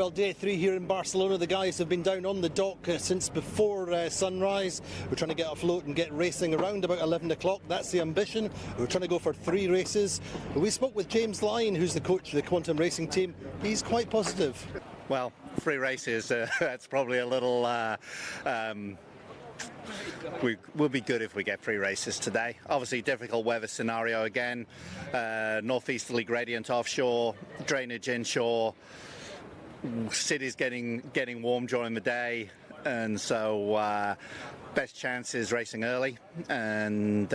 Well, day 3 here in Barcelona. The guys have been down on the dock since before sunrise. We're trying to get afloat and get racing around about 11 o'clock. That's the ambition. We're trying to go for 3 races. We spoke with James Lyne, who's the coach of the Quantum Racing team. He's quite positive. Well, 3 races, that's probably a little... We'll be good if we get 3 races today. Obviously, difficult weather scenario again. Northeasterly gradient offshore, drainage inshore. City's getting warm during the day, and so best chance is racing early, and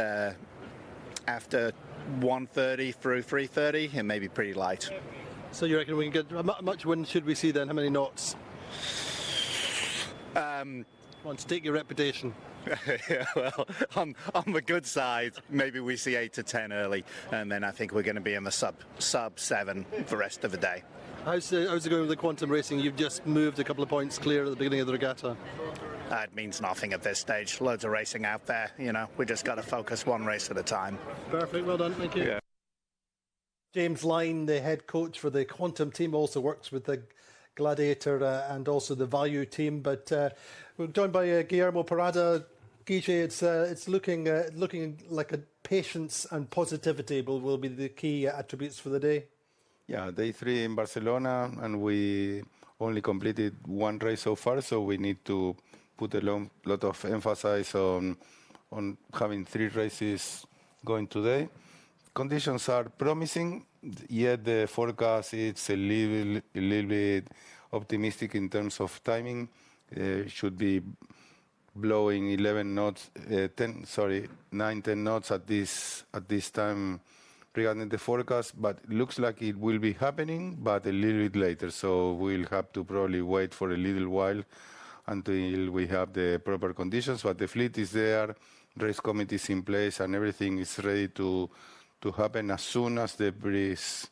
after 1:30 through 3:30, it may be pretty light. So you reckon we can get how much wind should we see then? How many knots? Want to take your reputation. Yeah, well, on the good side, maybe we see 8 to 10 early, and then I think we're going to be in the sub 7 the rest of the day. How's it going with the Quantum Racing? You've just moved a couple of points clear at the beginning of the regatta. It means nothing at this stage. Loads of racing out there, you know. We just got to focus one race at a time. Perfect, well done, thank you. Yeah. James Lyne, the head coach for the Quantum team, also works with the Gladiator and also the Value team. But we're joined by Guillermo Parada. Guille, it's looking like a patience and positivity will be the key attributes for the day. Yeah, day 3 in Barcelona, and we only completed 1 race so far, so we need to put a lot of emphasis on having 3 races going today. Conditions are promising, yet the forecast is a little bit optimistic in terms of timing. Should be blowing 11 knots, 9-10 knots at this time regarding the forecast, but it looks like it will be happening, but a little bit later. So we'll have to probably wait for a little while until we have the proper conditions. But the fleet is there, race committee is in place, and everything is ready to happen as soon as the breeze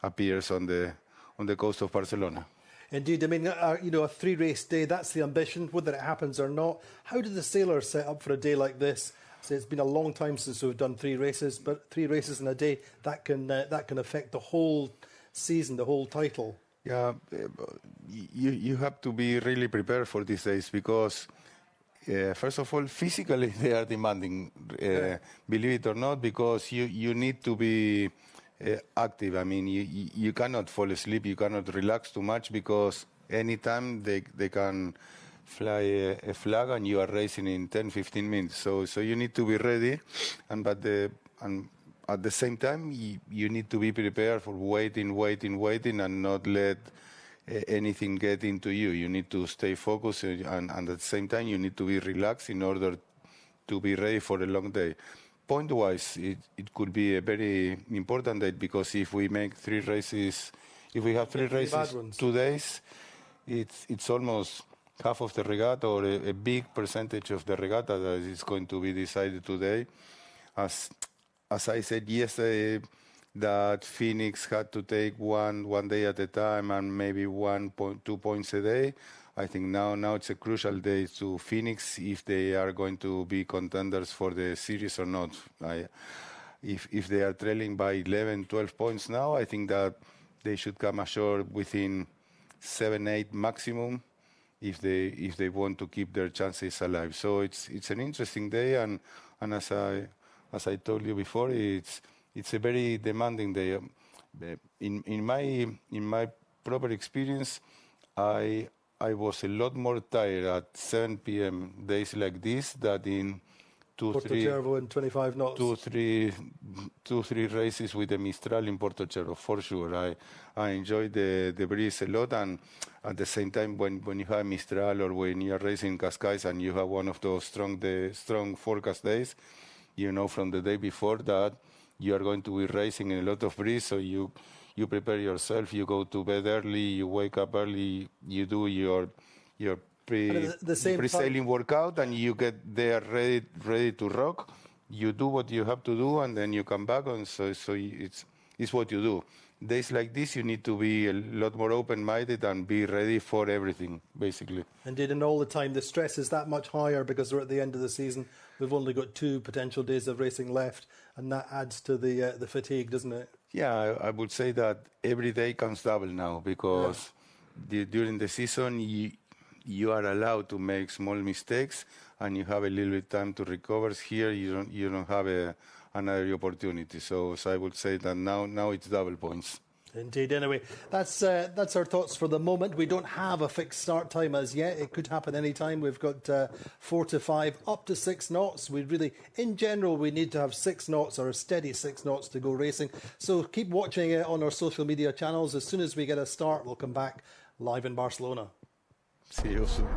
appears on the coast of Barcelona. Indeed, I mean, a 3-race day, that's the ambition, whether it happens or not. How do the sailors set up for a day like this? So it's been a long time since we've done 3 races, but 3 races in a day, that can affect the whole season, the whole title. Yeah, you have to be really prepared for these days because, first of all, physically they are demanding, believe it or not, because you need to be active. I mean, you cannot fall asleep, you cannot relax too much because anytime they can fly a flag and you are racing in 10-15 minutes. So you need to be ready, and at the same time you need to be prepared for waiting and not let anything get into you. You need to stay focused, and at the same time you need to be relaxed in order to be ready for a long day. Point-wise, it could be a very important day because if we make 3 races, if we have 3 races 2 days, it's almost half of the regatta, or a big percentage of the regatta that is going to be decided today. As I said yesterday, that Phoenix had to take one day at a time and maybe 2 points a day. I think now it's a crucial day to Phoenix if they are going to be contenders for the series or not. If they are trailing by 11, 12 points now, I think that they should come ashore within 7, 8 maximum if they want to keep their chances alive. So it's an interesting day, and as I told you before, it's a very demanding day. In my proper experience, I was a lot more tired at 7 p.m. days like this than in 25 knots. 2-3 races with the Mistral in Porto Cerro, for sure. I enjoyed the breeze a lot, and at the same time, when you have Mistral or when you are racing Cascais and you have one of those strong forecast days, you know from the day before that you are going to be racing in a lot of breeze, so you prepare yourself, you go to bed early, you wake up early, you do your pre-sailing workout, and you get there ready to rock. You do what you have to do, and then you come back, and so it's what you do. Days like this, you need to be a lot more open-minded and be ready for everything, basically. Indeed, and all the time the stress is that much higher because we're at the end of the season. We've only got 2 potential days of racing left, and that adds to the fatigue, doesn't it? Yeah, I would say that every day counts double now because during the season, you are allowed to make small mistakes, and you have a little bit time to recover. Here, you don't have another opportunity. So I would say that now it's double points. Indeed. Anyway, that's our thoughts for the moment. We don't have a fixed start time as yet. It could happen any time. We've got 4 to 5, up to 6 knots. In general, we need to have 6 knots or a steady 6 knots to go racing. So keep watching it on our social media channels. As soon as we get a start, we'll come back live in Barcelona. See you soon.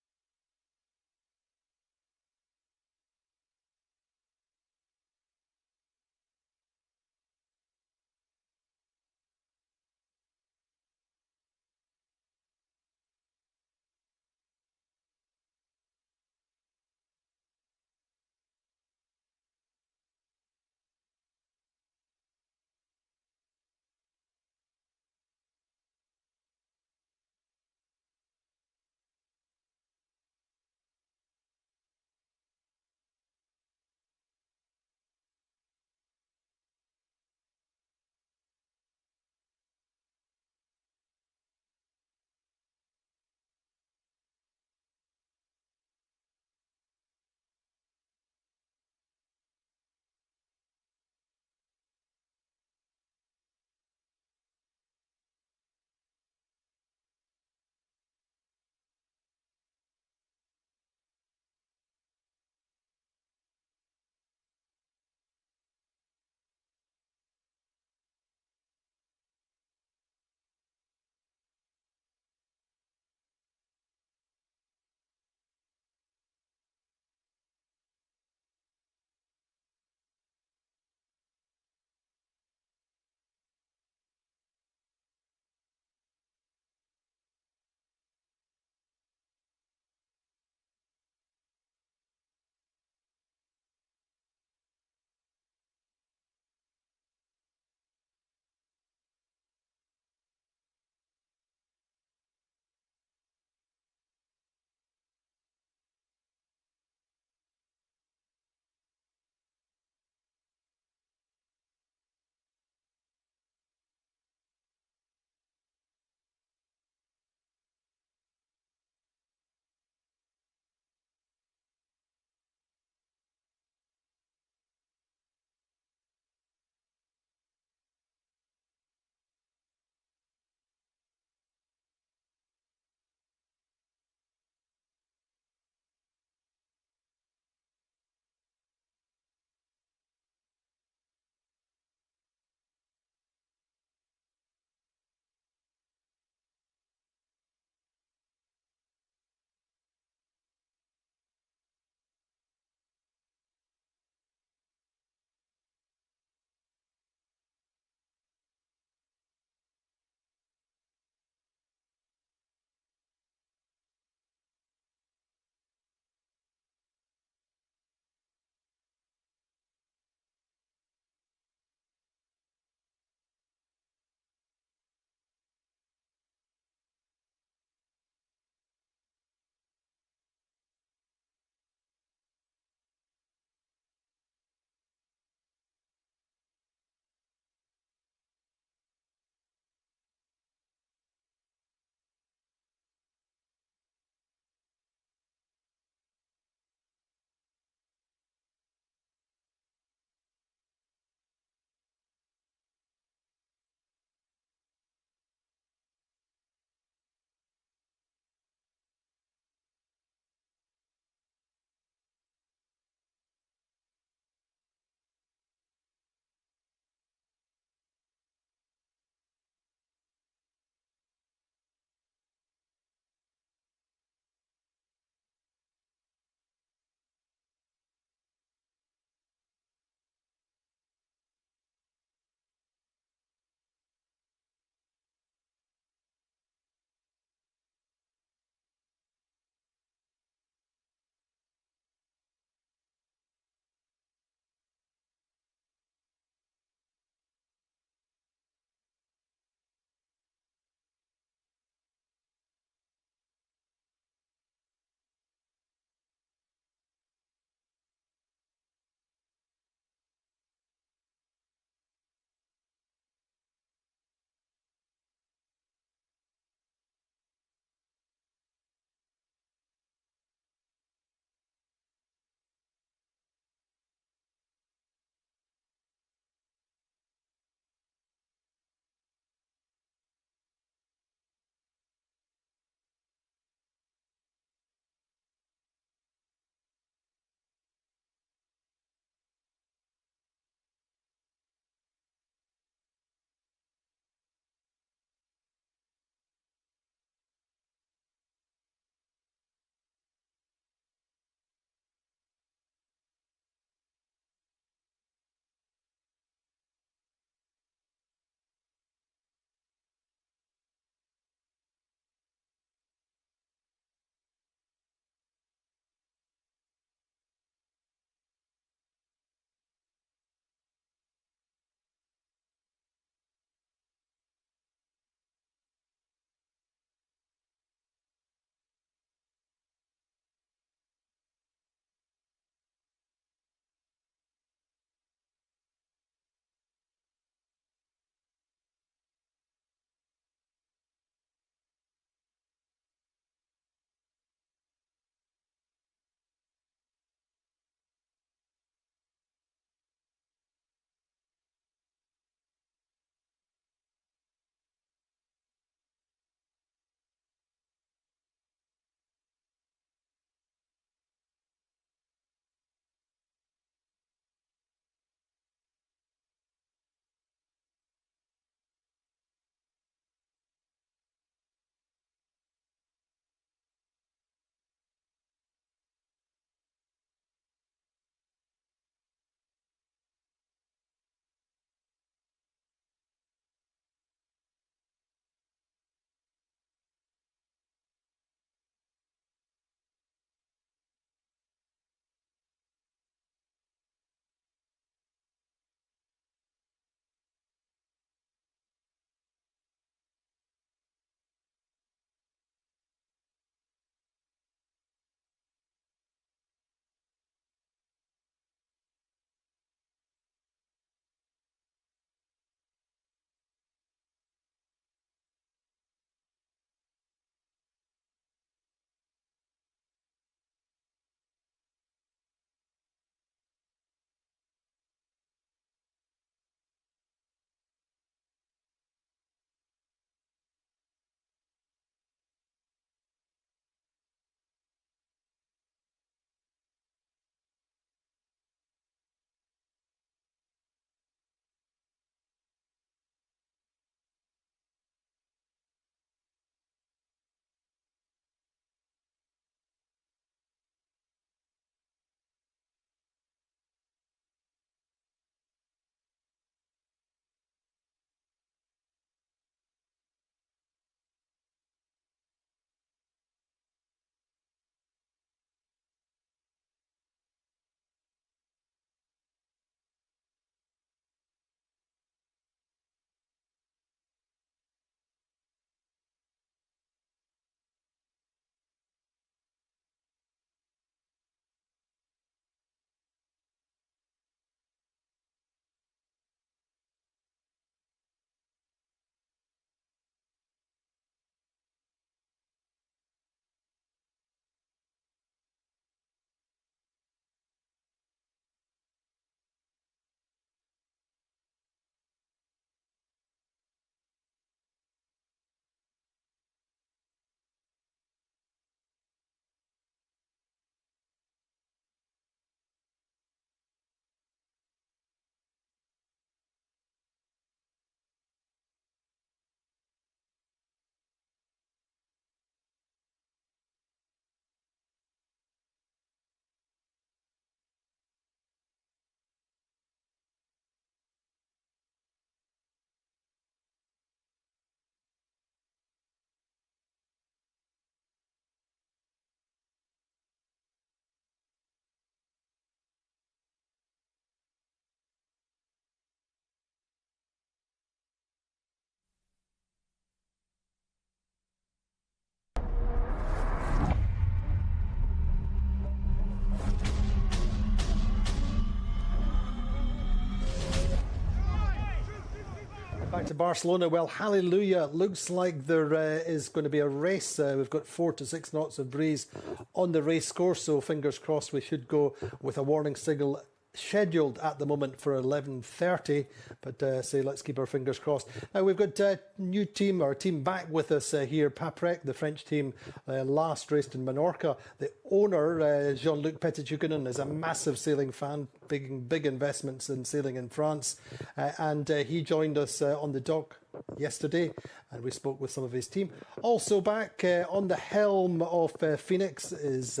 to Barcelona. Well, hallelujah. Looks like there is going to be a race. We've got 4 to 6 knots of breeze on the race course, so fingers crossed we should go with a warning signal scheduled at the moment for 11:30, but let's keep our fingers crossed. Now we've got a new team, or team back with us here. Paprec, the French team, last raced in Menorca. The owner, Jean-Luc Petitjukunen, is a massive sailing fan, big investments in sailing in France, and he joined us on the dock yesterday, and we spoke with some of his team. Also back on the helm of Phoenix is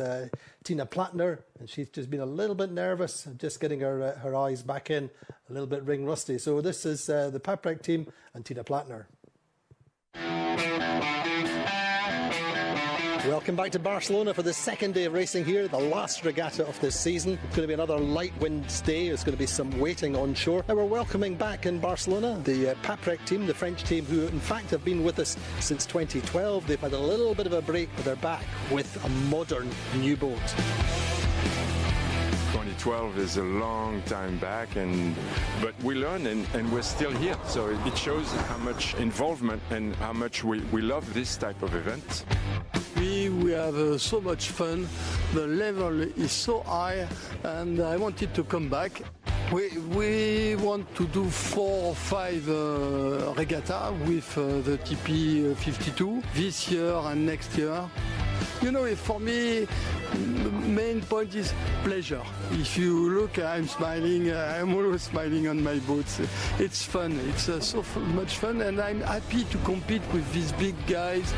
Tina Plattner, and she's just been a little bit nervous, just getting her eyes back in, a little bit ring rusty. So this is the Paprec team and Tina Plattner. Welcome back to Barcelona for the second day of racing here, the last regatta of this season. It's going to be another light winds day. There's going to be some waiting on shore. Now we're welcoming back in Barcelona the Paprec team, the French team, who in fact have been with us since 2012. They've had a little bit of a break, but they're back with a modern new boat. 2012 is a long time back, but we learn and we're still here. So it shows how much involvement and how much we love this type of event. We have so much fun. The level is so high, and I wanted to come back. We want to do 4 or 5 regatta with the TP 52 this year and next year. You know, for me, the main point is pleasure. If you look, I'm smiling. I'm always smiling on my boats. It's fun. It's so much fun, and I'm happy to compete with these big guys.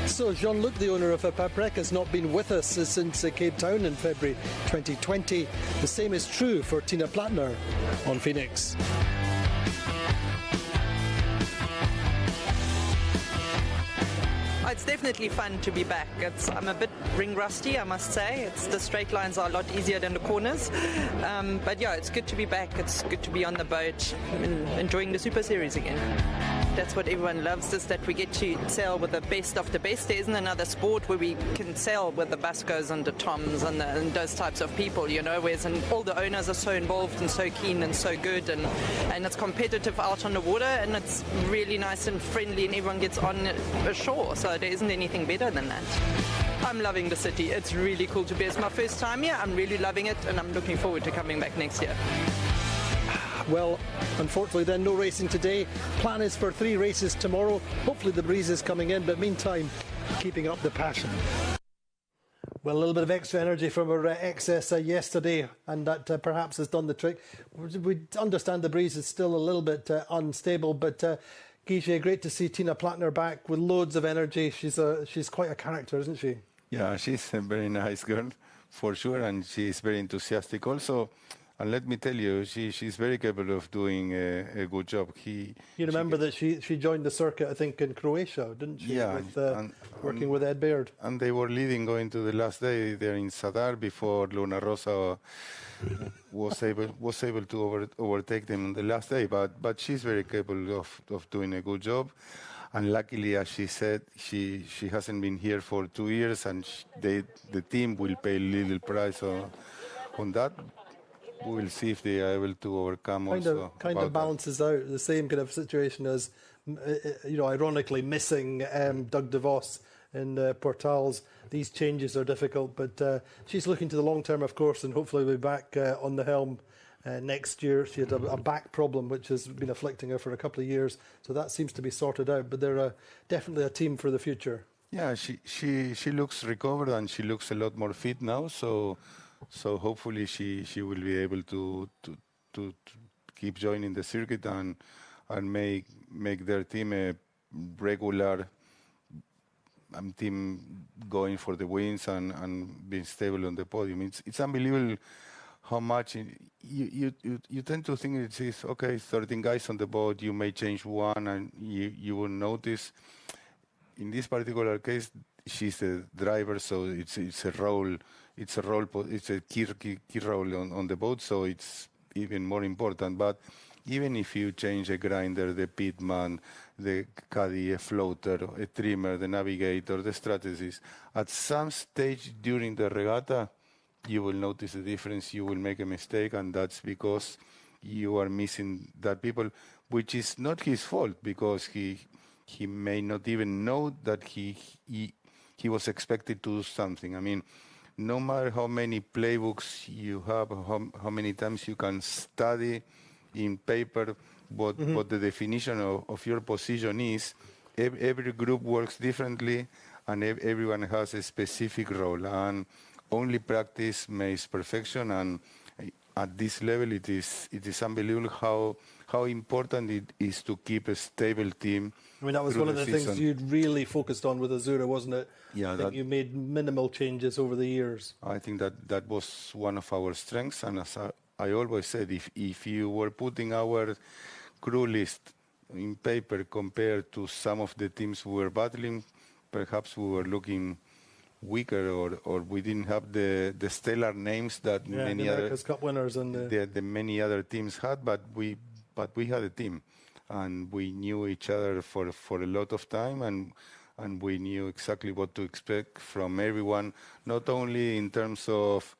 So Jean-Luc, the owner of Paprec, has not been with us since Cape Town in February 2020. The same is true for Tina Plattner on Phoenix. It's definitely fun to be back. I'm a bit ring rusty, I must say. The straight lines are a lot easier than the corners. But yeah, it's good to be back. It's good to be on the boat and enjoying the Super Series again. That's what everyone loves, is that we get to sail with the best of the best. There isn't another sport where we can sail with the Bascos and the Toms and those types of people, you know, whereas all the owners are so involved and so keen and so good, and it's competitive out on the water, and it's really nice and friendly, and everyone gets on ashore, so there isn't anything better than that. I'm loving the city. It's really cool to be. It's my first time here. I'm really loving it, and I'm looking forward to coming back next year. Well, unfortunately then, no racing today. Plan is for 3 races tomorrow. Hopefully the breeze is coming in, but meantime, keeping up the passion. Well, a little bit of extra energy from our excess yesterday, and that perhaps has done the trick. We understand the breeze is still a little bit unstable, but Guy, great to see Tina Plattner back with loads of energy. She's quite a character, isn't she? Yeah, she's a very nice girl, for sure, and she's very enthusiastic also. And let me tell you, she's very capable of doing a good job. You remember that she joined the circuit, I think, in Croatia, didn't she? Yeah, working with Ed Baird. And they were leading going to the last day there in Sadar before Luna Rosa was able to overtake them on the last day. But she's very capable of doing a good job. And luckily, as she said, she hasn't been here for 2 years, and the team will pay a little price on that. We'll see if they are able to overcome kind of balances out the same kind of situation as, ironically missing Doug DeVos in Portals. These changes are difficult, but she's looking to the long term, of course, and hopefully will be back on the helm next year. She had a back problem which has been afflicting her for a couple of years, so that seems to be sorted out. But they're definitely a team for the future. Yeah, she looks recovered, and she looks a lot more fit now. So hopefully she will be able to keep joining the circuit and make their team a regular team going for the wins and being stable on the podium. It's unbelievable how much you tend to think it's okay, 13 guys on the boat, you may change one and you will notice. In this particular case, she's the driver, so it's a role. It's a key role on the boat, so it's even more important. But even if you change a grinder, the pitman, the caddy, a floater, a trimmer, the navigator, the strategist, at some stage during the regatta, you will notice the difference, you will make a mistake, and that's because you are missing that people, which is not his fault, because he may not even know that he was expected to do something. I mean, no matter how many playbooks you have, how many times you can study in paper what the definition of your position is, every group works differently, and everyone has a specific role, and only practice makes perfection. And at this level, it is unbelievable how important it is to keep a stable team. I mean, that was one of the things you'd really focused on with Azura, wasn't it? Yeah, I think you made minimal changes over the years. I think that was one of our strengths, and as I always said, if you were putting our crew list in paper compared to some of the teams we were battling, perhaps we were looking weaker, or we didn't have the stellar names that many other Cup winners and the many other teams had, but we had a team, and we knew each other for a lot of time, and we knew exactly what to expect from everyone, not only in terms of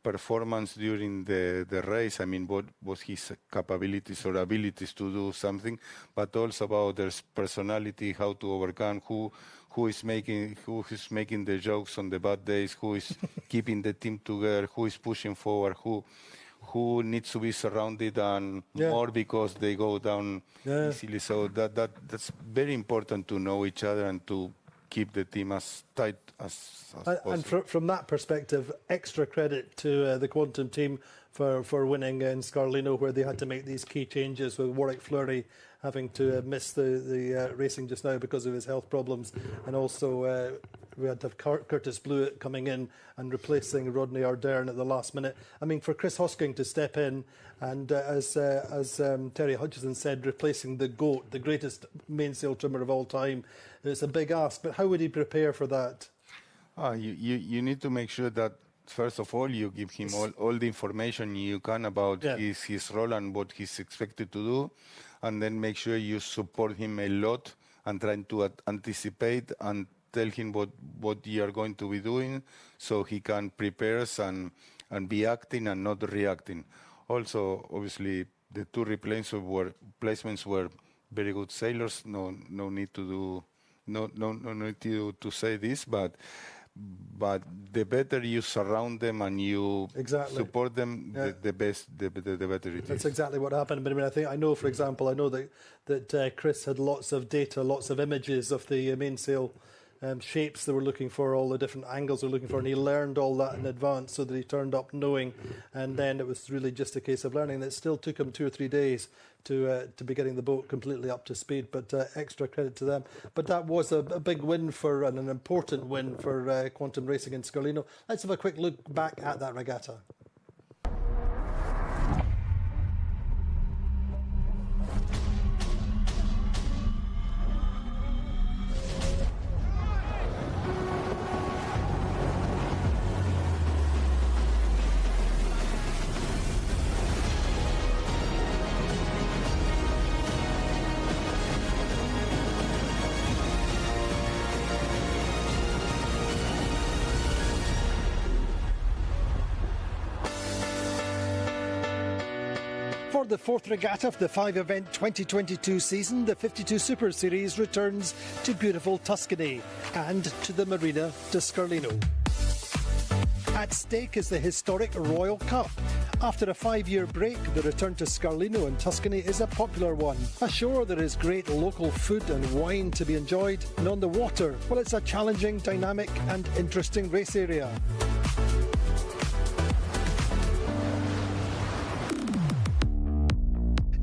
performance during the race, I mean, what was his capabilities or abilities to do something, but also about their personality, how to overcome, who is making the jokes on the bad days, who is keeping the team together, who is pushing forward, who needs to be surrounded and more because they go down easily. So that's very important to know each other and to keep the team as tight as possible. And from that perspective, extra credit to the Quantum team for winning in Scarlino, where they had to make these key changes, with Warwick Fleury having to miss the racing just now because of his health problems, and also we had to have Curtis Blewett coming in and replacing Rodney Ardern at the last minute. I mean, for Chris Hosking to step in and, as Terry Hutchison said, replacing the GOAT, the greatest mainsail trimmer of all time, it's a big ask. But how would he prepare for that? You need to make sure that, first of all, you give him all the information you can about his role and what he's expected to do, and then make sure you support him a lot and trying to anticipate and tell him what you are going to be doing, so he can prepare and be acting and not reacting. Also, obviously, the two replacements were very good sailors. No need to say this, but the better you surround them and you support them, the better it is. That's exactly what happened. But I mean, I know, for example, that Chris had lots of data, lots of images of the mainsail shapes they were looking for, all the different angles they were looking for, and he learned all that in advance so that he turned up knowing, and then it was really just a case of learning. And it still took him 2 or 3 days to be getting the boat completely up to speed, but extra credit to them. But that was a big win and an important win for Quantum Racing in Scarlino. Let's have a quick look back at that regatta. For the fourth regatta of the 5-event 2022 season, the 52 Super Series returns to beautiful Tuscany and to the Marina di Scarlino. At stake is the historic Royal Cup. After a 5-year break, the return to Scarlino in Tuscany is a popular one. Ashore, there is great local food and wine to be enjoyed, and on the water, well, it's a challenging, dynamic and interesting race area.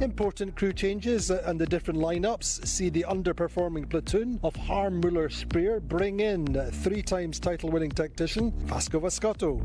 Important crew changes and the different lineups see the underperforming platoon of Harm Muller-Speer bring in 3-times title-winning tactician Vasco Vascotto.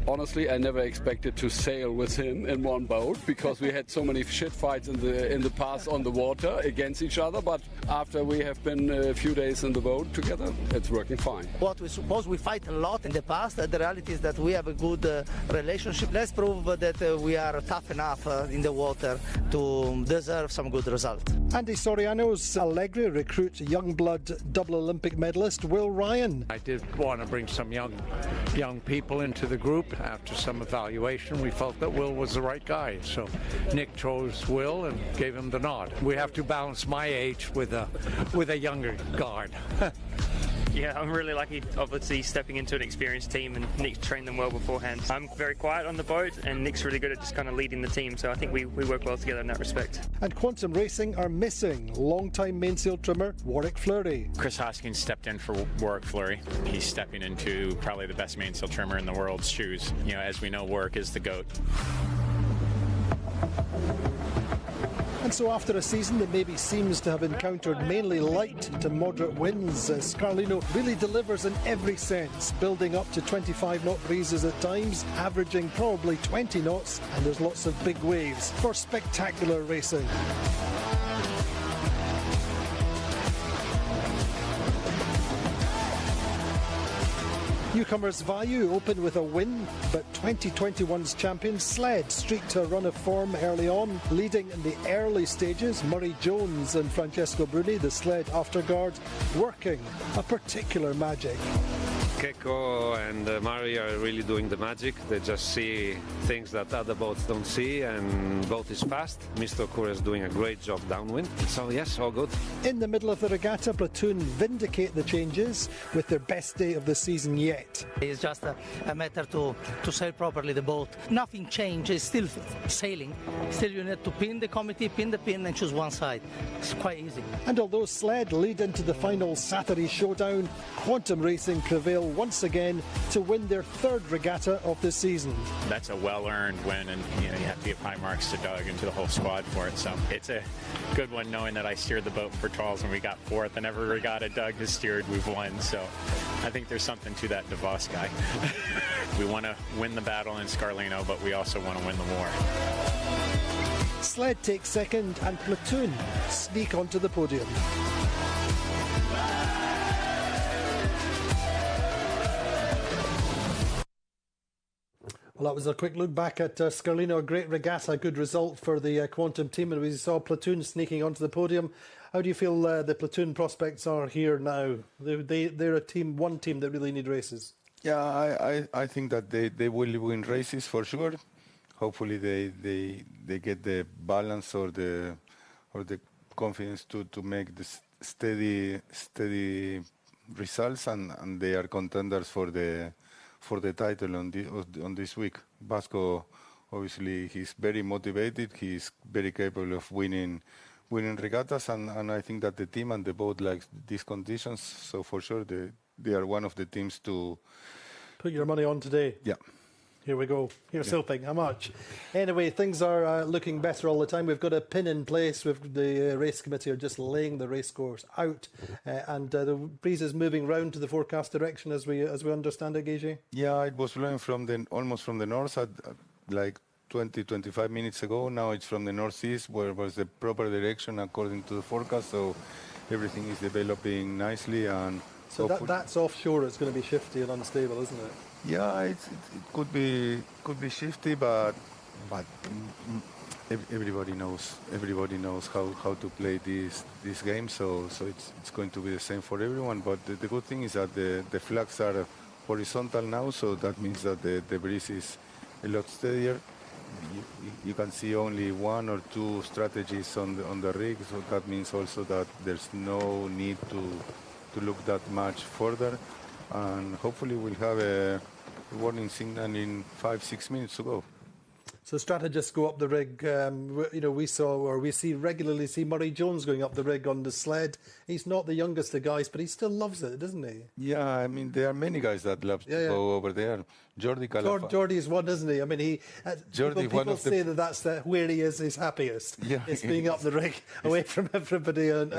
Honestly, I never expected to sail with him in one boat because we had so many shit fights in the past on the water against each other. But after we have been a few days in the boat together, it's working fine. What we suppose we fight a lot in the past. The reality is that we have a good relationship. Let's prove that we are tough enough in the water to deserve some good result. Andy Soriano's Allegri recruits young blood double Olympic medalist Will Ryan. I did want to bring some young people into the group. After some evaluation, we felt that Will was the right guy. So Nick chose Will and gave him the nod. We have to balance my age with a younger guard. Yeah, I'm really lucky, obviously, stepping into an experienced team, and Nick trained them well beforehand. I'm very quiet on the boat, and Nick's really good at just kind of leading the team, so I think we work well together in that respect. And Quantum Racing are missing long-time mainsail trimmer Warwick Fleury. Chris Hoskins stepped in for Warwick Fleury. He's stepping into probably the best mainsail trimmer in the world's shoes. You know, as we know, Warwick is the GOAT. And so after a season that maybe seems to have encountered mainly light to moderate winds, Scarlino really delivers in every sense, building up to 25 knot breezes at times, averaging probably 20 knots, and there's lots of big waves for spectacular racing. Newcomers Vayu opened with a win, but 2021's champion Sled streaked a run of form early on, leading in the early stages. Murray Jones and Francesco Bruni, the Sled afterguard, working a particular magic. Keiko and Murray are really doing the magic. They just see things that other boats don't see, and boat is fast. Mr. Okura is doing a great job downwind. So yes, all good. In the middle of the regatta, Platoon vindicate the changes with their best day of the season yet. It's just a matter to sail properly the boat. Nothing changed. It's still sailing. Still you need to pin the committee, pin the pin and choose one side. It's quite easy. And although Sled lead into the final Saturday showdown, Quantum Racing prevail once again to win their third regatta of the season. That's a well-earned win, and you have to give high marks to Doug and to the whole squad for it. So it's a good one, knowing that I steered the boat for Charles and we got fourth, and every regatta Doug has steered, we've won. So I think there's something to that DeVos guy. We want to win the battle in Scarlino, but we also want to win the war. Sled takes second and Platoon sneak onto the podium. Well, that was a quick look back at Scarlino, a great regatta, a good result for the Quantum team, and we saw Platoon sneaking onto the podium. How do you feel the Platoon prospects are here now? They're a team, one team that really need races. Yeah, I think that they will win races for sure. Hopefully they get the balance or the confidence to make the steady results, and they are contenders for the title on this week. Vasco, obviously, he's very motivated. He's very capable of winning regattas, and I think that the team and the boat like these conditions. So for sure, they are one of the teams to put your money on today. Yeah. Here we go. Here's hoping. How much? Anyway, things are looking better all the time. We've got a pin in place. The race committee are just laying the race course out, and the breeze is moving round to the forecast direction as we understand it, Gigi. Yeah, it was blowing almost from the north at like 20-25 minutes ago. Now it's from the northeast, where was the proper direction according to the forecast. So everything is developing nicely, and so that's offshore. It's going to be shifty and unstable, isn't it? Yeah, it could be shifty, but everybody knows how to play this game. So it's going to be the same for everyone. But the good thing is that the flags are horizontal now, so that means that the breeze is a lot steadier. You can see only one or two strategies on the rig, so that means also that there's no need to look that much further, and hopefully we'll have a warning signal in 5-6 minutes to go. So strategists go up the rig. We regularly see Murray Jones going up the rig on the Sled. He's not the youngest of guys, but he still loves it, doesn't he? Yeah, I mean, there are many guys that love to go over there. Jordi is one, isn't he? I mean, people say that's where he is his happiest. Yeah, it's being up the rig, away from everybody and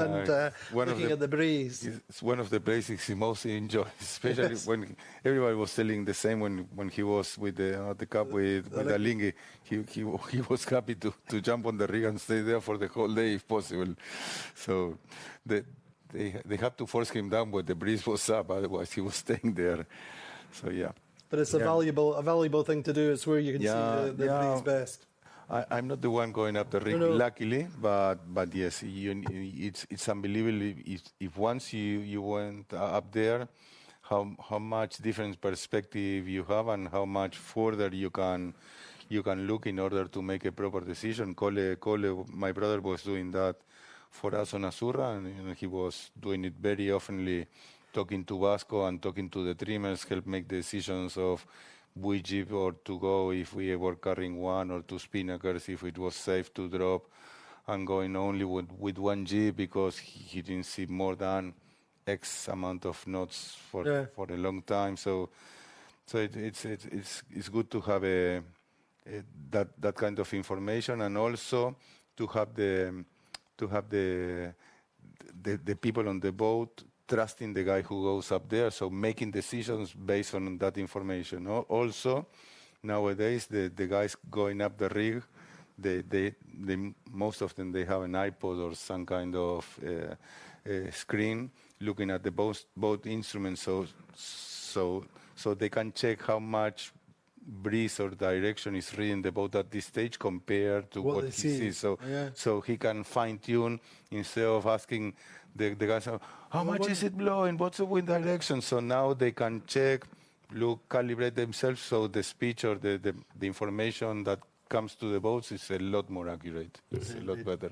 looking at the breeze. It's one of the places he mostly enjoys, especially when everybody was telling the same when he was with the cup with Alinghi. He was happy to jump on the rig and stay there for the whole day if possible. So they had to force him down when the breeze was up, otherwise he was staying there. So yeah. But it's a valuable thing to do. It's where you can see the breeze best. I'm not the one going up the rig, luckily, but yes, it's unbelievable. If once you went up there, how much different perspective you have and how much further you can look in order to make a proper decision. Cole, my brother, was doing that for us on Azurra, and he was doing it very oftenly, talking to Vasco and talking to the trimmers, help make decisions of which jib or to go if we were carrying one or two spinnakers, if it was safe to drop, and going only with one jib because he didn't see more than X amount of knots for a long time. So it's good to have that kind of information, and also to have the people on the boat trusting the guy who goes up there, so making decisions based on that information. Also, nowadays, the guys going up the rig, they most of them, they have an iPod or some kind of screen looking at the boat instruments, so they can check how much breeze or direction is reading the boat at this stage compared to what he sees. So he can fine tune instead of asking the guys, how much is it blowing? What's the wind direction? So now they can check, look, calibrate themselves. So the speech or the information that comes to the boats is a lot more accurate. It's a lot better.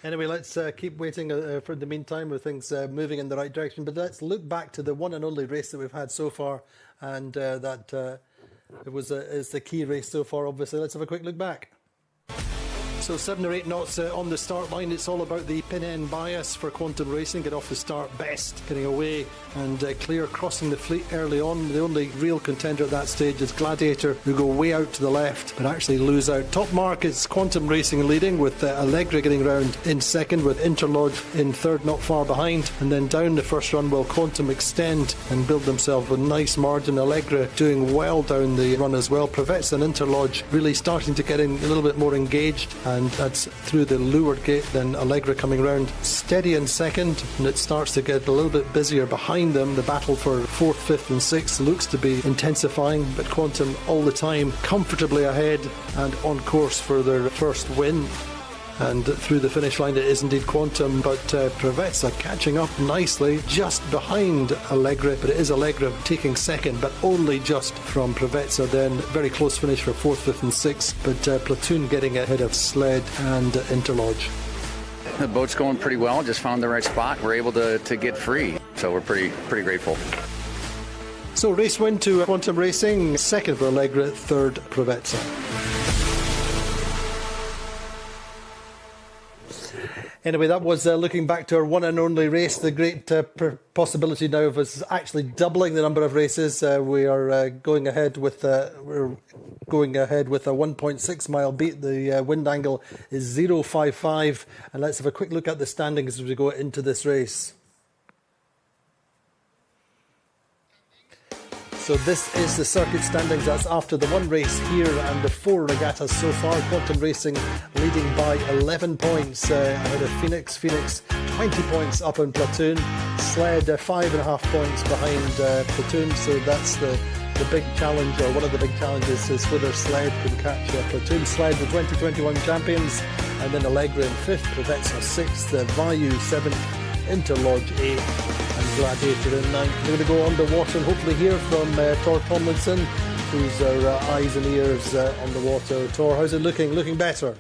Anyway, let's keep waiting for the meantime with things moving in the right direction. But let's look back to the one and only race that we've had so far, and that is the key race so far, obviously. Let's have a quick look back. So 7 or 8 knots on the start line. It's all about the pin-end bias for Quantum Racing. Get off the start best, getting away and clear, crossing the fleet early on. The only real contender at that stage is Gladiator, who go way out to the left but actually lose out. Top mark is Quantum Racing leading, with Allegra getting round in second, with Interlodge in third, not far behind. And then down the first run will Quantum extend and build themselves a nice margin. Allegra doing well down the run as well. Prevets and Interlodge really starting to get in a little bit more engaged, and that's through the leeward gate. Then Allegra coming round steady in second, and it starts to get a little bit busier behind them. The battle for 4th, 5th and 6th looks to be intensifying, but Quantum all the time comfortably ahead and on course for their first win. And through the finish line it is indeed Quantum, but Prevets are catching up nicely just behind Allegra, but it is Allegra taking second, but only just from Prevets. Then very close finish for 4th, 5th and 6th, but Platoon getting ahead of Sled and Interlodge. The boat's going pretty well, just found the right spot. We're able to get free, so we're pretty grateful. So race win to Quantum Racing, second for Allegra, third Prevets. Anyway, that was looking back to our one and only race. The great possibility now of us actually doubling the number of races. We are going ahead with a 1.6 mile beat. The wind angle is 0.55, and let's have a quick look at the standings as we go into this race. So this is the circuit standings. That's after the one race here and the 4 regattas so far. Quantum Racing leading by 11 points ahead of Phoenix. Phoenix 20 points up on Platoon. Sled 5.5 points behind Platoon. So that's the big challenge, or one of the big challenges, is whether Sled can catch Platoon. Sled, the 2021 champions, and then Allegra in 5th, Prevets are 6th, Vayu 7th, Interlodge 8th, and Gladiator in 9th. We're going to go underwater and hopefully hear from Tor Tomlinson, who's our eyes and ears on the water. Tor, how's it looking? Looking better?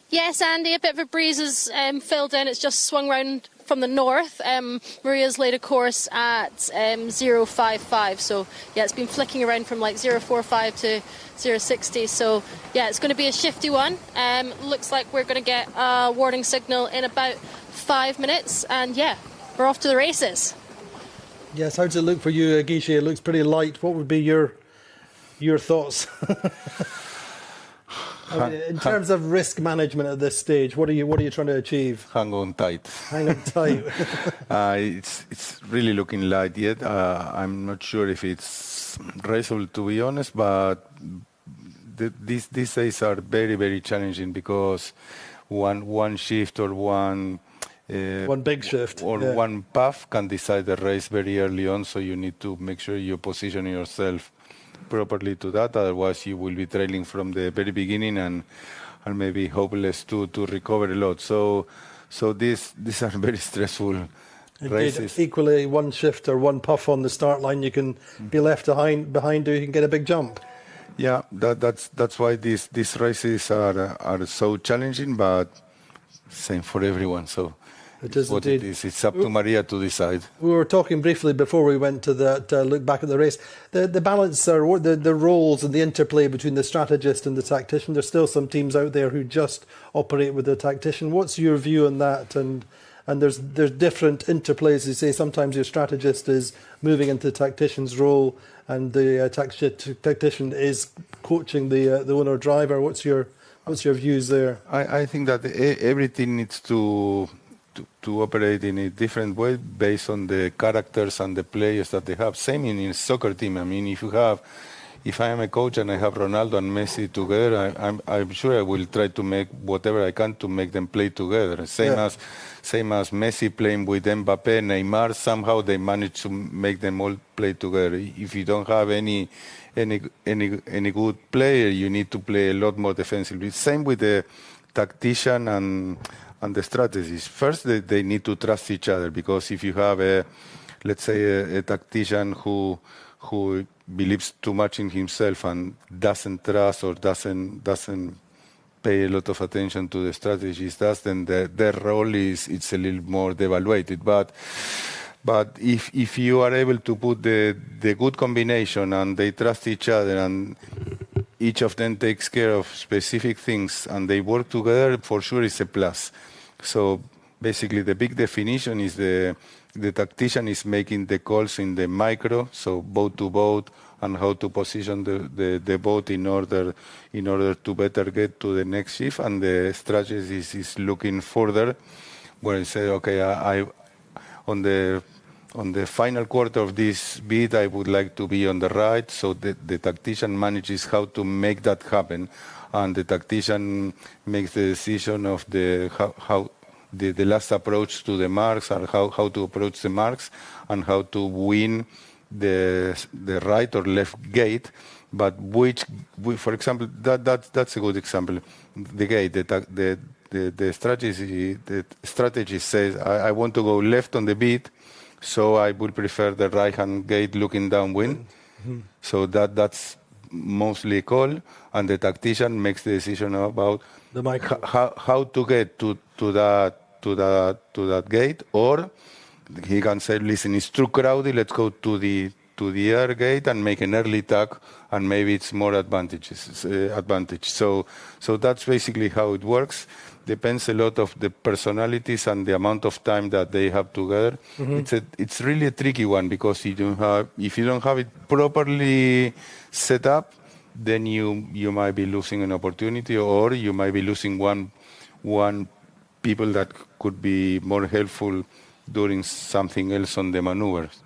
Yes, Andy, a bit of a breeze has filled in. It's just swung round from the north. Maria's laid a course at 0.55, so yeah, it's been flicking around from like 0.45 to 0.60, so yeah, it's going to be a shifty one. Looks like we're going to get a warning signal in about 5 minutes, and yeah, we're off to the races. Yes, how does it look for you, Guichet? It looks pretty light. What would be your thoughts? I mean, in terms of risk management at this stage, what are you trying to achieve? Hang on tight. Hang on tight. It's really looking light yet. I'm not sure if it's raceable, to be honest, but these days are very, very challenging because one shift or one one big shift or one puff can decide the race very early on. So you need to make sure you position yourself properly to that. Otherwise, you will be trailing from the very beginning and maybe hopeless to recover a lot. So these are very stressful races. Equally, one shift or one puff on the start line, you can be left behind, or you can get a big jump. Yeah, that's why these races are so challenging, but same for everyone. So it is what indeed. it is. It's up to Maria to decide. We were talking briefly before we went to that look back at the race. The balance or the roles and the interplay between the strategist and the tactician. There's still some teams out there who just operate with the tactician. What's your view on that? And there's different interplays. You say sometimes your strategist is moving into the tactician's role, and the tactician is coaching the owner driver. What's your views there? I think that everything needs to operate in a different way based on the characters and the players that they have. Same in a soccer team. I mean, if I am a coach and I have Ronaldo and Messi together, I'm sure I will try to make whatever I can to make them play together. Same as Messi playing with Mbappe, Neymar. Somehow they manage to make them all play together. If you don't have any good player, you need to play a lot more defensively. Same with the tactician and the strategies. First, they need to trust each other, because if you have let's say a tactician who believes too much in himself and doesn't trust or doesn't pay a lot of attention to the strategies, then their role it's a little more devaluated. But if you are able to put the good combination and they trust each other and each of them takes care of specific things and they work together, for sure it's a plus. So basically the big definition is the tactician is making the calls in the micro, so boat to boat, and how to position the boat in order to better get to the next shift. And the strategist is looking further, where he say, okay, on the final quarter of this beat, I would like to be on the right. So the tactician manages how to make that happen, and the tactician makes the decision of how the last approach to the marks, or how to approach the marks, and how to win the right or left gate. But for example, that's a good example. The gate, the strategy says, I want to go left on the beat, so I would prefer the right-hand gate looking downwind. Mm-hmm. So that's mostly a call, and the tactician makes the decision about how to get to that gate. Or he can say, listen, it's too crowded, let's go to the air gate and make an early tag, and maybe it's more advantage. So that's basically how it works. Depends a lot of the personalities and the amount of time that they have together. Mm-hmm. It's really a tricky one, because if you don't have it properly set up, then you might be losing an opportunity, or you might be losing one people that could be more helpful doing something else on the maneuvers.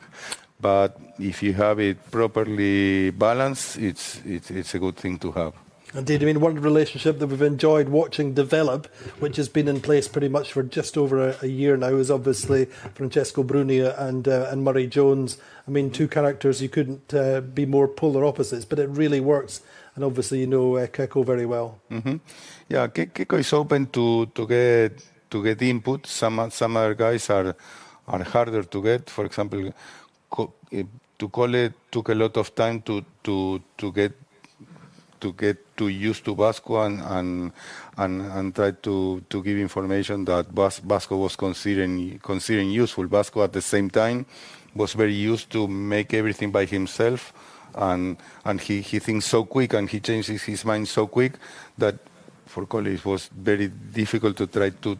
But if you have it properly balanced, it's a good thing to have. Indeed. I mean, one relationship that we've enjoyed watching develop, which has been in place pretty much for just over a year now, is obviously Francesco Bruni and Murray Jones. I mean, two characters you couldn't be more polar opposites, but it really works. And obviously, you know Keiko very well. Mm-hmm. Yeah, Keiko is open to get input. Some other guys are harder to get. For example, to call it took a lot of time to get used to Vasco and try to give information that Vasco was considering useful. Vasco at the same time was very used to make everything by himself, and he thinks so quick and he changes his mind so quick that for Colin it was very difficult to try to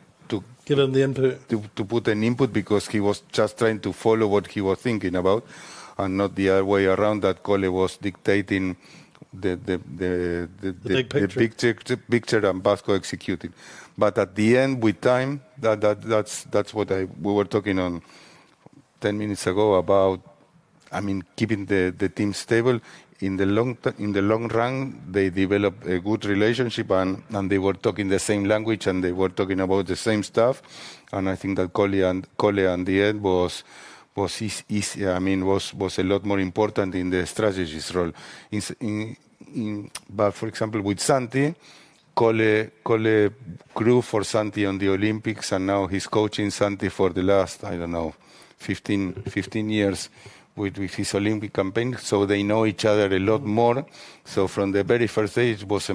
give him the input, to put an input, because he was just trying to follow what he was thinking about, and not the other way around, that Cole was dictating the big picture and Vasco executing. But at the end, with time, that's what we were talking on 10 minutes ago about. I mean, keeping the team stable. in the long run, they developed a good relationship, and they were talking the same language, and they were talking about the same stuff. And I think that Cole and the end was easy. I mean, was a lot more important in the strategist role. But for example, with Santi, Cole grew for Santi on the Olympics, and now he's coaching Santi for the last, I don't know, 15 years with his Olympic campaign. So they know each other a lot more. So from the very first day, it was a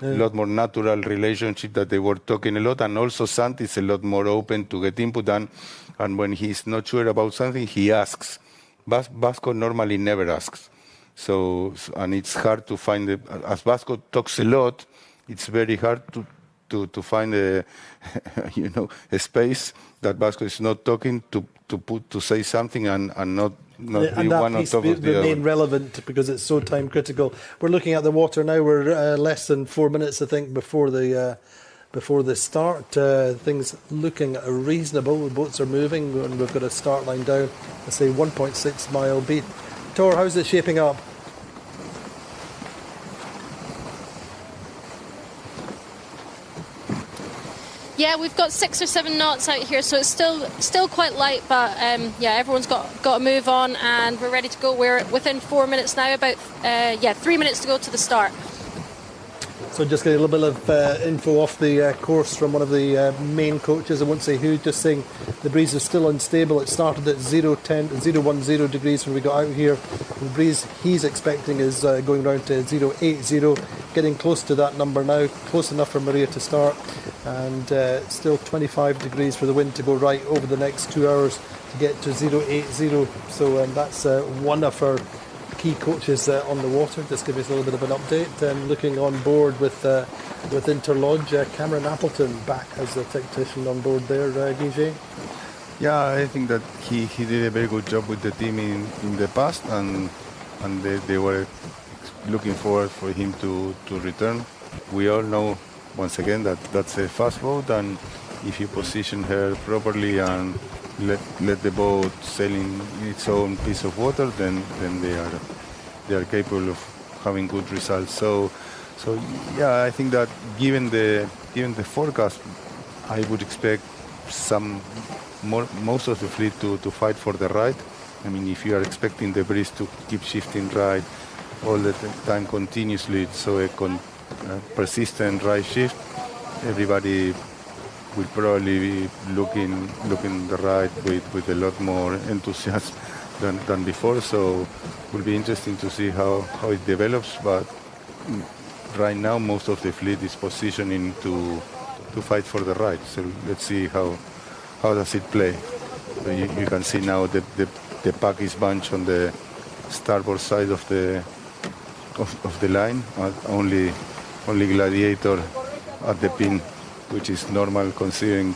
lot more natural relationship that they were talking a lot. And also Santi is a lot more open to get input. And when he's not sure about something, he asks. Vasco normally never asks. And it's hard to find, as Vasco talks a lot, it's very hard to find a space that Vasco is not talking to say something and not and that one on piece top of the remain other. relevant because it's so time critical. We're looking at the water now. We're less than 4 minutes, I think, before the start. Things looking reasonable. The boats are moving, and we've got a start line down. I say 1.6 mile beat. Tor, how's it shaping up? Yeah, we've got 6 or 7 knots out here, so it's still quite light, but yeah, everyone's got to move on, and we're ready to go. We're within 4 minutes now, about 3 minutes to go to the start. So just getting a little bit of info off the course from one of the main coaches. I won't say who, just saying the breeze is still unstable. It started at 010 degrees when we got out here. The breeze he's expecting is going round to 080, getting close to that number now, close enough for Maria to start. And still 25 degrees for the wind to go right over the next 2 hours to get to 080. So that's one of our key coaches on the water. Just give us a little bit of an update. Looking on board with Interlodge, Cameron Appleton back as a tactician on board there, Guy. Yeah, I think that he did a very good job with the team in the past, and they were looking forward for him to return. We all know, once again, that that's a fast boat, and if you position her properly and let the boat sail in its own piece of water, then they are capable of having good results. So yeah, I think that given the forecast, I would expect most of the fleet to fight for the right. I mean, if you are expecting the breeze to keep shifting right all the time continuously, so a persistent right shift, everybody will probably be looking the right with a lot more enthusiasm than before. So it will be interesting to see how it develops. But right now, most of the fleet is positioning to fight for the right. So let's see how does it play. So you can see now the pack is bunched on the starboard side of the line. Only Gladiator at the pin, which is normal considering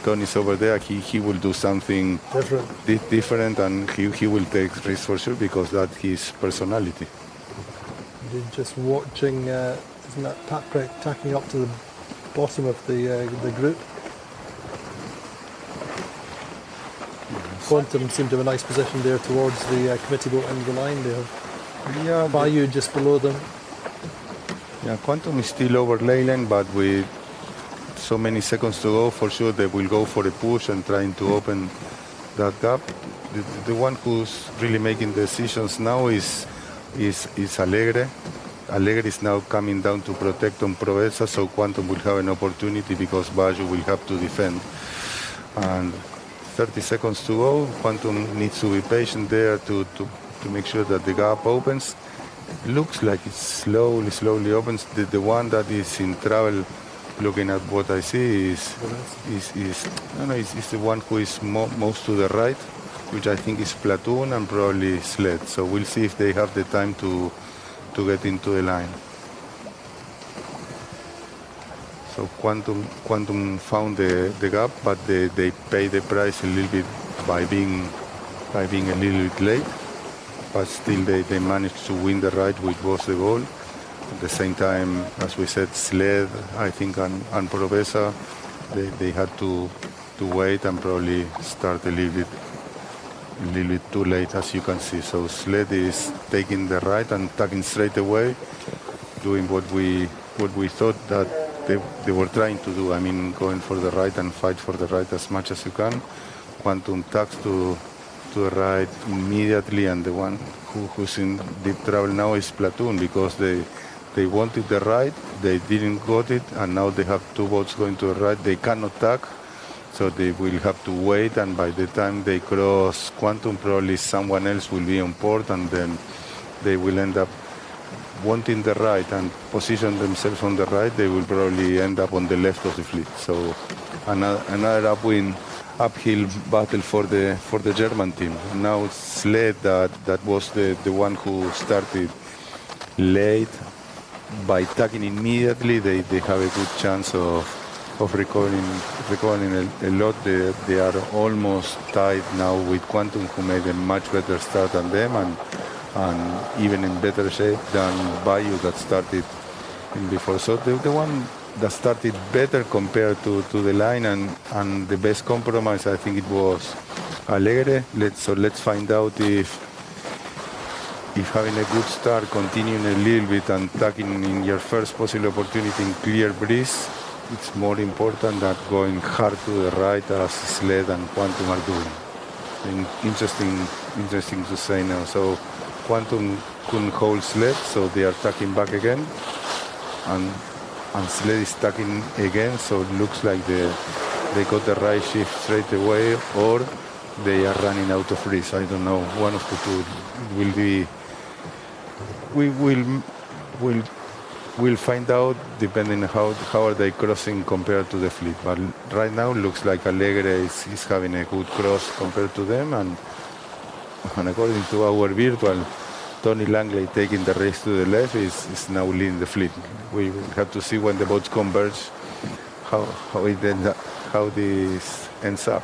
Tony's over there. He will do something different, and he will take risks for sure because that's his personality. Just watching, isn't that Paprec tacking up to the bottom of the group? Quantum seemed to have a nice position there towards the committee boat end of the line. They have Bayou just below them. Yeah, Quantum is still over Leyland, but with so many seconds to go, for sure they will go for a push and trying to open that gap. The one who's really making decisions now is Alegre. Alegre is now coming down to protect on Provenza, so Quantum will have an opportunity because Bayou will have to defend. And 30 seconds to go. Quantum needs to be patient there to make sure that the gap opens. Looks like it slowly opens. The one that is in trouble, looking at what I see, is the one who is most to the right, which I think is Platoon and probably Sled. So we'll see if they have the time to get into the line. So Quantum found the gap, but they pay the price a little bit by being a little bit late. But still they managed to win the ride, which was the goal. At the same time, as we said, Sled, I think, and Provenza, they had to wait and probably start a little bit a little bit too late, as you can see. So sled is taking the right and tucking straight away, doing what we thought that they were trying to do. I mean, going for the right and fight for the right as much as you can. Quantum tucks to the right immediately, and the one who's in deep trouble now is Platoon, because they wanted the right, they didn't got it, and now they have two boats going to the right. They cannot tuck, so they will have to wait, and by the time they cross Quantum, probably someone else will be on port, and then they will end up wanting the right and position themselves on the right. They will probably end up on the left of the fleet. So another uphill battle for the German team. Now Sled, that was the one who started late. By tucking immediately, they have a good chance of recovering a lot. They are almost tied now with Quantum, who made a much better start than them, and even in better shape than Bayou, that started in before. So the one that started better compared to the line, and the best compromise, I think it was Alegre. Let's find out if having a good start, continuing a little bit and tucking in your first possible opportunity in clear breeze, it's more important than going hard to the right as Sled and Quantum are doing. Interesting to say now. So Quantum couldn't hold Sled, so they are tucking back again, and Sled is tucking again, so it looks like they got the right shift straight away, or they are running out of breeze. I don't know. One of the two will be. We'll find out depending on how are they crossing compared to the fleet. But right now looks like Alegre is having a good cross compared to them, and according to our virtual, Tony Langley taking the race to the left is now leading the fleet. We will have to see when the boats converge how this ends up.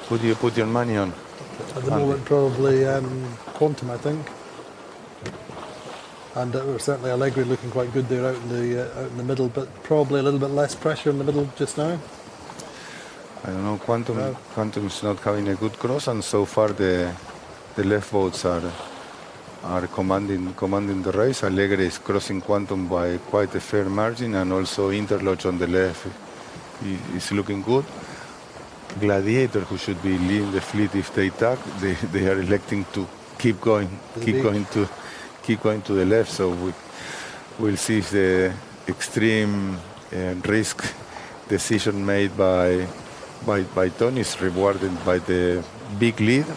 Who do you put your money on? At the moment, probably Quantum, I think. And certainly Allegri looking quite good there out in the middle, but probably a little bit less pressure in the middle just now. I don't know. Quantum is not having a good cross, and so far the left boats are commanding the race. Allegri is crossing Quantum by quite a fair margin, and also Interlodge on the left is looking good. Gladiator, who should be leading the fleet if they tuck, they are electing to keep going to the left. So we'll see if the extreme risk decision made by Tony is rewarded by the big lead,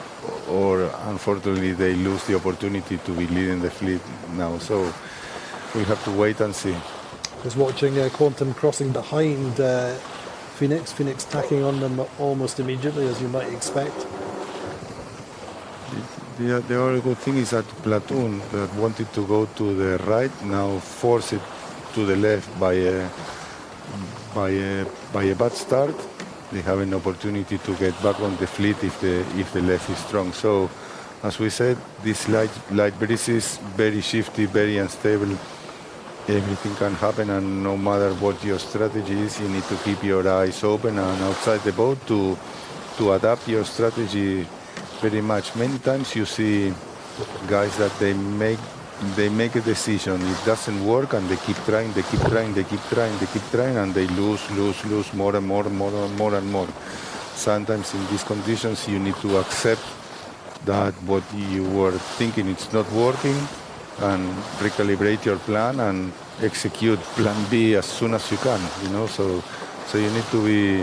or unfortunately they lose the opportunity to be leading the fleet now. So we have to wait and see. Just watching Quantum crossing behind Phoenix tacking on them almost immediately, as you might expect. The other good thing is that Platoon, that wanted to go to the right, now force it to the left by a bad start. They have an opportunity to get back on the fleet if the left is strong. So, as we said, this light breeze is very shifty, very unstable. Everything can happen, and no matter what your strategy is, you need to keep your eyes open and outside the boat to adapt your strategy very much. Many times you see guys that they make a decision, it doesn't work, and they keep trying, and they lose more and more. Sometimes in these conditions you need to accept that what you were thinking it's not working, and recalibrate your plan and execute plan B as soon as you can, so you need to be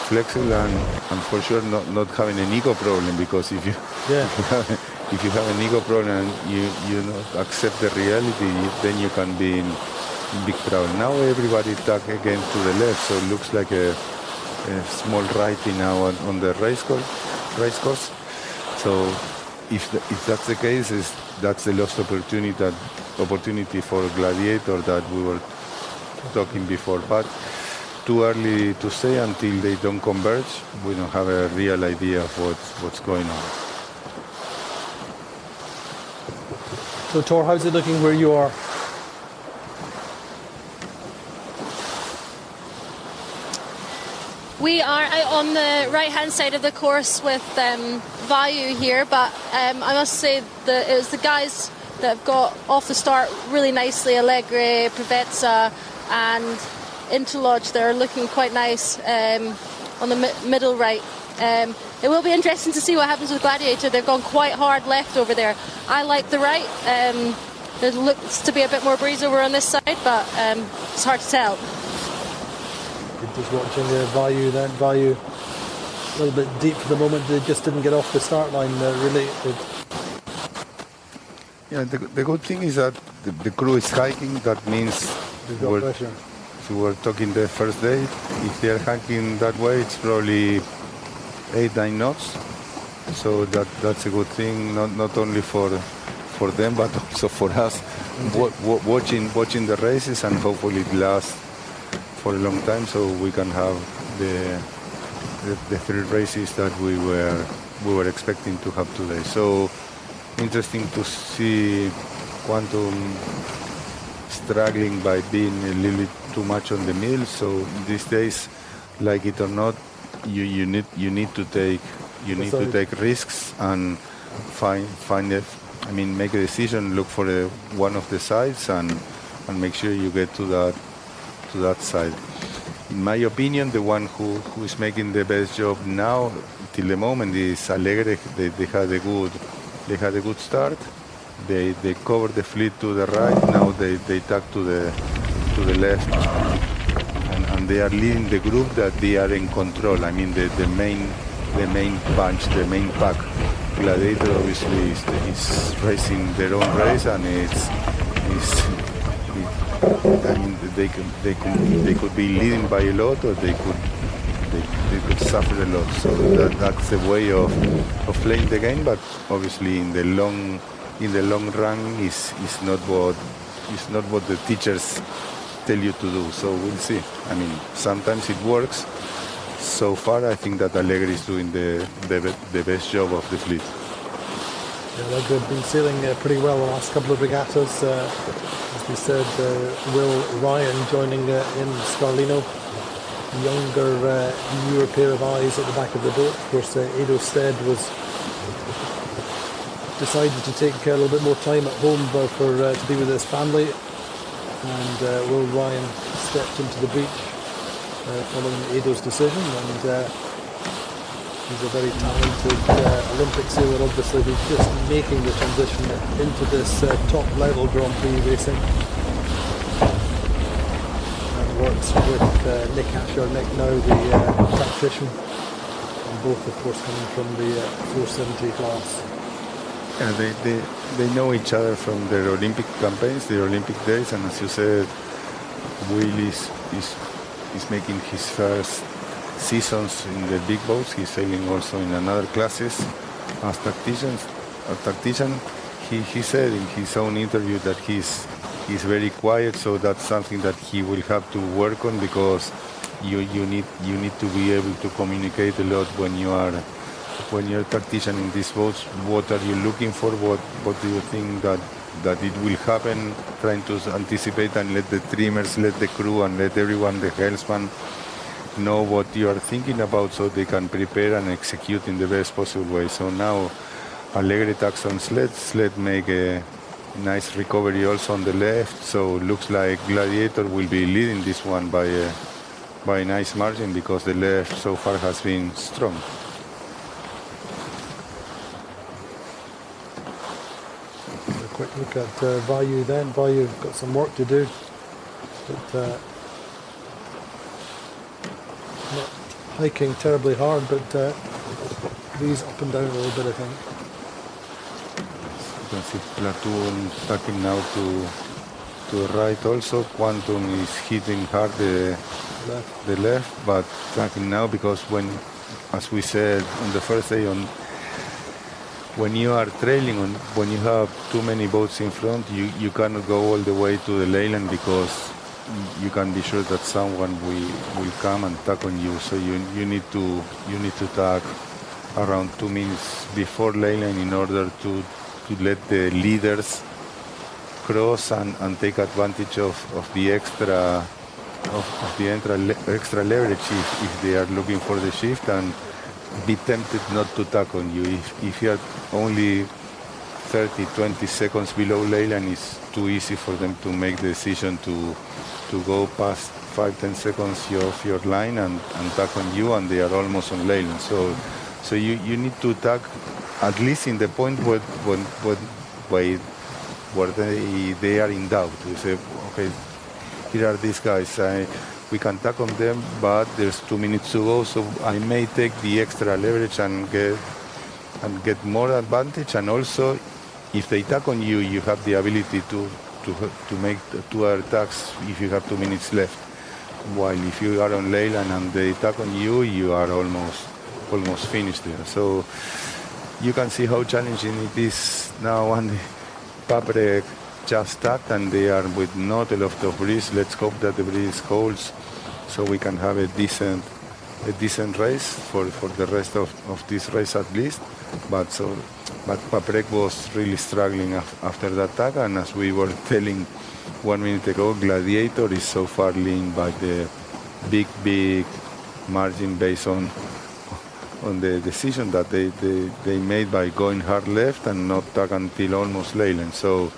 flexible and for sure not having an ego problem, because if you have an ego problem and you not accept the reality, then you can be in big trouble. Now everybody tuck again to the left, so it looks like a small righty now on the race course. So if that's the case, that's the lost opportunity for Gladiator that we were talking before. But too early to say until they don't converge. We don't have a real idea of what's going on. So Tor, how's it looking where you are? We are out on the right-hand side of the course with Value here, but I must say that it was the guys that have got off the start really nicely, Allegri, Privezza and Interlodge. They're looking quite nice on the middle right. It will be interesting to see what happens with Gladiator. They've gone quite hard left over there. I like the right. There looks to be a bit more breeze over on this side, but it's hard to tell. Just watching Value then. Value a little bit deep for the moment. They just didn't get off the start line really. Yeah, the good thing is that the crew is hiking. That means pressure. we were talking the first day. If they're hiking that way, it's probably 8-9 knots. So that's a good thing, not only for them but also for us. Watching the races, and hopefully it lasts for a long time, so we can have the 3 races that we were expecting to have today. So interesting to see Quantum struggling by being a little bit too much on the mill. So these days, like it or not, you need to take risks and make a decision, look for one of the sides and make sure you get to that side. In my opinion, the one who is making the best job now till the moment is Allegri. They had a good start. They covered the fleet to the right. Now they tuck to the left, and they are leading the group that they are in control. I mean the main bunch, the main pack. Gladiator obviously is racing their own race, and they could be leading by a lot, or they could suffer a lot. So that's the way of playing the game. But obviously in the long run is not what the teachers tell you to do. So we'll see. I mean, sometimes it works. So far, I think that Allegri is doing the best job of the fleet. Yeah, they've been sailing pretty well the last couple of regattas. As we said, Will Ryan joining in Scarlino. Younger, newer pair of eyes at the back of the boat. Of course, Edo Stead was decided to take a little bit more time at home to be with his family. And Will Ryan stepped into the beach following Edo's decision, and he's a very talented Olympic sailor, obviously, who's just making the transition into this top-level Grand Prix racing. And works with Nick Asher. Nick now the tactician, and both, of course, coming from the 470 class. Yeah, they know each other from their Olympic campaigns, their Olympic days, and as you said, Will is making his first seasons in the big boats. He's sailing also in another classes as tactician. He said in his own interview that he's very quiet, so that's something that he will have to work on, because you need to be able to communicate a lot when you're a tactician in these boats. What are you looking for? What do you think that it will happen? Trying to anticipate and let the trimmers, let the crew, and let everyone, the helmsman, know what you are thinking about, so they can prepare and execute in the best possible way. So now Allegri tacks on sled. Sled make a nice recovery also on the left. So looks like Gladiator will be leading this one by a nice margin, because the left so far has been strong. A quick look at Value then. Value got some work to do, but not hiking terribly hard, but these up and down a little bit, I think. You can see Platoon tacking now to the right also. Quantum is hitting hard the left, but tacking now, because as we said on the first day, when you are trailing, when you have too many boats in front, you cannot go all the way to the leyland, because you can be sure that someone will come and tack on you. So you need to tack around 2 minutes before leyland in order to let the leaders cross and take advantage of the extra of the extra leverage if they are looking for the shift, and be tempted not to tack on you. If you are only 30-20 seconds below leyline, it's too easy for them to make the decision to go past 5-10 seconds off your line and tack on you, and they are almost on leyline. So you need to tack at least in the point where they are in doubt. You say, okay, here are these guys. We can tack on them, but there's 2 minutes to go, so I may take the extra leverage and get more advantage. And also, if they tack on you, you have the ability to make 2 other tacks if you have 2 minutes left. While if you are on leyline and they tack on you, you are almost finished there. So you can see how challenging it is now, and Paprec just tacked, and they are with not a lot of breeze. Let's hope that the breeze holds, so we can have a decent race for the rest of this race at least. But Paprec was really struggling after that tag, and as we were telling 1 minute ago, Gladiator is so far leading by the big margin based on the decision that they made by going hard left and not tag until almost leyline. So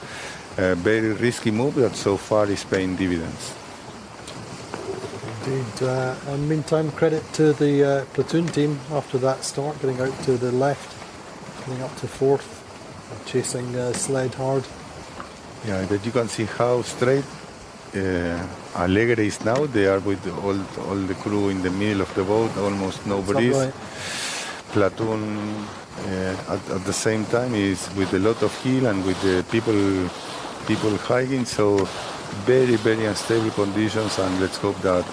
a very risky move that so far is paying dividends. Indeed. And meantime, credit to the platoon team after that start, getting out to the left, getting up to 4th, chasing sled hard. Yeah, but you can see how straight Alegre is now. They are with all the crew in the middle of the boat, almost no breeze. Right. Platoon at the same time is with a lot of heel and with the people hiking, so very unstable conditions, and let's hope that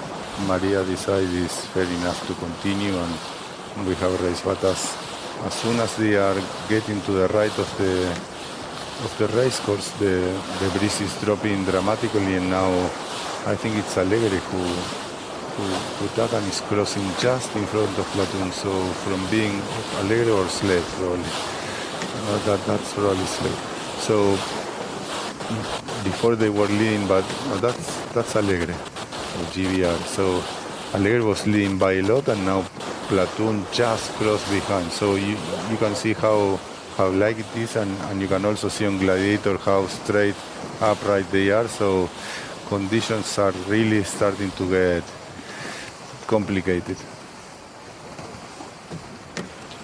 Maria decides it's fair enough to continue and we have a race. But as soon as they are getting to the right of the race course, the breeze is dropping dramatically, and now I think it's Alegre who Takan is crossing just in front of Platoon. So from being Alegre or Sled, probably. That's probably Sled. So before they were leading, but that's Alegre or GBR. So Alegre was leading by a lot, and now Platoon just crossed behind. So you can see how light it is, and you can also see on Gladiator how straight upright they are. So conditions are really starting to get complicated.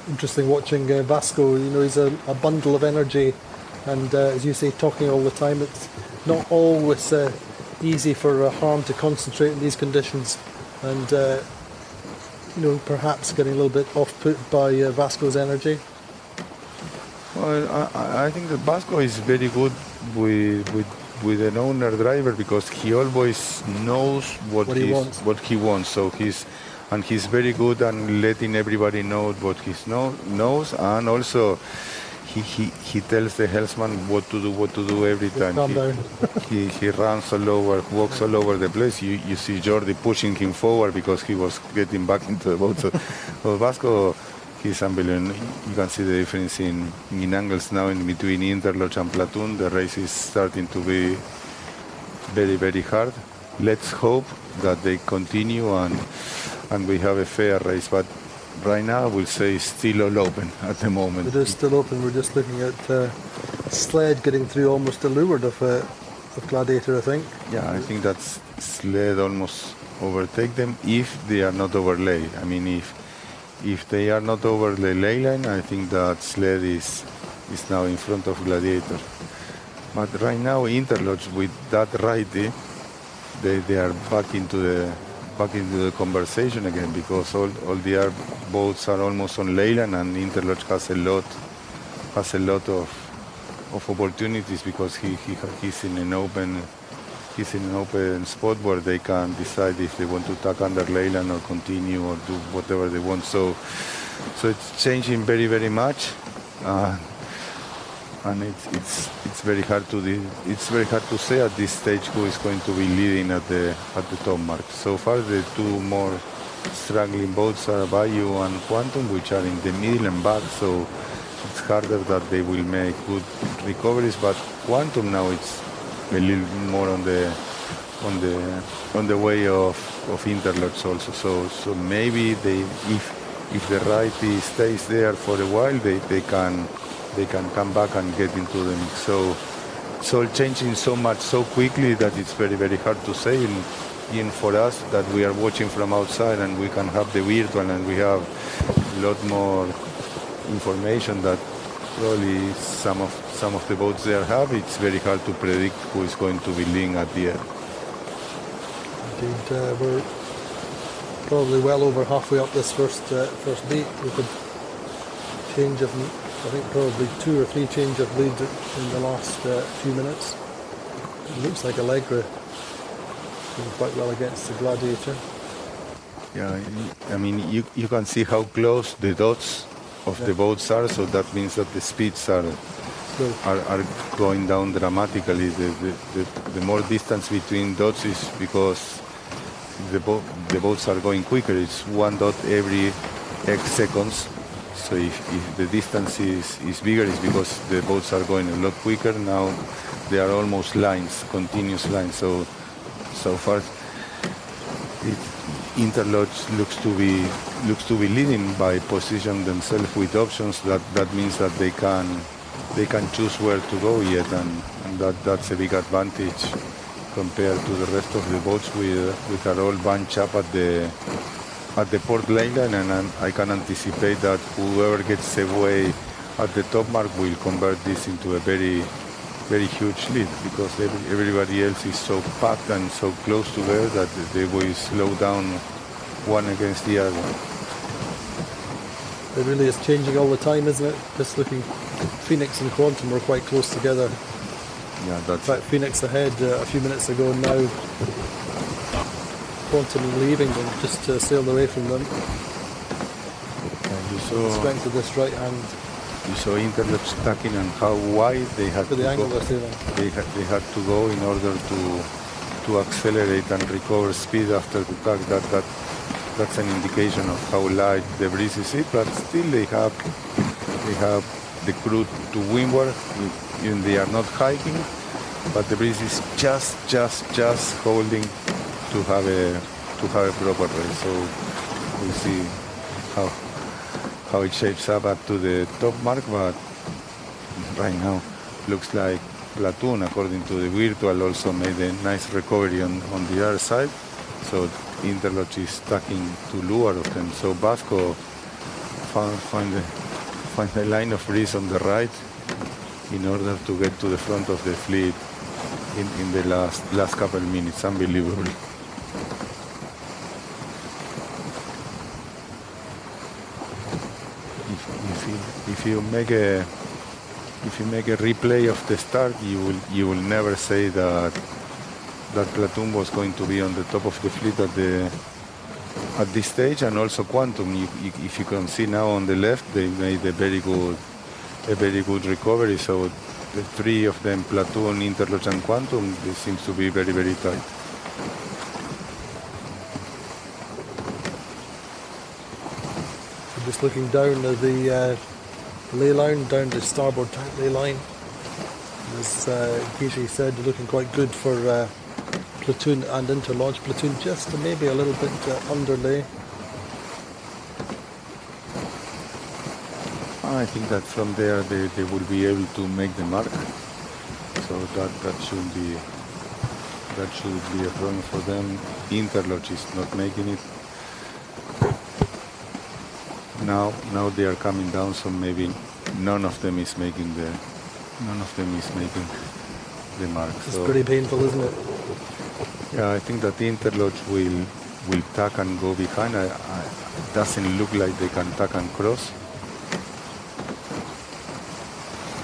Interesting watching Vasco. You know, he's a bundle of energy, and as you say, talking all the time. It's not always easy for Harm to concentrate in these conditions, and you know, perhaps getting a little bit off-put by Vasco's energy. Well, I think that Vasco is very good with an owner driver, because he always knows what he wants. So he's very good at letting everybody know what he knows, and also he tells the helmsman what to do every time. He runs all over, walks all over the place. You see Jordi pushing him forward because he was getting back into the boat. So Vasco, he's unbelievable. You can see the difference in angles now in between Interlodge and Platoon. The race is starting to be very hard. Let's hope that they continue and we have a fair race. But right now, I will say still all open at the moment. It is still open. We're just looking at Sled getting through almost a leeward of Gladiator, I think. Yeah, I think that's Sled almost overtake them if they are not overlaid. I mean, if they are not over the ley line, I think that Sled is now in front of Gladiator. But right now, Interlodge with that righty, they are back into the conversation again, because all the other boats are almost on ley line, and Interlodge has a lot of opportunities because he's in an open spot where they can decide if they want to tack under ley line or continue or do whatever they want. So it's changing very much, and it's very hard to say at this stage who is going to be leading at the top mark. So far, the two more struggling boats are Bayou and Quantum, which are in the middle and back. So it's harder that they will make good recoveries. But Quantum now, it's a little more on on the way of interlocks also. So maybe if the righty stays there for a while, they can come back and get into the mix. So it's all changing so much so quickly that it's very, very hard to say. In for us that we are watching from outside and we can have the virtual and we have a lot more information that probably some of the boats there have. It's very hard to predict who is going to be leading at the end. Indeed, we're probably well over halfway up this first beat. We could change of, I think probably 2 or 3 change of lead in the last few minutes. It looks like Allegra doing quite well against the Gladiator. Yeah, I mean you can see how close the dots of the boats are, so that means that the speeds are going down dramatically. The more distance between dots is because the boats are going quicker. It's 1 dot every X seconds. So if the distance is bigger, it's because the boats are going a lot quicker. Now they are almost lines, continuous lines. So far, Interlodge looks to be leading by positioning themselves with options. That means that they can choose where to go yet, and that's a big advantage compared to the rest of the boats with are all bunched up at the port lane line, and I can anticipate that whoever gets away at the top mark will convert this into a very, very huge lead, because everybody else is so packed and so close together that they will slow down one against the other one. It really is changing all the time, isn't it? Just looking, Phoenix and Quantum were quite close together. Yeah, that's in fact, Phoenix ahead a few minutes ago, and now Quantum leaving them, just sailed away from them. You saw the strength of this right hand. You saw Interlodge stacking and how wide they had to the go. They had to go in order to accelerate and recover speed after the tack. That's an indication of how light the breeze is. But still, they have the crew to windward. Even they are not hiking, but the breeze is just holding to have a proper race. So we'll see how it shapes up to the top mark, but right now looks like Platoon, according to the virtual, also made a nice recovery on the other side. So Interlodge is stacking to leeward of them. So Vasco find the line of breeze on the right in order to get to the front of the fleet in the last couple minutes. Unbelievable. If you make a replay of the start, you will never say that Platoon was going to be on the top of the fleet at this stage, and also Quantum. If you can see now on the left, they made a very good recovery. So the 3 of them, Platoon, Interlodge, and Quantum, they seems to be very, very tight. Just looking down at the ley line, down the starboard ley line. As Gigi said, looking quite good for Platoon and Interlodge. Platoon just maybe a little bit under ley. I think that from there they will be able to make the mark. So that should be a problem for them. Interlodge is not making it. Now they are coming down, so maybe none of them is making the mark. It's pretty painful, isn't it? Yeah, I think that Interlodge will tack and go behind. It doesn't look like they can tack and cross.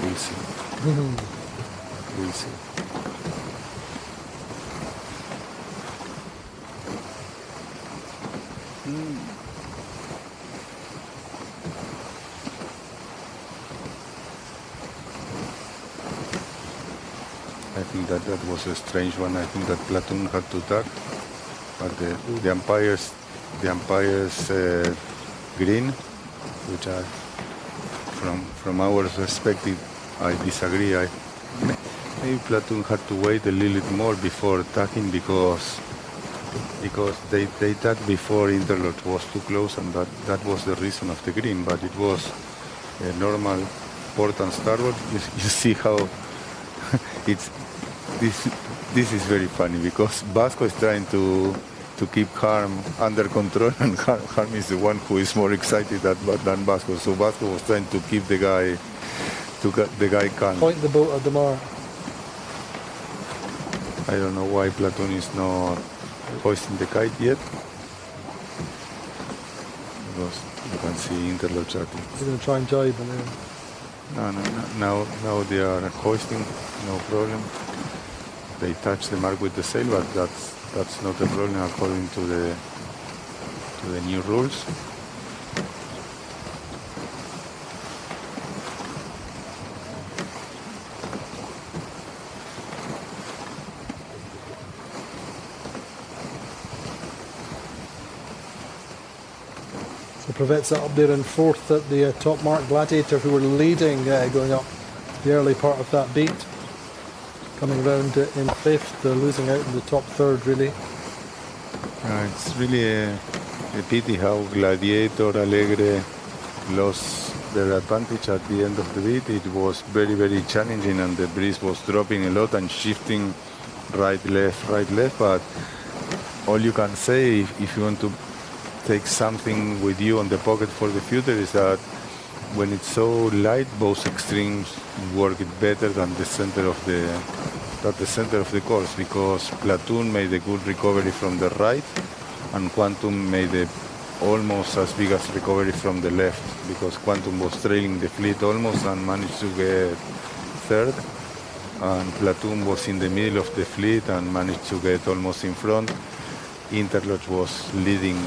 We'll see. We'll see. I think that was a strange one. I think that Platoon had to tack, but the umpires green, which are from our perspective, I disagree. maybe Platoon had to wait a little bit more before attacking because they attacked before Interlodge was too close, and that was the reason of the green. But it was a normal port and starboard. You see how it's this is very funny because Vasco is trying to keep Harm under control, and Harm is the one who is more excited than Vasco. So Vasco was trying to keep the guy calm. Point the boat at the mark. I don't know why Platoon is not hoisting the kite yet. Because you can see Interlodge starting. They're going to try and jibe them. No. Now they are hoisting, no problem. They touch the mark with the sail, but that's not a problem according to the new rules. So Prevets up there in fourth at the top mark. Gladiator, who were leading going up the early part of that beat, coming round in fifth, losing out in the top third, really. It's really a pity how Gladiator, Alegre lost their advantage at the end of the beat. It was very, very challenging, and the breeze was dropping a lot and shifting right, left. But all you can say, if you want to take something with you on the pocket for the future, is that when it's so light, both extremes work it better than the center of the course, because Platoon made a good recovery from the right, and Quantum made a almost as big as recovery from the left, because Quantum was trailing the fleet almost and managed to get third, and Platoon was in the middle of the fleet and managed to get almost in front. Interlodge was leading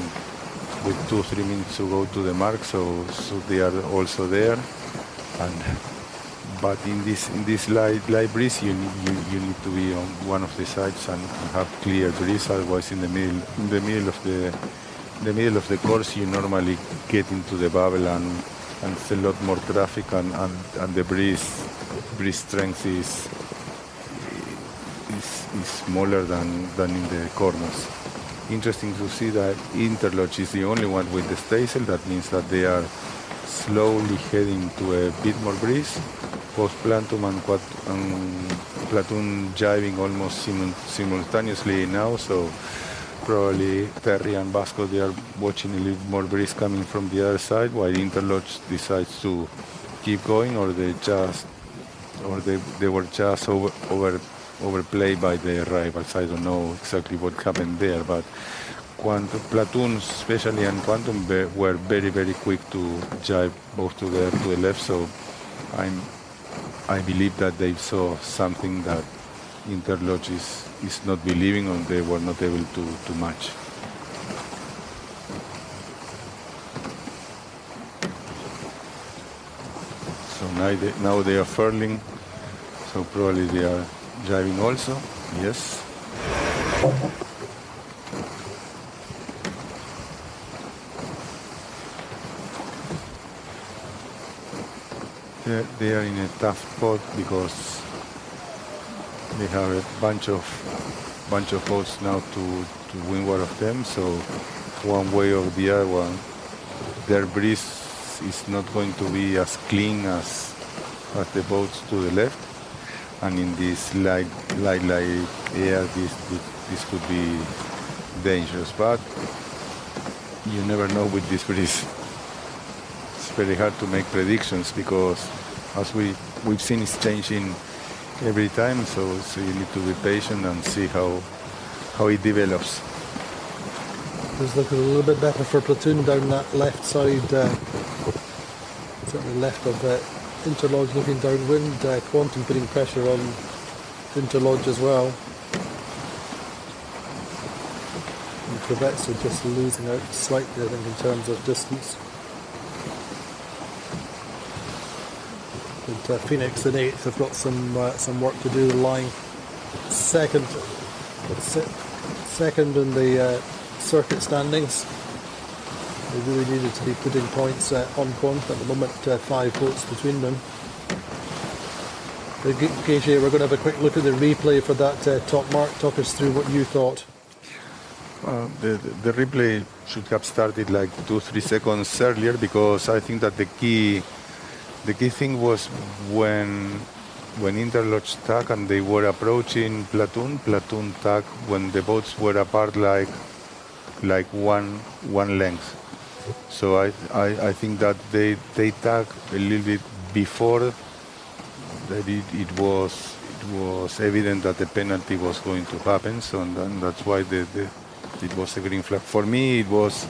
with 2-3 minutes to go to the mark, so they are also there. But in this light breeze, you need to be on one of the sides and have clear breeze. Otherwise, in the middle of the course, you normally get into the bubble, and it's a lot more traffic, and the breeze strength is smaller than in the corners. Interesting to see that Interlodge is the only one with the staysail. That means that they are slowly heading to a bit more breeze. Both Platoon and Platoon jiving almost simultaneously now, so probably Terry and Vasco, they are watching a little more breeze coming from the other side, while Interlodge decides to keep going, or they were just overplayed by the rivals. I don't know exactly what happened there, but Platoon especially and Quantum were very, very quick to jibe both to the left, so I believe that they saw something that Interlodge is not believing, and they were not able to match. So now they are furling, so probably they are driving also. Yes. They are in a tough spot because they have a bunch of boats now to windward of them. So one way or the other one, their breeze is not going to be as clean as the boats to the left. And in this light air, this could be dangerous. But you never know with this breeze. It's very hard to make predictions because, as we've seen, it's changing every time. So you need to be patient and see how it develops. It's looking a little bit better for Platoon down that left side, certainly left of Interlodge, looking downwind. Quantum putting pressure on Interlodge as well. And Prevets are just losing out slightly, I think, in terms of distance. But Phoenix in 8th have got some work to do, lying second in the circuit standings. They really needed to be putting points on Quant. At the moment, 5 boats between them. Gage, we're going to have a quick look at the replay for that top mark. Talk us through what you thought. The replay should have started like 2-3 seconds earlier, because I think that the key thing was when interlodge tag and they were approaching platoon tag when the boats were apart like one length. So I think that they tag a little bit before that it was evident that the penalty was going to happen. So and that's why it was a green flag. For me, it was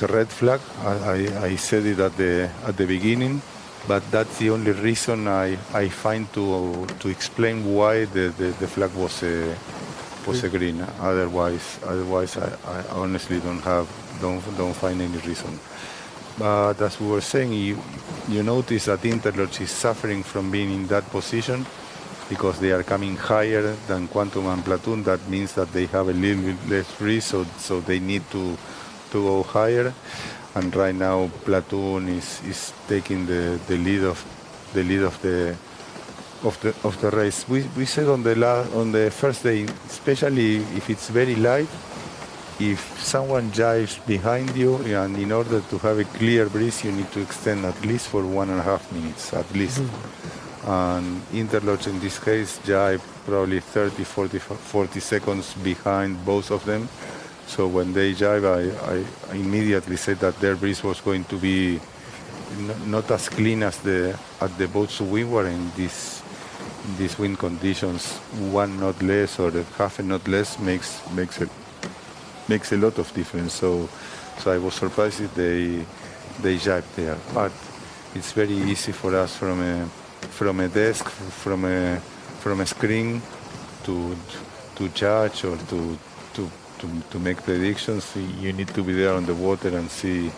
a red flag. I said it at the beginning, but that's the only reason I find to explain why the flag was a green. Otherwise I honestly don't find any reason. But as we were saying, you notice that interlodge is suffering from being in that position because they are coming higher than Quantum and Platoon. That means that they have a little bit less breeze, so they need to go higher. And right now, Platoon is taking the lead of the race. We said on the first day, especially if it's very light, if someone jives behind you, and in order to have a clear breeze, you need to extend at least for 1.5 minutes, at least. And interlodge in this case jive probably 30, 40 seconds behind both of them. So when they jive, I immediately said that their breeze was going to be not as clean as the boats we were in these wind conditions. 1 knot less or half a knot less makes a lot of difference. So I was surprised if they jive there. But it's very easy for us from a desk, from a screen to judge or to make predictions. You need to be there on the water and see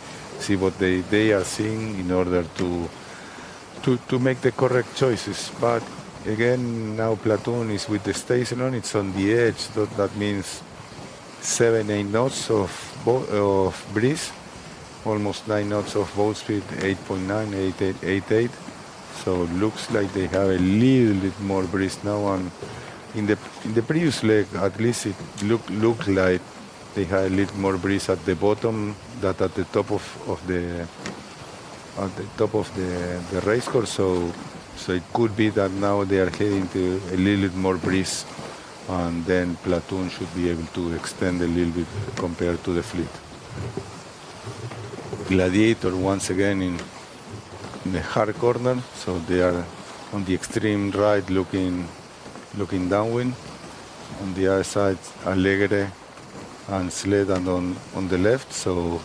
what they are seeing in order to make the correct choices. But again, now Platoon is with the station on. It's on the edge. That means 7-8 knots of breeze, almost 9 knots of boat speed, 8.9, 8.8. So looks like they have a little bit more breeze now. And in the previous leg, at least it looked like they had a little more breeze at the bottom than at the top of the race course. So it could be that now they are heading to a little bit more breeze, and then Platoon should be able to extend a little bit compared to the fleet. Gladiator once again in the hard corner, so they are on the extreme right looking downwind. On the other side, Alegre and Sled and on the left. So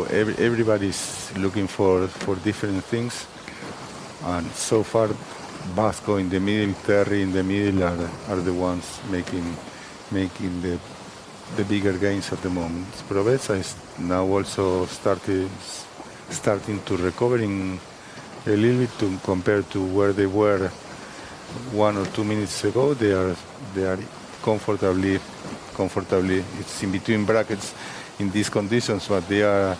everybody's looking for different things. And so far, Vasco in the middle, Terry in the middle are the ones making the bigger gains at the moment. Provenza is now also starting to recovering a little bit compared to where they were 1 or 2 minutes ago. They are comfortably. It's in between brackets in these conditions, but they are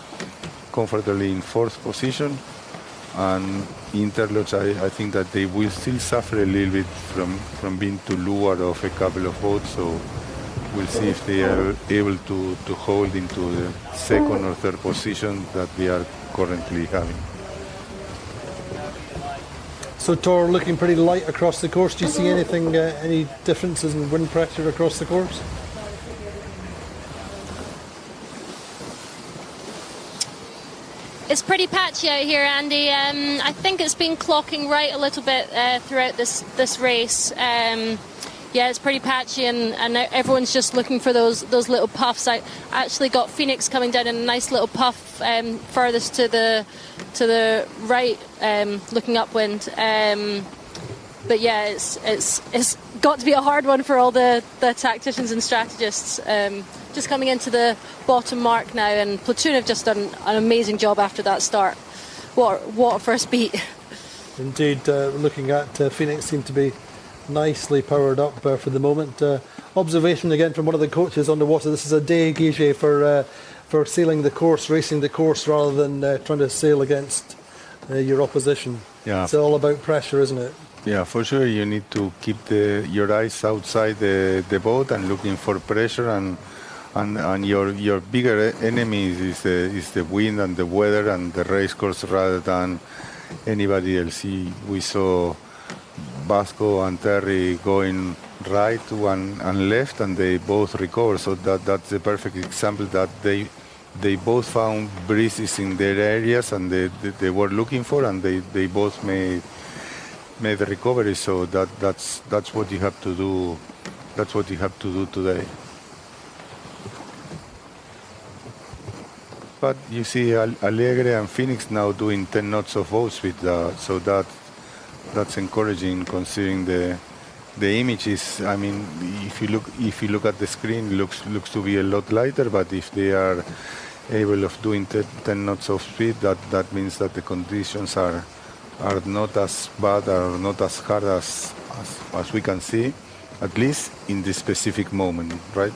comfortably in 4th position. And interlodge, I think that they will still suffer a little bit from being too leeward of a couple of boats. So we'll see if they are able to hold into the 2nd or 3rd position that they are currently having. So Tor looking pretty light across the course. Do you see anything, any differences in wind pressure across the course? It's pretty patchy out here, Andy. I think it's been clocking right a little bit throughout this race. Yeah, it's pretty patchy, and everyone's just looking for those little puffs. I actually got Phoenix coming down in a nice little puff furthest to the right, looking upwind. But yeah, it's got to be a hard one for all the tacticians and strategists. Just coming into the bottom mark now, and Platoon have just done an amazing job after that start. What a first beat. Indeed, looking at Phoenix seem to be nicely powered up for the moment. Observation again from one of the coaches on the water. This is a day, Guige, for sailing the course, racing the course, rather than trying to sail against your opposition. Yeah. It's all about pressure, isn't it? Yeah, for sure. You need to keep your eyes outside the boat and looking for pressure, and your bigger enemy is the wind and the weather and the race course rather than anybody else. We saw Vasco and Terry going right and left, and they both recovered. So that's the perfect example that they both found breezes in their areas and they were looking for, and they both made the recovery. So that's what you have to do. That's what you have to do today. But you see Alegre and Phoenix now doing 10 knots of boat speed, so that's encouraging considering the images. I mean, if you look at the screen, looks to be a lot lighter. But if they are able of doing 10 knots of speed, that means that the conditions are not as bad or not as hard as we can see, at least in this specific moment, right?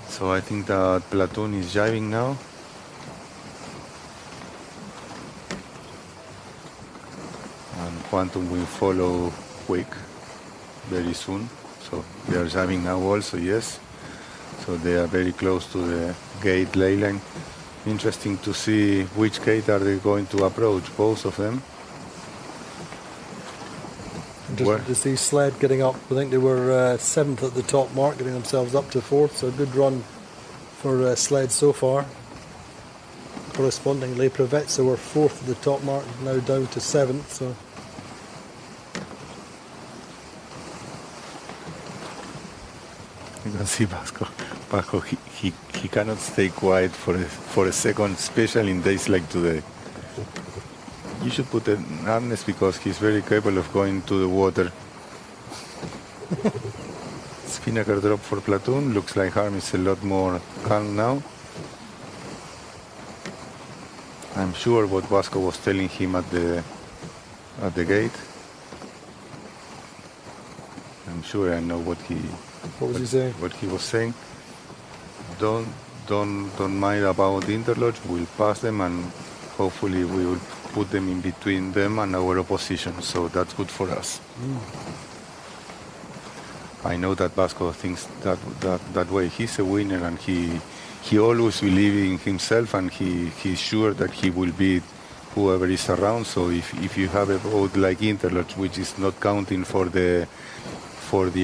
So I think that Platoon is jiving now. And Quantum will follow quick very soon. So they are jiving now also, yes. So they are very close to the gate ley line. Interesting to see which gate are they going to approach, both of them. Interesting to see Sled getting up. I think they were 7th at the top mark, getting themselves up to 4th. So a good run for Sled so far. Correspondingly, Provezza were 4th at the top mark, now down to 7th. So you can see Vasco, he cannot stay quiet for a second, especially in days like today. You should put an harness because he's very capable of going to the water. Spinnaker drop for Platoon. Looks like Harm is a lot more calm now. I'm sure what Vasco was telling him at the gate. I'm sure I know what he was saying. Don't mind about the interlodge. We'll pass them and hopefully we will put them in between them and our opposition. So that's good for us. I know that Vasco thinks that way. He's a winner and he always believes in himself, and he's sure that he will beat whoever is around. So if you have a boat like Interlodge, which is not counting for the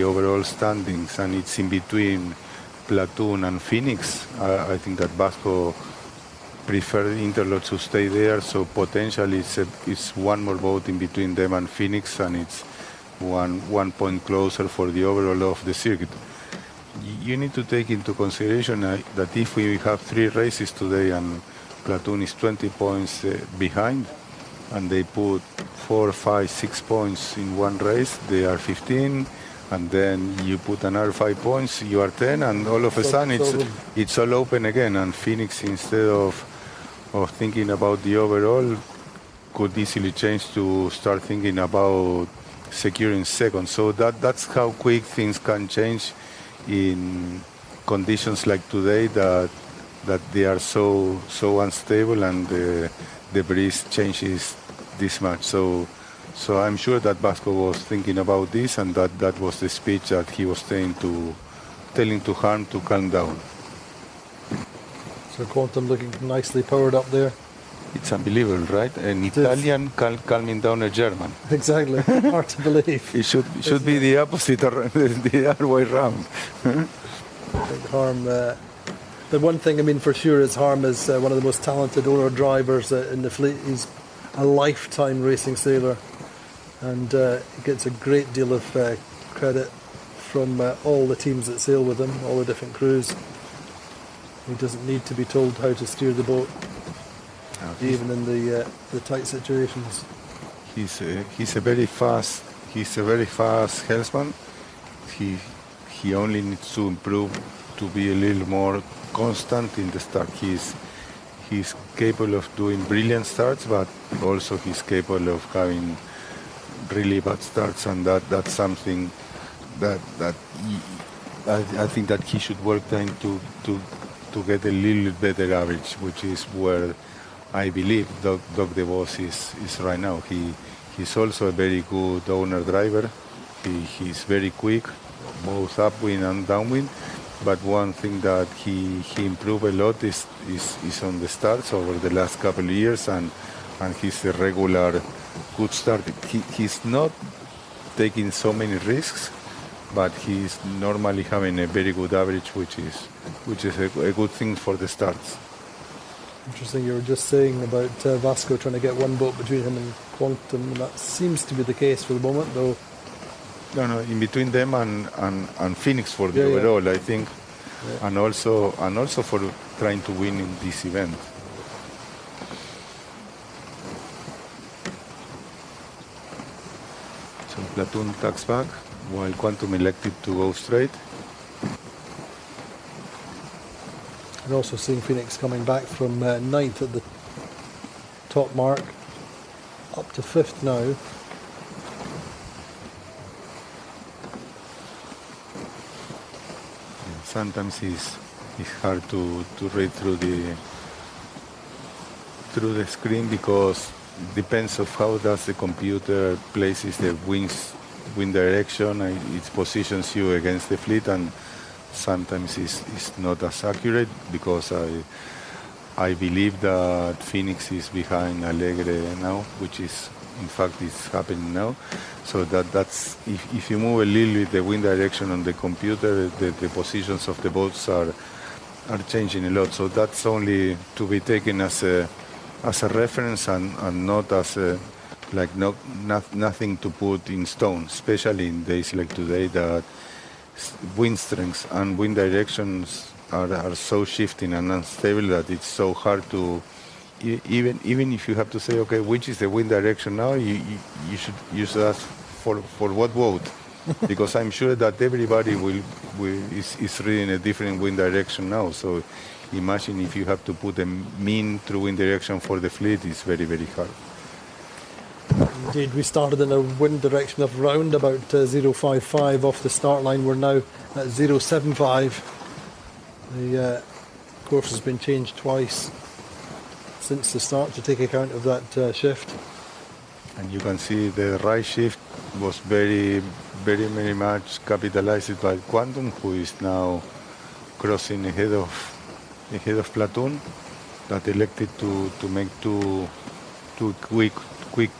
overall standings, and it's in between Platoon and Phoenix, I think that Vasco preferred Interlodge to stay there. So potentially it's one more boat in between them and Phoenix, and it's one point closer for the overall of the circuit. You need to take into consideration that if we have 3 races today and Platoon is 20 points behind, and they put 4, 5, 6 points in one race, they are 15, and then you put another 5 points, you are 10, and all of a sudden it's all open again. And Phoenix, instead of thinking about the overall, could easily change to start thinking about securing second. So that's how quick things can change in conditions like today, that they are so unstable, and the breeze changes this much. So I'm sure that Vasco was thinking about this, and that was the speech that he was telling to Harm to calm down. So Quantum looking nicely powered up there. It's unbelievable, right? An Italian calming down a German. Exactly. Hard to believe. It should be the opposite, or the other way around. I think Harm, the one thing, I mean, for sure is Harm is one of the most talented owner drivers in the fleet. He's a lifetime racing sailor, and he gets a great deal of credit from all the teams that sail with him, all the different crews. He doesn't need to be told how to steer the boat, even in the tight situations. He's a very fast helmsman. He only needs to improve to be a little more constant in the start. He's capable of doing brilliant starts, but also he's capable of having really bad starts, and that's something that I think that he should work on to get a little better average, which is where I believe Doug DeVos is right now. He's also a very good owner driver. He's very quick, both upwind and downwind. But one thing that he improved a lot is on the starts over the last couple of years, and he's a regular good starter. He's not taking so many risks, but he's normally having a very good average, which is a good thing for the starts. Interesting, you were just saying about Vasco trying to get one boat between him and Quantum, and that seems to be the case for the moment, though. No, in between them and Phoenix for the overall, I think, and also for trying to win in this event. So Platoon tacks back while Quantum elected to go straight. And also seeing Phoenix coming back from 9th at the top mark up to 5th now. Sometimes it's hard to read through the screen, because it depends of how does the computer places the wind direction, and it positions you against the fleet, and sometimes it's not as accurate, because I believe that Phoenix is behind Alegre now, which is in fact is happening now. So that's if you move a little bit the wind direction on the computer, the positions of the boats are changing a lot. So that's only to be taken as a reference, and not as nothing to put in stone, especially in days like today that wind strengths and wind directions are so shifting and unstable that it's so hard to, even if you have to say, okay, which is the wind direction now, you should use that for what boat? Because I'm sure that everybody is reading a different wind direction now. So imagine if you have to put a mean true wind direction for the fleet, it's very, very hard. Indeed, we started in a wind direction of round about 055 off the start line. We're now at 075. The course has been changed twice since the start to take account of that shift. And you can see the right shift was very, very much capitalized by Quantum, who is now crossing ahead of Platoon, that elected to make two quick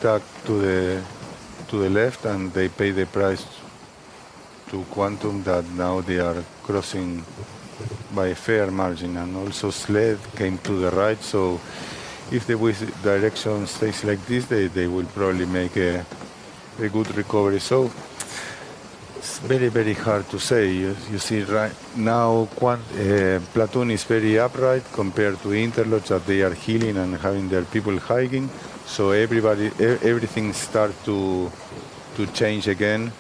tack to the left, and they pay the price to Quantum that now they are crossing by a fair margin. And also Sled came to the right, so if the direction stays like this, they will probably make a good recovery. So it's very, very hard to say. You see right now Platoon is very upright compared to Interlodge, that they are heeling and having their people hiking. So everything starts to change again,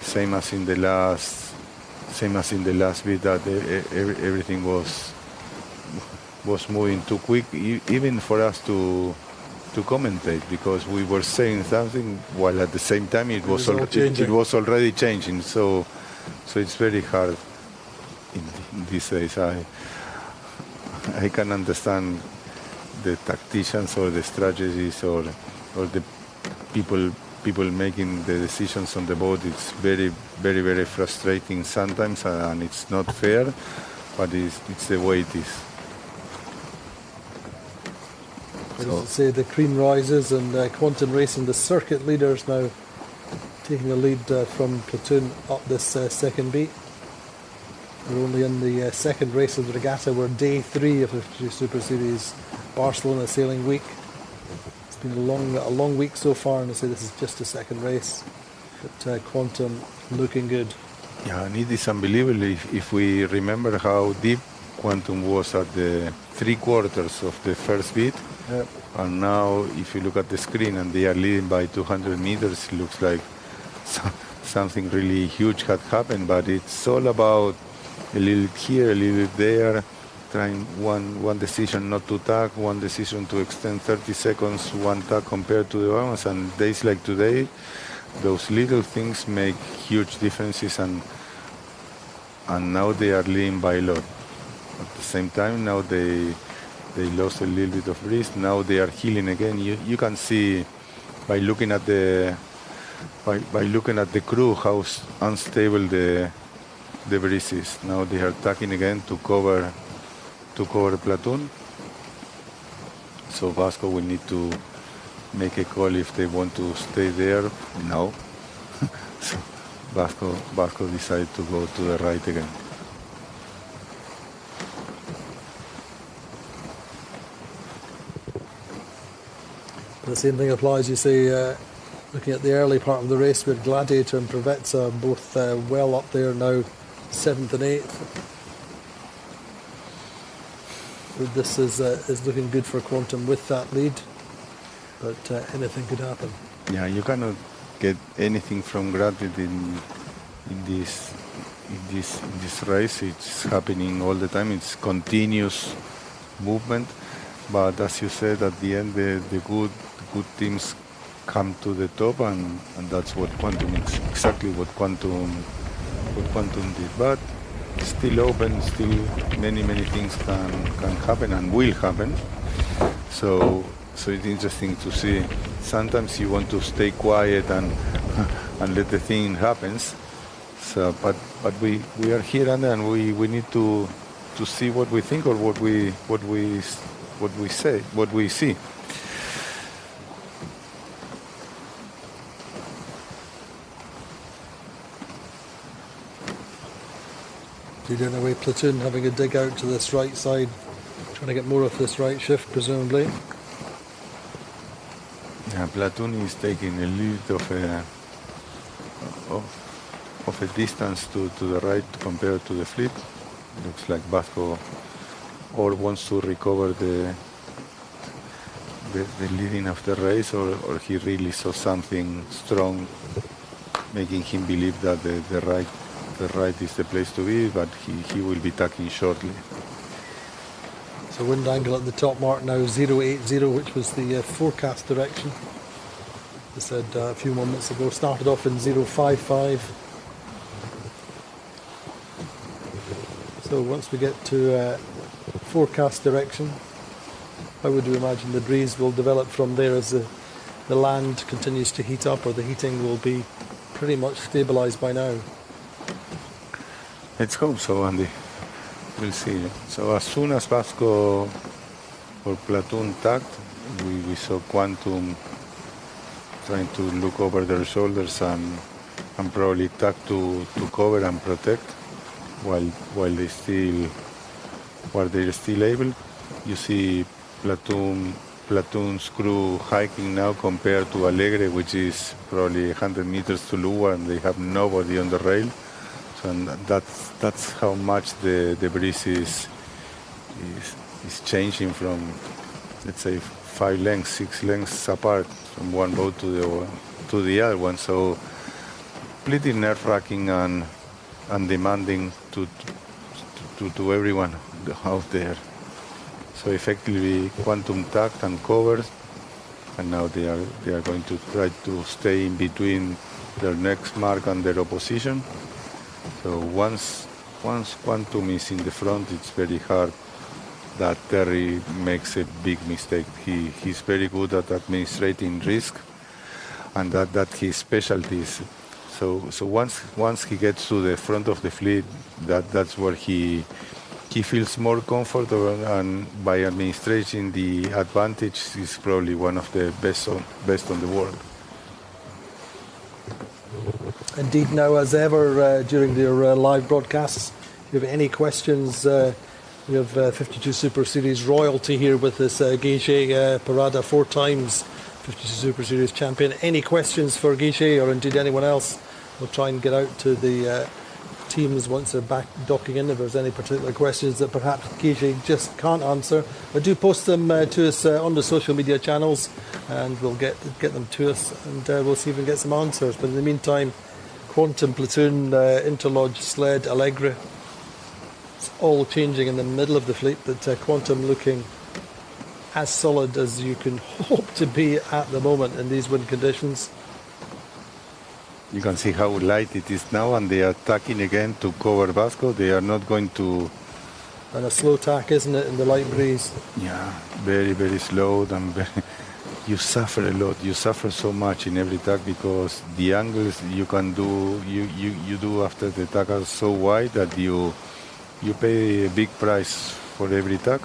same as in the last bit, that everything was moving too quick, even for us to commentate, because we were saying something while at the same time it was already changing. So it's very hard in these days. I can understand the tacticians or the strategies or the people making the decisions on the boat. It's very, very, very frustrating sometimes, and it's not fair, but it's the way it is. As I say, the cream rises, and Quantum Racing, the circuit leaders, now taking the lead from Platoon up this second beat. We're only in the second race of the regatta. We're day 3 of the Super Series Barcelona Sailing week. It's been a long week so far, and I say this is just a second race. But Quantum looking good. Yeah, and it is unbelievable if we remember how deep Quantum was at the 3/4 of the first beat. Yep. And now, if you look at the screen and they are leading by 200 meters, it looks like something really huge had happened. But it's all about a little here, a little there, trying one decision not to tack, one decision to extend 30 seconds, one tack compared to the others. And days like today, those little things make huge differences, and now they are leading by a lot. At the same time, now lost a little bit of breeze. Now they are healing again. You can see by looking at the crew how unstable the breeze is. Now they are tacking again to cover platoon. So Vasco will need to make a call if they want to stay there. No. So Vasco decided to go to the right again. The same thing applies, you say, looking at the early part of the race with Gladiator and Provezza both well up there now, 7th and 8th. This is looking good for Quantum with that lead, but anything could happen. Yeah, you cannot get anything from gratitude in this race. It's happening all the time. It's continuous movement, but as you said, at the end, the good teams come to the top, and that's what Quantum is, exactly what Quantum did. But still open, still many things can happen and will happen. So it's interesting to see. Sometimes you want to stay quiet and let the thing happen. So, but we are here and we need to see what we think or what we see. Leading away platoon, having a dig out to this right side, trying to get more of this right shift, presumably. Yeah, platoon is taking a little of a distance to the right compared to the fleet. Looks like Vasco or wants to recover the leading of the race, or he really saw something strong, making him believe that the right is the place to be, but he will be tacking shortly. So wind angle at the top mark now 080, which was the forecast direction. I said a few moments ago, started off in 055. So once we get to forecast direction, how would you imagine the breeze will develop from there as the land continues to heat up, or the heating will be pretty much stabilized by now? Let's hope so, Andy. We'll see. So as soon as Vasco or platoon tagged, we saw Quantum trying to look over their shoulders and probably tag to cover and protect while they're still able. You see platoon's crew hiking now compared to Alegre, which is probably 100 meters to Lua, and they have nobody on the rail. So that's how much the breeze is changing from, let's say, 5 lengths, 6 lengths apart from one boat to the other one. So pretty nerve-wracking and demanding to everyone out there. So effectively, Quantum tagged and covered, and now they are going to try to stay in between their next mark and their opposition. So once Quantum is in the front, it's very hard that Terry makes a big mistake. He's very good at administrating risk, and that's his specialty. So once he gets to the front of the fleet, that's where he feels more comfortable, and by administrating the advantage, he's probably one of the best on the world. Indeed, now as ever during their live broadcasts, if you have any questions, we have 52 Super Series royalty here with us, Guichet Parada, 4 times 52 Super Series champion. Any questions for Guichet or indeed anyone else? We'll try and get out to the teams once they're back docking in if there's any particular questions that perhaps Guichet just can't answer. But do post them to us on the social media channels, and we'll get them to us, and we'll see if we can get some answers. But in the meantime, Quantum, Platoon, Interlodge, Sled, Alegre, it's all changing in the middle of the fleet, but Quantum looking as solid as you can hope to be at the moment in these wind conditions. You can see how light it is now, and they are tacking again to cover Vasco. They are not going to And a slow tack, isn't it, in the light breeze? Yeah, very, very slow and you suffer a lot. You suffer so much in every tack because the angles you can do, you do after the tack are so wide that you pay a big price for every tack.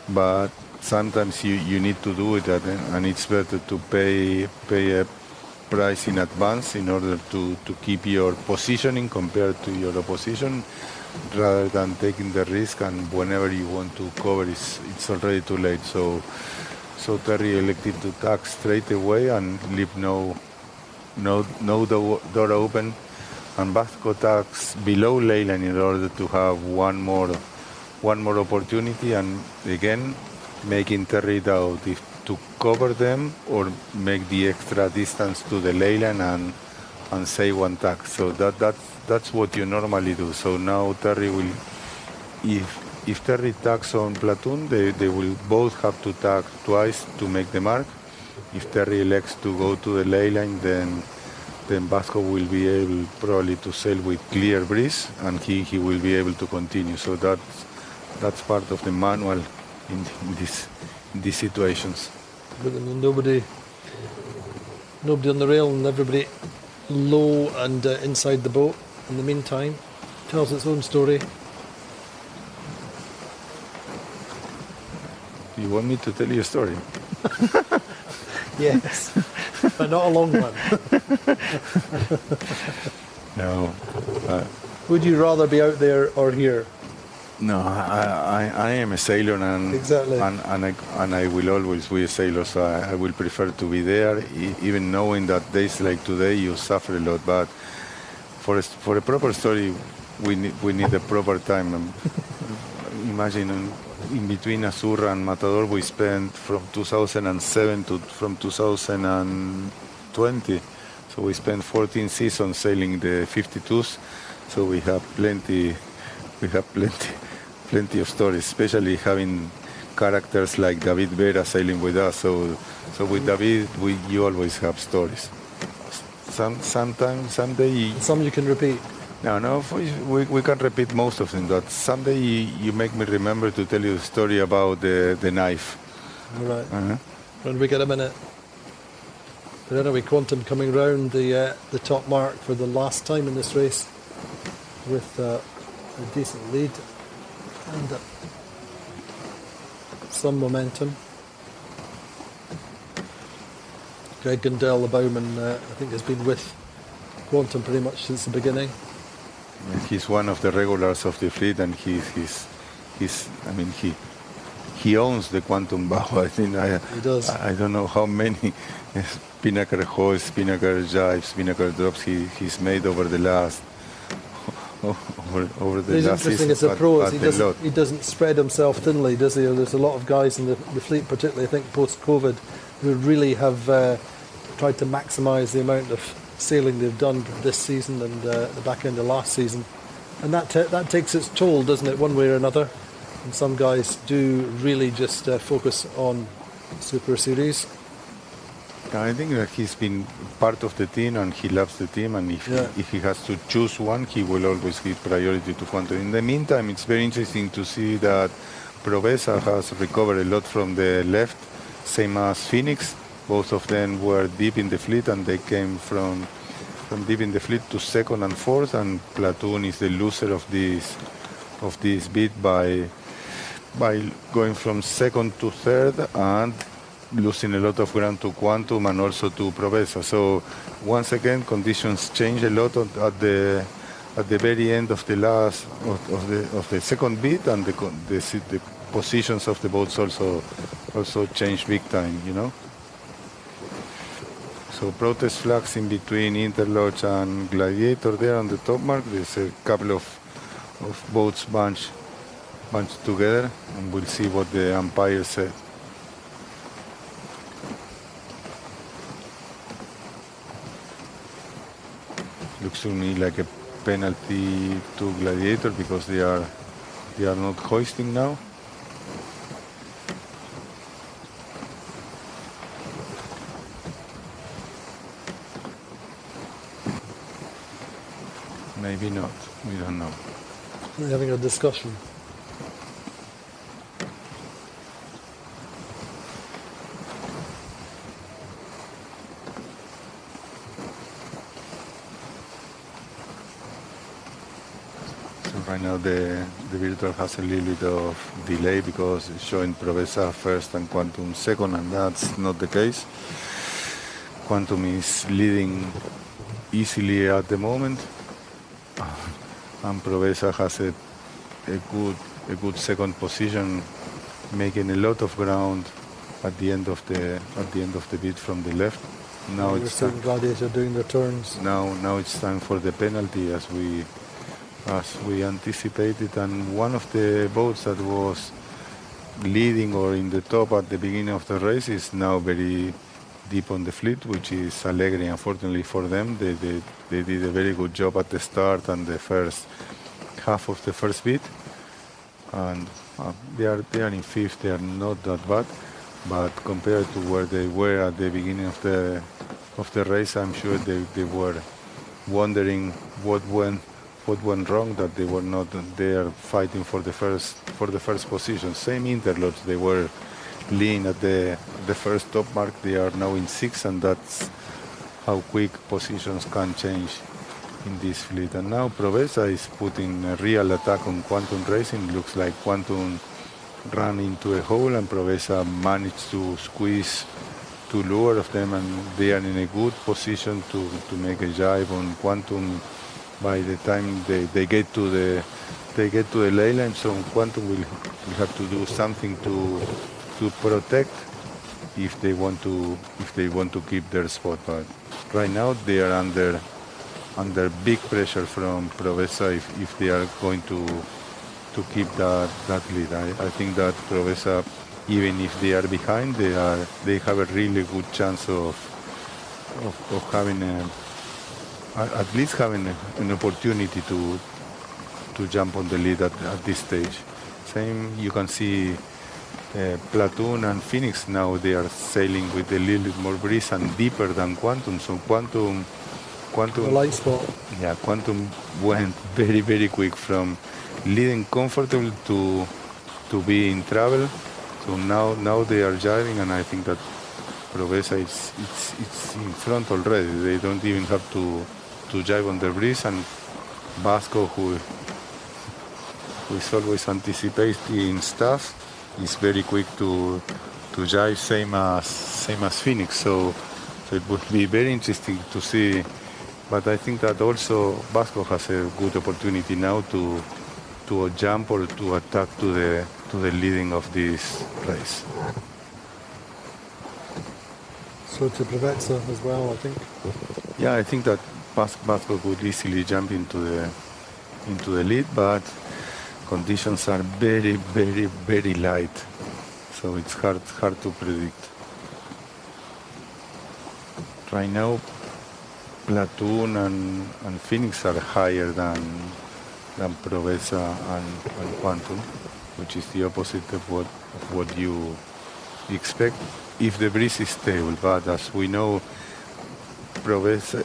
But sometimes you need to do it, and it's better to pay a price in advance in order to keep your positioning compared to your opposition, rather than taking the risk, and whenever you want to cover it's already too late. So Terry elected to tack straight away and leave no door open, and Vasco tacks below ley line in order to have one more opportunity, and again making Terry doubt if to cover them or make the extra distance to the ley line and say one tack. So that's what you normally do. So now Terry will, if Terry tacks on platoon, they will both have to tack twice to make the mark. If Terry elects to go to the ley line, then Vasco will be able probably to sail with clear breeze, and he will be able to continue. So that's part of the manual in these situations. But I mean, nobody on the rail, and everybody low and inside the boat in the meantime. Tells its own story. Do you want me to tell you a story? Yes, but not a long one. No. Would you rather be out there or here? No, I am a sailor, and exactly. and I will always be a sailor. So I will prefer to be there, even knowing that days like today you suffer a lot. But for a proper story, we need a proper time. Imagine in between Azurra and Matador, we spent from 2007 to from 2020. So we spent 14 seasons sailing the 52s. So we have plenty of stories, especially having characters like David Vera sailing with us. So with David, you always have stories. Someday. Some you can repeat. No, we can repeat most of them. But someday you make me remember to tell you a story about the knife. All right. When we get a minute. But anyway, Quantum coming round the top mark for the last time in this race with a decent lead and some momentum. Greg Gundell, the bowman, I think has been with Quantum pretty much since the beginning. He's one of the regulars of the fleet, and he owns the Quantum bow. I think he does. I don't know how many spinnaker hoists, spinnaker jibes, spinnaker drops he's made over the last He's interesting as a pro. He doesn't spread himself thinly, does he? There's a lot of guys in the fleet, particularly I think post-COVID, who really have tried to maximise the amount of sailing they've done this season and the back end of last season, and that takes its toll, doesn't it, one way or another? And some guys do really just focus on Super Series. I think that he's been part of the team and he loves the team, and if he has to choose one, he will always give priority to Quantum. In the meantime, it's very interesting to see that Provesa has recovered a lot from the left, same as Phoenix. Both of them were deep in the fleet, and they came from deep in the fleet to second and fourth, and Platoon is the loser of this bit by going from second to third and losing a lot of ground to Quantum and also to Provesa. So once again, conditions change a lot at the very end of the last of the second bit, and the positions of the boats also change big time, you know. So protest flags in between Interlodge and Gladiator there on the top mark. There's a couple of boats bunched together, and we'll see what the umpire said. Looks to me like a penalty to Gladiator because they are not hoisting now. Maybe not. We don't know. We're having a discussion. Right now the virtual has a little bit of delay because it's showing Provesa first and Quantum second, and that's not the case. Quantum is leading easily at the moment, and Provesa has a good second position, making a lot of ground at the end of the bit from the left. Now it's time. Gladiator doing their turns. Now it's time for the penalty, as we anticipated, and one of the boats that was leading or in the top at the beginning of the race is now very deep on the fleet, which is Allegri. Unfortunately for them, they did a very good job at the start and the first half of the first bit, and they are in fifth. They are not that bad, but compared to where they were at the beginning of the race, I'm sure they were wondering what went wrong, that they were not there fighting for the first position. Same interlopes, they were lean at the first top mark. They are now in sixth, and that's how quick positions can change in this fleet. And now Provesa is putting a real attack on Quantum Racing. Looks like Quantum ran into a hole, and Provesa managed to squeeze two lure of them, and they are in a good position to make a jibe on Quantum by the time they get to the ley line. So Quantum will have to do something to protect if they want to keep their spot. But right now they are under big pressure from Provesa if they are going to keep that lead. I think that Provesa, even if they are behind, they have a really good chance of having at least having an opportunity to jump on the lead at this stage. Same, you can see Platoon and Phoenix now, they are sailing with a little bit more breeze and deeper than Quantum. So Quantum the light spot. Yeah, Quantum went very, very quick from leading comfortable to be in trouble. So now they are jiving, and I think that Provesa it's in front already. They don't even have to jive on the breeze, and Vasco, who is always anticipating stuff, is very quick to jive, same as Phoenix. So it would be very interesting to see. But I think that also Vasco has a good opportunity now to jump or to attack to the leading of this race. So to Preveza as well, I think. Yeah, I think that Vasco could easily jump into the lead, but conditions are very, very, very light, so it's hard to predict. Right now, Platoon and Phoenix are higher than Provesa and Quantum, which is the opposite of what you expect if the breeze is stable. But as we know, Provesa,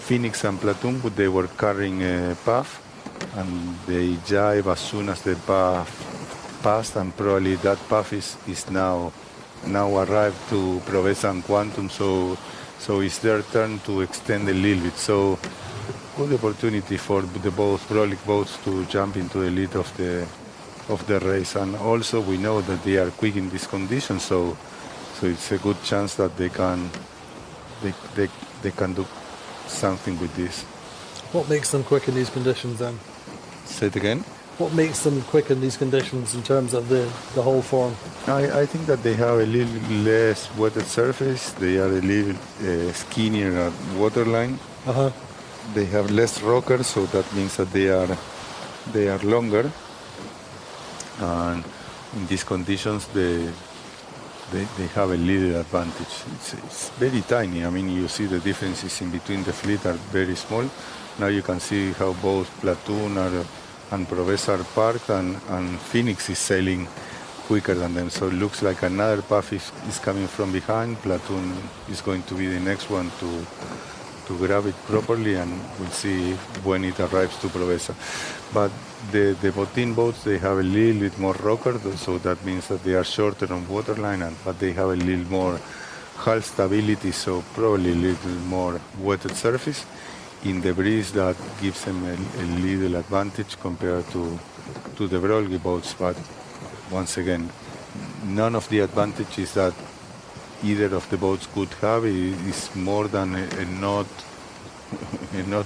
Phoenix and Platoon, they were carrying a puff, and they jive as soon as the puff passed, and probably that puff is now arrived to Provesa and Quantum, so it's their turn to extend a little bit. So good opportunity for the prolic boats to jump into the lead of the race, and also we know that they are quick in these conditions, so it's a good chance that they can do something with this. What makes them quick in these conditions then? Say it again? What makes them quick in these conditions in terms of the whole form? I think that they have a little less wetted surface. They are a little skinnier at waterline. They have less rockers, so that means that they are longer. And in these conditions, they have a little advantage. It's very tiny. I mean, you see the differences in between the fleet are very small. Now you can see how both Platoon and Provesa are parked, and Phoenix is sailing quicker than them. So it looks like another puff is coming from behind. Platoon is going to be the next one to grab it properly, and we'll see when it arrives to Provesa. But the Botin boats, they have a little bit more rocker, so that means that they are shorter on waterline, but they have a little more hull stability, so probably a little more wetted surface. in the breeze that gives them a little advantage compared to the Brolgi boats. But once again, none of the advantages that either of the boats could have is more than a knot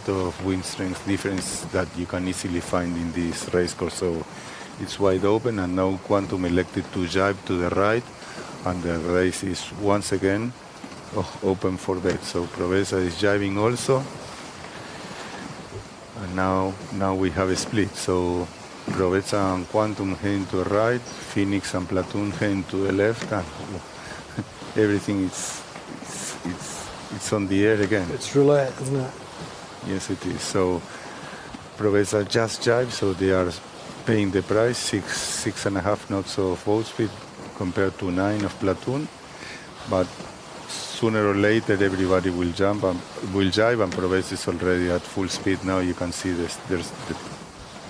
of wind strength difference that you can easily find in this race course. So it's wide open, and now Quantum elected to jibe to the right, and the race is once again open for bet. So Proveza is jibing also, and now we have a split. So Proveza and Quantum heading to the right, Phoenix and Platoon heading to the left, and everything it's on the air again. It's roulette, isn't it? Yes, it is. So Proveza just jibe, so they are paying the price, 6.5 knots of boat speed compared to 9 of Platoon. But sooner or later, everybody will jibe, and Proveza is already at full speed. Now you can see there's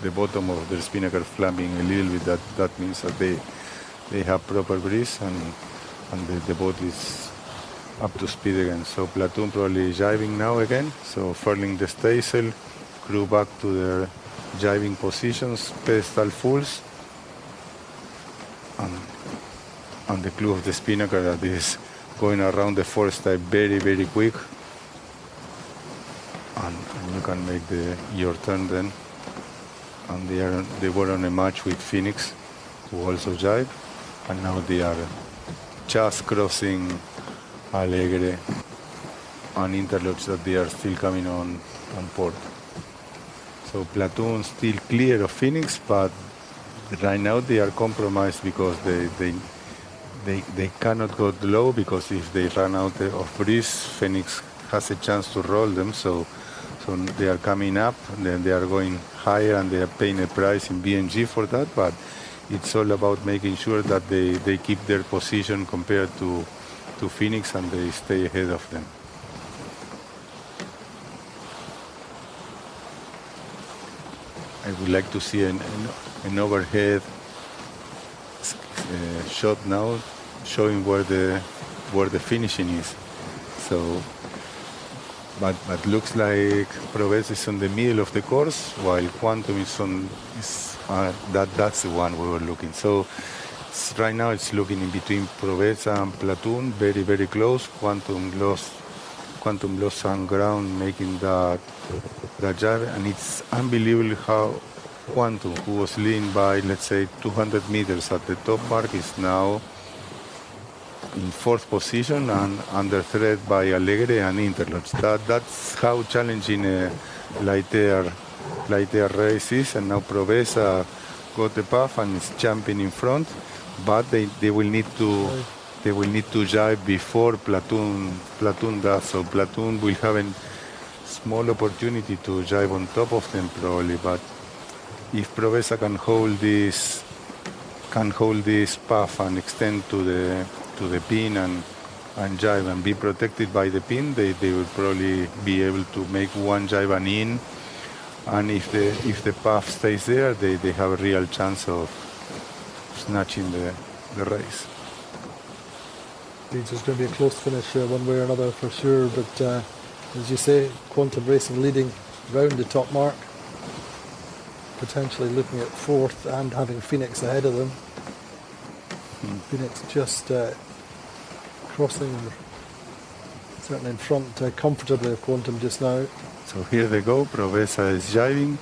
the bottom of their spinnaker flapping a little bit. That means that they have proper breeze, and the boat is up to speed again. So Platoon probably jibing now again. So furling the staysail, crew back to their jibing positions, pedestal fulls, and the clue of the spinnaker that is going around the forestay very, very quick. And you can make your turn then. And they were on a match with Phoenix, who also jibe, and now they are just crossing Alegre and Interlodge that they are still coming on port. So Platoon still clear of Phoenix, but right now they are compromised because they cannot go low, because if they run out of breeze, Phoenix has a chance to roll them. So they are coming up, and then they are going higher, and they are paying a price in BNG for that. But it's all about making sure that they keep their position compared to Phoenix, and they stay ahead of them. I would like to see an overhead shot now, showing where the finishing is. So, but looks like Proveza is on the middle of the course, while Quantum is that's the one we were looking. So right now it's looking in between Proveza and Platoon, very, very close. Quantum lost some ground making that jibe, and it's unbelievable how Quantum, who was leading by, let's say, 200 meters at the top mark, is now in 4th position and under threat by Alegre and Interlodge. That's how challenging a light air race is, and now Proveza got the path and is jumping in front, but they will need to jibe before Platoon does. So Platoon will have a small opportunity to jibe on top of them probably, but if Proveza can hold this path and extend to the pin and jibe and be protected by the pin, they will probably be able to make one jibe and in. And if the path stays there, they have a real chance of snatching the race. It's going to be a close finish one way or another for sure, but as you say, Quantum Racing leading round the top mark, potentially looking at 4th and having Phoenix ahead of them. Phoenix just crossing, certainly in front comfortably of Quantum just now. So here they go, Proveza is jibing.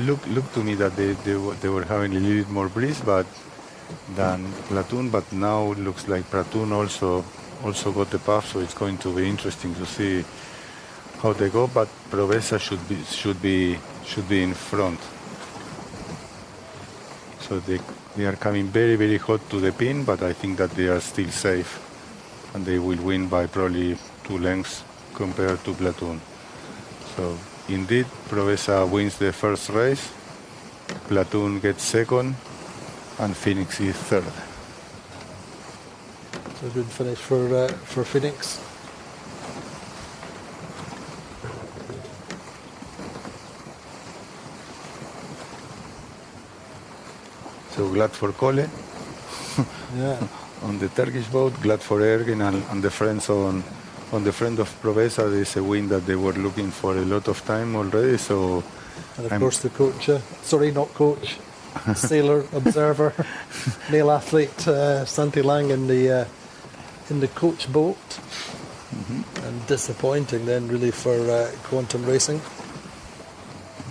Look to me that they were having a little bit more breeze than Platoon, but now it looks like Platoon also got the path, so it's going to be interesting to see how they go. But Proveza should be in front. So they are coming very, very hot to the pin, but I think that they are still safe, and they will win by probably 2 lengths compared to Platoon. So indeed, Proveza wins the first race, Platoon gets 2nd, and Phoenix is 3rd. So a good finish for Phoenix. So glad for Cole. Yeah. On the Turkish boat, glad for Ergin and the friends on on the front of Provesa, there's a wind that they were looking for a lot of time already. So, and of course the coach, sorry, not coach, sailor, observer, male athlete, Santi Lang in the coach boat. And disappointing then really for Quantum Racing,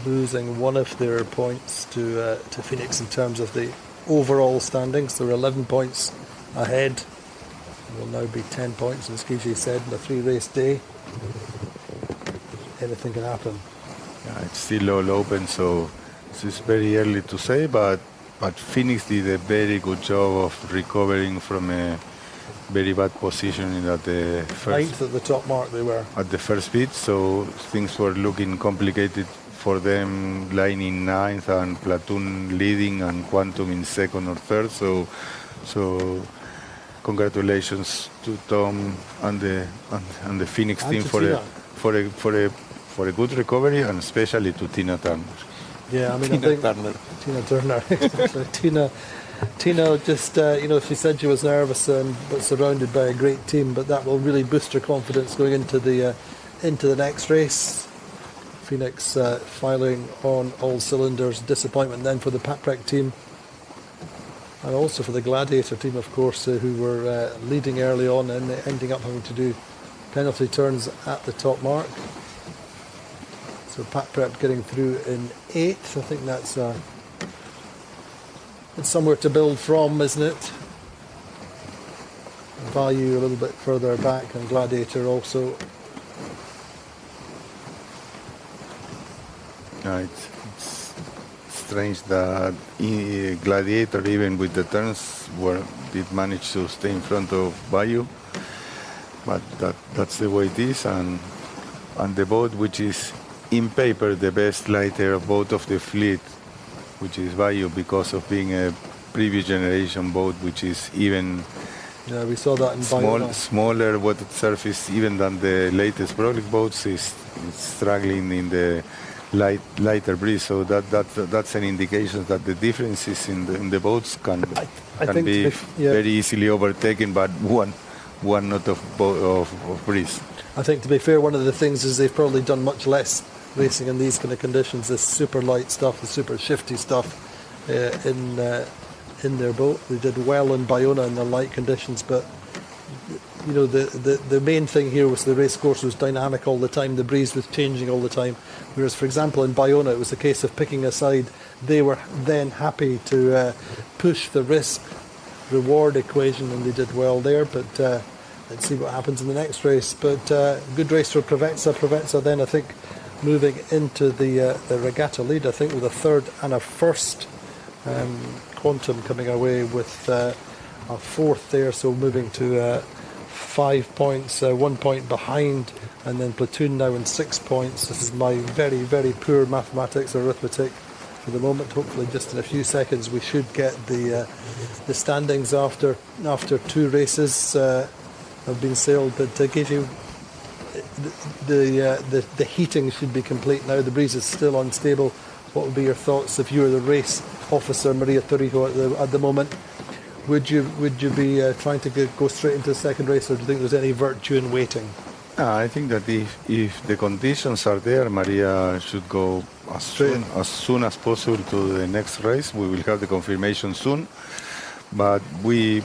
losing one of their points to Phoenix in terms of the overall standings. They're 11 points ahead. It will now be 10 points, as Gigi said, in a 3-race day. Anything can happen. Yeah, it's still all open, so it's very early to say, but Phoenix did a very good job of recovering from a very bad positioning at the first. Ninth at the top mark they were. At the first bit, so things were looking complicated for them, lying in 9th and Platoon leading and Quantum in 2nd or 3rd. So congratulations to Tom and the Phoenix team for a good recovery, and especially to Tina Turner. Yeah, I mean, Tina Turner. Tina just, she said she was nervous, but surrounded by a great team. But that will really boost her confidence going into the next race. Phoenix filing on all cylinders. Disappointment then for the Paprec team, and also for the Gladiator team, of course, who were leading early on and ending up having to do penalty turns at the top mark. So Paprec getting through in 8th. I think that's it's somewhere to build from, isn't it? Value a little bit further back, and Gladiator also. It's strange that Gladiator, even with the turns, did manage to stay in front of Bayou, but that's the way it is. And the boat, which is in paper the best lighter boat of the fleet, which is Bayou, because of being a previous generation boat, which is even we saw that in smaller water surface even than the latest Paprec boats, is struggling in the lighter breeze. So that's an indication that the differences in the boats can be very easily overtaken by one knot of breeze. I think, to be fair, one of the things is they've probably done much less racing in these kind of conditions, this super light stuff, the super shifty stuff in their boat. They did well in Bayona in the light conditions, but the main thing here was the race course was dynamic all the time, the breeze was changing all the time, whereas, for example, in Bayona it was a case of picking a side. They were then happy to push the risk reward equation, and they did well there. But let's see what happens in the next race. But good race for Provenza then, I think, moving into the regatta lead, I think, with a 3rd and a 1st. Quantum coming away with a 4th there, so moving to 5 points, 1 point behind, and then Platoon now in 6 points. This is my very, very poor mathematics or arithmetic for the moment. Hopefully just in a few seconds we should get the standings after 2 races have been sailed. But Gigi, the heating should be complete now. The breeze is still unstable. What would be your thoughts if you were the race officer, Maria Torrijo, at the moment? Would you be trying to go straight into the second race, or do you think there's any virtue in waiting? I think that if the conditions are there, Maria should go as soon as possible to the next race. We will have the confirmation soon. But we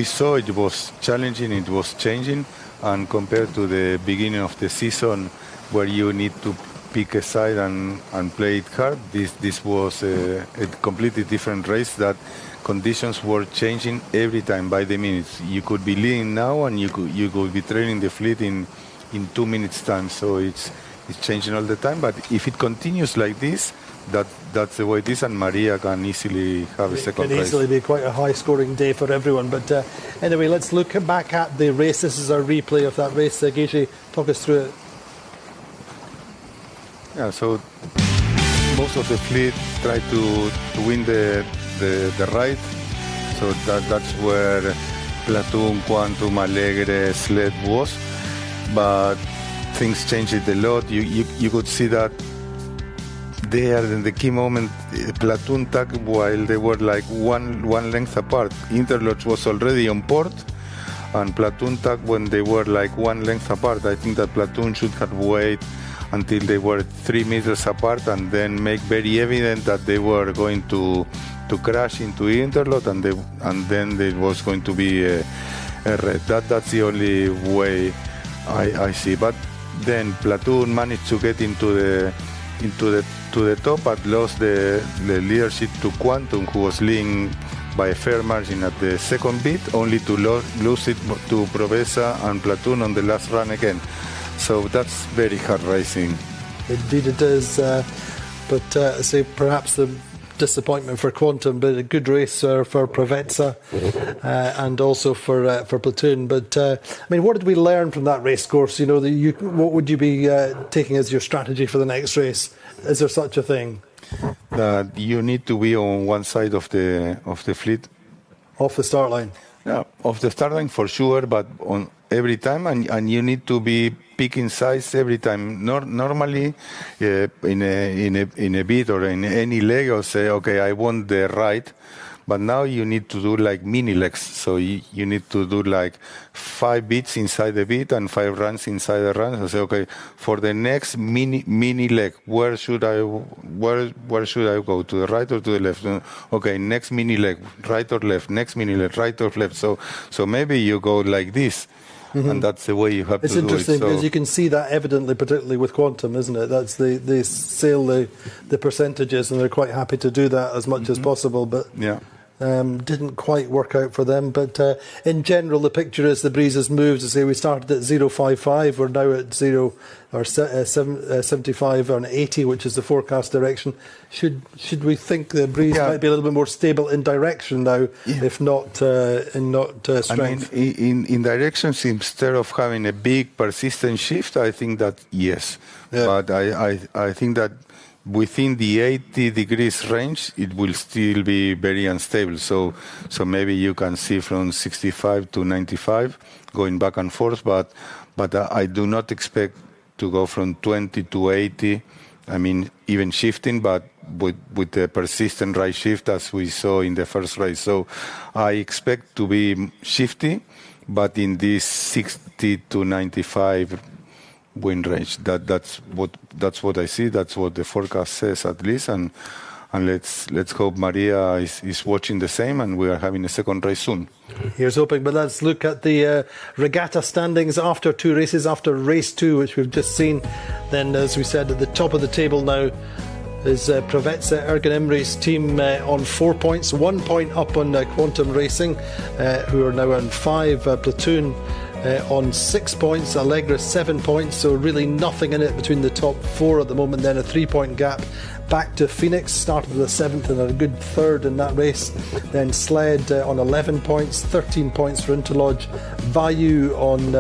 saw it was challenging, it was changing, and compared to the beginning of the season, where you need to pick a side and play it hard, this was a completely different race. That conditions were changing every time by the minutes. You could be leading now, and you could be trailing the fleet in 2 minutes time. So it's changing all the time. But if it continues like this, that's the way it is, and Maria can easily have a second race. It can easily be quite a high-scoring day for everyone. But anyway, let's look back at the race. This is our replay of that race. Gigi, talk us through it. Yeah, so most of the fleet tried to win the ride. So that's where Platoon, Quantum, Alegre, Sled was. But things changed a lot. You could see that there in the key moment, Platoon tagged while they were like one length apart. Interlodge was already on port, and platoon tag when they were like one length apart. I think that platoon should have waited until they were 3 meters apart and then make very evident that they were going to crash into the interlock, and then there was going to be a red. That's the only way I see. But then platoon managed to get into the top, but lost the leadership to Quantum, who was leading by a fair margin at the second beat, only to lose it to Provesa and platoon on the last run again. So that's very hard racing. Indeed it is, but say perhaps the disappointment for Quantum, but a good race for Provezza and also for Platoon. But I mean, what did we learn from that race course? You know, what would you be taking as your strategy for the next race? Is there such a thing? That you need to be on one side of the fleet, off the start line. Yeah, off the start line for sure, but on every time, and you need to be picking size every time. Normally, in a beat or in any leg, I'll say, okay, I want the right, but now you need to do like mini legs. So you need to do like 5 beats inside the beat and 5 runs inside the runs. I say, okay, for the next mini leg, where should I go, to the right or to the left? Okay, next mini leg, right or left? Next mini leg, right or left? So maybe you go like this. Mm-hmm. And that's the way you have to do it. It's interesting because you can see that evidently, particularly with Quantum, isn't it? That's they sail the percentages, and they're quite happy to do that as much as possible. But yeah, didn't quite work out for them. But in general, the picture is the breeze has moved. To say we started at 0.55, we're now at 75 or 80, which is the forecast direction. Should we think the breeze might be a little bit more stable in direction now, if not in strength? I mean, in directions, instead of having a big persistent shift, I think that yes. Yeah. But I think that within the 80 degrees range, it will still be very unstable. So maybe you can see from 65 to 95 going back and forth, but I do not expect to go from 20 to 80. I mean, even shifting, but with the persistent right shift as we saw in the first race. So I expect to be shifty, but in this 60 to 95 wind range. That's what I see. That's what the forecast says, at least. And let's hope Maria is watching the same, and we are having a second race soon. Here's hoping. But let's look at the regatta standings after 2 races, after race 2, which we've just seen. Then, as we said, at the top of the table now is Provezza Ergen Imre's team on 4 points, 1 point up on Quantum Racing, who are now on 5. Platoon on 6 points, Allegra 7 points, so really nothing in it between the top 4 at the moment. Then a 3-point gap back to Phoenix, started the 7th and a good 3rd in that race. Then Sled on 11 points, 13 points for Interlodge. Vayu on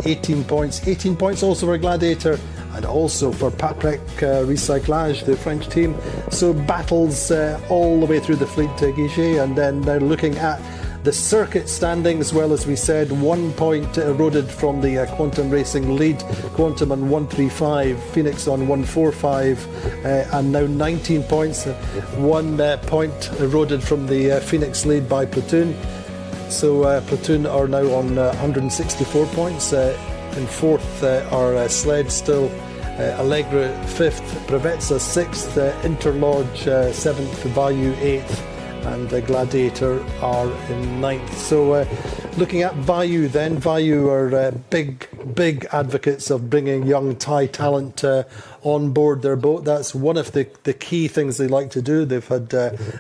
18 points also for Gladiator, and also for Paprec Recyclage, the French team. So battles all the way through the fleet, Guichet. And then now looking at the circuit standings, well, as we said, 1 point eroded from the Quantum Racing lead. Quantum on 135, Phoenix on 145, and now 19 points. 1 point eroded from the Phoenix lead by Platoon. So Platoon are now on 164 points. In 4th are Sled still. Allegra 5th, Provezza 6th, Interlodge 7th, Vayu 8th, and Gladiator are in 9th. So looking at Vayu then, Vayu are big advocates of bringing young Thai talent on board their boat. That's one of the key things they like to do. They've had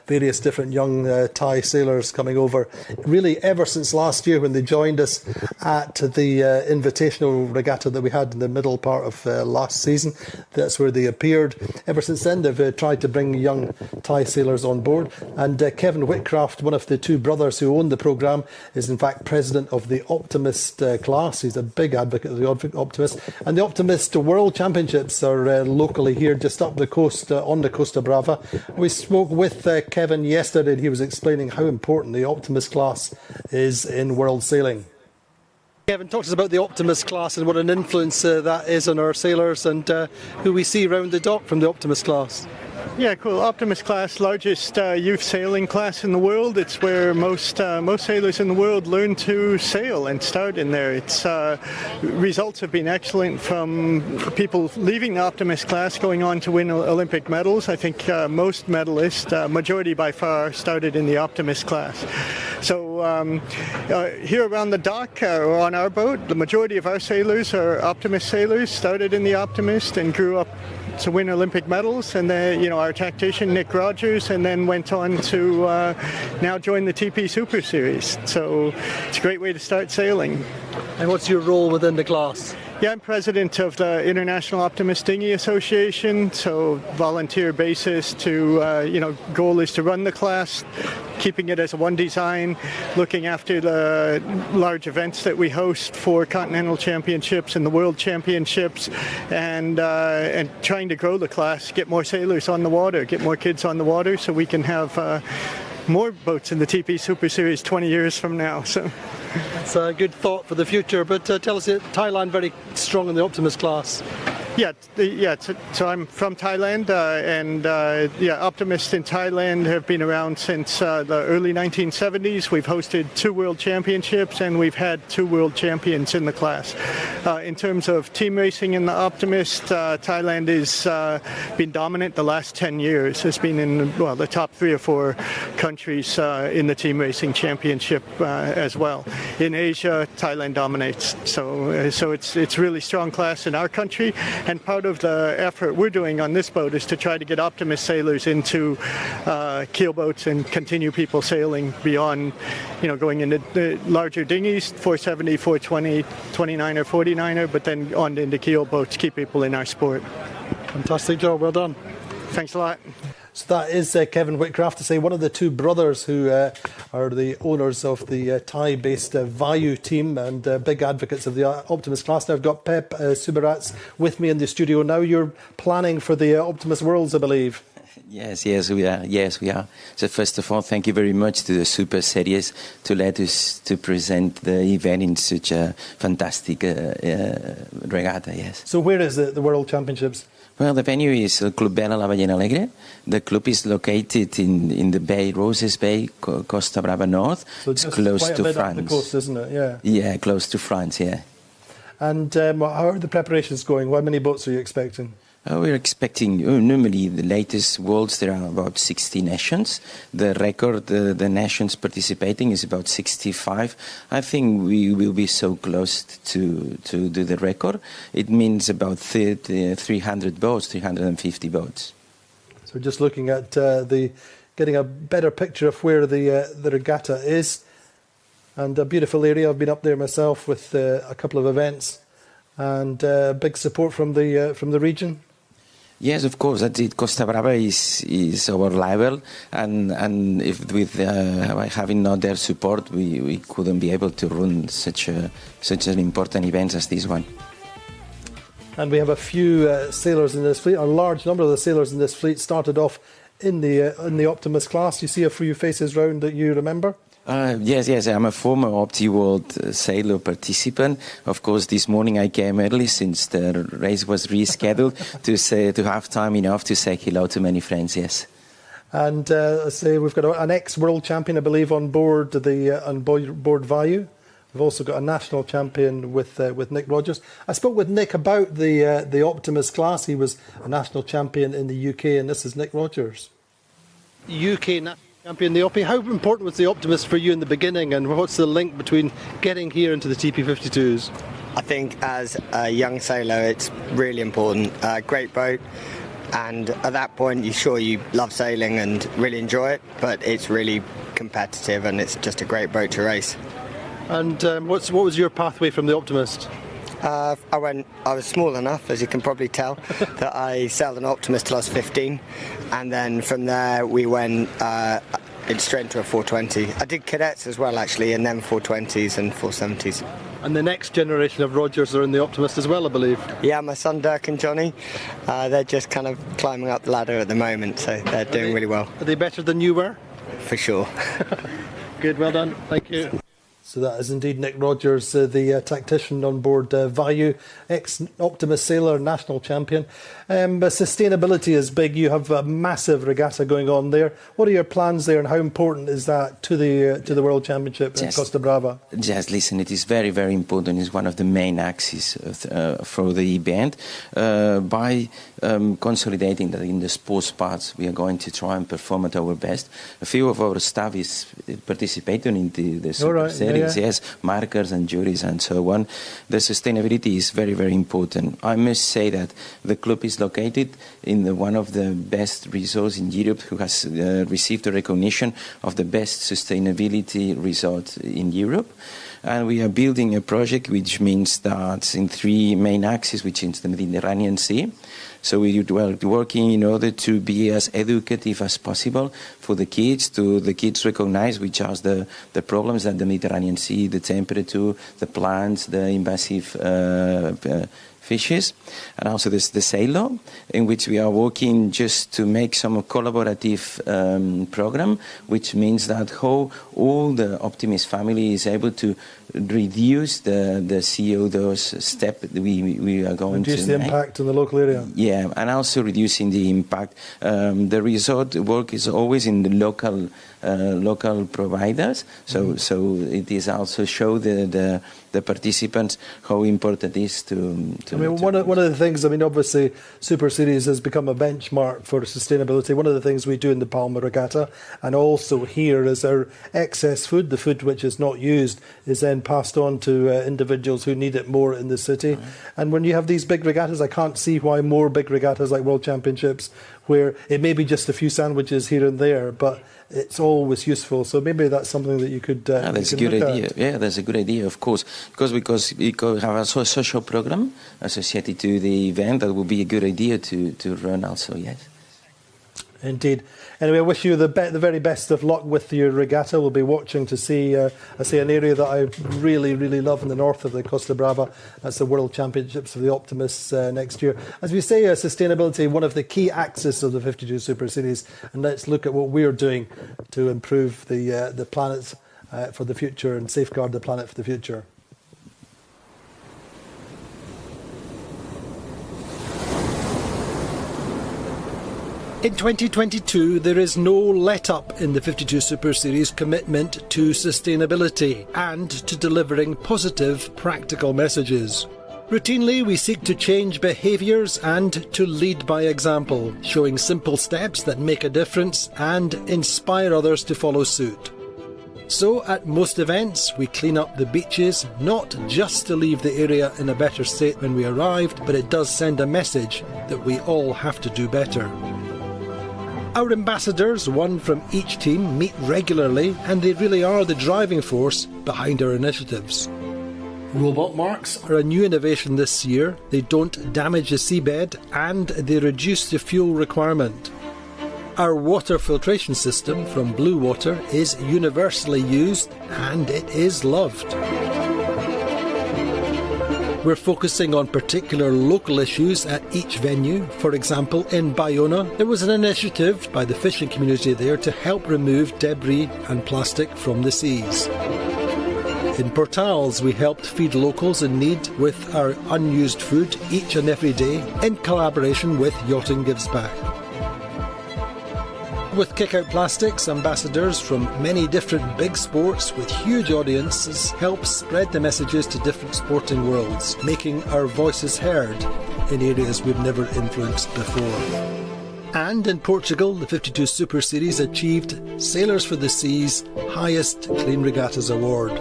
various different young Thai sailors coming over, really ever since last year when they joined us at the invitational regatta that we had in the middle part of last season. That's where they appeared. Ever since then, they've tried to bring young Thai sailors on board. And Kevin Whitcraft, one of the 2 brothers who own the programme, is in fact president of the Optimist class. He's a big advocate of the Optimist. And the Optimist World Championships are locally here, just up the coast, on the Costa Brava. We spoke with Kevin yesterday, and he was explaining how important the Optimist class is in world sailing. Kevin, talk to us about the Optimist class and what an influence that is on our sailors, and who we see around the dock from the Optimist class. Yeah, cool. Optimist class, largest youth sailing class in the world. It's where most sailors in the world learn to sail and start in there. Its results have been excellent from people leaving the Optimist class going on to win Olympic medals. I think most medalists, majority by far, started in the Optimist class. So here around the dock or on our boat, the majority of our sailors are Optimist sailors, started in the Optimist and grew up to win Olympic medals, and then our tactician Nick Rogers, and then went on to now join the TP Super Series. So it's a great way to start sailing. And what's your role within the class? Yeah, I'm president of the International Optimist Dinghy Association, so volunteer basis to, goal is to run the class, keeping it as a one design, looking after the large events that we host for continental championships and the world championships, and trying to grow the class, get more sailors on the water, get more kids on the water, so we can have more boats in the TP Super Series 20 years from now. So. It's a good thought for the future, but tell us, Thailand very strong in the Optimist class. So I'm from Thailand, and Optimists in Thailand have been around since the early 1970s. We've hosted 2 world championships, and we've had 2 world champions in the class. In terms of team racing in the Optimist, Thailand has been dominant the last 10 years. It's been in the top 3 or 4 countries in the team racing championship as well. In Asia, Thailand dominates. So it's really strong class in our country. And part of the effort we're doing on this boat is to try to get Optimist sailors into keel boats and continue people sailing beyond, going into the larger dinghies, 470, 420, 29er, 49er, but then on into keel boats, keep people in our sport. Fantastic job, well done. Thanks a lot. So that is Kevin Whitcraft, to say one of the 2 brothers who are the owners of the Thai-based Vayu team and big advocates of the Optimist class. Now I've got Pep Subarats with me in the studio. Now you're planning for the Optimist Worlds, I believe. Yes, we are. So first of all, thank you very much to the Super Series to let us to present the event in such a fantastic regatta, yes. So where is the World Championships? Well, the venue is Club Bella La Ballena Alegre. The club is located in the bay, Roses Bay, Costa Brava North. So it's close quite to a bit France. Up the coast, isn't it? Yeah. Yeah, close to France, yeah. And how are the preparations going? How many boats are you expecting? We're expecting, normally the latest worlds, there are about 60 nations. The record, the nations participating is about 65. I think we will be so close to do the record. It means about 300 boats, 350 boats. So just looking at getting a better picture of where the regatta is. And a beautiful area. I've been up there myself with a couple of events. And big support from the region. Yes, of course. That's it. Costa Brava is our rival, and if with having not their support, we couldn't be able to run such an important event as this one. And we have a few sailors in this fleet. A large number of the sailors in this fleet started off in the Optimist class. You see a few faces round that you remember. Yes. I'm a former Opti World sailor participant. Of course, this morning I came early since the race was rescheduled to have time enough to say hello to many friends. Yes. And we've got an ex-world champion, I believe, on board board Vayu. We've also got a national champion with Nick Rogers. I spoke with Nick about the Optimist class. He was a national champion in the UK, and this is Nick Rogers. UK national champion, the Oppie. How important was the Optimist for you in the beginning, and what's the link between getting here into the TP52s? I think as a young sailor, it's really important. Great boat, and at that point, you love sailing and really enjoy it, but it's really competitive, and it's just a great boat to race. And what was your pathway from the Optimist? I was small enough, as you can probably tell, that I sailed an Optimist till I was 15, and then from there we went straight into a 420. I did cadets as well, actually, and then 420s and 470s. And the next generation of Rogers are in the Optimist as well, I believe. Yeah, my son Dirk and Johnny, they're just kind of climbing up the ladder at the moment, so they're doing really well. Are they better than you were? For sure. Good, well done. Thank you. So that is indeed Nick Rogers, the tactician on board Value, ex-Optimus sailor, national champion. But sustainability is big. You have a massive regatta going on there. What are your plans there, and how important is that to the World Championship in Costa Brava? Just listen, it is very, very important. It's one of the main axes for the event. By consolidating that in the sports parts, we are going to try and perform at our best. A few of our staff is participating in the Super Series. Yes, markers and juries and so on. The sustainability is very, very important. I must say that the club is located in one of the best resorts in Europe, who has received the recognition of the best sustainability resort in Europe. And we are building a project which means that in 3 main axes, which is the Mediterranean Sea. So we are working in order to be as educative as possible for the kids, to the kids recognize which are the problems that the Mediterranean Sea, the temperature, the plants, the invasive fishes, and also there's the sailor, in which we are working just to make some collaborative program, which means that how all the Optimist family is able to reduce the CO2 step that we are going to reduce the impact in the local area. Yeah, and also reducing the impact. The resort work is always in the local providers, so it is also show the participants how important it is to I mean, one of the things, I mean, obviously Super Series has become a benchmark for sustainability. One of the things we do in the Palma Regatta and also here is our excess food, the food which is not used, is then passed on to individuals who need it more in the city. And when you have these big regattas, I can't see why more big regattas like World Championships, where it may be just a few sandwiches here and there, but it's always useful. So maybe that's something that you could. That's a good idea. Yeah, that's a good idea, of course, because we could have also a social program associated to the event. That would be a good idea to run also. Yes. Indeed. Anyway, I wish you the very best of luck with your regatta. We'll be watching to see, an area that I really, really love in the north of the Costa Brava. That's the World Championships of the Optimists next year. As we say, sustainability, one of the key axes of the 52 Super Series. And let's look at what we're doing to improve the planet for the future and safeguard the planet for the future. In 2022, there is no let-up in the 52 Super Series commitment to sustainability and to delivering positive, practical messages. Routinely, we seek to change behaviours and to lead by example, showing simple steps that make a difference and inspire others to follow suit. So, at most events, we clean up the beaches, not just to leave the area in a better state when we arrived, but it does send a message that we all have to do better. Our ambassadors, one from each team, meet regularly and they really are the driving force behind our initiatives. Robot marks are a new innovation this year. They don't damage the seabed and they reduce the fuel requirement. Our water filtration system from Blue Water is universally used and it is loved. We're focusing on particular local issues at each venue. For example, in Bayona, there was an initiative by the fishing community there to help remove debris and plastic from the seas. In Portals, we helped feed locals in need with our unused food each and every day in collaboration with Yachting Gives Back. With Kick Out Plastics, ambassadors from many different big sports with huge audiences help spread the messages to different sporting worlds, making our voices heard in areas we've never influenced before. And in Portugal, the 52 Super Series achieved Sailors for the Sea's highest Clean Regattas award.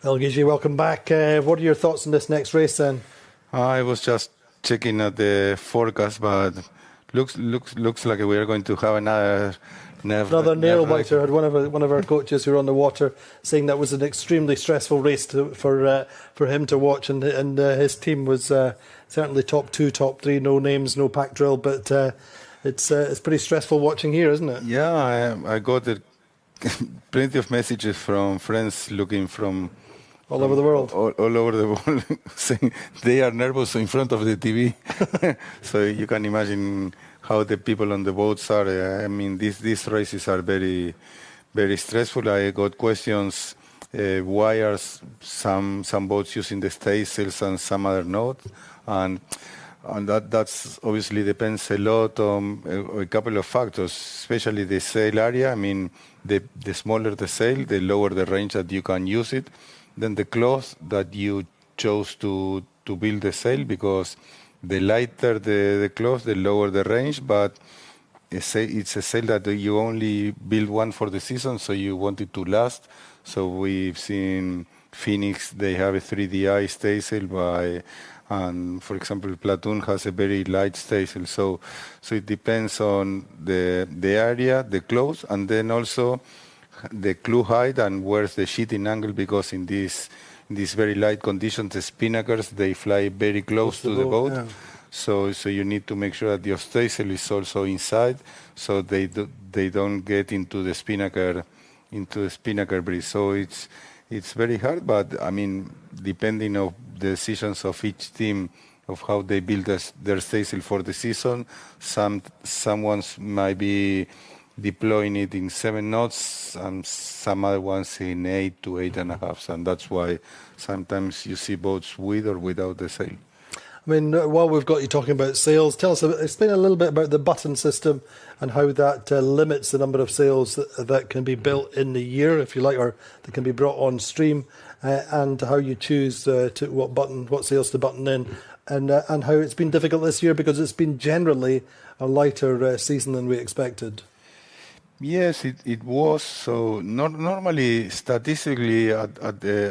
Well, Gigi, welcome back. What are your thoughts on this next race then? I was just checking at the forecast, but looks like we are going to have another nail biter. I had one of our coaches who were on the water saying that was an extremely stressful race for him to watch, and his team was certainly top 2, top 3, no names, no pack drill, but it's pretty stressful watching here, isn't it? Yeah, I got plenty of messages from friends looking from all over the world. All over the world. Saying they are nervous in front of the TV. So you can imagine how the people on the boats are. I mean, these races are very, very stressful. I got questions, why are some boats using the staysails and some other not? And that's obviously depends a lot on a couple of factors, especially the sail area. I mean, the smaller the sail, the lower the range that you can use it. Then the cloth that you chose to build the sail, because the lighter the cloth, the lower the range, but it's a sail that you only build one for the season, so you want it to last. So we've seen Phoenix, they have a 3DI staysail and for example, Platoon has a very light staysail. So it depends on the area, the clothes, and then also the clue height and where's the sheeting angle, because in these very light conditions, the spinnakers, they fly very close to the boat. Yeah. So you need to make sure that your staysail is also inside, so they don't get into the spinnaker breeze. So it's very hard, but I mean, depending on the decisions of each team of how they build their staysail for the season, some ones might be deploying it in 7 knots and some other ones in 8 to 8.5, and that's why sometimes you see boats with or without the sail. I mean, while we've got you talking about sails, explain a little bit about the Botin system and how that limits the number of sails that can be built in the year, if you like, or that can be brought on stream, and how you choose what sails to button in, and how it's been difficult this year because it's been generally a lighter season than we expected. Yes, it was. So normally, statistically, I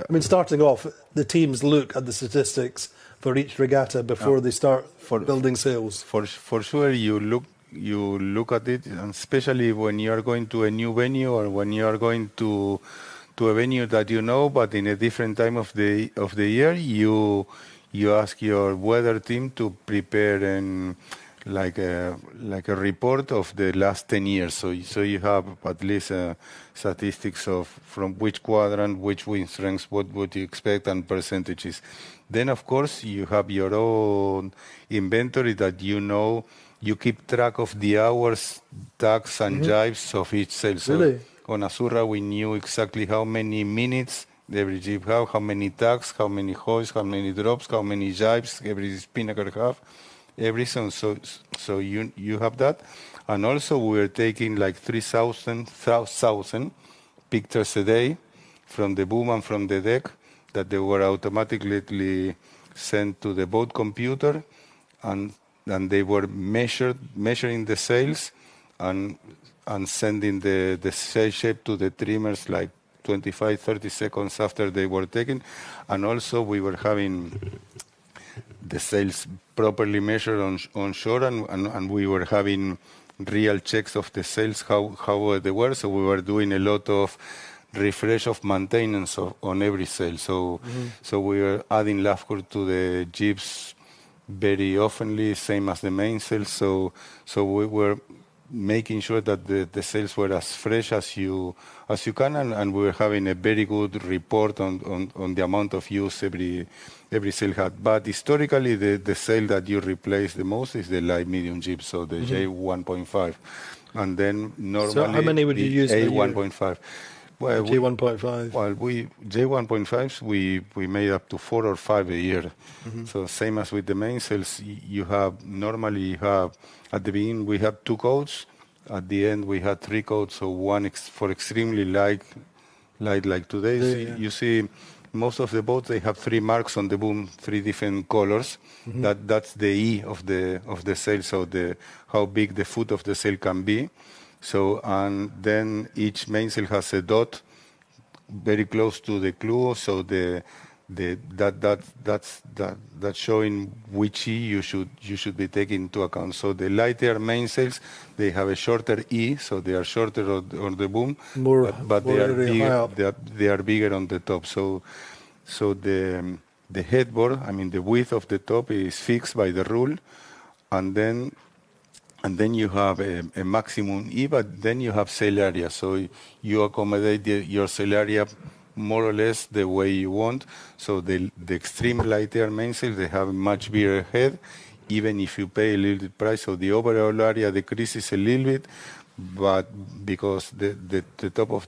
mean, starting off, the teams look at the statistics for each regatta before they start building sails. For sure, you look at it, and especially when you are going to a new venue or when you are going to a venue that you know, but in a different time of the year, you ask your weather team to prepare like a report of the last 10 years. So you have at least statistics of from which quadrant, which wind strengths, what would you expect, and percentages. Then, of course, you have your own inventory that you keep track of the hours, tacks, and jibes of each sail. So really? On Azurra, we knew exactly how many minutes every jib have, how many tacks, how many hoists, how many drops, how many jibes every spinnaker have. Everything, so you have that, and also we're taking like 3,000 pictures a day from the boom and from the deck that they were automatically sent to the boat computer, and they were measuring the sails and sending the sail shape to the trimmers like 25-30 seconds after they were taken, and also we were having the sails properly measured on shore, and we were having real checks of the sails, how they were. So we were doing a lot of refresh of maintenance on every sail. So we were adding laughter to the jibs very oftenly, same as the mainsail. So we were making sure that the sails were as fresh as you can, and we were having a very good report on the amount of use every sail had. But historically, the sail that you replace the most is the light medium jib, so the J1.5. And then normally so how many would you use A1.5. Well, J1.5. Well, J1.5s we made up to 4 or 5 a year. So same as with the mainsails, normally you have at the beginning we have 2 coats. At the end we had 3 coats. So one for extremely light like today. You see, most of the boats they have 3 marks on the boom, 3 different colors. That's the E of the sail. So how big the foot of the sail can be. So, and then each mainsail has a dot very close to the clue, so that's showing which E you should be taking into account. So the lighter mainsails, they have a shorter E, so they are shorter on the boom, but they are bigger on the top. So the headboard, I mean the width of the top is fixed by the rule, and then you have a maximum E, but then you have sail area. So you accommodate your sail area more or less the way you want. So the extreme light air mainsails, they have a much bigger head, even if you pay a little bit price. So the overall area decreases a little bit, but because the top of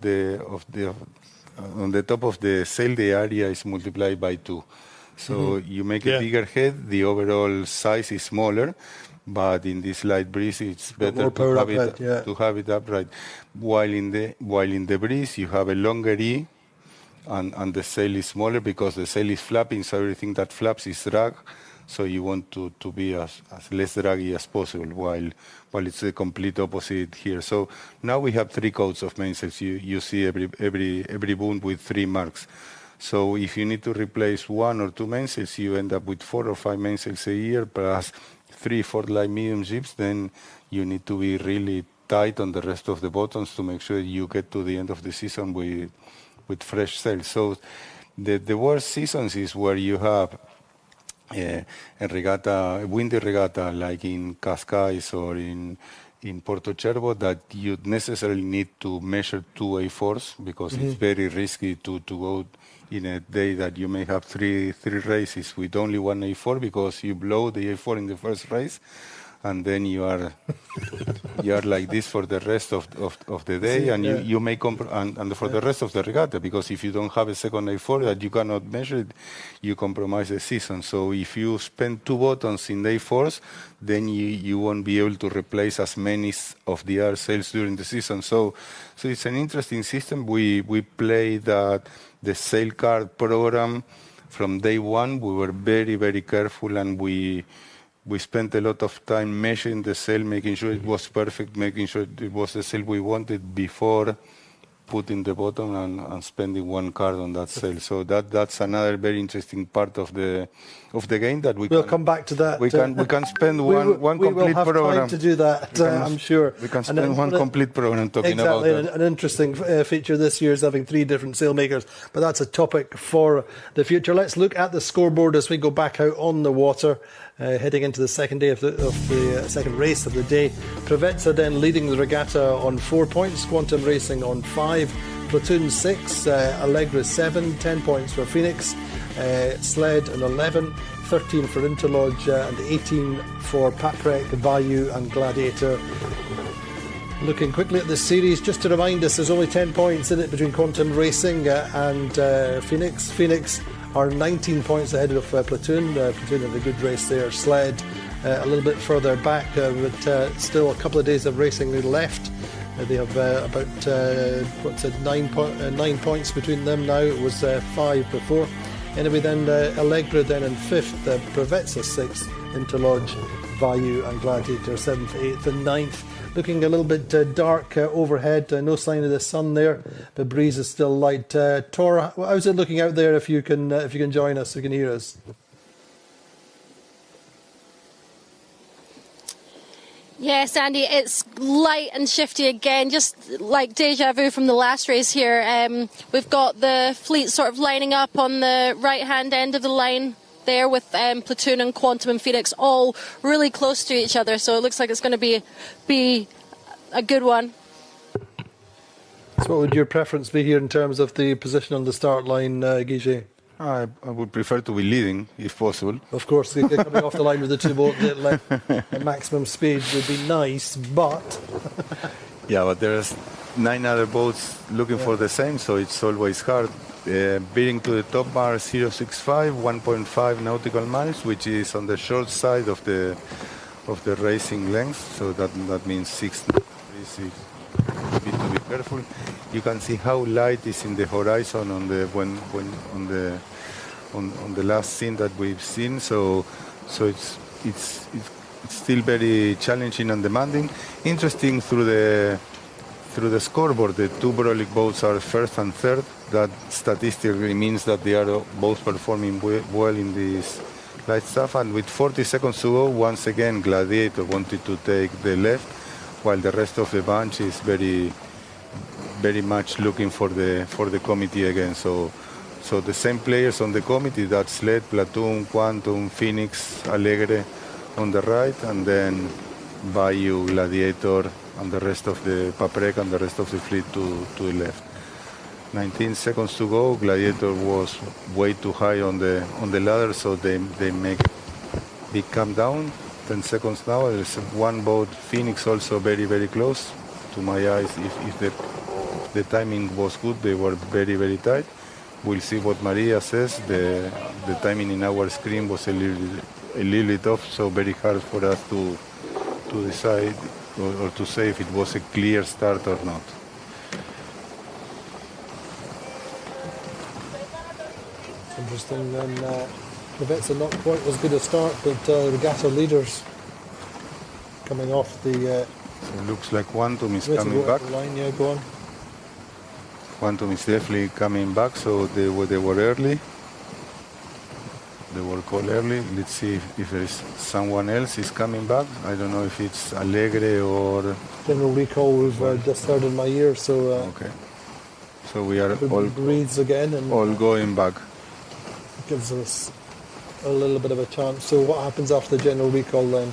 on the top of the sail, the area is multiplied by 2. So you make a bigger head, the overall size is smaller, but in this light breeze, it's better to have it upright. While in the breeze, you have a longer E, and the sail is smaller because the sail is flapping, so everything that flaps is drag. So you want to be as less draggy as possible, while it's the complete opposite here. So now we have 3 coats of mainsails. You see every boom with 3 marks. So if you need to replace 1 or 2 mainsails, you end up with 4 or 5 mainsails a year, plus 3-4 light medium jibs. Then you need to be really tight on the rest of the bottoms to make sure you get to the end of the season with fresh sails. So the worst seasons is where you have a windy regatta, like in Cascais or in Porto Cervo, that you necessarily need to measure 2 A4s because it's very risky to go in a day that you may have three races with only 1 A4 because you blow the A4 in the first race, and then you are like this for the rest of the day, and you may and for the rest of the regatta, because if you don't have a second A4 that you cannot measure it, you compromise the season. So if you spend 2 bottoms in the A4s, then you won't be able to replace as many of the other sails during the season. So it's an interesting system. We play the sail card program from day one. We were very, very careful, and we spent a lot of time measuring the sail, making sure it was perfect, making sure it was the sail we wanted before putting the bottom and spending 1 card on that sail. So that's another very interesting part of the game that we'll come back to that. We can spend one complete program. We will have time to do that. I'm sure. We can spend one complete program talking about that. Exactly, an interesting feature this year is having 3 different sailmakers, but that's a topic for the future. Let's look at the scoreboard as we go back out on the water. Heading into the second day of the second race of the day. Prevets are then leading the regatta on 4 points, Quantum Racing on 5, Platoon 6, Allegra 7, 10 points for Phoenix, Sled on 11, 13 for Interlodge, and 18 for Paprec, Bayou and Gladiator. Looking quickly at the series, just to remind us, there's only 10 points in it between Quantum Racing and Phoenix. Phoenix are 19 points ahead of Platoon. Platoon had a good race there. Sled a little bit further back, but still a couple of days of racing left. They have about 9 points between them now. It was 5 before. Anyway, then Allegra then in 5th, Prevets 6th, Interlodge, Bayou and Gladiator 7th, 8th and 9th. Looking a little bit dark overhead, no sign of the sun there. The breeze is still light. Tora, how's it looking out there? If you can join us, you can hear us. Yes, Andy, it's light and shifty again, just like deja vu from the last race here. We've got the fleet sort of lining up on the right-hand end of the line there with Platoon and Quantum and Phoenix all really close to each other, so it looks like it's going to be a good one. So what would your preference be here in terms of the position on the start line, Guige? I would prefer to be leading, if possible. Of course, coming off the line with the 2 boats at maximum speed would be nice, but... Yeah, but there's 9 other boats looking for the same, so it's always hard. Beating to the top bar 065, 1.5 nautical miles, which is on the short side of the racing length, so that means 6 degrees. You need to be careful. You can see how light is in the horizon on the last scene that we've seen. So it's still very challenging and demanding. Interesting through the scoreboard, the 2 Brolic boats are 1st and 3rd. That statistically means that they are both performing well in this light stuff. And with 40 seconds to go, once again, Gladiator wanted to take the left, while the rest of the bunch is very, very much looking for the committee again. So the same players on the committee, that's Sled, Platoon, Quantum, Phoenix, Alegre on the right, and then Bayou, Gladiator, and the rest of the Paprec and the rest of the fleet to the left. 19 seconds to go. Gladiator was way too high on the ladder, so they make big come down. 10 seconds now. There's one boat, Phoenix, also very, very close. To my eyes, if the timing was good, they were very, very tight. We'll see what Maria says. The timing in our screen was a little bit off, so very hard for us to decide or to say if it was a clear start or not. Interesting. And Regatta not quite as good a start, but Regatta leaders coming off the. So it looks like Quantum is coming back. Line, yeah, go on. Quantum is definitely coming back, so they were early. They were called early. Let's see if there is someone else is coming back. I don't know if it's Alegre or... General recall we've just heard in my ear, so... okay. So we are all breathes again and all going back. Gives us a little bit of a chance. So what happens after the general recall then?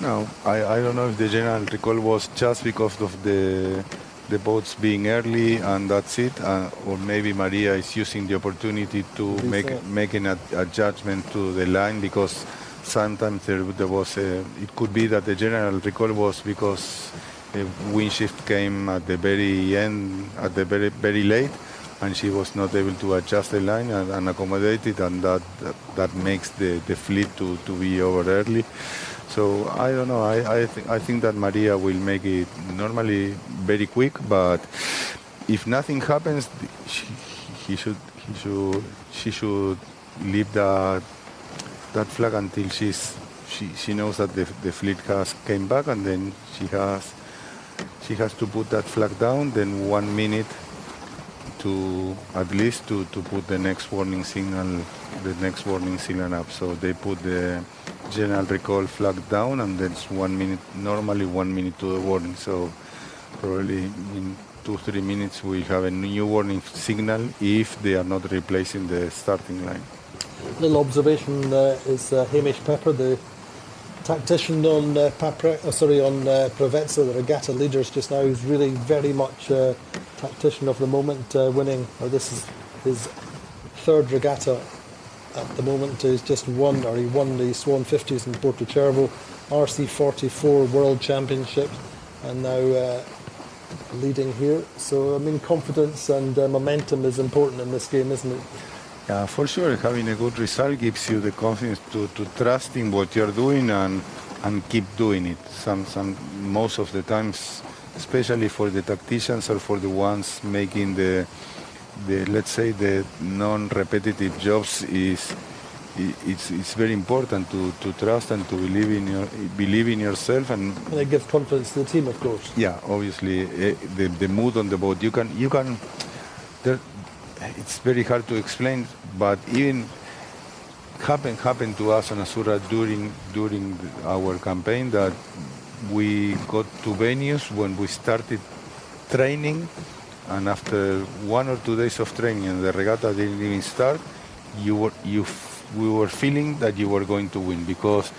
No, I don't know if the general recall was just because of the boats being early and that's it, or maybe Maria is using the opportunity to making a judgment to the line, because sometimes there was it could be that the general recall was because the wind shift came at the very end, at the very late, and she was not able to adjust the line and accommodate it, and that makes the fleet to be over early. So I don't know. I think that Maria will make it normally very quick, but if nothing happens, she should leave that flag until she knows that the fleet has came back, and then she has to put that flag down. Then 1 minute to at least to put the next warning signal up. So they put the general recall flag down, and then it's 1 minute, normally 1 minute to the warning. So probably in 2-3 minutes we have a new warning signal if they are not replacing the starting line. Little observation is Hamish Pepper, the tactician on Paprec, on Provezza, the Regatta leaders just now, is really very much tactician of the moment, winning. This is his third regatta at the moment. He's just won, or he won the Swan 50s in Porto-Cervo, RC44 World Championship, and now leading here. So, I mean, confidence and momentum is important in this game, isn't it? Yeah, for sure. Having a good result gives you the confidence to trust in what you're doing and keep doing it. Most of the times, especially for the tacticians or for the ones making the let's say the non-repetitive jobs, it's very important to trust and to believe in yourself, and it gives confidence to the team, of course. Yeah, obviously the mood on the boat. You can. It's very hard to explain, but even happened to us on Azura during our campaign that we got to venues when we started training, and after 1 or 2 days of training and the regatta didn't even start, we were feeling that you were going to win, because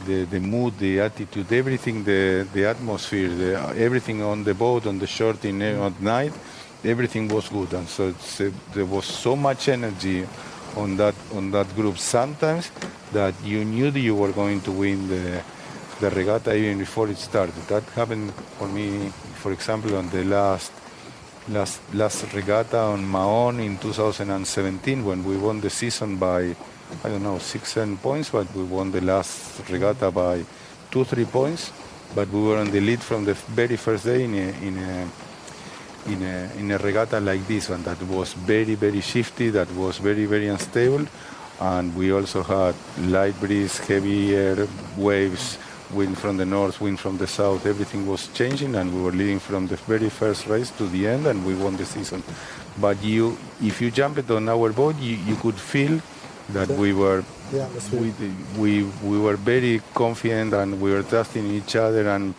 the mood, the attitude, everything, the atmosphere, everything on the boat, on the shore, at night, everything was good. And so there was so much energy on that group sometimes that you knew that you were going to win the regatta even before it started. That happened for me, for example, on the last regatta on Mahon in 2017, when we won the season by, I don't know, 6-7 points, but we won the last regatta by 2-3 points. But we were on the lead from the very first day in a regatta like this one, that was very, very shifty, that was very, very unstable, and we also had light breeze, heavy air, waves, wind from the north, wind from the south. Everything was changing, and we were leading from the very first race to the end, and we won the season. But if you jumped on our boat, you could feel that we were very confident, and we were trusting each other, and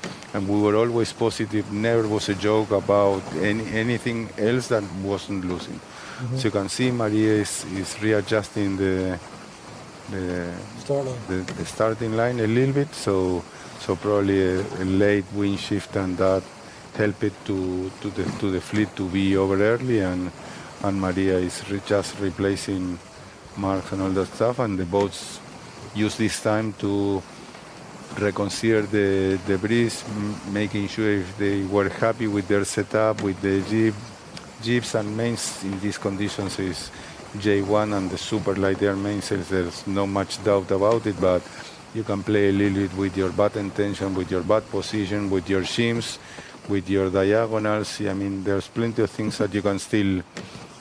we were always positive. Never was a joke about anything else that wasn't losing. Mm-hmm. So you can see Maria is readjusting the starting line a little bit. So probably a late wind shift, and that helped it to the fleet to be over early, and and Maria is just replacing marks and all that stuff, and the boats use this time to reconsider the breeze, making sure if they were happy with their setup, with the jibs and mains in these conditions is J1 and the super light air mainsails. There's no much doubt about it, but you can play a little bit with your bottom tension, with your butt position, with your shims, with your diagonals. I mean, there's plenty of things that you can still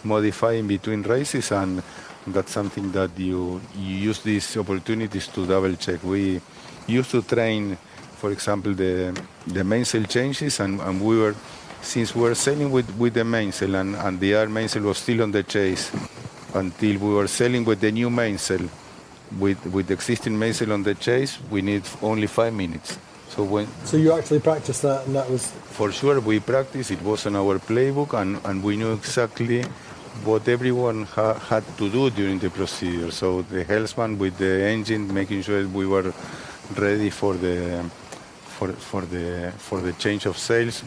modify in between races, and that's something that you use these opportunities to double check. We used to train, for example, the mainsail changes, and since we were sailing with the mainsail and the air mainsail was still on the chase until we were sailing with the new mainsail, with the existing mainsail on the chase, we need only 5 minutes. So you actually practiced that, and that was... For sure, we practiced. It was in our playbook, and we knew exactly what everyone had to do during the procedure. So the helmsman with the engine, making sure we were ready for the change of sails.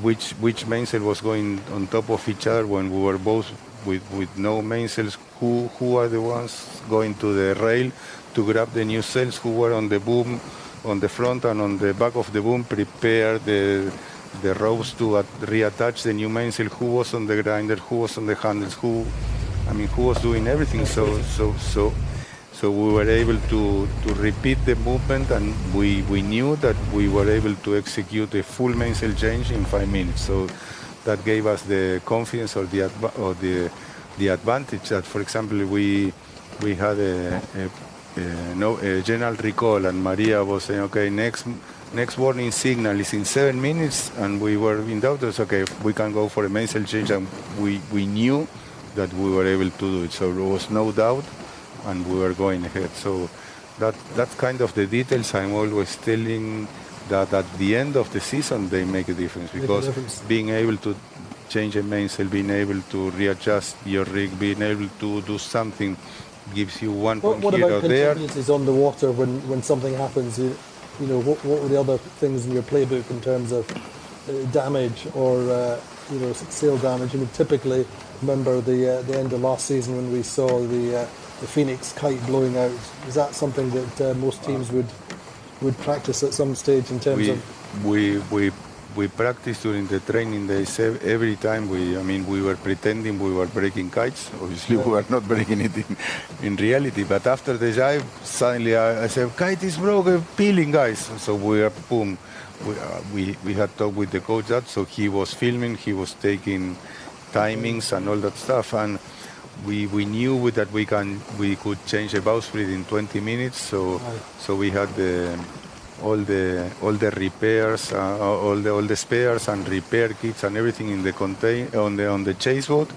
Which mainsail was going on top of each other when we were both with no mainsails, who are the ones going to the rail to grab the new sails, who were on the boom, on the front and on the back of the boom, prepare the ropes to reattach the new mainsail, who was on the grinder, who was on the handles, who was doing everything. So we were able to repeat the movement, and we knew that we were able to execute a full mainsail change in 5 minutes. So that gave us the confidence or the advantage that, for example, we had a general recall, and Maria was saying, okay, next warning signal is in 7 minutes, and we were in doubt. Okay, we can go for a mainsail change, and we knew that we were able to do it. So there was no doubt, and we were going ahead. So that's kind of the details I'm always telling, that at the end of the season they make a difference, because being able to change a mainsail, being able to readjust your rig, being able to do something gives you 1 point what here or about there. contingencies on the water when something happens? You know, what were the other things in your playbook in terms of damage or sail damage? I mean, typically, remember the end of last season when we saw the Phoenix kite blowing out. Is that something that most teams would practice at some stage in terms of? We practiced during the training days every time. We were pretending we were breaking kites. Obviously, we were not breaking it in reality. But after the dive, suddenly I said, "Kite is broken, peeling, guys." So we are boom. We had talked with the coach that, so he was filming, he was taking timings and all that stuff, and we knew that we could change the bowsprit in 20 minutes. So we had all the repairs, all the spares and repair kits and everything in the on the chase boat,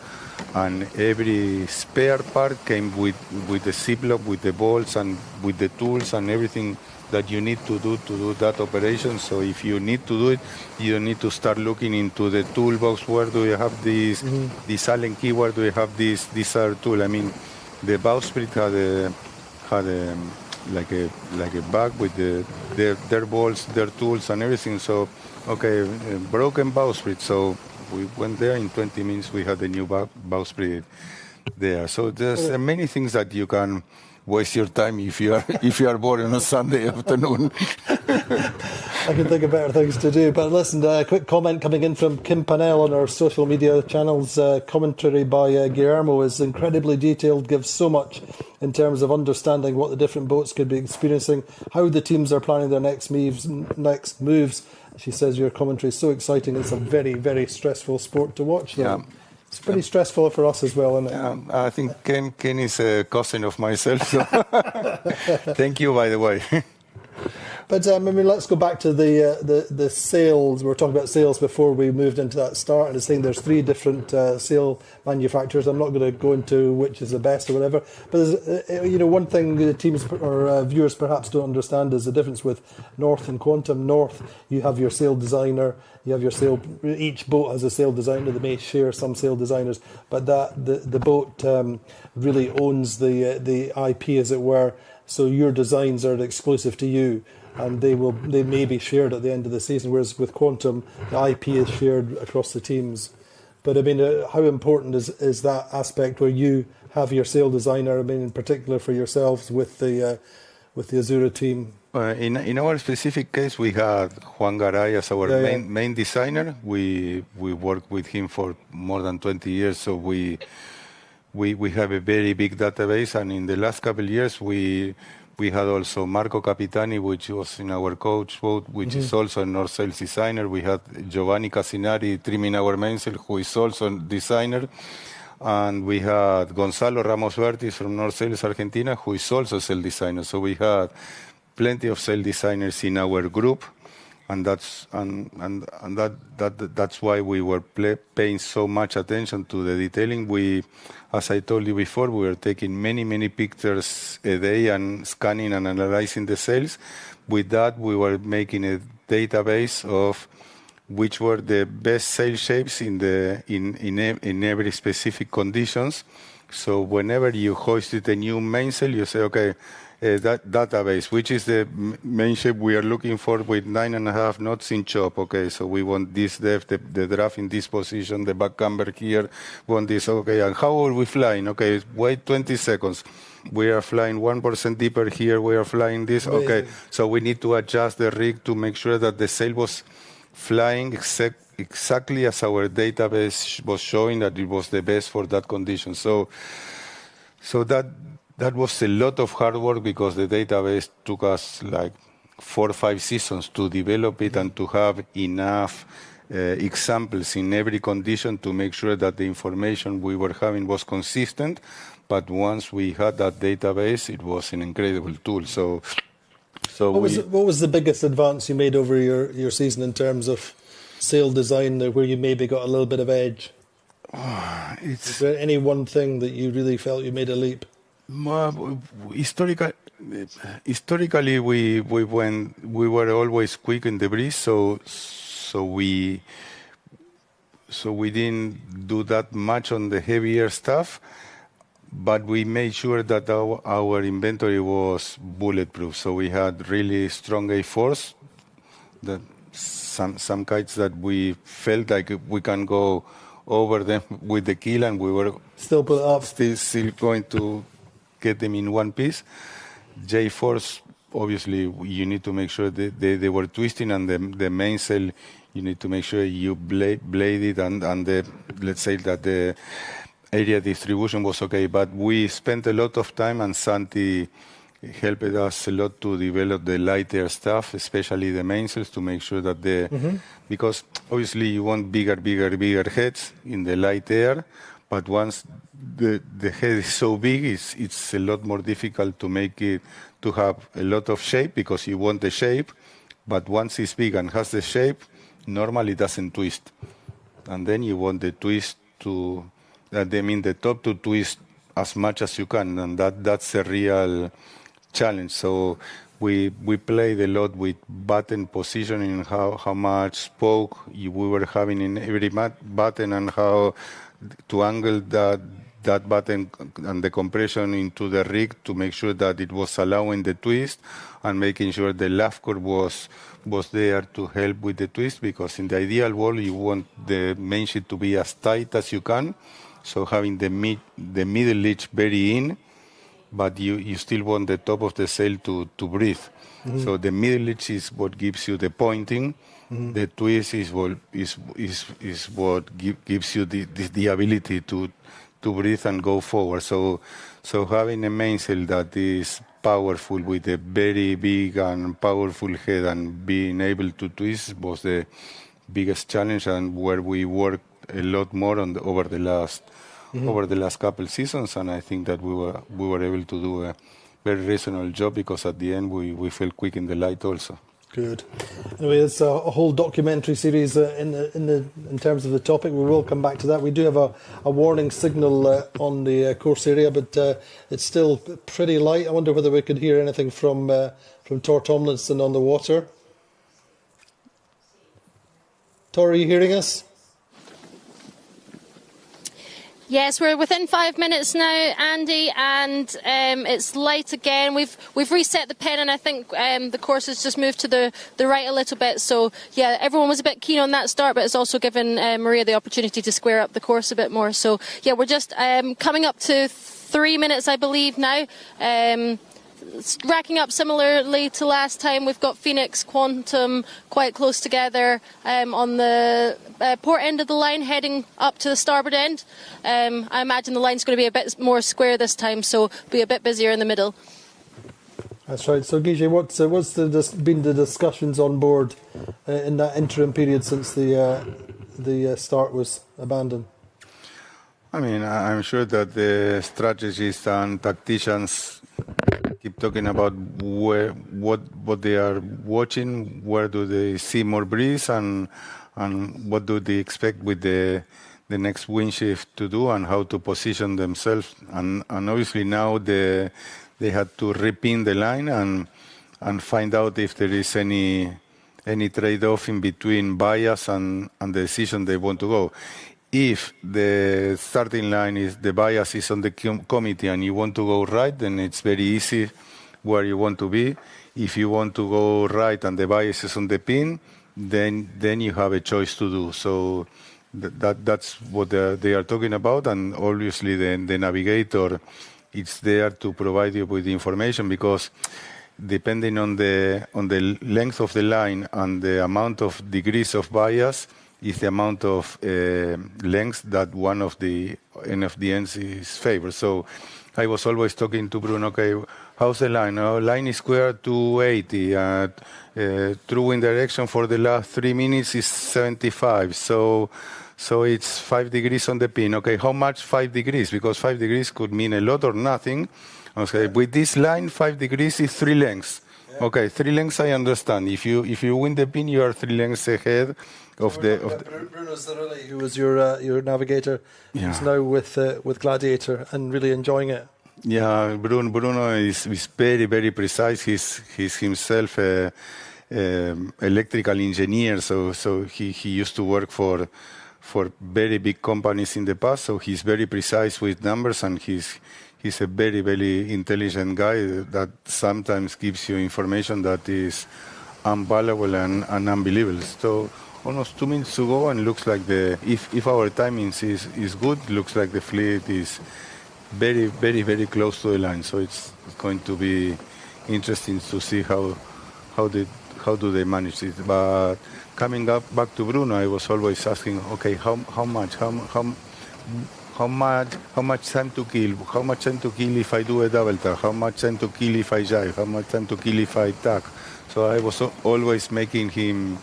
and every spare part came with the ziplock, with the bolts and with the tools and everything that you need to do that operation. So if you need to do it, you don't need to start looking into the toolbox. Where do you have this Allen key? Where do you have this other tool? I mean, the bowsprit had like a bag with their bolts, their tools and everything. So, okay, broken bowsprit. So we went there in 20 minutes. We had a new bowsprit there. So there's many things that you can waste your time if you are bored on a Sunday afternoon. I can think of better things to do. But listen, a quick comment coming in from Kim Panel on our social media channels. Commentary by Guillermo is incredibly detailed, gives so much in terms of understanding what the different boats could be experiencing, how the teams are planning their next moves. She says your commentary is so exciting. It's a very, very stressful sport to watch. Though. Yeah. It's pretty stressful for us as well, isn't it? I think Ken is a cousin of myself. So thank you, by the way. But let's go back to the sails. We were talking about sails before we moved into that start, and it's saying there's 3 different sail manufacturers. I'm not going to go into which is the best or whatever. But there's, one thing the teams or viewers perhaps don't understand is the difference with North and Quantum. North, you have your sail designer. You have your sail. Each boat has a sail designer. They may share some sail designers, but the boat really owns the IP, as it were. So your designs are exclusive to you, and they may be shared at the end of the season. Whereas with Quantum, the IP is shared across the teams. But I mean, how important is that aspect where you have your sail designer? I mean, in particular for yourselves with the Azura team. In our specific case, we had Juan Garay as our main designer. We worked with him for more than 20 years, so we have a very big database. And in the last couple of years, we had also Marco Capitani, which was in our coach boat, which is also a North Sails designer. We had Giovanni Casinari trimming our mainsail, who is also a designer. And we had Gonzalo Ramos Vertis from North Sails Argentina, who is also a sail designer. So we had plenty of sail designers in our group, and that's why we were paying so much attention to the detailing. We, as I told you before, we were taking many pictures a day and scanning and analyzing the sails. With that, we were making a database of which were the best sail shapes in every specific conditions. So whenever you hoisted a new mainsail, you say, okay, that database, which is the main shape we are looking for with 9.5 knots in chop. Okay, so we want this depth, the draft in this position, the back camber here, want this. Okay, and how are we flying? Okay, wait 20 seconds. We are flying 1% deeper here. We are flying this. Okay, so we need to adjust the rig to make sure that the sail was flying exactly as our database was showing that it was the best for that condition. So that was a lot of hard work, because the database took us like 4 or 5 seasons to develop it and to have enough examples in every condition to make sure that the information we were having was consistent. But once we had that database, it was an incredible tool. So what was the biggest advance you made over your season in terms of sail design, where you maybe got a little bit of edge? Is there any one thing that you really felt you made a leap? Historically, we were always quick in the breeze, so we didn't do that much on the heavier stuff, but we made sure that our inventory was bulletproof. So we had really strong A4s, that some kites that we felt like we can go over them with the keel, and we were still put it up, still going to get them in one piece. J4s, obviously, you need to make sure that they were twisting, and the mainsail, you need to make sure you blade it, and let's say that the area distribution was okay. But we spent a lot of time, and Santi helped us a lot to develop the lighter stuff, especially the mainsails, to make sure that because obviously you want bigger heads in the light air, but once the head is so big, it's a lot more difficult to make it to have a lot of shape, because you want the shape, but once it's big and has the shape, normally it doesn't twist. And then you want the twist the top to twist as much as you can, and that's a real challenge. So we played a lot with button positioning, how much spoke we were having in every button, and how to angle that button and the compression into the rig to make sure that it was allowing the twist, and making sure the laugh curve was there to help with the twist, because in the ideal world you want the main sheet to be as tight as you can, so having the middle leech very in, but you still want the top of the sail to breathe. So the middle leech is what gives you the pointing. The twist is what gives you the ability to breathe and go forward. So having a mainsail that is powerful with a very big and powerful head and being able to twist was the biggest challenge, and where we worked a lot more over the last couple seasons. And I think that we were able to do a very reasonable job, because at the end we felt quick in the light also. Good. Anyway, it's a whole documentary series in terms of the topic. We will come back to that. We do have a warning signal on the course area, but it's still pretty light. I wonder whether we could hear anything from Tor Tomlinson on the water. Tor, are you hearing us? Yes, we're within 5 minutes now, Andy, and it's light again. We've reset the pen, and I think the course has just moved to the right a little bit. So yeah, everyone was a bit keen on that start, but it's also given Maria the opportunity to square up the course a bit more. So yeah, we're just coming up to 3 minutes, I believe now. Racking up similarly to last time. We've got Phoenix, Quantum quite close together on the port end of the line, heading up to the starboard end. I imagine the line's going to be a bit more square this time, so be a bit busier in the middle. That's right. So, Guy, what's been the discussions on board in that interim period since the start was abandoned? I mean, I'm sure that the strategists and tacticians keep talking about what they are watching, where do they see more breeze, and what do they expect with the next wind shift to do, and how to position themselves. And obviously now they had to repin the line and find out if there is any trade-off in between bias and the decision they want to go. If the starting line is the bias is on the committee and you want to go right, then it's very easy where you want to be. If you want to go right and the bias is on the pin, then you have a choice to do. So that's what they are talking about, and obviously the navigator, it's there to provide you with the information, because depending on the length of the line and the amount of degrees of bias, is the amount of length that one of the ends is favored. So I was always talking to Bruno, okay, how's the line? Line is square 280. True wind direction for the last 3 minutes is 75. So it's 5 degrees on the pin. Okay, how much 5 degrees? Because 5 degrees could mean a lot or nothing. Okay, with this line, 5 degrees is 3 lengths. Yeah. Okay, 3 lengths I understand. If you win the pin, you are 3 lengths ahead. Bruno Zarelli, who was your navigator, is now with Gladiator and really enjoying it. Yeah, Bruno is very, very precise. He's himself an electrical engineer, so he used to work for very big companies in the past. So he's very precise with numbers, and he's a very, very intelligent guy that sometimes gives you information that is unvaluable and unbelievable. So almost 2 minutes to go, and looks like if our timing is good, looks like the fleet is very, very, very close to the line. So it's going to be interesting to see how do they manage it. But coming back to Bruno, I was always asking, okay, how much time to kill? How much time to kill if I do a double tag? How much time to kill if I jive? How much time to kill if I tag? So I was always making him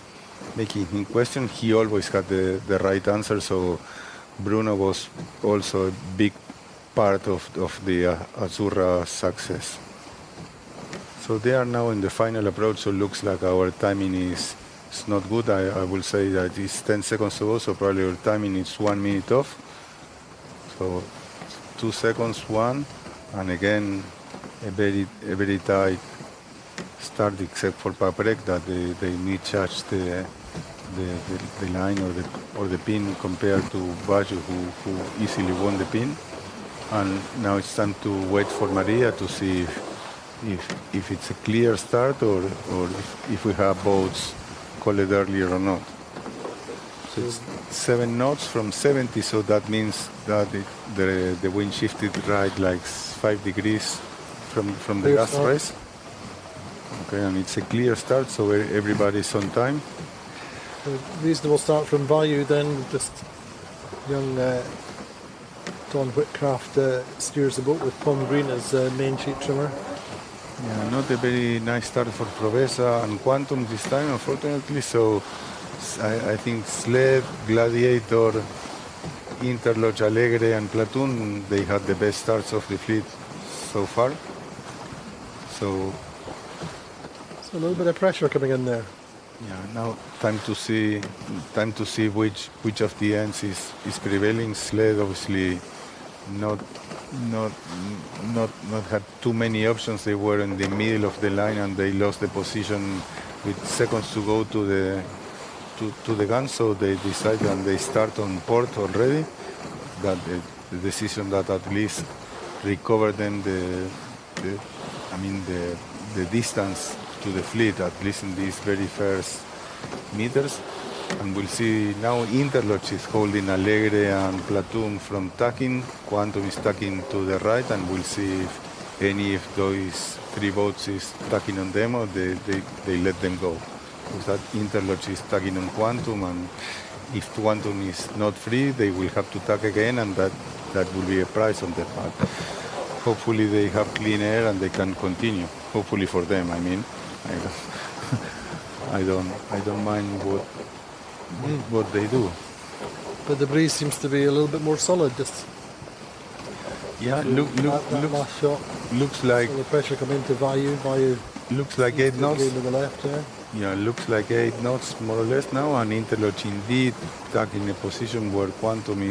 question. He always had the right answer. So Bruno was also a big part of the Azzurra success. So they are now in the final approach. So it looks like our timing is not good. I will say that it's 10 seconds to go. So probably our timing is 1 minute off. So 2 seconds, 1, and again a very tight start, except for Paprec, that they misjudged the line or the pin compared to Baggio, who easily won the pin. And now it's time to wait for Maria to see if it's a clear start or if we have boats called earlier or not. So it's 7 knots from 70, so that means that the wind shifted right like 5 degrees from the last race. Okay, and it's a clear start, so everybody's on time. A reasonable start from Value then, just young Don Whitcraft steers the boat with Tom Green as main sheet trimmer. Yeah, not a very nice start for Provesa and Quantum this time, unfortunately, so I think Sled, Gladiator, Interlodge, Alegre and Platoon, they had the best starts of the fleet so far. So a little bit of pressure coming in there. Yeah, now time to see which of the ends is prevailing. Sled obviously not had too many options. They were in the middle of the line and they lost the position with seconds to go to the gun, so they decided and they start on port already. That the decision that at least recover them the distance to the fleet, at least in these very first meters. And we'll see now Interloch is holding Alegre and Platoon from tacking. Quantum is tacking to the right, and we'll see if any of those 3 boats is tacking on them or they let them go. Because that Interloch is tacking on Quantum, and if Quantum is not free, they will have to tack again, and that will be a price on their part. Hopefully they have clean air and they can continue. Hopefully for them, I mean. I don't mind what they do. But the breeze seems to be a little bit more solid. Just that last shot. Looks like so the pressure come into value. Looks like 8 knots. To the left there. Yeah, looks like 8 knots more or less now, and Interloch indeed stuck in a position where Quantum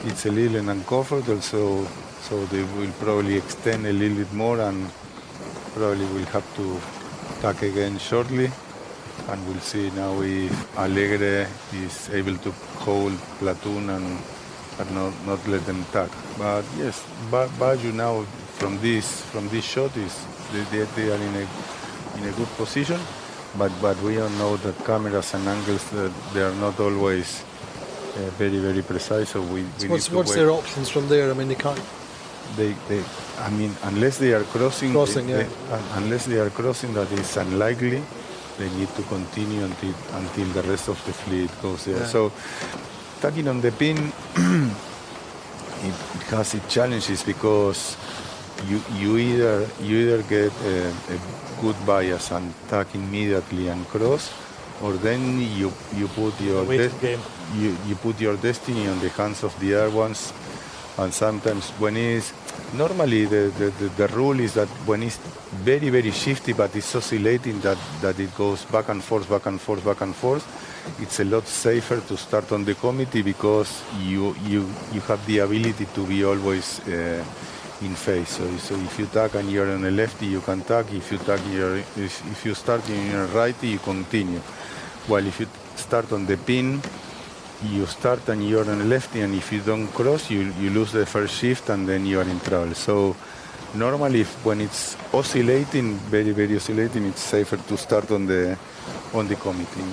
it's a little uncomfortable, so they will probably extend a little bit more and probably will have to tack again shortly. And we'll see now if Alegre is able to hold Platoon and not let them tack. But yes, Baju now from this shot they are in a good position. But we all know that cameras and angles they are not always very, very precise. So we need to wait. What's their options from there? I mean, they can't. I mean, unless they are crossing. Unless they are crossing, that is unlikely. They need to continue until the rest of the fleet goes there. Yeah. So, tacking on the pin, it has its challenges because you either get a good bias and tack immediately and cross, or then you put you put your destiny on the hands of the other ones. And sometimes when it's normally the rule is that when it's very, very shifty but it's oscillating that it goes back and forth, it's a lot safer to start on the committee because you have the ability to be always in phase. So if you tack and you're on a lefty, you can tack. If you start in a righty, you continue. While if you start on the pin, you start and you're on a lefty, and if you don't cross, you lose the first shift and then you are in trouble. So normally when it's oscillating, very, very oscillating, it's safer to start on the committee.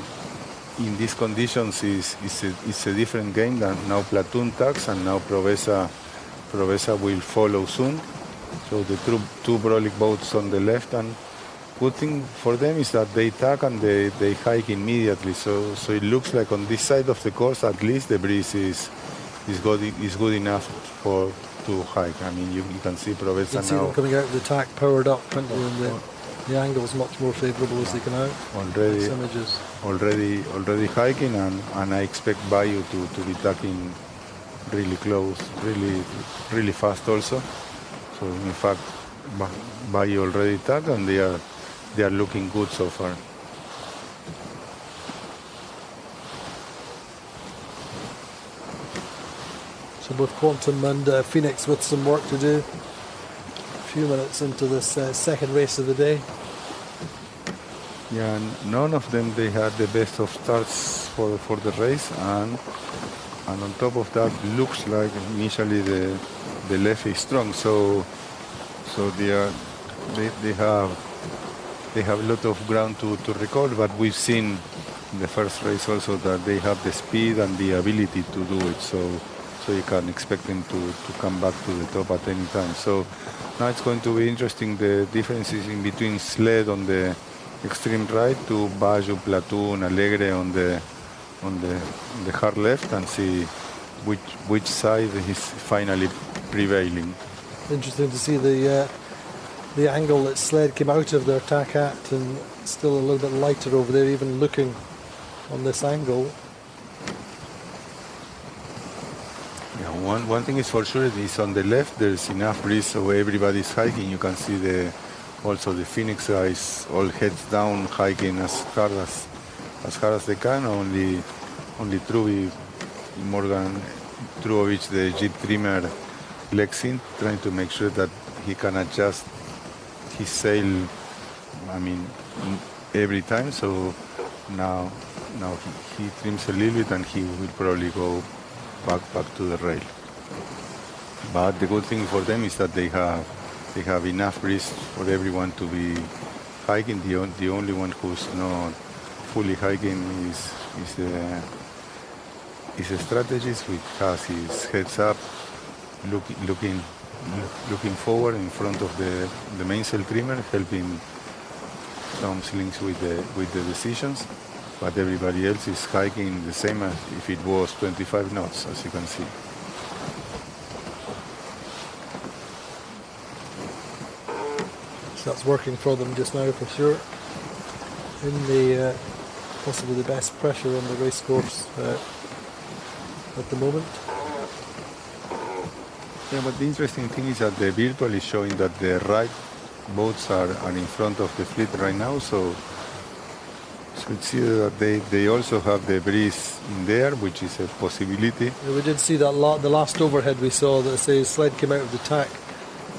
In these conditions, it's a different game. Than now Platoon tacks, and now Provesa will follow soon. So the two Brolic boats on the left, and good thing for them is that they tack and they hike immediately. So it looks like on this side of the course, at least the breeze is good enough to hike. I mean, you can see Provesa now. You can see them coming out of the tack, powered up, and the angle is much more favourable as they come out. Already hiking, and I expect Bayou to be tacking really close, really fast also. So in fact, Bayou already tagged, and they are looking good so far. So both Quantum and Phoenix with some work to do. A few minutes into this second race of the day. Yeah, none of them they had the best of starts for the race, and on top of that, looks like initially the left is strong. So they have a lot of ground to recover, but we've seen in the first race also that they have the speed and the ability to do it. So you can expect them to come back to the top at any time. So now it's going to be interesting, the differences in between Sled on the extreme right to Baggio, Platoon, Alegre on the hard left, and see which side is finally prevailing. Interesting to see the angle that Sled came out of their tack at, and still a little bit lighter over there, even looking on this angle. Yeah, one thing is for sure, is on the left there's enough breeze, so everybody's hiking. You can see also the Phoenix guys all heads down, hiking as hard as they can. Only Morgan Truovic, the jeep trimmer, legs in, trying to make sure that he can adjust his sail, I mean, every time. So now he trims a little bit, and he will probably go back to the rail. But the good thing for them is that they have enough breeze for everyone to be hiking. The only one who's not fully hiking is a strategist, which has his heads up, looking forward in front of the mainsail trimmer, helping some slings with the decisions. But everybody else is hiking the same as if it was 25 knots, as you can see. So that's working for them just now for sure. In the possibly the best pressure on the race course at the moment. Yeah, but the interesting thing is that the virtual is showing that the right boats are in front of the fleet right now, so it's either that they also have the breeze in there, which is a possibility. Yeah, we did see that the last overhead we saw, that the sled came out of the tack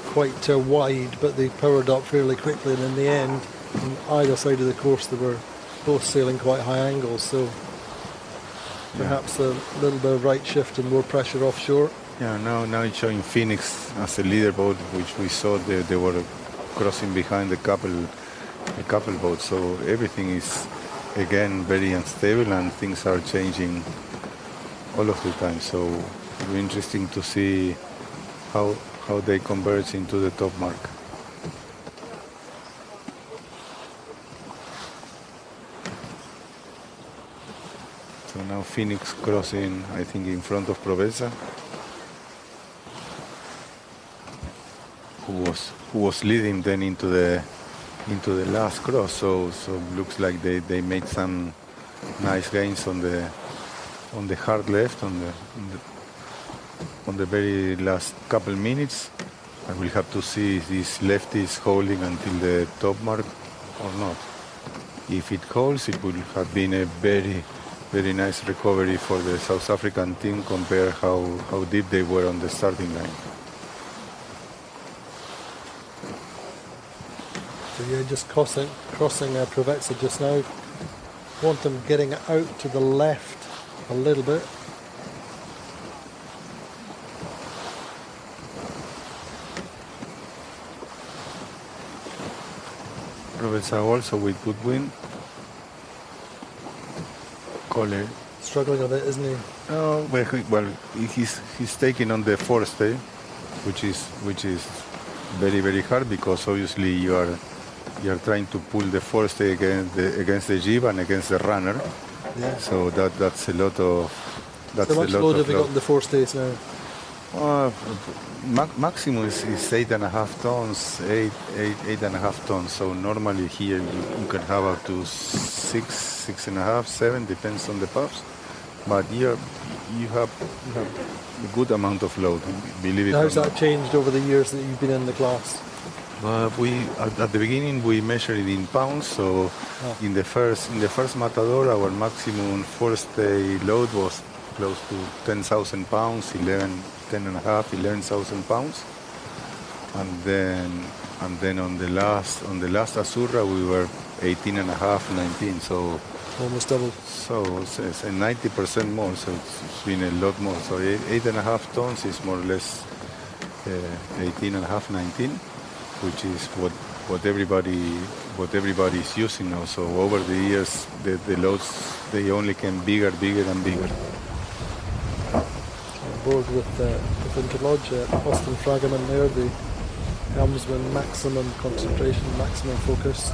quite wide, but they powered up fairly quickly, and in the end, on either side of the course, they were both sailing quite high angles, so perhaps a little bit of right shift and more pressure offshore. Yeah, now it's showing Phoenix as a leader boat, which we saw they were crossing behind the couple boats, so everything is again very unstable and things are changing all of the time, so it'll be interesting to see how they converge into the top mark. So now Phoenix crossing, I think, in front of Provenza, who was leading then into the last cross. So looks like they made some nice gains on the hard left on the very last couple minutes. I will have to see if this left is holding until the top mark or not. If it holds, it would have been a very, very nice recovery for the South African team compared how deep they were on the starting line. So yeah, just crossing Provenza just now. Want them getting out to the left a little bit. Provenza also with good wind. Collier struggling a bit, isn't he? Oh, well, he's taking on the forestay, which is very, very hard, because obviously you are trying to pull the forestay against the jib and against the runner. Yeah. So that's a lot of So much load have we got in the forestays now? Maximum is 8.5 tons, 8.5 tons. So normally here you can have up to 6.5, 7, depends on the puffs. But you have a good amount of load, believe it or not. How's that changed over the years that you've been in the class? At the beginning we measured it in pounds. So in the first Matador, our maximum forestay load was close to 10,000 pounds, 11,000 pounds, and then on the last Azurra we were 18.5, 19. So almost double. So it's 90% more. So it's been a lot more. So 8.5 tons is more or less 18.5, 19, which is what everybody is using now. So over the years, the loads, they only came bigger and bigger. On board with Interlodge, Austin Fragaman there, the helmsman, maximum concentration, maximum focus.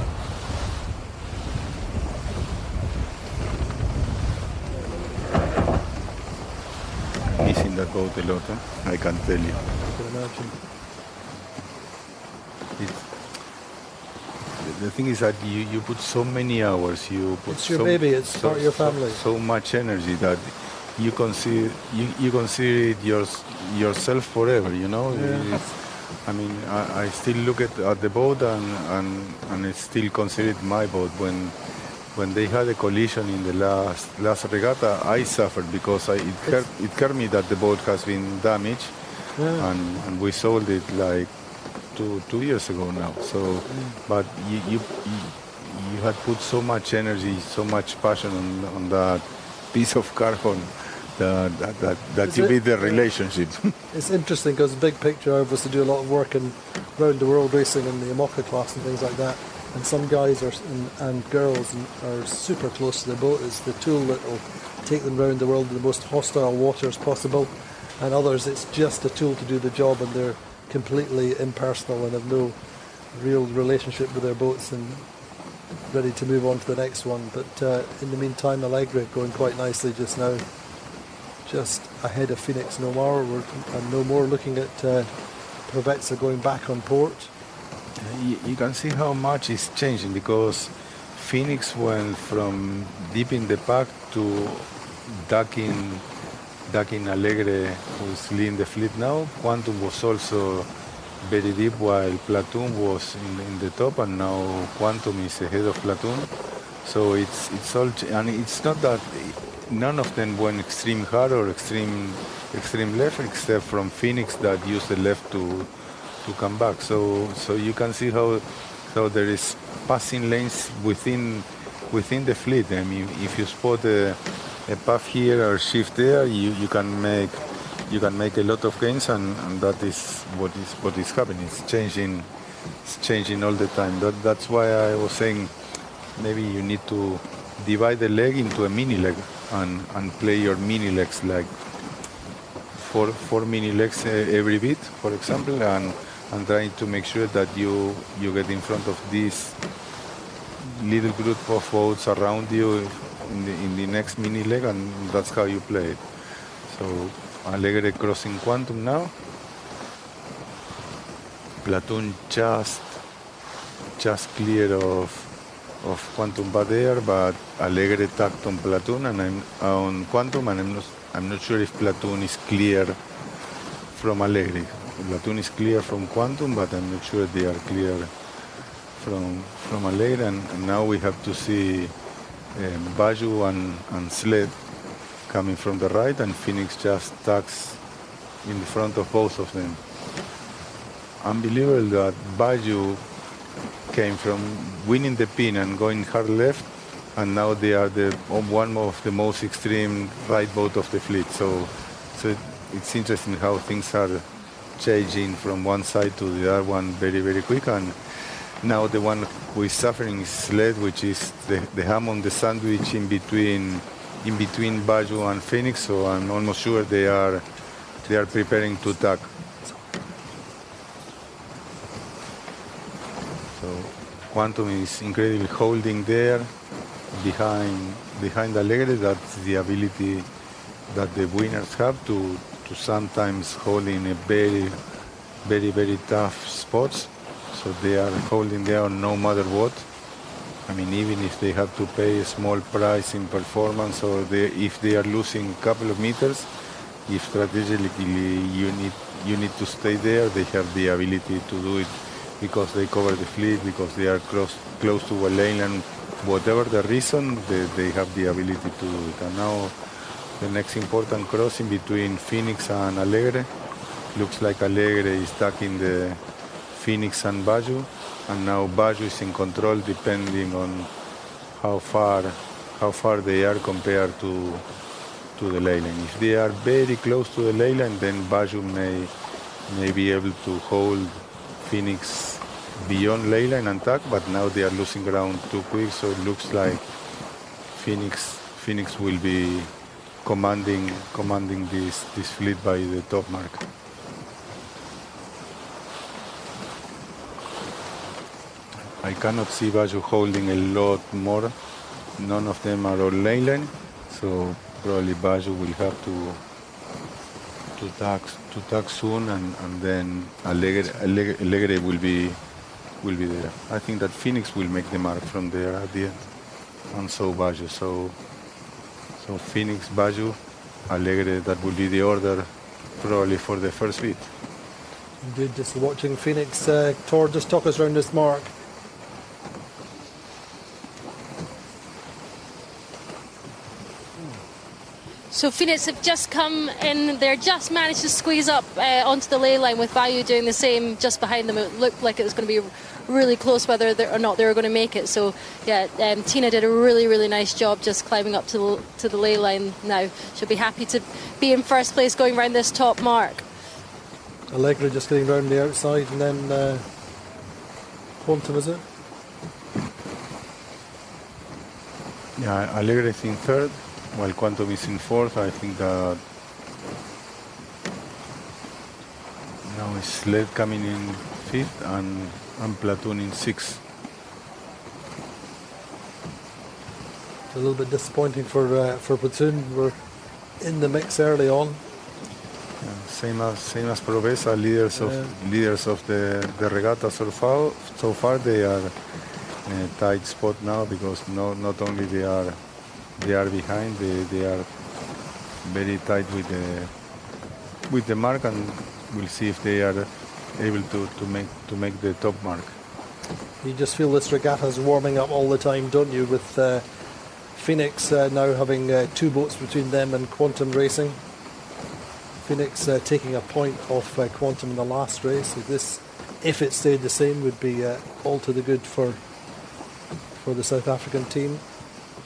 Missing that boat a lot, I can tell you. I can imagine. The thing is that you put so many hours, you put it's your baby, it's part of your family. So much energy that you consider it yourself forever, you know. Yeah. I mean, I still look at the boat and it's still considered my boat. When they had a collision in the last regatta, I suffered because it hurt me that the boat has been damaged, yeah. and we sold it like 2 years ago now. So, but you had put so much energy, so much passion on that piece of carbon that you build the relationship. It's interesting because the big picture, I obviously do a lot of work in round the world racing in the IMOCA class and things like that. And some guys and girls are super close to the boat. It's the tool that will take them around the world in the most hostile waters possible. And others, it's just a tool to do the job, and they're completely impersonal and have no real relationship with their boats and ready to move on to the next one. But in the meantime, Allegre going quite nicely just now, just ahead of Phoenix no more. And no more looking at Provezza going back on port. You can see how much is changing, because Phoenix went from deep in the pack to ducking Allegre, who's leading the fleet now. Quantum was also very deep, while Platoon was in the top, and now Quantum is ahead of Platoon. So it's all, and it's not that none of them went extreme hard or extreme left, except from Phoenix that used the left to come back. So you can see how there is passing lanes within the fleet. I mean, if you spot a path here or shift there, you can make a lot of gains, and that is what is happening. It's changing all the time. That's why I was saying maybe you need to divide the leg into a mini leg and play your mini legs, like four mini legs every bit, for example, and trying to make sure that you get in front of this little group of boats around you in the next mini leg, and that's how you play it. So Allegre crossing Quantum now. Platoon just clear of Quantum bad air, but Allegre tacked on Platoon and I'm on Quantum, and I'm not sure if Platoon is clear from Allegre. Platoon is clear from Quantum, but I'm not sure they are clear from Allegre, and now we have to see Baju and Sled coming from the right, and Phoenix just tucks in the front of both of them. Unbelievable that Baju came from winning the pin and going hard left, and now they are one of the most extreme right boat of the fleet. So it's interesting how things are changing from one side to the other one very, very quick. And now the one who is suffering is Sled, which is the ham on the sandwich in between Baju and Phoenix. So I'm almost sure they are preparing to tack. So Quantum is incredibly holding there behind Allegre. That's the ability that the winners have to sometimes hold in a very, very, very tough spots. So they are holding there no matter what. I mean, even if they have to pay a small price in performance, or if they are losing a couple of meters, if strategically you need to stay there, they have the ability to do it because they cover the fleet, because they are close to a lane, and whatever the reason, they have the ability to do it. And now the next important crossing between Phoenix and Allegre. Looks like Allegre is attacking the Phoenix and Baju, and now Baju is in control depending on how far they are compared to the ley line. If they are very close to the ley line, then Baju may be able to hold Phoenix beyond ley line and tack, but now they are losing ground too quick, so it looks like Phoenix will be commanding this fleet by the top mark. I cannot see Baju holding a lot more. None of them are on ley line, so probably Baju will have to tack soon, and then Allegre will be there. I think that Phoenix will make the mark from there at the end, and so Baju. So Phoenix, Baju, Allegre, that will be the order probably for the first beat. Indeed, just watching Phoenix. Tor, just talk us around this mark. So Phoenix have just come in, they're just managed to squeeze up onto the ley line with Bayou doing the same just behind them. It looked like it was going to be really close whether or not they were going to make it. So yeah, Tina did a really nice job just climbing up to the ley line now. She'll be happy to be in first place going round this top mark. Allegra just getting round the outside, and then Quantum, is it? Yeah, Allegra is in third, while Quantum is in fourth. I think that now is Sled coming in fifth and Platoon in sixth. A little bit disappointing for Platoon. We're in the mix early on. Yeah, same as Provesa, leaders of the regatta so far. They are in a tight spot now because not only they are behind, they are very tight with the mark, and we'll see if they are able to make the top mark. You just feel this regatta is warming up all the time, don't you? With Phoenix now having 2 boats between them and Quantum Racing. Phoenix taking a point off Quantum in the last race. If it stayed the same, would be all to the good for the South African team,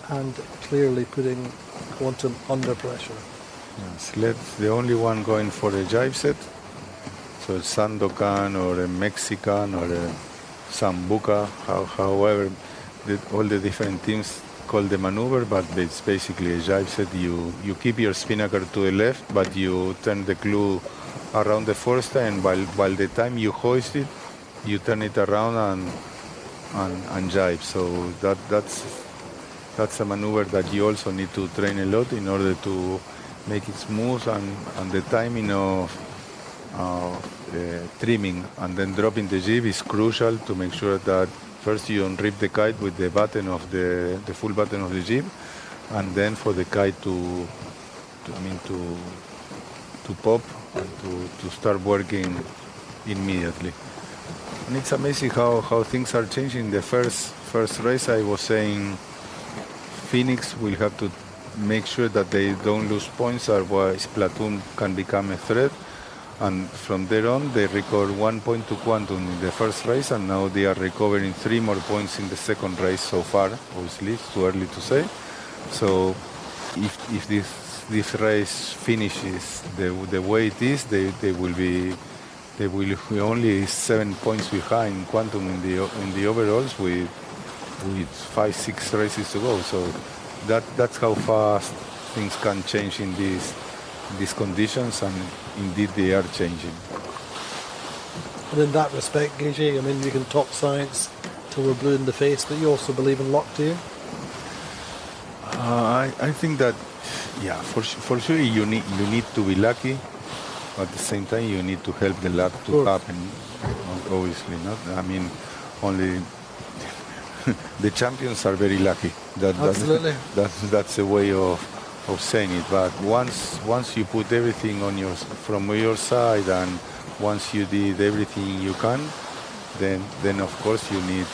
and clearly putting Quantum under pressure. Sled's the only one going for a jibe set. So a Sandokan or a Mexican or a Sambuca, however all the different teams call the maneuver, but it's basically a jibe set. You keep your spinnaker to the left, but you turn the clue around the forestay, and while the time you hoist it, you turn it around and jibe. So that's a maneuver that you also need to train a lot in order to make it smooth, and the timing of trimming and then dropping the jib is crucial to make sure that first you don't rip the kite with the button of the full button of the jib, and then for the kite to pop and to start working immediately. And it's amazing how things are changing. The first race I was saying Phoenix will have to make sure that they don't lose points, otherwise Platoon can become a threat. And from there on, they record 1 point to Quantum in the first race, and now they are recovering 3 more points in the second race so far. Obviously, it's too early to say. So, if this race finishes the way it is, they will be only 7 points behind Quantum in the overalls with 5-6 races to go. So that's how fast things can change in these conditions, and indeed they are changing. And in that respect, Gigi, I mean, you can talk science till we're blue in the face, but you also believe in luck, do you? I think that, yeah, for sure you need to be lucky. At the same time, you need to help the luck to happen. Obviously, not. I mean, only the champions are very lucky. Absolutely. That's a way of saying it. But once you put everything from your side, and once you did everything you can, then of course you need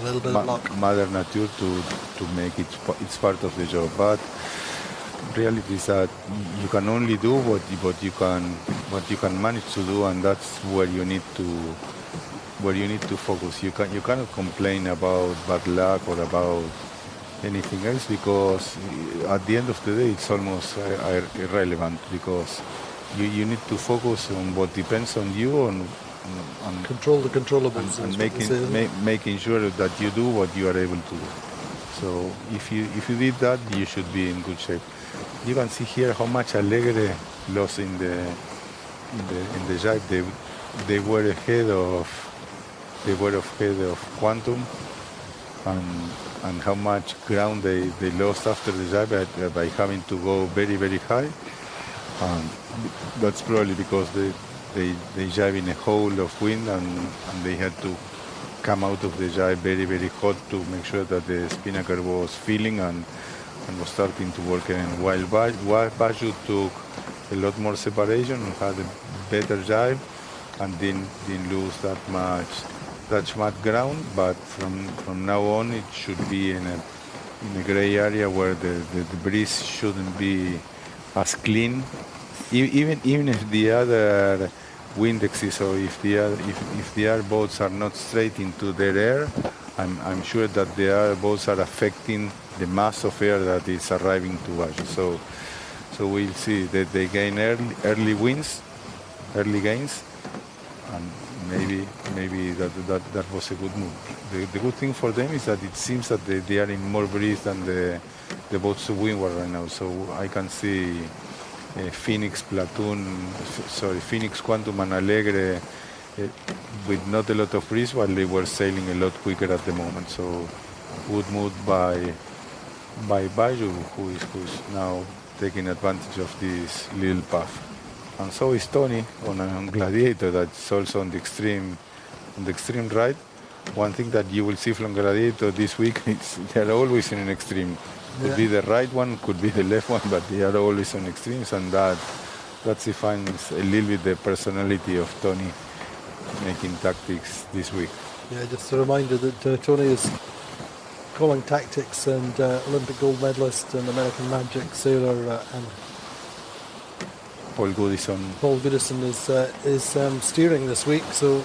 a little bit of luck, Mother Nature to make it. It's part of the job. But reality is that you can only do what you can manage to do, and that's where you need to focus. You cannot complain about bad luck or about anything else, because at the end of the day it's almost irrelevant, because you need to focus on what depends on you, on control the controllables, and making sure that you do what you are able to do. So if you did that, you should be in good shape. You can see here how much Alegre lost in the jibe. They were ahead of Quantum, and how much ground they lost after the jibe by having to go very, very high. That's probably because they jibe in a hole of wind, and they had to come out of the jibe very, very hot to make sure that the spinnaker was filling and was starting to work. And while Baju took a lot more separation and had a better jibe and didn't lose that much ground, but from now on it should be in a gray area where the breeze shouldn't be as clean. Even if the windexes, or if the air boats are not straight into their air, I'm sure that the air boats are affecting the mass of air that is arriving to Bajo. So we'll see that they gain early wins, early gains, and maybe that was a good move. The good thing for them is that it seems that they are in more breeze than the boats to windward right now. So I can see Phoenix Quantum and Alegre with not a lot of breeze, while they were sailing a lot quicker at the moment. So good move by Bajo, who is now taking advantage of this little path. And so is Tony on Gladiator, that's also on the extreme right. One thing that you will see from Gladiator this week is they're always in an extreme. Could be the right one, could be the left one, but they are always on extremes, and that defines a little bit the personality of Tony making tactics this week. Yeah, just a reminder that Tony is calling tactics, and Olympic gold medalist and American Magic sailor and Paul Goodison is steering this week, so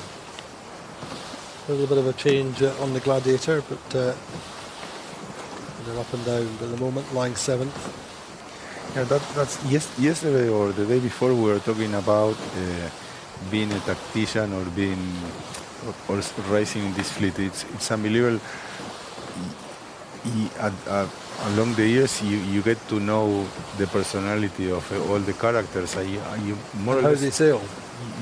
a little bit of a change on the Gladiator, but they're up and down at the moment, lying 7th. Yeah, that's yesterday or the day before we were talking about being a tactician or racing in this fleet. It's unbelievable. Along the years, you get to know the personality of all the characters. You more or How less, they sail.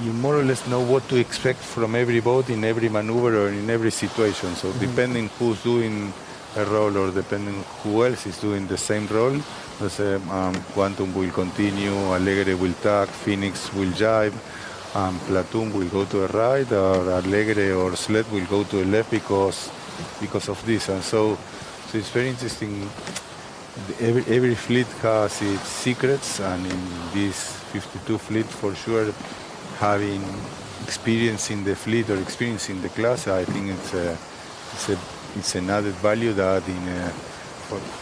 You more or less know what to expect from every boat in every maneuver or in every situation. So depending who's doing a role or depending who else is doing the same role, Quantum will continue, Alegre will tag, Phoenix will jibe, Platoon will go to the right, or Alegre or Sled will go to the left because of this. And so it's very interesting. Every fleet has its secrets, and in this 52 fleet, for sure, having experience in the fleet or experience in the class, I think it's an added value that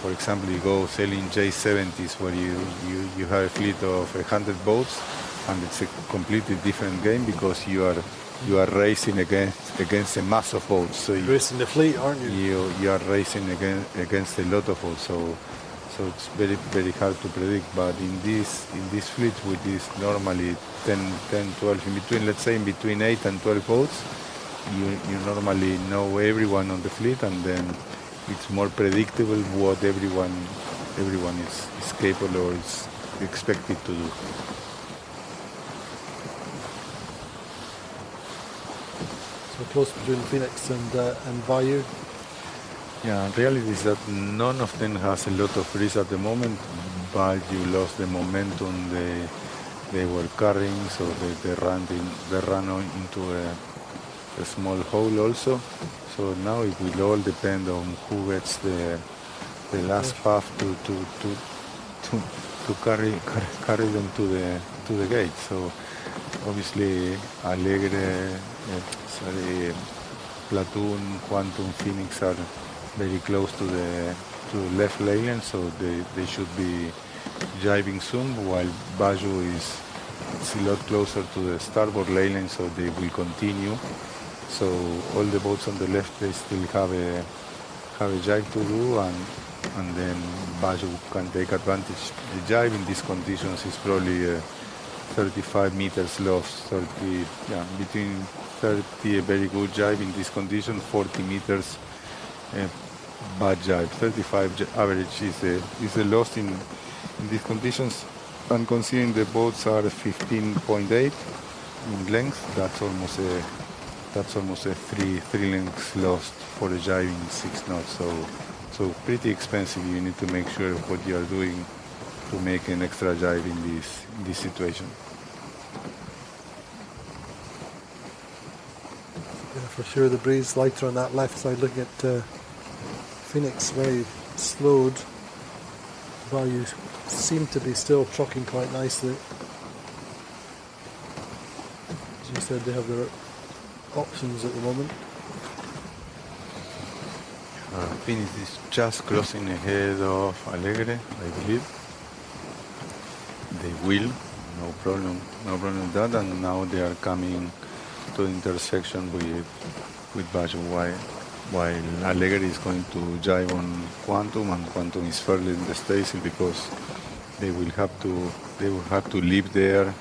for example, you go sailing J70s where you have a fleet of 100 boats, and it's a completely different game because you are racing against a mass of boats. So you're racing the fleet, aren't you? You are racing against a lot of boats. So it's very, very hard to predict. But in this fleet, which is normally 10, 12, in between 8 and 12 boats, you normally know everyone on the fleet, and then it's more predictable what everyone is capable or is expected to do. So close between Phoenix and Bayou. Yeah, reality is that none of them has a lot of breeze at the moment, but you lost the momentum they were carrying, so they ran into a small hole also. So now it will all depend on who gets the last path to carry them to the gate. So obviously Alegre, Platoon, Quantum, Phoenix are very close to the left lane, so they should be jibing soon, while Bajo is a lot closer to the starboard lane, so they will continue. So all the boats on the left, they still have a jibe to do, and then Bajo can take advantage. The jibe in these conditions is probably 35 meters lost, between 30 a very good jibe in this condition, 40 meters bad jibe. 35 average is the loss in these conditions, and considering the boats are 15.8 in length, that's almost a three lengths lost for a jibe in 6 knots. So pretty expensive. You need to make sure what you are doing to make an extra jibe in this situation. Yeah, for sure the breeze lighter on that left side. Looking at Phoenix very slowed. Bayou seem to be still trucking quite nicely. As you said, they have their options at the moment. Phoenix is just crossing ahead of Alegre, I believe. They will no problem with that. And now they are coming to intersection with Baggio, while Allegre is going to jive on Quantum, and Quantum is further in the staysail because they will have to leave there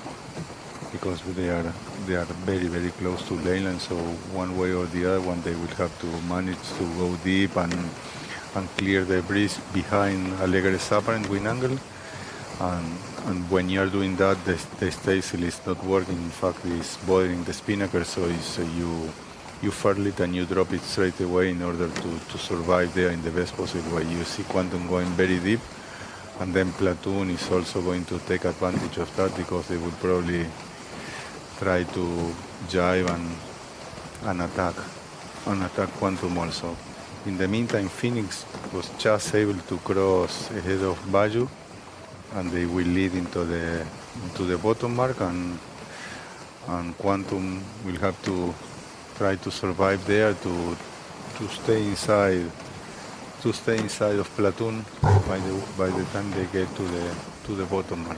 because they are very, very close to Leyland. So one way or the other one, they will have to manage to go deep and clear the breeze behind Allegre's apparent wind angle. And when you are doing that, the staysail is not working. In fact, it's bothering the spinnaker. So you furl it and you drop it straight away in order to survive there in the best possible way. You see Quantum going very deep, and then Platoon is also going to take advantage of that because they will probably try to jive and attack Quantum also. In the meantime, Phoenix was just able to cross ahead of Baggio, and they will lead into the bottom mark, and Quantum will have to try to survive there to stay inside of Platoon by the time they get to the bottom mark.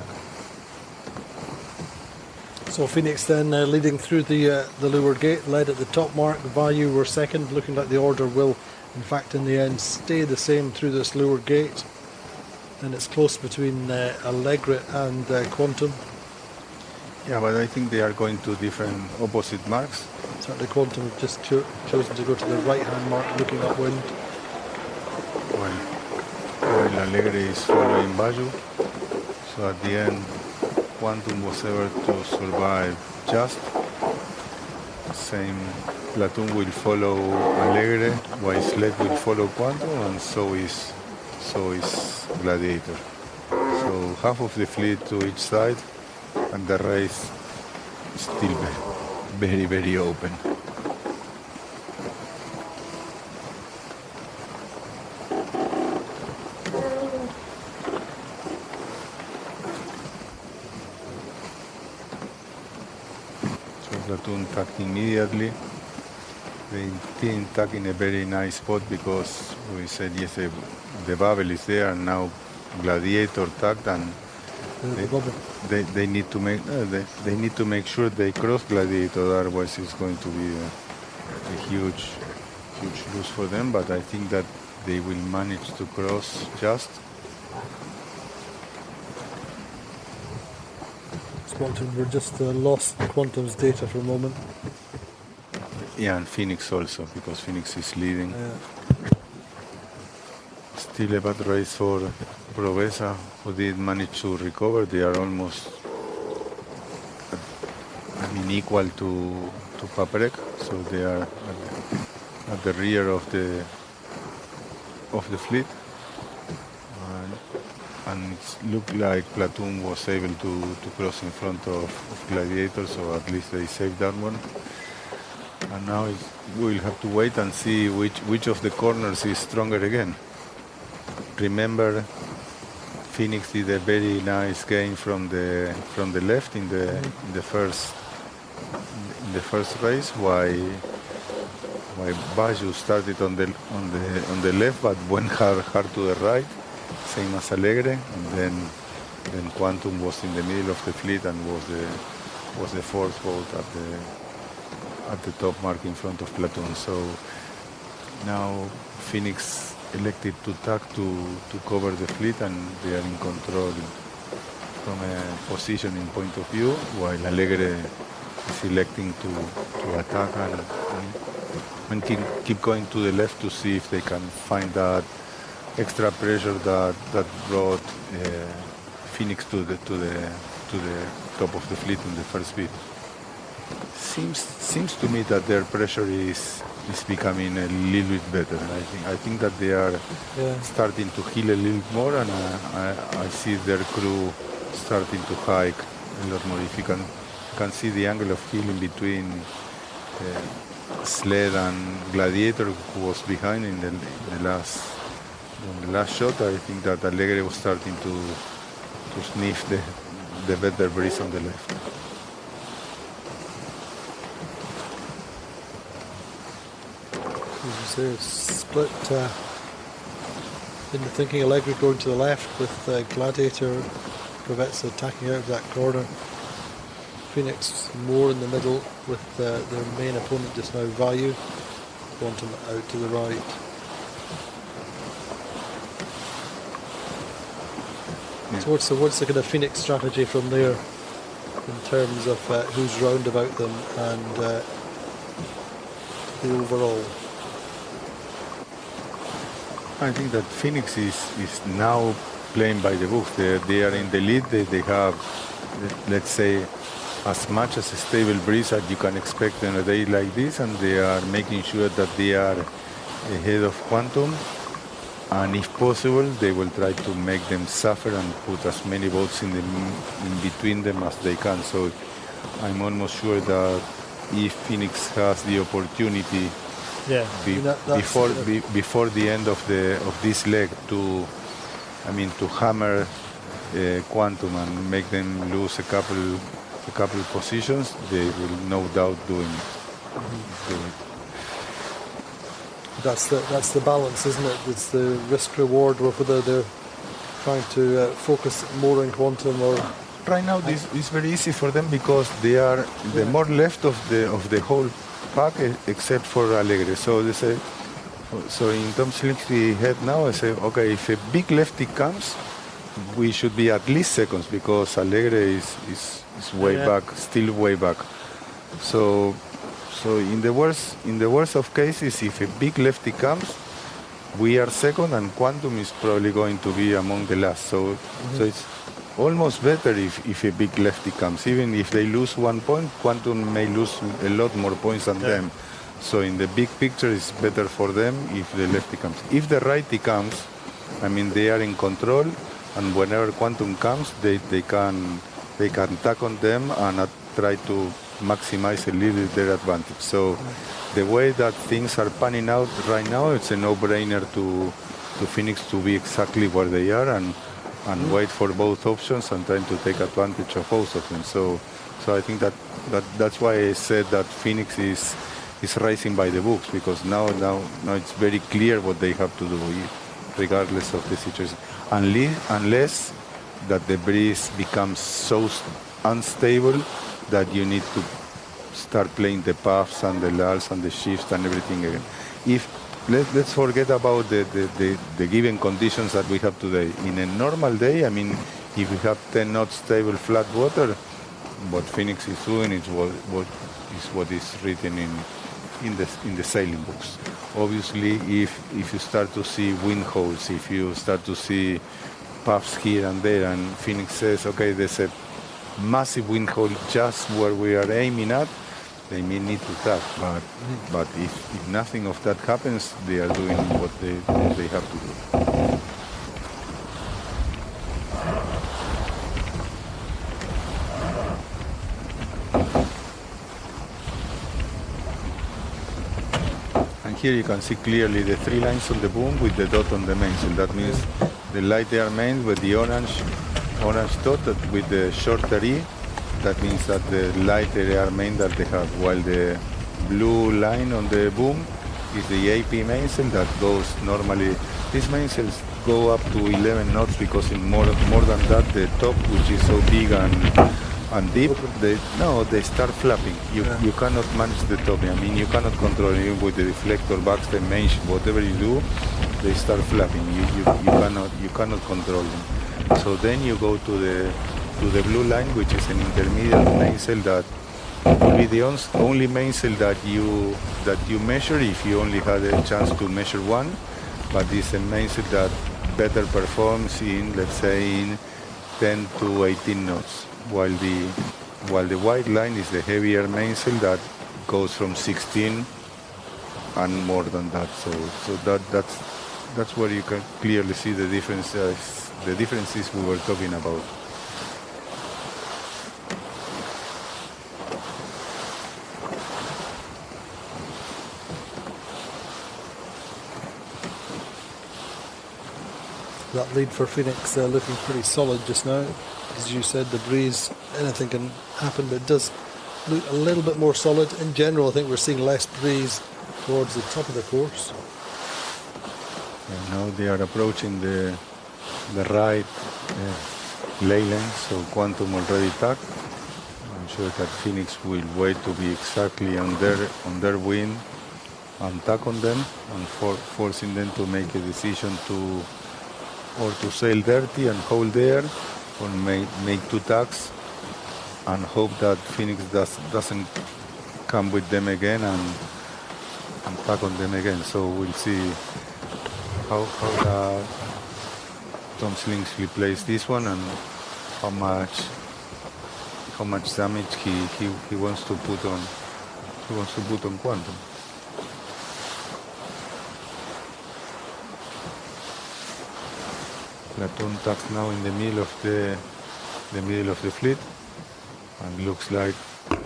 So Phoenix then leading through the leeward gate, led at the top mark. Value were second. Looking like the order will, in fact, in the end, stay the same through this leeward gate. And it's close between Allegre and Quantum. Yeah, but I think they are going to different opposite marks. Certainly Quantum have just chosen to go to the right-hand mark, looking upwind. While Allegre is following Baggio. So at the end, Quantum was able to survive just. Same Platoon will follow Allegre, while Sled will follow Quantum, and so is Gladiator. So half of the fleet to each side, and the race is still very, very open. So Platoon tacked immediately. They didn't tack in a very nice spot because we said yes, the bubble is there, and now Gladiator tacked, and they need to make sure they cross Gladiator, otherwise it's going to be a huge lose for them. But I think that they will manage to cross just. Quantum, we're just lost Quantum's data for a moment. Yeah, and Phoenix also, because Phoenix is leading. Still a bad race for Provesa, who did manage to recover. They are almost, equal to Paprec, so they are at the rear of the fleet. And it looked like Platoon was able to cross in front of Gladiator, so at least they saved that one. And now we'll have to wait and see which of the corners is stronger again. Remember, Phoenix did a very nice gain from the left in the first race, while Baggio started on the left but went hard to the right, same as Allegre, and then Quantum was in the middle of the fleet and was the fourth boat at the top mark in front of Platoon. So now Phoenix elected to tack to cover the fleet, and they are in control from a positioning point of view, while Allegre is electing to attack and keep going to the left to see if they can find that extra pressure that brought Phoenix to the top of the fleet in the first bit. Seems to me that their pressure is becoming a little bit better. I think that they are starting to heal a little more, and I see their crew starting to hike a lot more. If you can see the angle of healing between Sled and Gladiator, who was behind in the last shot, I think that Allegre was starting to sniff the better breeze on the left. As you say, split into thinking Allegre going to the left with Gladiator Corvette's attacking out of that corner. Phoenix more in the middle with their main opponent just now, Value. Quantum out to the right. So what's the kind of Phoenix strategy from there in terms of who's round about them and the overall? I think that Phoenix is now playing by the book. They are in the lead. They have, let's say, as much as a stable breeze as you can expect on a day like this, and they are making sure that they are ahead of Quantum. And if possible, they will try to make them suffer and put as many boats in between them as they can. So I'm almost sure that if Phoenix has the opportunity before the end of this leg to hammer Quantum and make them lose a couple positions, they will no doubt do it. That's the balance, isn't it? It's the risk reward, or whether they're trying to focus more on Quantum or. Right now, this is very easy for them because they are the more left of the whole pack, except for Alegre. So they say, so in Tom Slingsby's head now, I say, okay, if a big lefty comes, we should be at least seconds because Alegre is way back, still way back. So in the worst of cases, if a big lefty comes, we are second, and Quantum is probably going to be among the last. So it's almost better if a big lefty comes. Even if they lose 1 point, Quantum may lose a lot more points than them. So in the big picture, it's better for them if the lefty comes. If the righty comes, I mean, they are in control, and whenever Quantum comes, they can attack on them and try to maximize a little their advantage. So the way that things are panning out right now, it's a no-brainer to Phoenix to be exactly where they are and wait for both options and trying to take advantage of both of them. So I think that's why I said that Phoenix is rising by the books, because now it's very clear what they have to do, regardless of the situation. Unless that the breeze becomes so unstable that you need to start playing the puffs and the lulls and the shifts and everything again. Let's forget about the given conditions that we have today. In a normal day, I mean, if we have 10 knots stable flat water, what Phoenix is doing is what is written in the sailing books. Obviously, if you start to see wind holes, if you start to see puffs here and there, and Phoenix says, okay, there's a massive wind hole just where we are aiming at, they may need to tap. But if nothing of that happens, they are doing what they have to do. And here you can see clearly the 3 lines on the boom with the dot on the mainsail. That means the light air main with the orange dot with the shorter E. That means that the lighter air main that they have, while the blue line on the boom is the AP mainsail that goes normally. These mainsails go up to 11 knots because in more than that, the top, which is so big and deep, they start flapping. You cannot manage the top. I mean, you cannot control it. Even with the deflector, backstay, mainsail, whatever you do, they start flapping. You cannot control them. So then you go to the blue line, which is an intermediate mainsail that will be the only mainsail that you measure if you only had a chance to measure one. But it's a mainsail that better performs in, let's say, in 10 to 18 knots, while the white line is the heavier mainsail that goes from 16 and more than that. So that's where you can clearly see the differences we were talking about. That lead for Phoenix looking pretty solid just now. As you said, the breeze, anything can happen, but it does look a little bit more solid. In general, I think we're seeing less breeze towards the top of the course. And now they are approaching the right ley lane, so Quantum already tacked. I'm sure that Phoenix will wait to be exactly on their wind and tack on them, and forcing them to make a decision to sail dirty and hold there, or make 2 tacks and hope that Phoenix doesn't come with them again and tack on them again. So we'll see how Tom Slingsley plays this one, and how much damage he wants to put on Quantum. Platon tacks now in the middle of the fleet, and looks like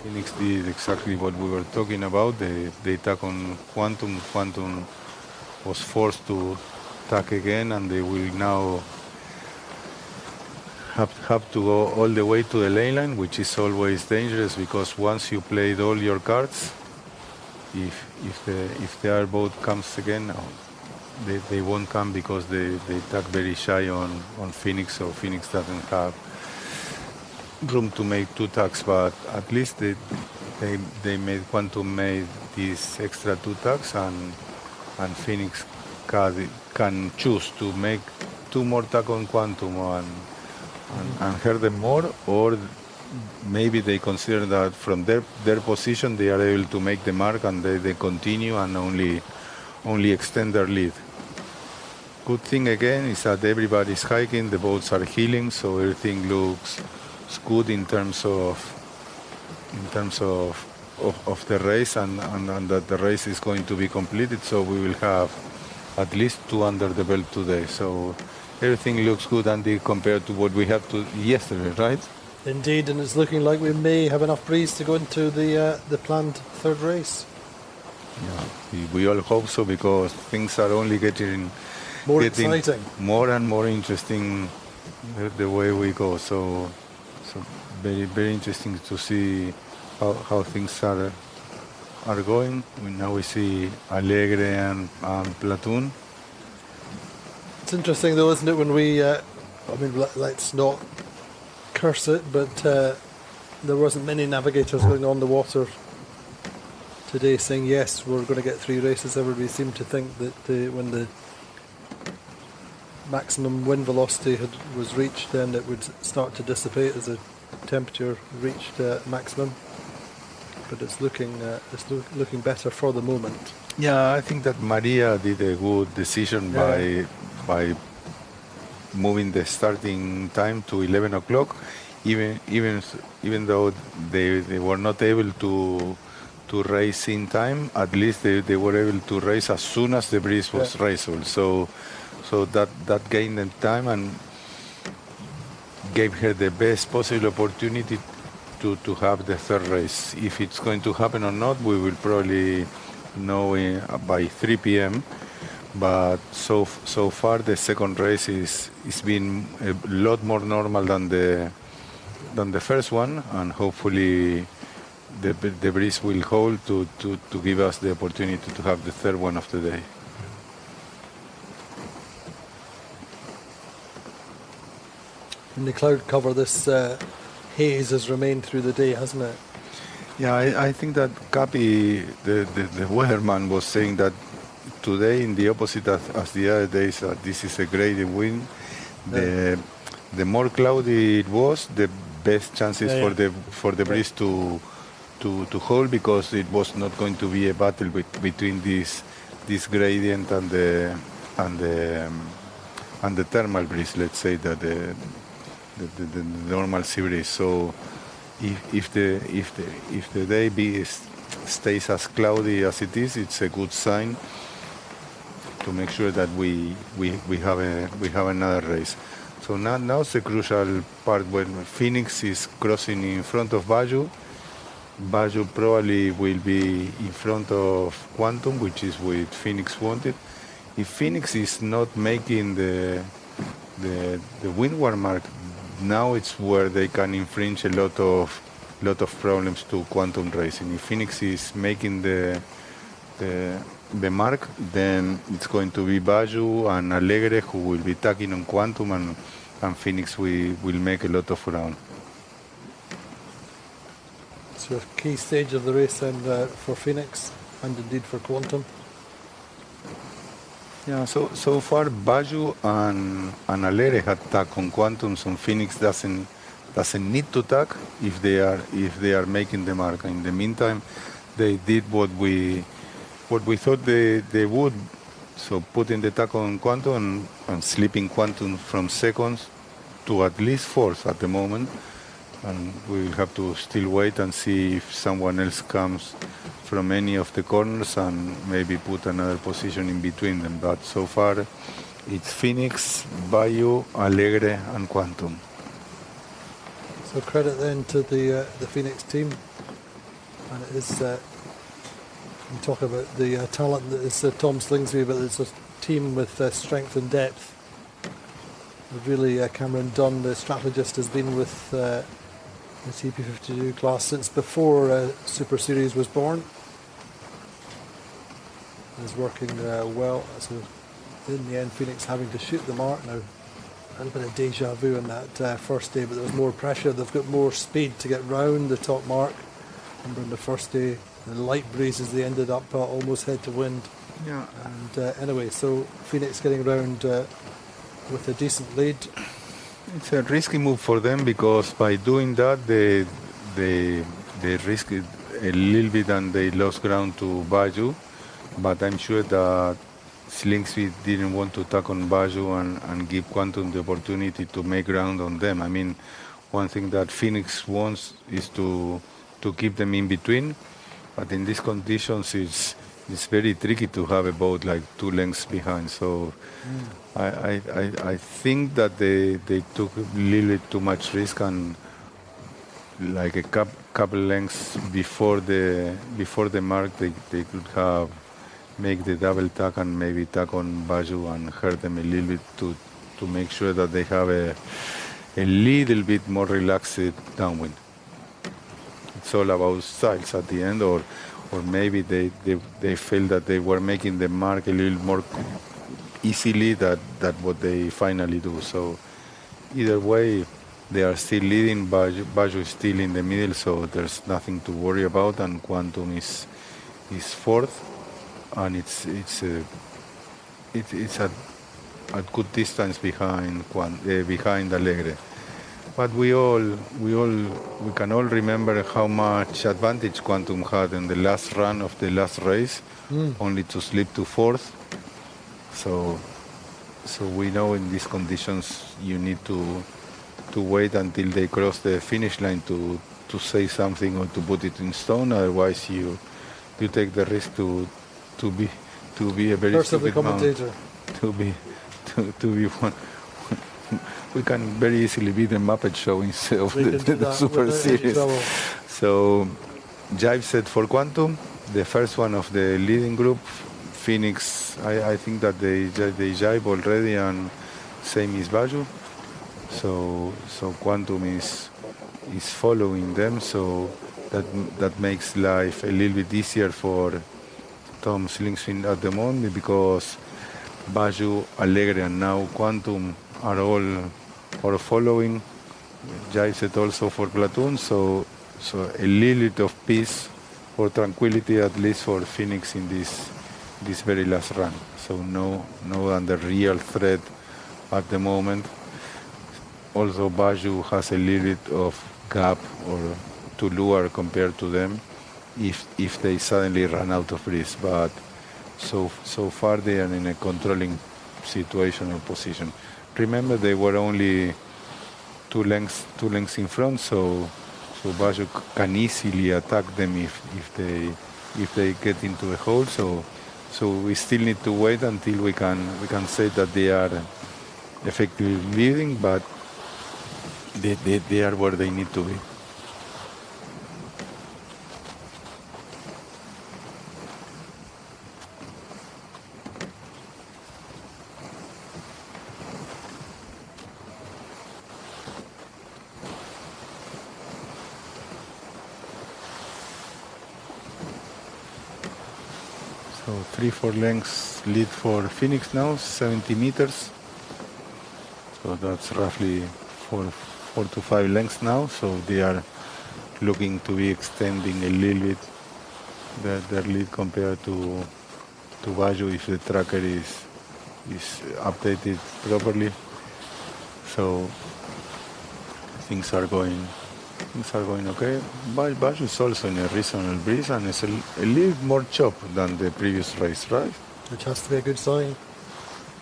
Phoenix did exactly what we were talking about. They tack on Quantum. Quantum was forced to tack again, and they will now have to go all the way to the lane line, which is always dangerous, because once you played all your cards, if the airboat comes again, they won't come, because they tack very shy on Phoenix, so Phoenix doesn't have room to make 2 tacks. But at least Quantum made these extra 2 tacks, and Phoenix can choose to make 2 more tack on Quantum and hurt them more, or maybe they consider that from their position they are able to make the mark, and they continue and only extend their lead. Good thing again is that everybody's hiking, the boats are heeling, so everything looks good in terms of the race, and that the race is going to be completed. So we will have at least 2 under the belt today. So everything looks good, Andy, compared to what we had yesterday, right? Indeed, and it's looking like we may have enough breeze to go into the planned 3rd race. Yeah, we all hope so, because things are only getting exciting, more and more interesting the way we go. So very, very interesting to see how things are going. Now we see Alegre and Platoon. It's interesting though, isn't it, when we, let's not curse it, but there wasn't many navigators going on the water today saying, yes, we're going to get 3 races. Everybody seemed to think that when the maximum wind velocity was reached, then it would start to dissipate as the temperature reached maximum. But it's looking better for the moment. Yeah, I think that Maria did a good decision by moving the starting time to 11 o'clock, even though they were not able to race in time. At least they were able to race as soon as the breeze was raceable. So that gained them time and gave her the best possible opportunity to have the 3rd race. If it's going to happen or not, we will probably know by 3 p.m. But so far the 2nd race is been a lot more normal than the 1st one, and hopefully the breeze will hold to give us the opportunity to have the 3rd one of the day. In the cloud cover, this haze has remained through the day, hasn't it? Yeah, I think that Capi, the weatherman, was saying that today, in the opposite as the other days, this is a great wind. The more cloudy it was, the best chances for the breeze to hold, because it was not going to be a battle between this gradient and the thermal breeze. Let's say that the normal sea breeze. So if the day stays as cloudy as it is, it's a good sign to make sure that we have another race. So now's the crucial part when Phoenix is crossing in front of Baju. Baju probably will be in front of Quantum, which is what Phoenix wanted. If Phoenix is not making the windward mark, now it's where they can infringe a lot of problems to Quantum racing. If Phoenix is making the mark, then it's going to be Baju and Alegre who will be tacking on Quantum, Phoenix will make a lot of ground. So a key stage of the race then for Phoenix and indeed for Quantum. Yeah, so far Baju and allez had tack on Quantum, so Phoenix doesn't need to tack if they are making the mark. In the meantime, they did what we thought they would. So putting the tack on Quantum and slipping Quantum from seconds to at least fourth at the moment. And we'll have to still wait and see if someone else comes from any of the corners and maybe put another position in between them. But so far, it's Phoenix, Bayou, Alegre, and Quantum. So credit then to the Phoenix team. And it is, you talk about the talent that is Tom Slingsby, but it's a team with strength and depth. Really, Cameron Dunn, the strategist, has been with the TP52 class since before Super Series was born. Is working well. So in the end, Phoenix having to shoot the mark now. A little bit of deja vu on that first day, but there was more pressure. They've got more speed to get round the top mark. Remember on the first day, the light breezes, they ended up almost head to wind. Yeah. And anyway, so Phoenix getting round with a decent lead. It's a risky move for them because by doing that, they risked it a little bit and they lost ground to Baju. But I'm sure that Slingsby didn't want to attack on Baju and give Quantum the opportunity to make ground on them. I mean, one thing that Phoenix wants is to keep them in between. But in these conditions, it's very tricky to have a boat like 2 lengths behind. So I think that they took a little bit too much risk and like a couple lengths before the mark, they could have make the double tack and maybe tack on Baju and hurt them a little bit to make sure that they have a little bit more relaxed downwind. It's all about styles at the end, or maybe they felt that they were making the mark a little more easily than what they finally do. So either way, they are still leading. Baju is still in the middle, so there's nothing to worry about. And Quantum is fourth, and it's at good distance behind Alegre. But we can all remember how much advantage Quantum had in the last run of the last race, only to slip to fourth. So we know in these conditions you need to wait until they cross the finish line to say something or to put it in stone. Otherwise, you take the risk to be a very First of the stupid mount. commentator. To be one. We can very easily be the Muppet Show instead of the Super Series. So Jive set for Quantum, the first one of the leading group. Phoenix, I think that they jive already, and same is Baju. So Quantum is following them. So that makes life a little bit easier for Tom Slingsby at the moment, because Baju, Alegre, and now Quantum are all following. Jive set also for Platoon. So a little bit of peace or tranquility, at least for Phoenix in this very last run. So no under real threat at the moment. Also, Baju has a little bit of gap or to lure compared to them if they suddenly run out of breeze. But so far they are in a controlling situation or position. Remember, they were only two lengths in front, so Baju can easily attack them if they get into a hole. So we still need to wait until we can say that they are effectively leading, but they are where they need to be. So 3-4 lengths lead for Phoenix now, 70 meters. So that's roughly 4 to 5 lengths now. So they are looking to be extending a little bit their lead compared to Baju if the tracker is updated properly. So things are going okay. Baju is also in a reasonable breeze and it's a little more chop than the previous race, right? Which has to be a good sign.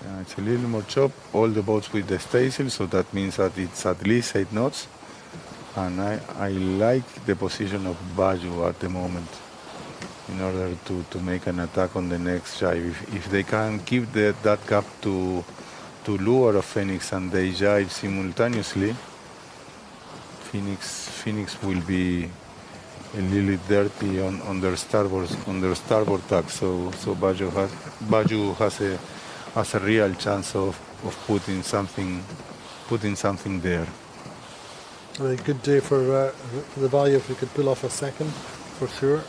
Yeah, it's a little more chop. All the boats with the staysail, so that means that it's at least 8 knots. And I like the position of Baju at the moment in order to make an attack on the next jibe. If they can keep that gap to lure of Phoenix and they jibe simultaneously, Phoenix will be a little dirty on their starboard tack. So Baju has a real chance of putting something there. A good day for the value if we could pull off a second, for sure.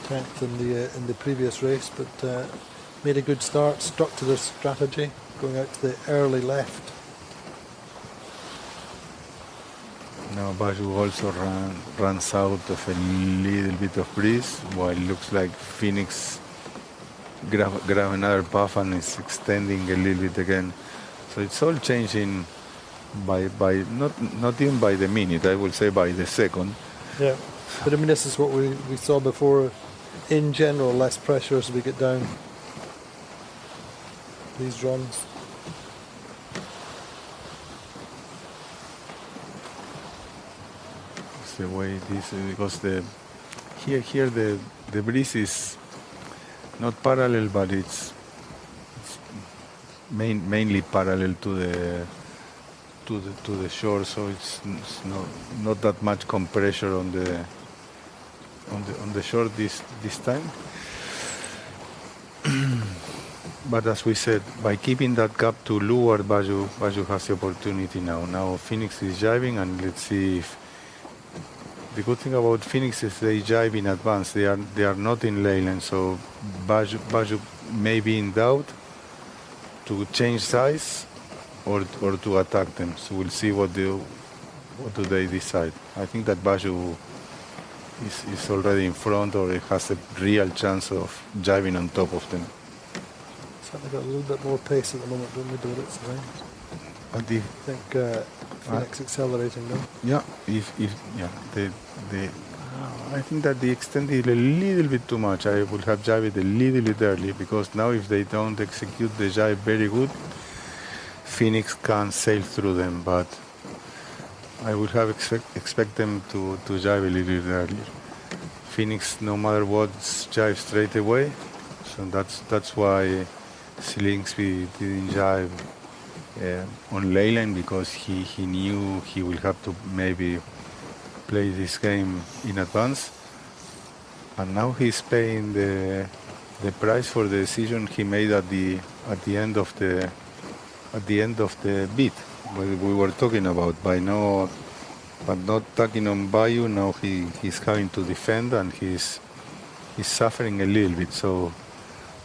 10th in the previous race, but made a good start, stuck to their strategy, going out to the early left. Now Baju also runs out of a little bit of breeze, while it looks like Phoenix grab another puff and is extending a little bit again. So it's all changing by not even by the minute, I will say by the second. Yeah, but I mean this is what we saw before. In general, less pressure as we get down these runs. It's the way this because here the breeze is not parallel, but it's mainly parallel to the shore, so it's not that much compression on the shore this time. But as we said, by keeping that gap to lure, Baju has the opportunity now. Now Phoenix is jibing, and let's see if the good thing about Phoenix is they jibe in advance. They are not in leyland, so Baju may be in doubt to change size or to attack them. So we'll see what do they decide. I think that Baju is already in front, or it has a real chance of jibing on top of them. Certainly got a little bit more pace at the moment, don't we, Doris? I think Phoenix accelerating now. Yeah, I think that they extended a little bit too much. I would have jibed a little bit early, because now if they don't execute the jibe very good, Phoenix can sail through them. But I would have expect them to jibe a little bit earlier. Phoenix, no matter what, jibe straight away. So that's why Slingsby didn't jibe on leyland, because he knew he will have to maybe play this game in advance, and now he's paying the price for the decision he made at the end of the bid, what we were talking about. But not taking on Bayou, now he's having to defend, and he's suffering a little bit. So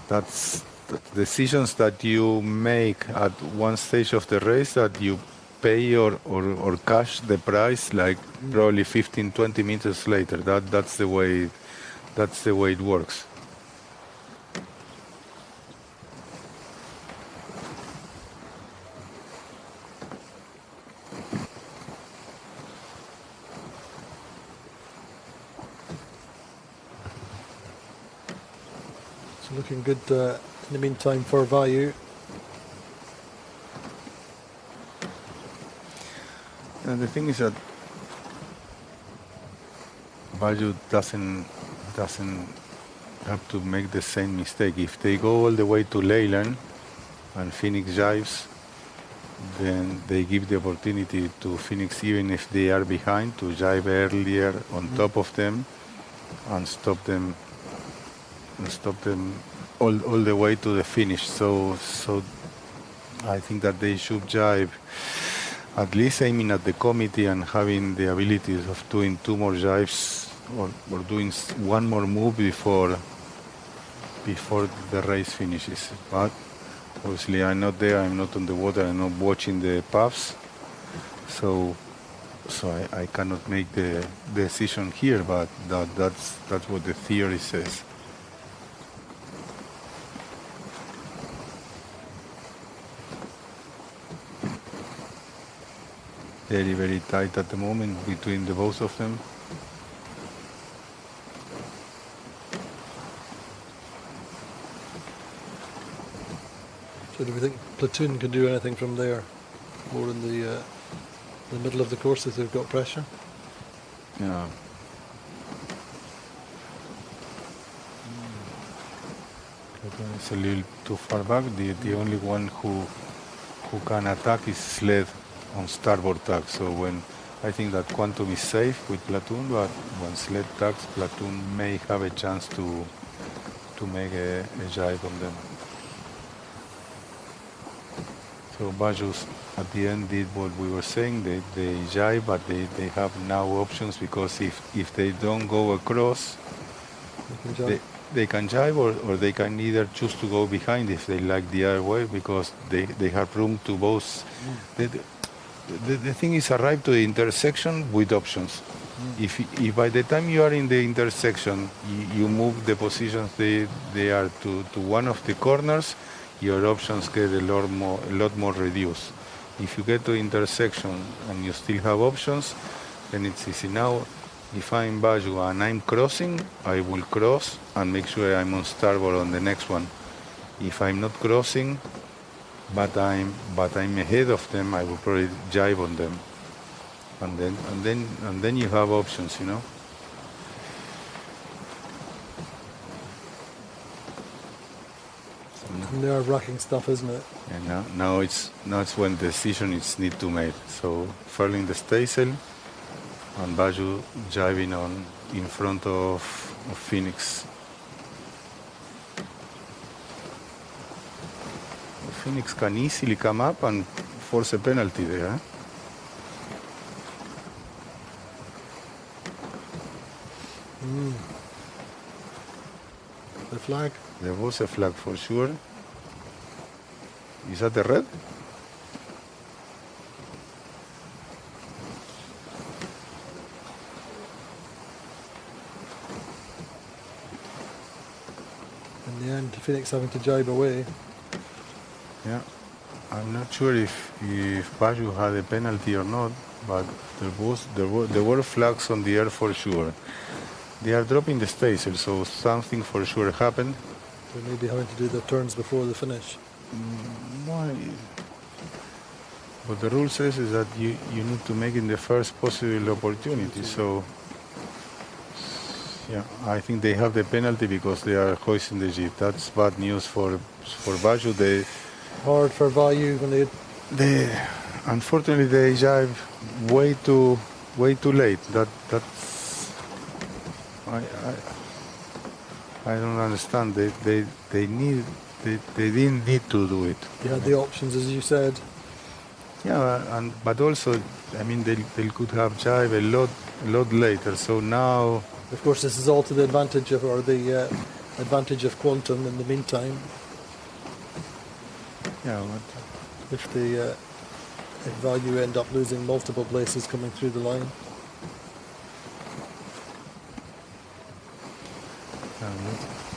that's the decisions that you make at one stage of the race, that you pay or cash the price like probably 15-20 meters later. That's the way it works. So looking good in the meantime for value. And the thing is that Baju doesn't have to make the same mistake. If they go all the way to leyland and Phoenix jibes, then they give the opportunity to Phoenix, even if they are behind, to jibe earlier on top of them and stop them all the way to the finish. So I think that they should jibe, at least aiming at the committee and having the abilities of doing 2 more jibes or doing 1 more move before the race finishes. But Obviously, I'm not there. I'm not on the water. I'm not watching the puffs, so I cannot make the decision here. But that's what the theory says. Very, very tight at the moment between the both of them. So do we think Platoon can do anything from there? More in the middle of the course if they've got pressure? Yeah. It's a little too far back. The only one who can attack is Sled on starboard tack. So when I think that Quantum is safe with Platoon, but when Sled tacks, Platoon may have a chance to make a jibe on them. So Bajus at the end did what we were saying. They jibe, but they have now options, because if they don't go across, they can jibe, or they can either choose to go behind if they like the other way, because they have room to both. The thing is, arrive to the intersection with options. If by the time you are in the intersection, you move the positions they are to one of the corners, your options get a lot more reduced. If you get to the intersection and you still have options, then it's easy. Now, if I'm Baju and I'm crossing, I will cross and make sure I'm on starboard on the next one. If I'm not crossing, but I'm ahead of them, I will probably jibe on them, and then you have options, you know. Nerve-wracking stuff, isn't it? And now it's when the decision is need to make. So furling the staysail, and Baju jibing in front of Phoenix. Phoenix can easily come up and force a penalty there. The flag? There was a flag for sure. Is that the red? In the end, Phoenix having to jibe away. Yeah, I'm not sure if Baju had a penalty or not, but there were flags on the air for sure. They are dropping the staysail, so something for sure happened. They may be having to do their turns before the finish. Why? What the rule says is that you need to make it in the first possible opportunity. So, yeah, I think they have the penalty because they are hoisting the jeep. That's bad news for Baju. Hard for value when they unfortunately they jive way too late. That's I don't understand. They didn't need to do it. You had the options, as you said. Yeah, but also, I mean, they could have jive a lot later. So now, of course, this is all to the advantage of advantage of Quantum in the meantime. Yeah, if value end up losing multiple places coming through the line.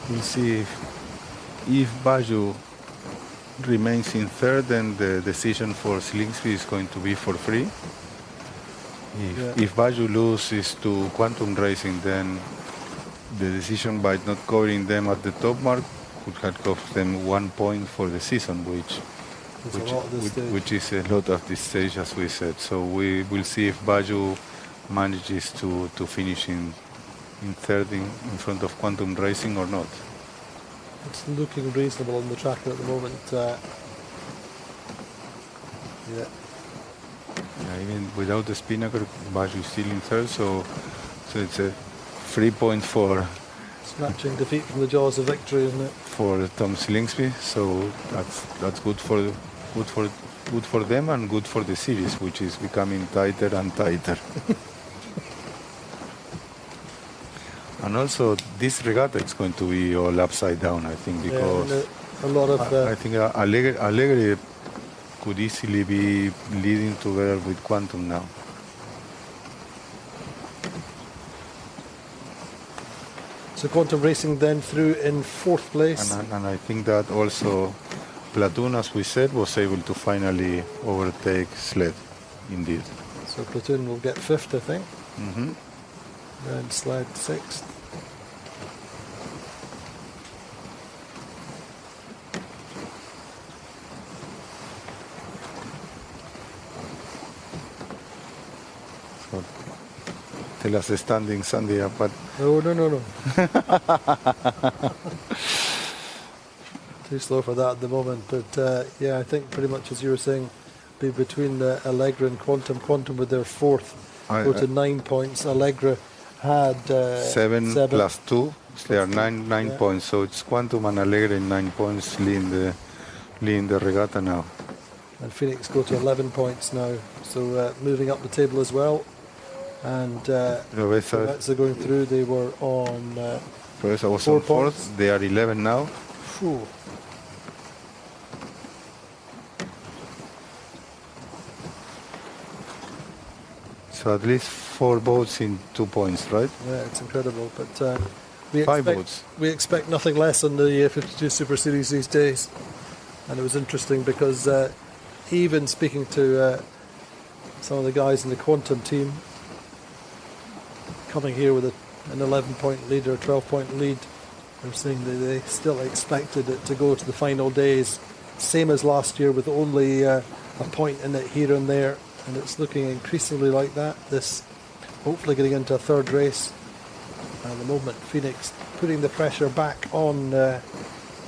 We'll see if Baju remains in third, then the decision for Slingsby is going to be for free. If Baju loses to Quantum Racing, then the decision by not covering them at the top mark could have cost them 1 point for the season, which is a lot at this stage, as we said. So we will see if Baju manages to finish in third in front of Quantum Racing or not. It's looking reasonable on the track at the moment. Even without the spinnaker, Baju is still in third, so it's a 3 point for snatching defeat from the jaws of victory, isn't it? For Tom Slingsby, so that's good for them and good for the series, which is becoming tighter and tighter. And also, this regatta is going to be all upside down, I think, because a lot of... I think Allegre could easily be leading together with Quantum now. So Quantum Racing then through in 4th place. And I think that also Platoon, as we said, was able to finally overtake Sled, indeed. So Platoon will get 5th, I think. Mm-hmm. And Sled 6th. So, tell us the standings, Sandy, but... No. Too slow for that at the moment, but yeah, I think pretty much as you were saying, be between Allegra and Quantum. Quantum with their 4th, go to 9 points. Allegra had 7 plus 2, so they are 9 points. So it's Quantum and Allegra in 9 points, leading the regatta now. And Phoenix go to 11 points now, so moving up the table as well. And Provezza going through, they were on Provezza was 4 on 4th, points. they are 11 now. Phew. So at least 4 boats in 2 points, right? Yeah, it's incredible. But we 5 boats. We expect nothing less on the 52 Super Series these days. And it was interesting because even speaking to some of the guys in the Quantum team, coming here with an 11-point lead or a 12-point lead, they're saying that they still expected it to go to the final days, same as last year, with only a point in it here and there. And it's looking increasingly like that. This hopefully getting into a 3rd race. At the moment, Phoenix putting the pressure back on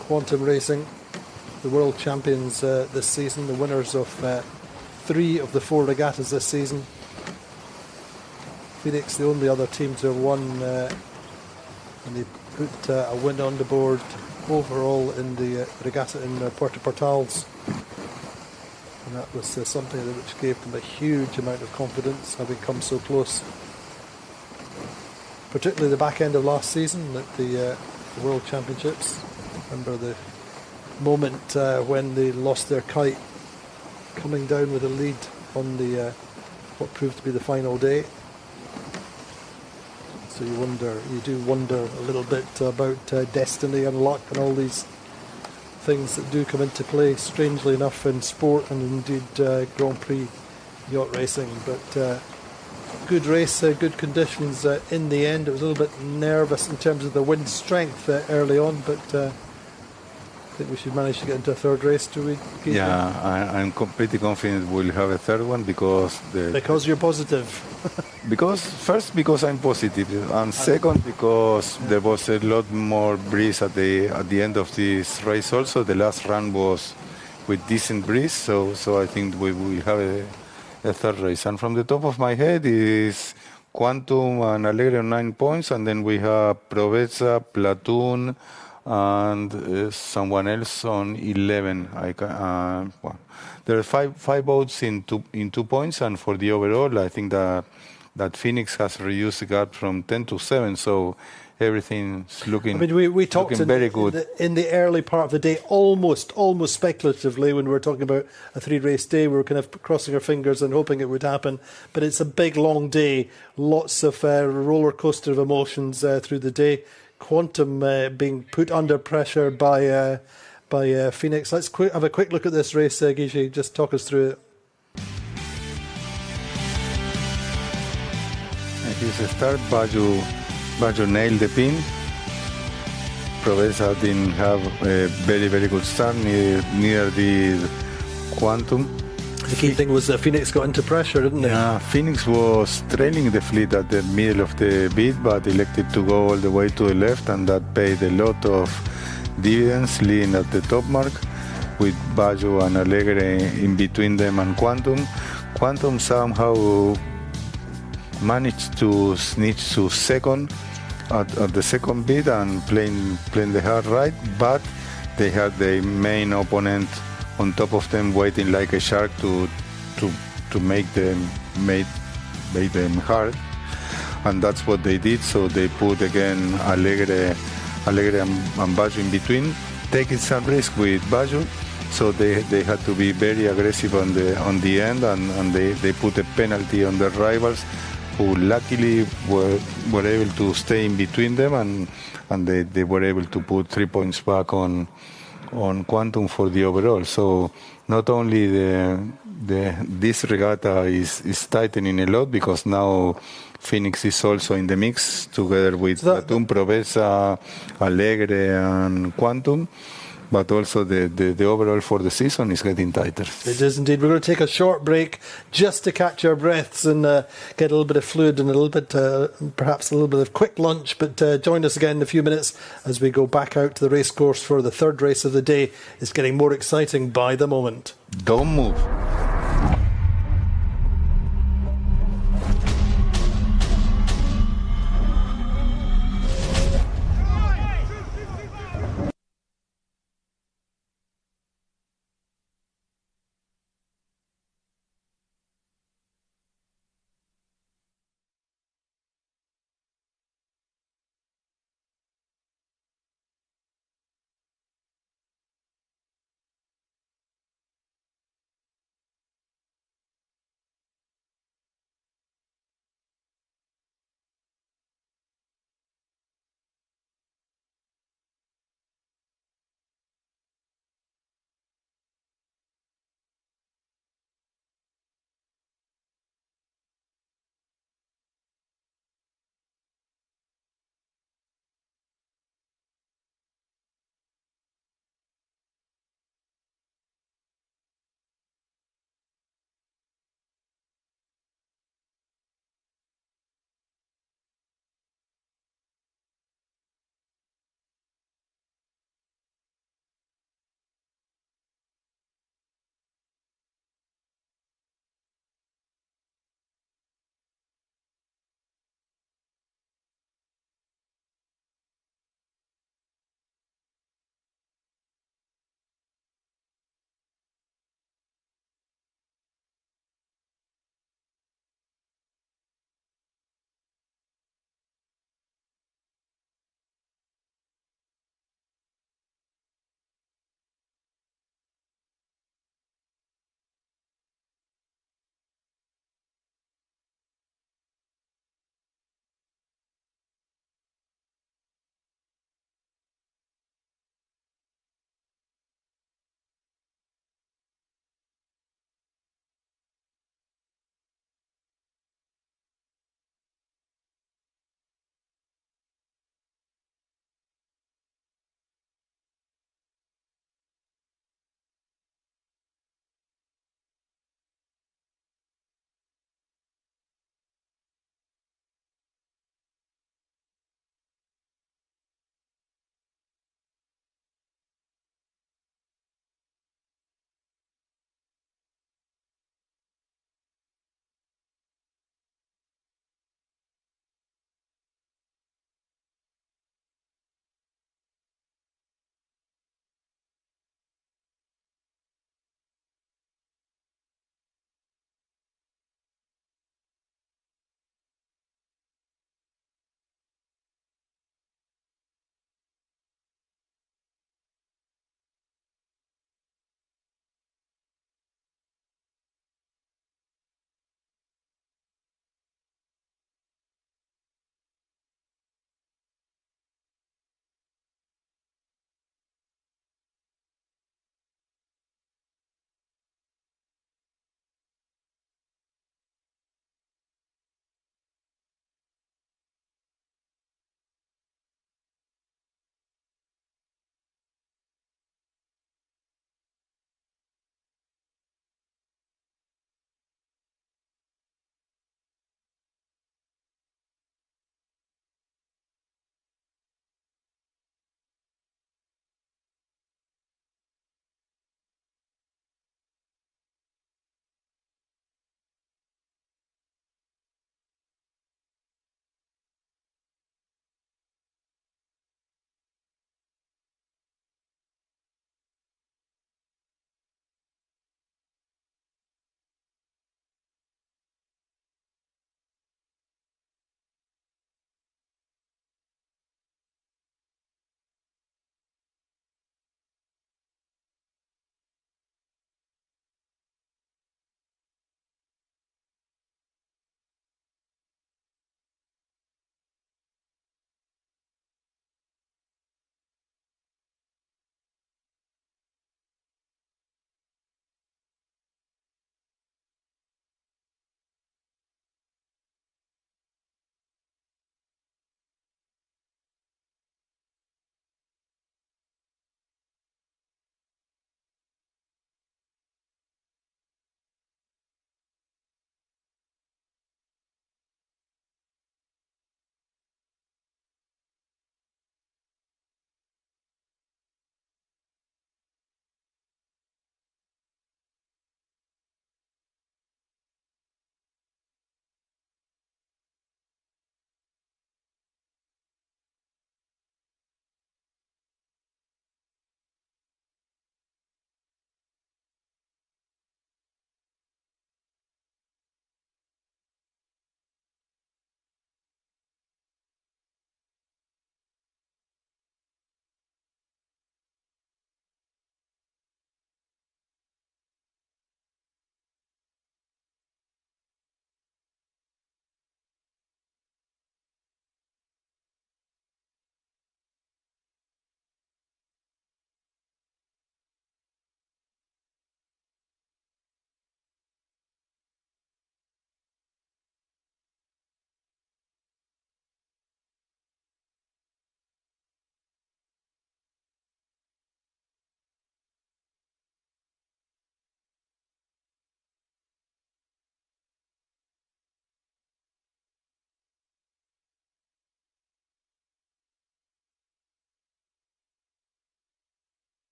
Quantum Racing, the world champions this season, the winners of 3 of the 4 regattas this season. Phoenix, the only other team to have won, and they put a win on the board overall in the regatta in Puerto Portals. And that was something which gave them a huge amount of confidence, having come so close. Particularly the back end of last season at the World Championships. Remember the moment when they lost their kite, coming down with a lead on the what proved to be the final day. So you do wonder a little bit about destiny and luck and all these things that do come into play, strangely enough, in sport and indeed Grand Prix yacht racing. But good race, good conditions in the end. It was a little bit nervous in terms of the wind strength early on, but I think we should manage to get into a 3rd race, do we? Keith? Yeah, I'm pretty confident we'll have a 3rd one because... Because you're positive. Because I'm positive, and second because there was a lot more breeze at the end of this race also. The last run was with decent breeze, so I think we will have a 3rd race. And from the top of my head is Quantum and Allegre on 9 points, and then we have Provezza, Platoon, and someone else on 11. There are five boats in 2 points, and for the overall, I think that Phoenix has reduced the gap from 10 to 7, so everything's looking, I mean, we talked very good. In the early part of the day, almost speculatively, when we were talking about a 3-race day, we were kind of crossing our fingers and hoping it would happen. But it's a big, long day, lots of roller coaster of emotions through the day. Quantum being put under pressure by Phoenix. Let's have a quick look at this race, Guiche. Just talk us through it. Here's the start. Baggio nailed the pin. Provezza didn't have a very, very good start, neither did Quantum. The key thing was that Phoenix got into pressure, didn't they? Yeah, Phoenix was trailing the fleet at the middle of the bid, but elected to go all the way to the left, and that paid a lot of dividends, leading at the top mark, with Baggio and Allegre in between them and Quantum. Quantum somehow managed to snitch to second at the second bid and playing the hard right, but they had the main opponent on top of them waiting like a shark to make them hard, and that's what they did. So they put again Allegre and Baggio in between, taking some risk with Baggio, so they had to be very aggressive on the end, and they put a penalty on their rivals, who luckily were able to stay in between them, and they were able to put 3 points back on Quantum for the overall. So not only this regatta is tightening a lot, because now Phoenix is also in the mix together with Platoon, Proveza, Alegre and Quantum, but also the overall for the season is getting tighter. It is indeed. We're going to take a short break just to catch our breaths and get a little bit of fluid and a little bit, perhaps a little bit of quick lunch, but join us again in a few minutes as we go back out to the race course for the third race of the day. It's getting more exciting by the moment. Don't move.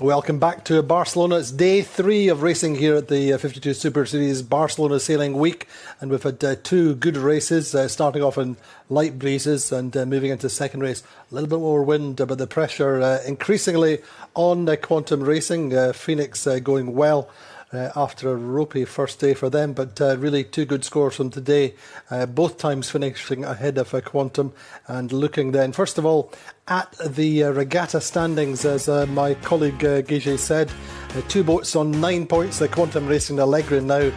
Welcome back to Barcelona. It's day 3 of racing here at the 52 Super Series Barcelona Sailing Week, and we've had 2 good races, starting off in light breezes and moving into the second race. A little bit more wind, but the pressure increasingly on Quantum Racing. Phoenix going well after a ropey first day for them, but really 2 good scores from today, both times finishing ahead of Quantum. And looking then, first of all, at the regatta standings, as my colleague Guige said, 2 boats on 9 points. The Quantum Racing Allegra now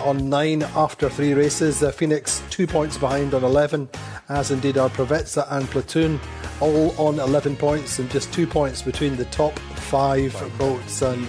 on 9 after 3 races. Phoenix 2 points behind on 11, as indeed are Provezza and Platoon, all on 11 points, and just 2 points between the top 5 boats. And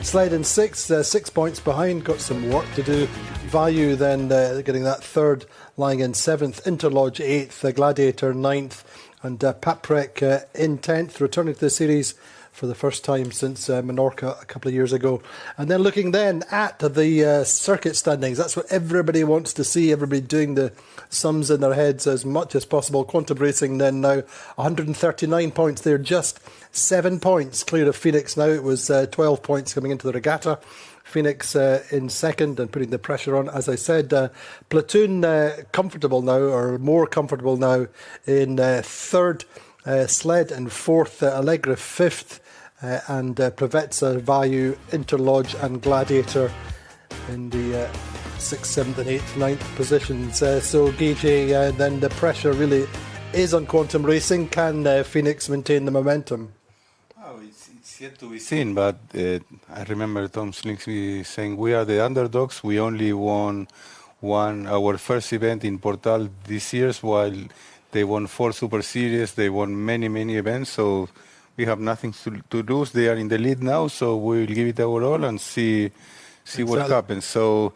Sled in 6 points behind, got some work to do. Value then getting that 3rd, lying in 7th. Interlodge 8th, Gladiator 9th, and Paprec in 10th, returning to the series for the first time since Menorca a couple of years ago. And then looking then at the circuit standings, that's what everybody wants to see, everybody doing the sums in their heads as much as possible. Quantum Racing then now 139 points. They're just 7 points clear of Phoenix now. It was 12 points coming into the regatta. Phoenix in 2nd and putting the pressure on, as I said. Platoon comfortable now, or more comfortable now, in 3rd. Sled in 4th. Allegra 5th. And Provezza, Value, Interlodge and Gladiator in the 6th, 7th and 8th, 9th positions. So Guige, then the pressure really is on Quantum Racing. Can Phoenix maintain the momentum? It's yet to be seen, but I remember Tom Slingsby saying we are the underdogs. We only won our first event in Portal this year, while they won 4 Super Series. They won many events, so we have nothing to lose. They are in the lead now, so we will give it our all and see what happens. So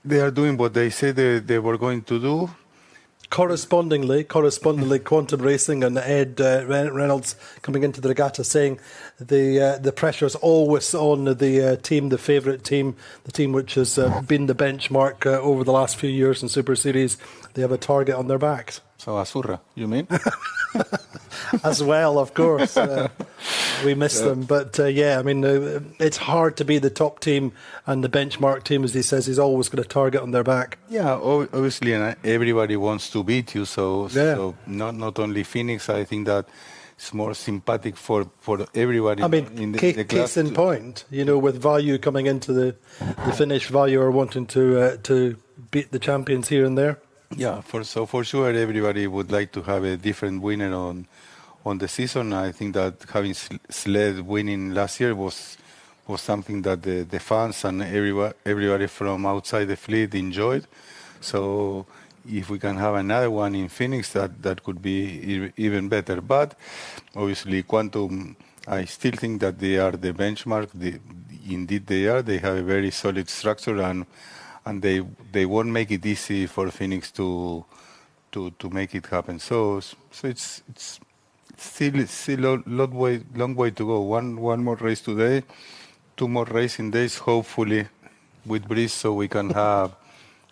they are doing what they said they were going to do. Correspondingly, Quantum Racing and Ed Reynolds coming into the regatta saying the pressure is always on the team, the favourite team, the team which has been the benchmark over the last few years in Super Series. They have a target on their backs. So Azurra, you mean? As well, of course. We miss them. But yeah, I mean, it's hard to be the top team and the benchmark team, as he says. He's always got a target on their back. Yeah, obviously, and everybody wants to beat you. So not only Phoenix, I think that it's more sympathetic for everybody. I mean, in the case in point, you know, with Value coming into the finish, Value are wanting to beat the champions here and there. Yeah, for sure, everybody would like to have a different winner on the season. I think that having Sled winning last year was something that the fans and everybody from outside the fleet enjoyed. So if we can have another one in Phoenix, that could be even better. But obviously, Quantum, I still think that they are the benchmark. Indeed, they are. They have a very solid structure, and they won't make it easy for Phoenix to make it happen. So it's still a long way to go. One more race today, 2 more racing days, hopefully with breeze, so we can have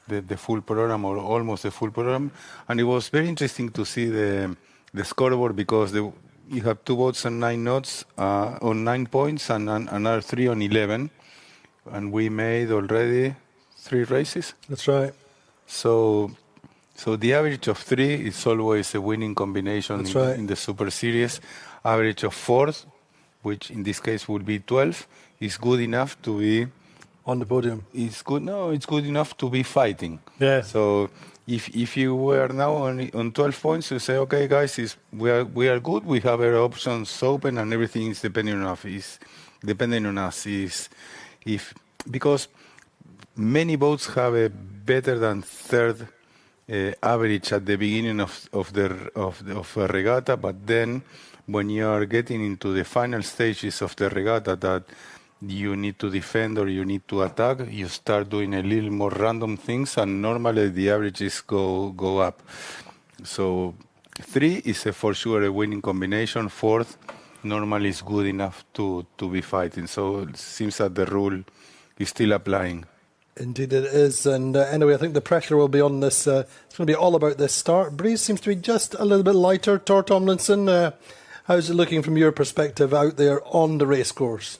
the full program or almost the full program. And it was very interesting to see the scoreboard, because you have 2 boats on 9 knots on 9 points and another 3 on 11, and we made already 3 races. That's right. So the average of 3 is always a winning combination in the Super Series. Average of 4, which in this case would be 12, is good enough to be on the podium. It's good enough to be fighting. Yeah. So if you were now on 12 points, you say, okay, guys, we are good. We have our options open, and everything is depending on us. Because many boats have a better than 3rd average at the beginning of a regatta, but then when you are getting into the final stages of the regatta that you need to defend or you need to attack, you start doing a little more random things, and normally the averages go up. So 3 is for sure a winning combination. 4th normally is good enough to be fighting. So it seems that the rule is still applying. Indeed it is, and anyway, I think the pressure will be on this. It's going to be all about this start. Breeze seems to be just a little bit lighter. Tor Tomlinson, How's it looking from your perspective out there on the racecourse?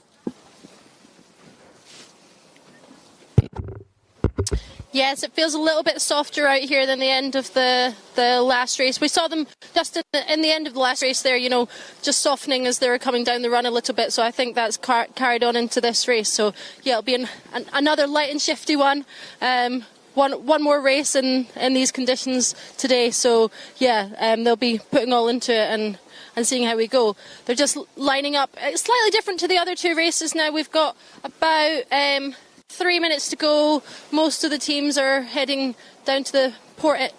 Yes, it feels a little bit softer out here than the end of the last race. We saw them just in the end of the last race there, you know, just softening as they were coming down the run a little bit. So I think that's carried on into this race. So yeah, it'll be another light and shifty one. One more race in these conditions today. So yeah, they'll be putting all into it and seeing how we go. They're just lining up. It's slightly different to the other two races now. We've got about 3 minutes to go. Most of the teams are heading down to the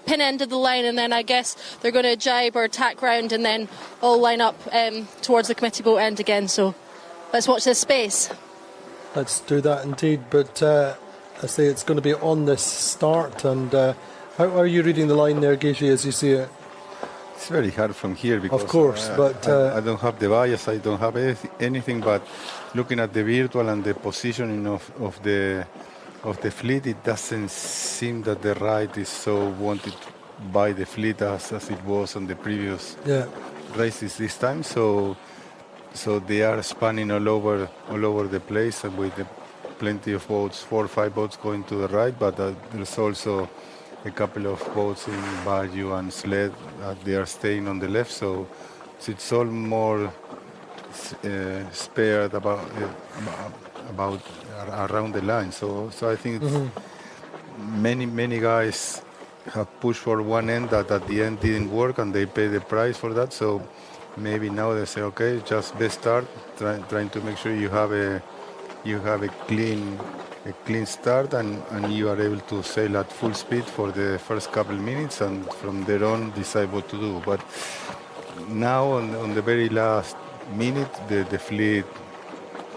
pin end of the line, and then I guess they're going to jibe or tack round and then all line up towards the committee boat end again. So let's watch this space. Let's do that indeed. But I say it's going to be on this start. And how are you reading the line there, Gigi, as you see it? It's very hard from here because, of course, but I don't have the bias. I don't have anything. But looking at the virtual and the positioning of the fleet, it doesn't seem that the right is so wanted by the fleet as it was on the previous races this time. So they are spanning all over the place, and with plenty of boats, 4 or 5 boats going to the right. But there's also a couple of boats in Bayou and Sled. They are staying on the left, so it's all more spared about around the line. So I think many guys have pushed for one end that at the end didn't work, and they pay the price for that. So maybe now they say, okay, just best start, trying to make sure you have a clean start, and you are able to sail at full speed for the first couple minutes, and from there on decide what to do. But now on the very last minute, the fleet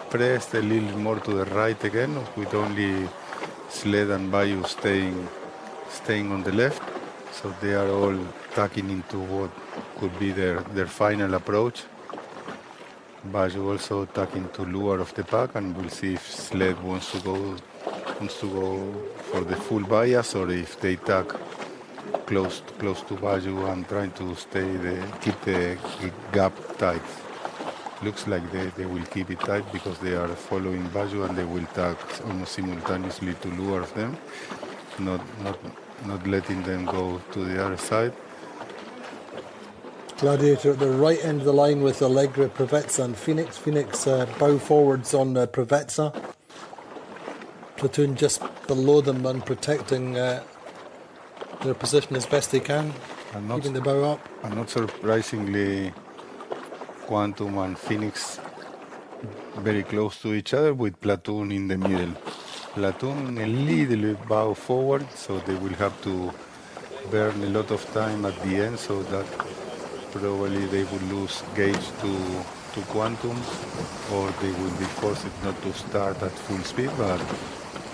pressed a little more to the right again, with only Sled and Bayou staying on the left. So they are all tacking into what could be their final approach. Bayou also tacking to lure of the pack, and we'll see if Sled wants to go for the full bias, or if they tack close to Bayou and trying to keep the gap tight. Looks like they will keep it tight because they are following Bayou, and they will tack almost simultaneously to lure of them, not letting them go to the other side. Gladiator at the right end of the line with Allegra, Prevezza and Phoenix. Phoenix bow forwards on Prevezza. Platoon just below them and protecting their position as best they can, keeping the bow up. And not surprisingly, Quantum and Phoenix very close to each other, with Platoon in the middle. Platoon a little bow forward, so they will have to burn a lot of time at the end, so that probably they will lose gauge to Quantum, or they will be forced not to start at full speed. But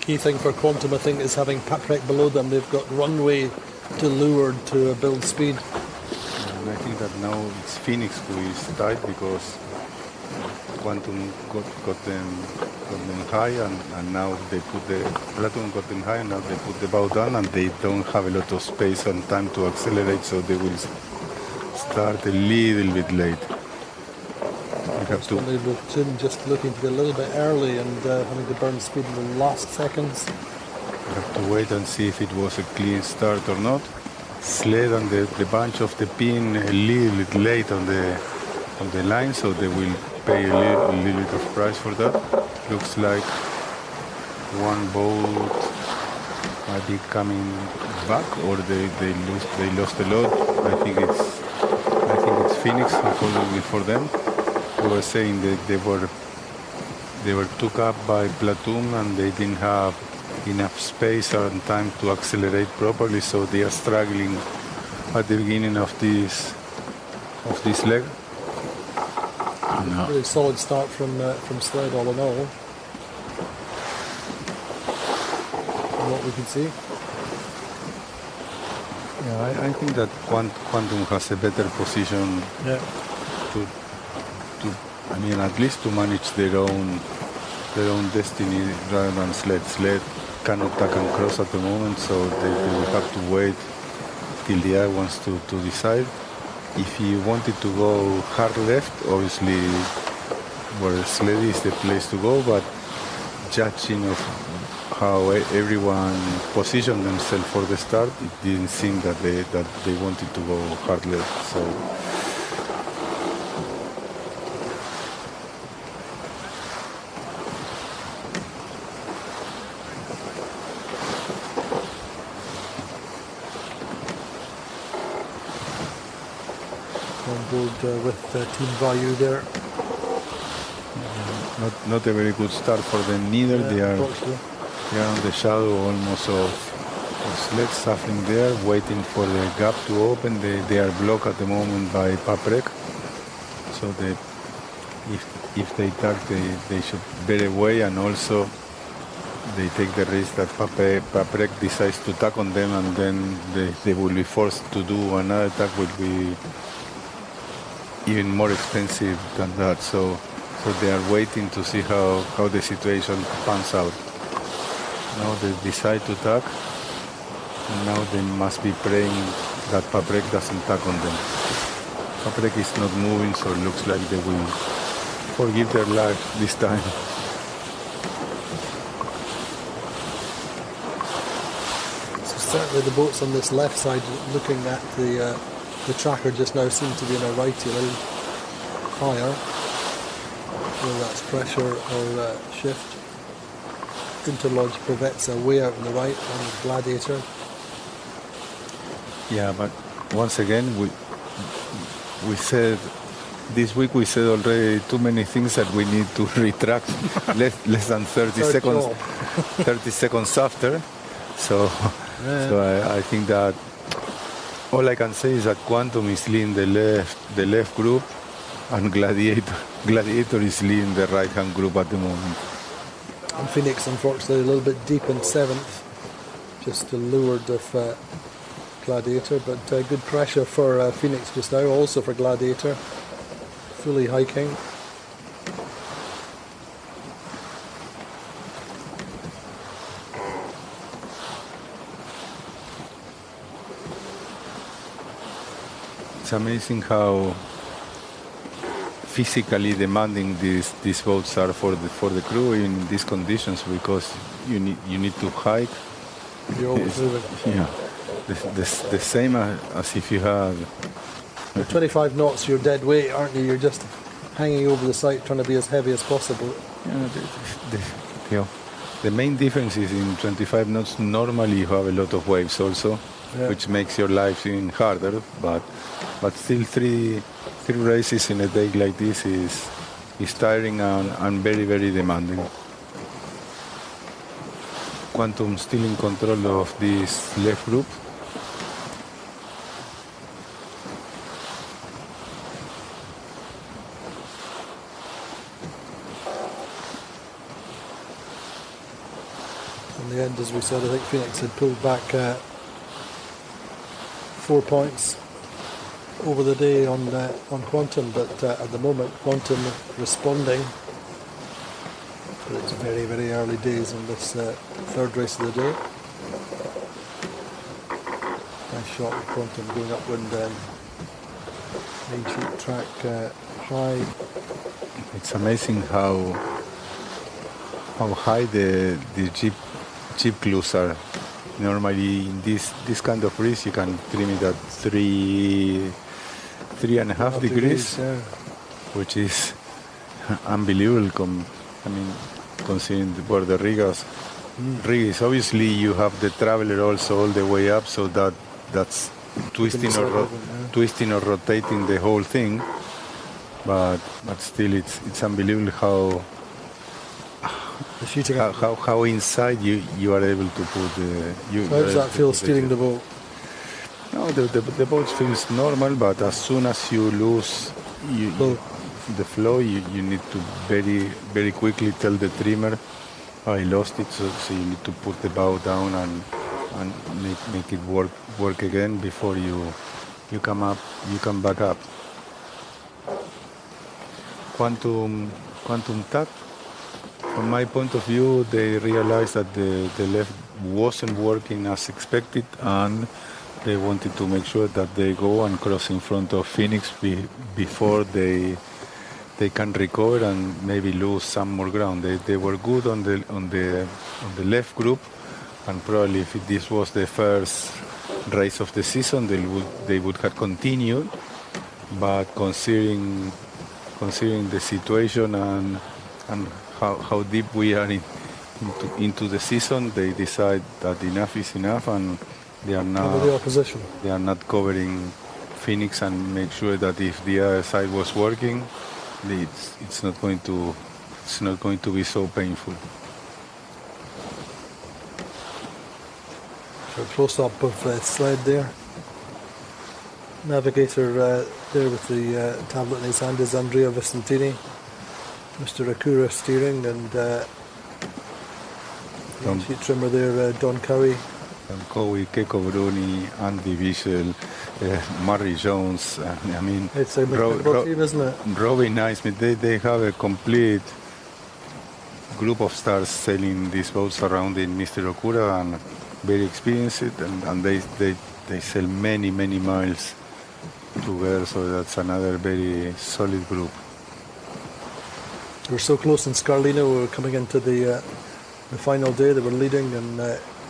key thing for Quantum, I think, is having Paprec below them. They've got runway to lure to build speed. And I think that now it's Phoenix who is tight, because Quantum got them high, and now they put Platoon got them high, and now they put the bow down, and they don't have a lot of space and time to accelerate, so they will start a little bit late. We have to just looking to be a little bit early and having to burn speed in the last seconds. We have to wait and see if it was a clean start or not. Sled and the bunch of the pin a little bit late on the line, so they will pay a little bit of price for that. Looks like one boat might be coming back, or they lost a load. I think it's Phoenix, unfortunately for them. We were saying that they were took up by Platoon, and they didn't have enough space and time to accelerate properly, so they are struggling at the beginning of this leg. Really solid start from Sled, all in all, from what we can see. Yeah, I think that Quantum has a better position to I mean, at least to manage their own destiny rather than Sled. Sled cannot tack and cross at the moment, so they will have to wait till the eye wants to decide. if you wanted to go hard left, obviously where sled is the place to go, but judging of how everyone positioned themselves for the start, it didn't seem that they wanted to go hard left. So on board with Team Value there. not a very good start for them neither. They are on the shadow almost of sled, suffering there, waiting for the gap to open. They are blocked at the moment by Paprec. So if they tag, they should bear away, and also they take the risk that Paprec decides to tag on them, and then they will be forced to do another tag, will be even more expensive than that. So they are waiting to see how the situation pans out. Now they decide to tag, and now they must be praying that Paprec doesn't tag on them. Paprec is not moving, so it looks like they will forgive their life this time. So certainly the boats on this left side, looking at the tracker just now, seem to be in a righty, a little higher. Whether that's pressure or shift. Interlodge Privetza way out on the right, and Gladiator. Yeah, but once again, we said this week, we said already too many things that we need to retract less than 30 seconds 30 seconds after. So I think that all I can say is that Quantum is leading the left group, and Gladiator is leading the right hand group at the moment. And Phoenix, unfortunately, a little bit deep in 7th, just lured of Gladiator, but good pressure for Phoenix just now, also for Gladiator, fully hiking. It's amazing how physically demanding these boats are for the crew in these conditions, because you need to hike. You're always moving. Yeah, the same as if you had. At 25 knots, you're dead weight, aren't you? You're just hanging over the site, trying to be as heavy as possible. Yeah, the main difference is in 25 knots. Normally, you have a lot of waves also, which makes your life even harder. But still, three races in a day like this is tiring and very, very demanding. Quantum still in control of this left group. In the end, as we said, I think Phoenix had pulled back 4 points over the day on Quantum, but at the moment Quantum responding. But it's very, very early days on this third race of the day. Nice shot of Quantum going upwind, main sheet track high. It's amazing how high the jeep clues are. Normally in this kind of race you can trim it at 3.5 degrees, which is unbelievable. Considering where the rig is. Obviously you have the Traveler also all the way up, so that's twisting or rotating the whole thing. But still, it's unbelievable how inside you are able to put the. How does that feel steering the boat? No, the boat feels normal, but as soon as you lose the flow, you need to very, very quickly tell the trimmer, I lost it, so you need to put the bow down and make it work again before you come back up. Quantum tap. From my point of view, they realized that the left wasn't working as expected, and they wanted to make sure that they go and cross in front of Phoenix before they can recover and maybe lose some more ground. They were good on the left group, and probably if this was the first race of the season, they would have continued. But considering the situation and how deep we are into the season, they decide that enough is enough, and they are now the opposition. They are not covering Phoenix and make sure that if the other side was working, it's not going to be so painful. So close up of sled there. Navigator there with the tablet in his hand is Andrea Vicentini. Mr. Akura steering, and sheet trimmer there, Don Cowie. Don Cowie, Keiko Bruni, Andy Bichel, Murray Jones. I mean, it's a incredible team, isn't it? Robbie Naismith. They have a complete group of stars sailing these boats around in Mr. Okura, and very experienced, and they sail many miles together. So that's another very solid group. We're so close in Scarlino. We were coming into the final day. They were leading, and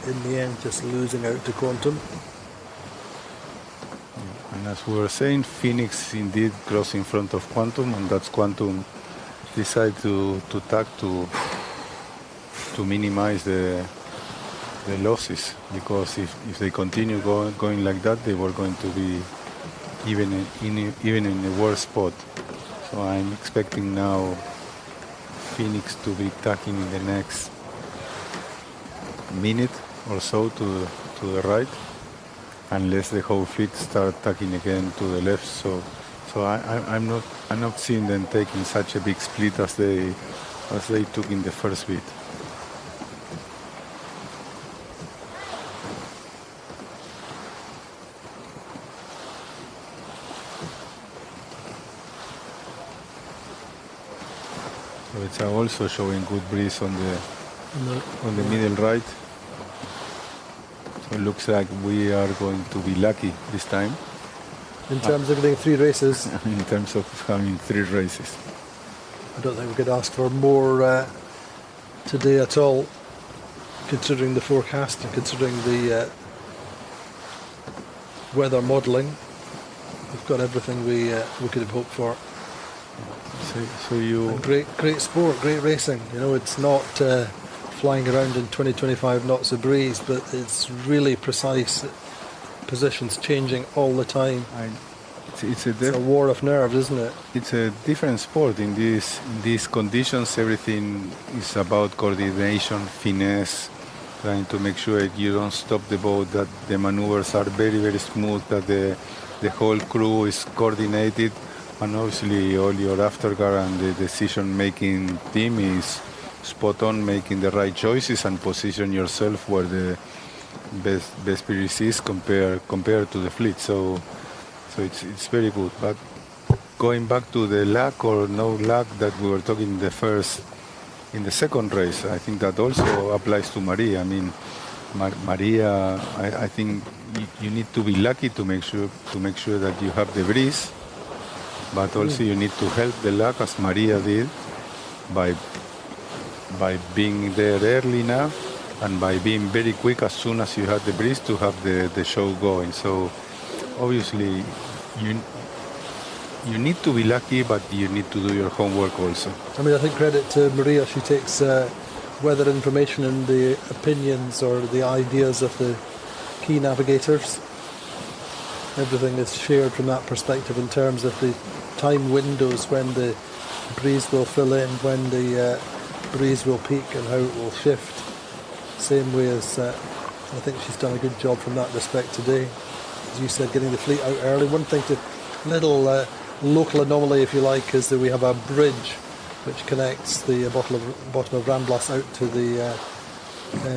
in the end, just losing out to Quantum. And as we were saying, Phoenix indeed crossed in front of Quantum, and that's Quantum decide to tack to minimize the losses, because if they continue going like that, they were going to be even in a worse spot. So I'm expecting now Phoenix to be tacking in the next minute or so to the right, unless the whole fleet start tacking again to the left. So I'm not seeing them taking such a big split as they took in the first bit. So it's also showing good breeze on the middle right. So it looks like we are going to be lucky this time. In terms of getting 3 races. In terms of having 3 races. I don't think we could ask for more today at all, considering the forecast and considering the weather modelling. We've got everything we could have hoped for. So you and great sport, great racing. You know, it's not flying around in 20-25 knots of breeze, but it's really precise. Positions changing all the time. It's a war of nerves, isn't it? It's a different sport. In these conditions, everything is about coordination, finesse, trying to make sure you don't stop the boat, that the maneuvers are very smooth, that the whole crew is coordinated, and obviously all your afterguard and the decision-making team is spot on, making the right choices and position yourself where the best breeze is compared to the fleet. So it's very good. But going back to the luck or no luck that we were talking in the second race, I think that also applies to Maria. I mean, Maria, I think you need to be lucky to make sure that you have the breeze, but also you need to help the luck, as Maria did, by being there early enough and by being very quick as soon as you have the breeze to have the show going. So obviously you need to be lucky, but you need to do your homework also. I mean, I think credit to Maria. She takes weather information and the opinions or the ideas of the key navigators. Everything is shared from that perspective in terms of the time windows when the breeze will fill in, when the breeze will peak and how it will shift. Same way as I think she's done a good job from that respect today. As you said, getting the fleet out early. One thing little local anomaly, if you like, is that we have a bridge which connects the bottom of Ramblas out to the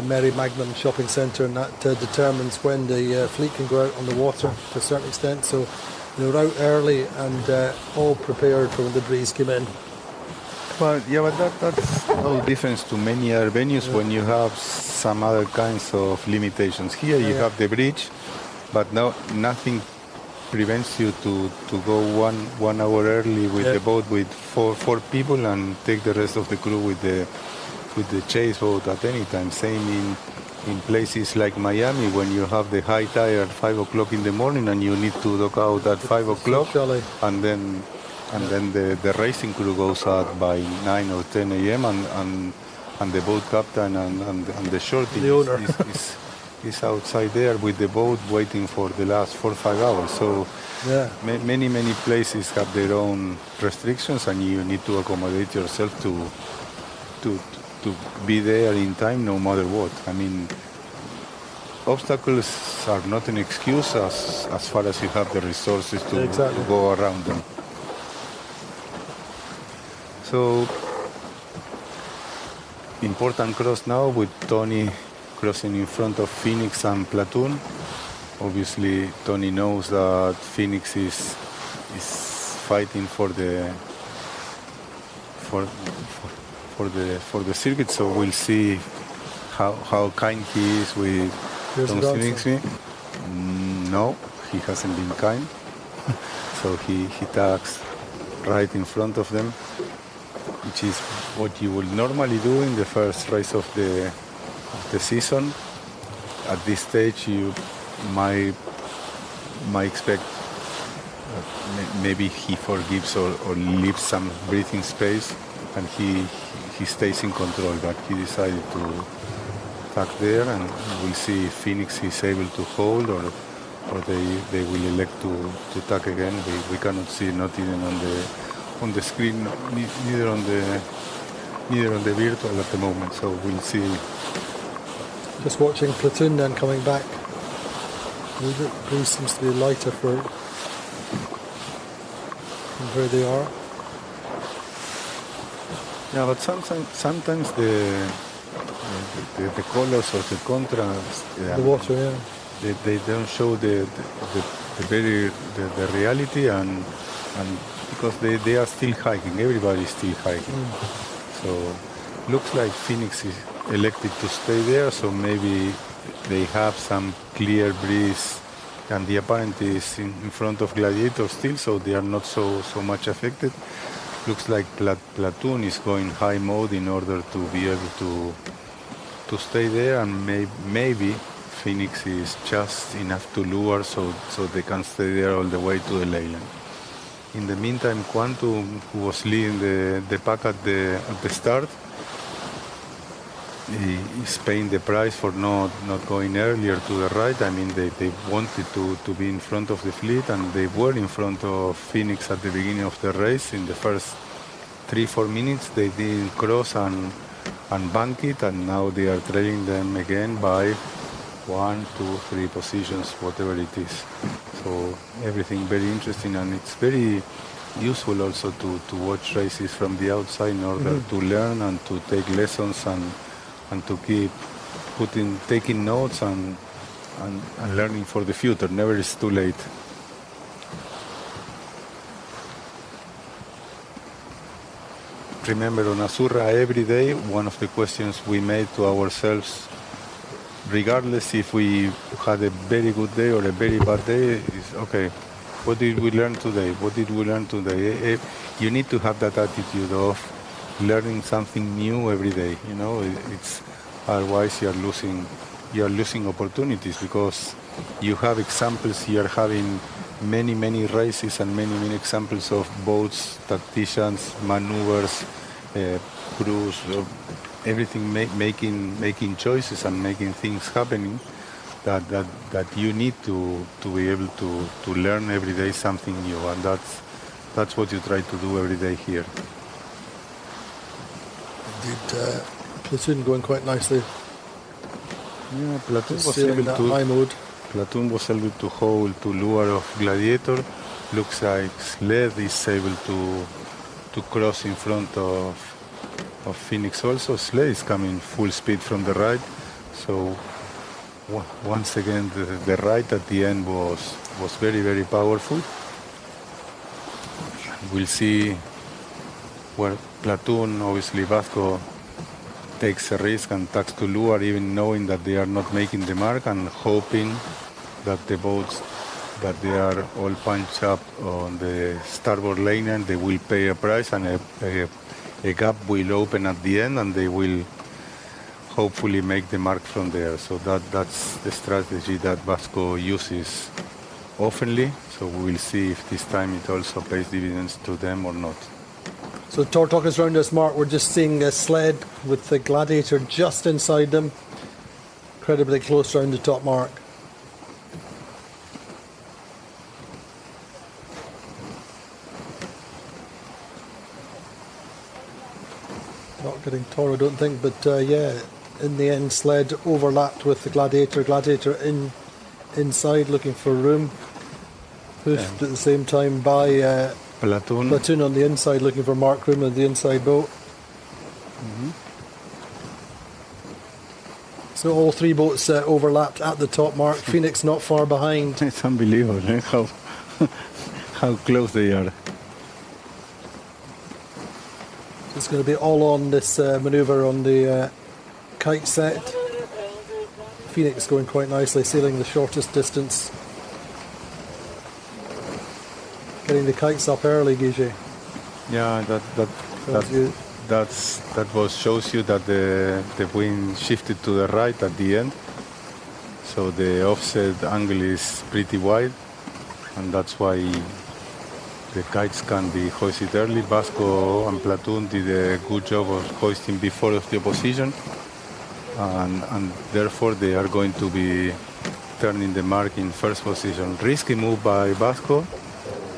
Mary Magnum shopping centre, and that determines when the fleet can go out on the water to a certain extent. So they were out early and all prepared for when the breeze came in. Well, yeah, but that's no difference to many other venues when you have some other kinds of limitations. Here you have the bridge, but no, nothing prevents you to go 1 hour early with the boat with four people and take the rest of the crew with the chase boat at any time. Same in places like Miami, when you have the high tide at 5 o'clock in the morning and you need to dock out at 5 o'clock, and then the racing crew goes out by 9 or 10 a.m. and the boat captain and the short team is outside there with the boat waiting for the last 4 or 5 hours. So many places have their own restrictions, and you need to accommodate yourself to be there in time no matter what. I mean, obstacles are not an excuse as far as you have the resources to go around them. So, important cross now with Tony crossing in front of Phoenix and Platoon. Obviously, Tony knows that Phoenix is fighting for the circuit, so we'll see how kind he is with Tom Phoenix. No, he hasn't been kind. So he tags right in front of them, which is what you would normally do in the first race of the season. At this stage, you might expect maybe he forgives or leaves some breathing space, and he stays in control, but he decided to tag there, and we'll see if Phoenix is able to hold or they will elect to tag again. We cannot see, not even on the screen, neither on the virtual at the moment, so we'll see. Just watching Platoon then coming back. The breeze seems to be lighter from where they are. Yeah, but sometimes the colors or the contrast, the water, they don't show the reality, and because they are still hiking, everybody is still hiking. So looks like Phoenix is elected to stay there, so maybe they have some clear breeze, and the apparent is in front of Gladiator still, so they are not so much affected. Looks like Platoon is going high mode in order to be able to stay there, and maybe Phoenix is just enough to lure so they can stay there all the way to the Leyland. In the meantime, Quantum, who was leading the pack at the start, is paying the price for not going earlier to the right. I mean, they wanted to be in front of the fleet, and they were in front of Phoenix at the beginning of the race. In the first 3-4 minutes, they didn't cross and bank it, and now they are trailing them again by 1, 2, 3 positions, whatever it is. So everything very interesting, and it's very useful also to watch races from the outside in order to learn and to take lessons and to keep taking notes and learning for the future. Never is too late. Remember, on Azurra every day, one of the questions we made to ourselves, regardless if we had a very good day or a very bad day, is okay, what did we learn today? What did we learn today? You need to have that attitude of learning something new every day. You know, it's otherwise you are losing opportunities, because you have examples. You are having many races and many examples of boats, tacticians, maneuvers, crews, everything making choices and making things happening that you need to be able to learn every day something new, and that's what you try to do every day here. Indeed, Platoon going quite nicely. Yeah, Platoon was able to high mode. Platoon was able to hold to lure of Gladiator. Looks like Sled is able to cross in front of Phoenix also. Sled is coming full speed from the right. So once again, the right at the end was very powerful. We'll see where Platoon, obviously Vasco, takes a risk and tags to lure, even knowing that they are not making the mark, and hoping that the boats that they are all punched up on the starboard lane, and they will pay a price, and a gap will open at the end, and they will hopefully make the mark from there. So that's the strategy that Vasco uses oftenly. So we will see if this time it also pays dividends to them or not. So Tortugas round us, Mark, we're just seeing a sled with the Gladiator just inside them. Incredibly close round the top mark. Not getting Toro, I don't think, but yeah, in the end, sled overlapped with the Gladiator. Gladiator inside looking for room. Pushed at the same time by Platoon on the inside looking for mark room in the inside boat. So all three boats overlapped at the top mark. Phoenix not far behind. It's unbelievable how close they are. It's going to be all on this manoeuvre on the kite set. Phoenix going quite nicely, sailing the shortest distance. Getting the kites up early, Guige. Yeah, that shows you that the wind shifted to the right at the end. So the offset angle is pretty wide, and that's why the kites can be hoisted early. Vasco and Platoon did a good job of hoisting before of the opposition, and therefore they are going to be turning the mark in first position. Risky move by Vasco,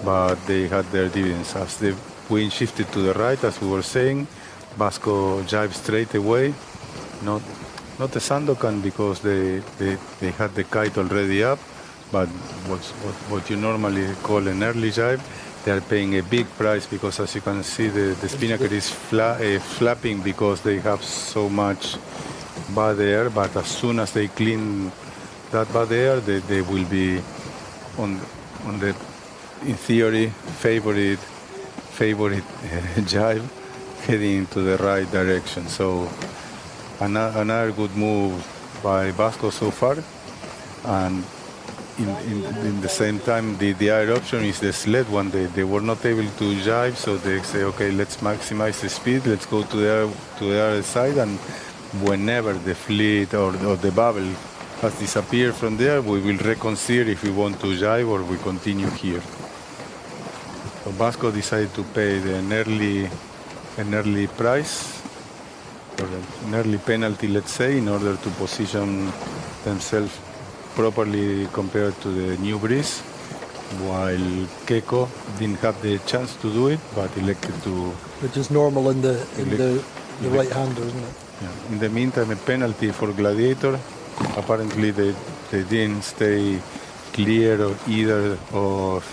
but they had their dividends. As the wind shifted to the right, as we were saying, Vasco jibed straight away. Not a Sandokan because they had the kite already up, but what you normally call an early jibe. They are paying a big price because, as you can see, the spinnaker is flapping because they have so much bad air. But as soon as they clean that bad air, they will be on the, in theory, favorite jibe, heading into the right direction. So another good move by Vasco so far, and in the same time the other option is the sled one. They were not able to jibe, so they say, okay, let's maximize the speed, let's go to the other side, and whenever the fleet or the bubble has disappeared from there, we will reconsider if we want to jibe or we continue here. So Vasco decided to pay an early price, or an early penalty, let's say, in order to position themselves properly compared to the new breeze, while Keiko didn't have the chance to do it, but elected to. Which is normal in the right-hander, isn't it? Yeah. In the meantime, a penalty for Gladiator. Apparently, they didn't stay clear of either of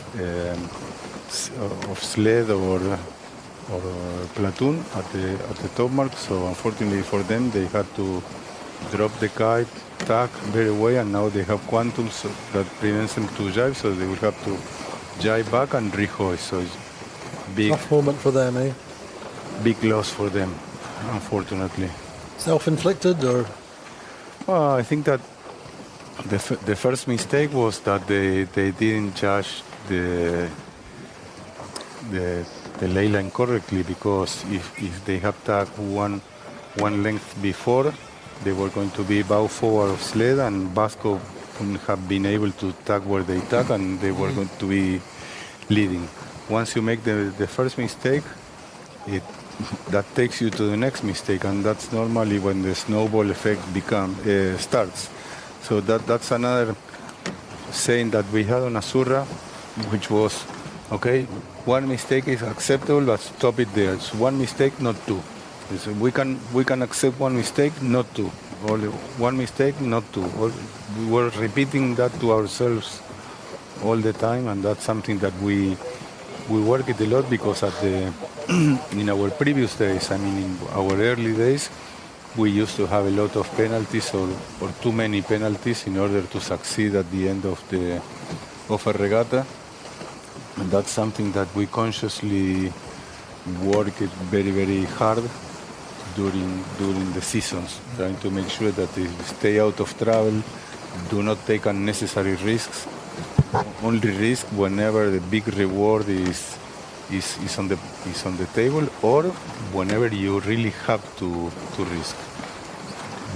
sled or Platoon at the top mark. So unfortunately for them, they had to drop the kite, tack very away, and now they have quantum so that prevents them to jibe, so they will have to jibe back and rehoist. So it's big. Tough moment for them, eh? Big loss for them, unfortunately. Self-inflicted, or? Well, I think that the first mistake was that they didn't judge the ley line correctly, because if they have tagged one length before, they were going to be bow forward of sled, and Vasco wouldn't have been able to tag where they tag, and they were going to be leading. Once you make the first mistake, that takes you to the next mistake, and that's normally when the snowball effect starts. So that's another saying that we had on Azurra, which was, okay, one mistake is acceptable, but stop it there. It's one mistake, not two. So we can accept one mistake, not two. Only one mistake, not two. We were repeating that to ourselves all the time, and that's something that we work it a lot, because in our previous days, I mean in our early days, we used to have a lot of penalties or too many penalties in order to succeed at the end of a regatta. And that's something that we consciously work it very, very hard during the seasons, trying to make sure that they stay out of trouble do not take unnecessary risks. Only risk whenever the big reward is on the table, or whenever you really have to risk.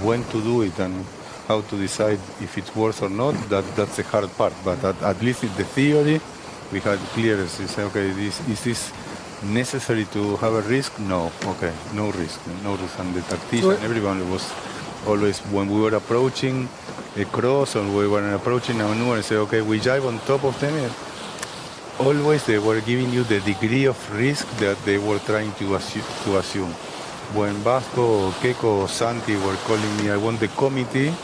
When to do it and how to decide if it's worth or not, that's the hard part. But at least in the theory, we had clear to say, okay, is this necessary to have a risk? No, okay, no risk. And the tactician, everyone was always, when we were approaching a cross or we were approaching a maneuver, and say, okay, we jive on top of them. Always they were giving you the degree of risk that they were trying to assume. When Vasco, Keiko, Santi were calling me, I want the committee,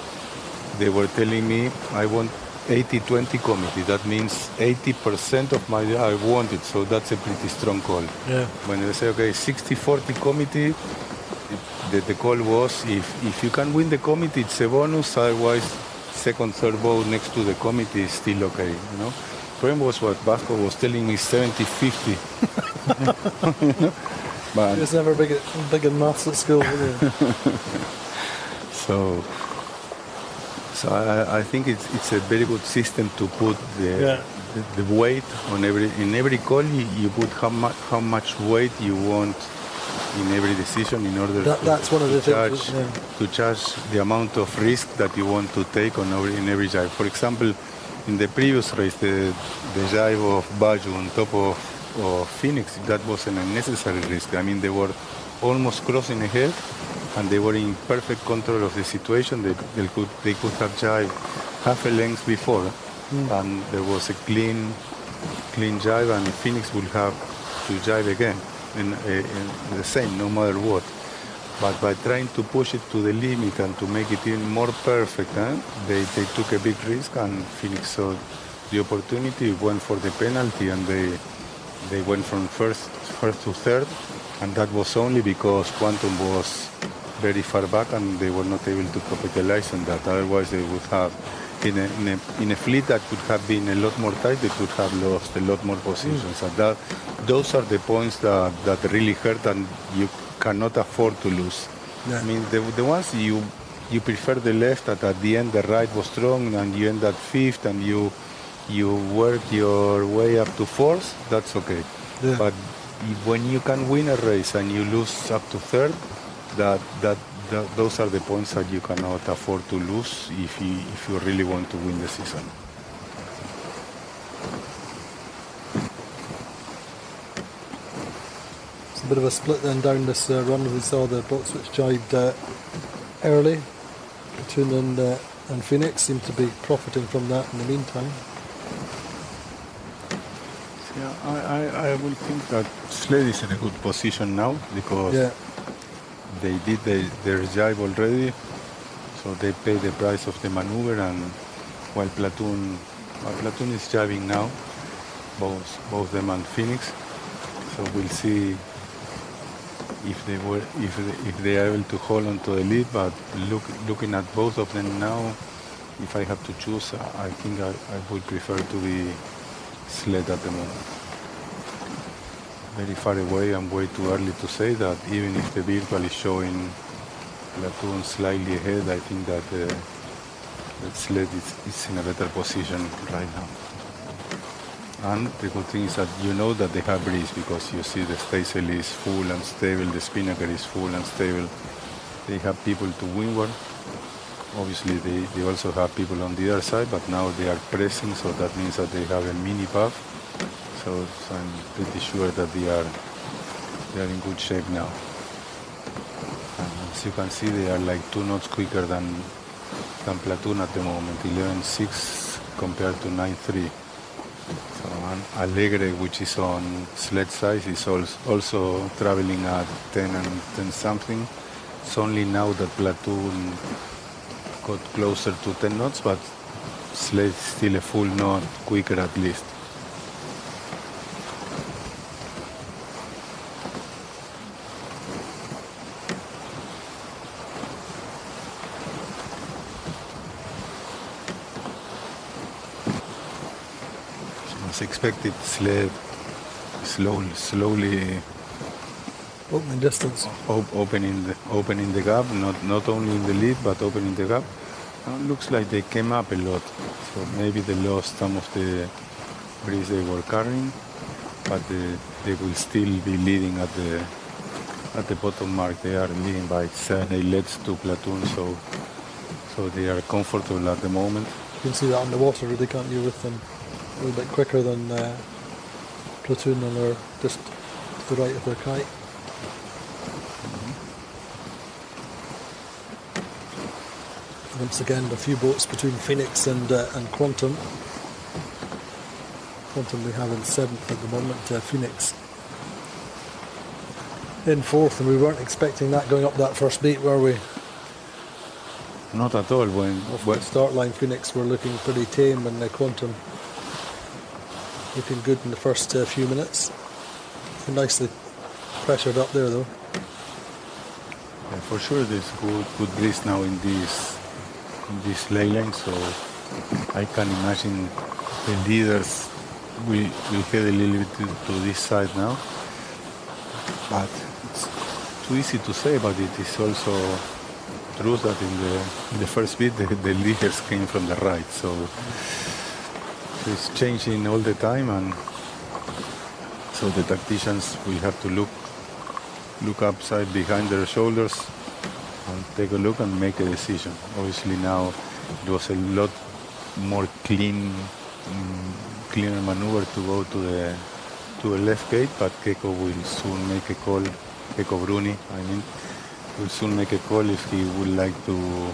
they were telling me, I want 80-20 committee. That means 80% of my, I want it. So that's a pretty strong call. Yeah. When they say, okay, 60-40 committee, the call was, if you can win the committee, it's a bonus. Otherwise, second, third vote next to the committee is still okay, you know? Problem was what Vasco was telling me, 70-50. But he was never big in maths at school, was he? So I think it's a very good system to put the weight on in every call. You put how much weight you want in every decision in order to charge the amount of risk that you want to take in every jive. For example, in the previous race, the jive of Baju on top of Phoenix, that was an unnecessary risk. I mean, they were almost crossing ahead, and they were in perfect control of the situation. They could have jived half a length before, and there was a clean jive, and Phoenix would have to jive again, in the same, no matter what. But by trying to push it to the limit and to make it even more perfect, they took a big risk, and Phoenix saw the opportunity, went for the penalty, and they went from first to third, and that was only because Quantum was very far back and they were not able to capitalize on that. Otherwise, they would have, in a fleet that could have been a lot more tight, they could have lost a lot more positions. And those are the points that really hurt, and you cannot afford to lose. Yeah. I mean, the ones you prefer the left, that at the end the right was strong, and you end at fifth, and you work your way up to fourth, that's okay. Yeah. But when you can win a race and you lose up to third, those are the points that you cannot afford to lose if you really want to win the season. It's a bit of a split then down this run. We saw the boats which jived early. Platoon and Phoenix seem to be profiting from that in the meantime. Yeah, I will think that Sled is in a good position now, because they did their jive already, so they pay the price of the maneuver, and while Platoon is jiving now, both them and Phoenix, so we'll see if they are able to hold on to the lead. But looking at both of them now, if I have to choose, I think I would prefer to be Sled at the moment. Very far away and way too early to say that. Even if the virtual is showing Platoon slightly ahead, I think that Sled is in a better position right now. And the good thing is that you know that they have breeze, because you see the staysail is full and stable, the spinnaker is full and stable. They have people to windward. Obviously they also have people on the other side, but now they are pressing, so that means that they have a mini puff. So I'm pretty sure that they are in good shape now. And as you can see, they are like 2 knots quicker than Platoon at the moment, 11.6 compared to 9.3. So Alegre, which is on Sled size, is also traveling at 10 and 10 something. It's only now that Platoon got closer to 10 knots, but Sled is still a full knot quicker at least. As expected, Sled slowly opening distance, opening the gap, not only in the lead but opening the gap. Looks like they came up a lot, so maybe they lost some of the breeze they were carrying, but they will still be leading at the bottom mark. They are leading by 7-8 legs to platoon, so they are comfortable at the moment. You can see that on the water, really, can't you, with them a little bit quicker than platoon, and they're just to the right of their kite. Once again, a few boats between Phoenix and Quantum. Quantum we have in 7th at the moment, Phoenix in 4th, and we weren't expecting that going up that first beat, were we? Not at all. Off the start line, Phoenix were looking pretty tame, and Quantum looking good in the first few minutes. Nicely pressured up there, though. Yeah, for sure, there's good breeze now in this ley line, so I can imagine the leaders will head a little bit to this side now. But it's too easy to say, but it is also true that in the first bit the leaders came from the right, so it's changing all the time, and so the tacticians will have to look upside behind their shoulders and take a look and make a decision. Obviously now it was a lot more cleaner maneuver to go to the left gate, but Keiko will soon make a call. Keiko Bruni, I mean, will soon make a call if he would like to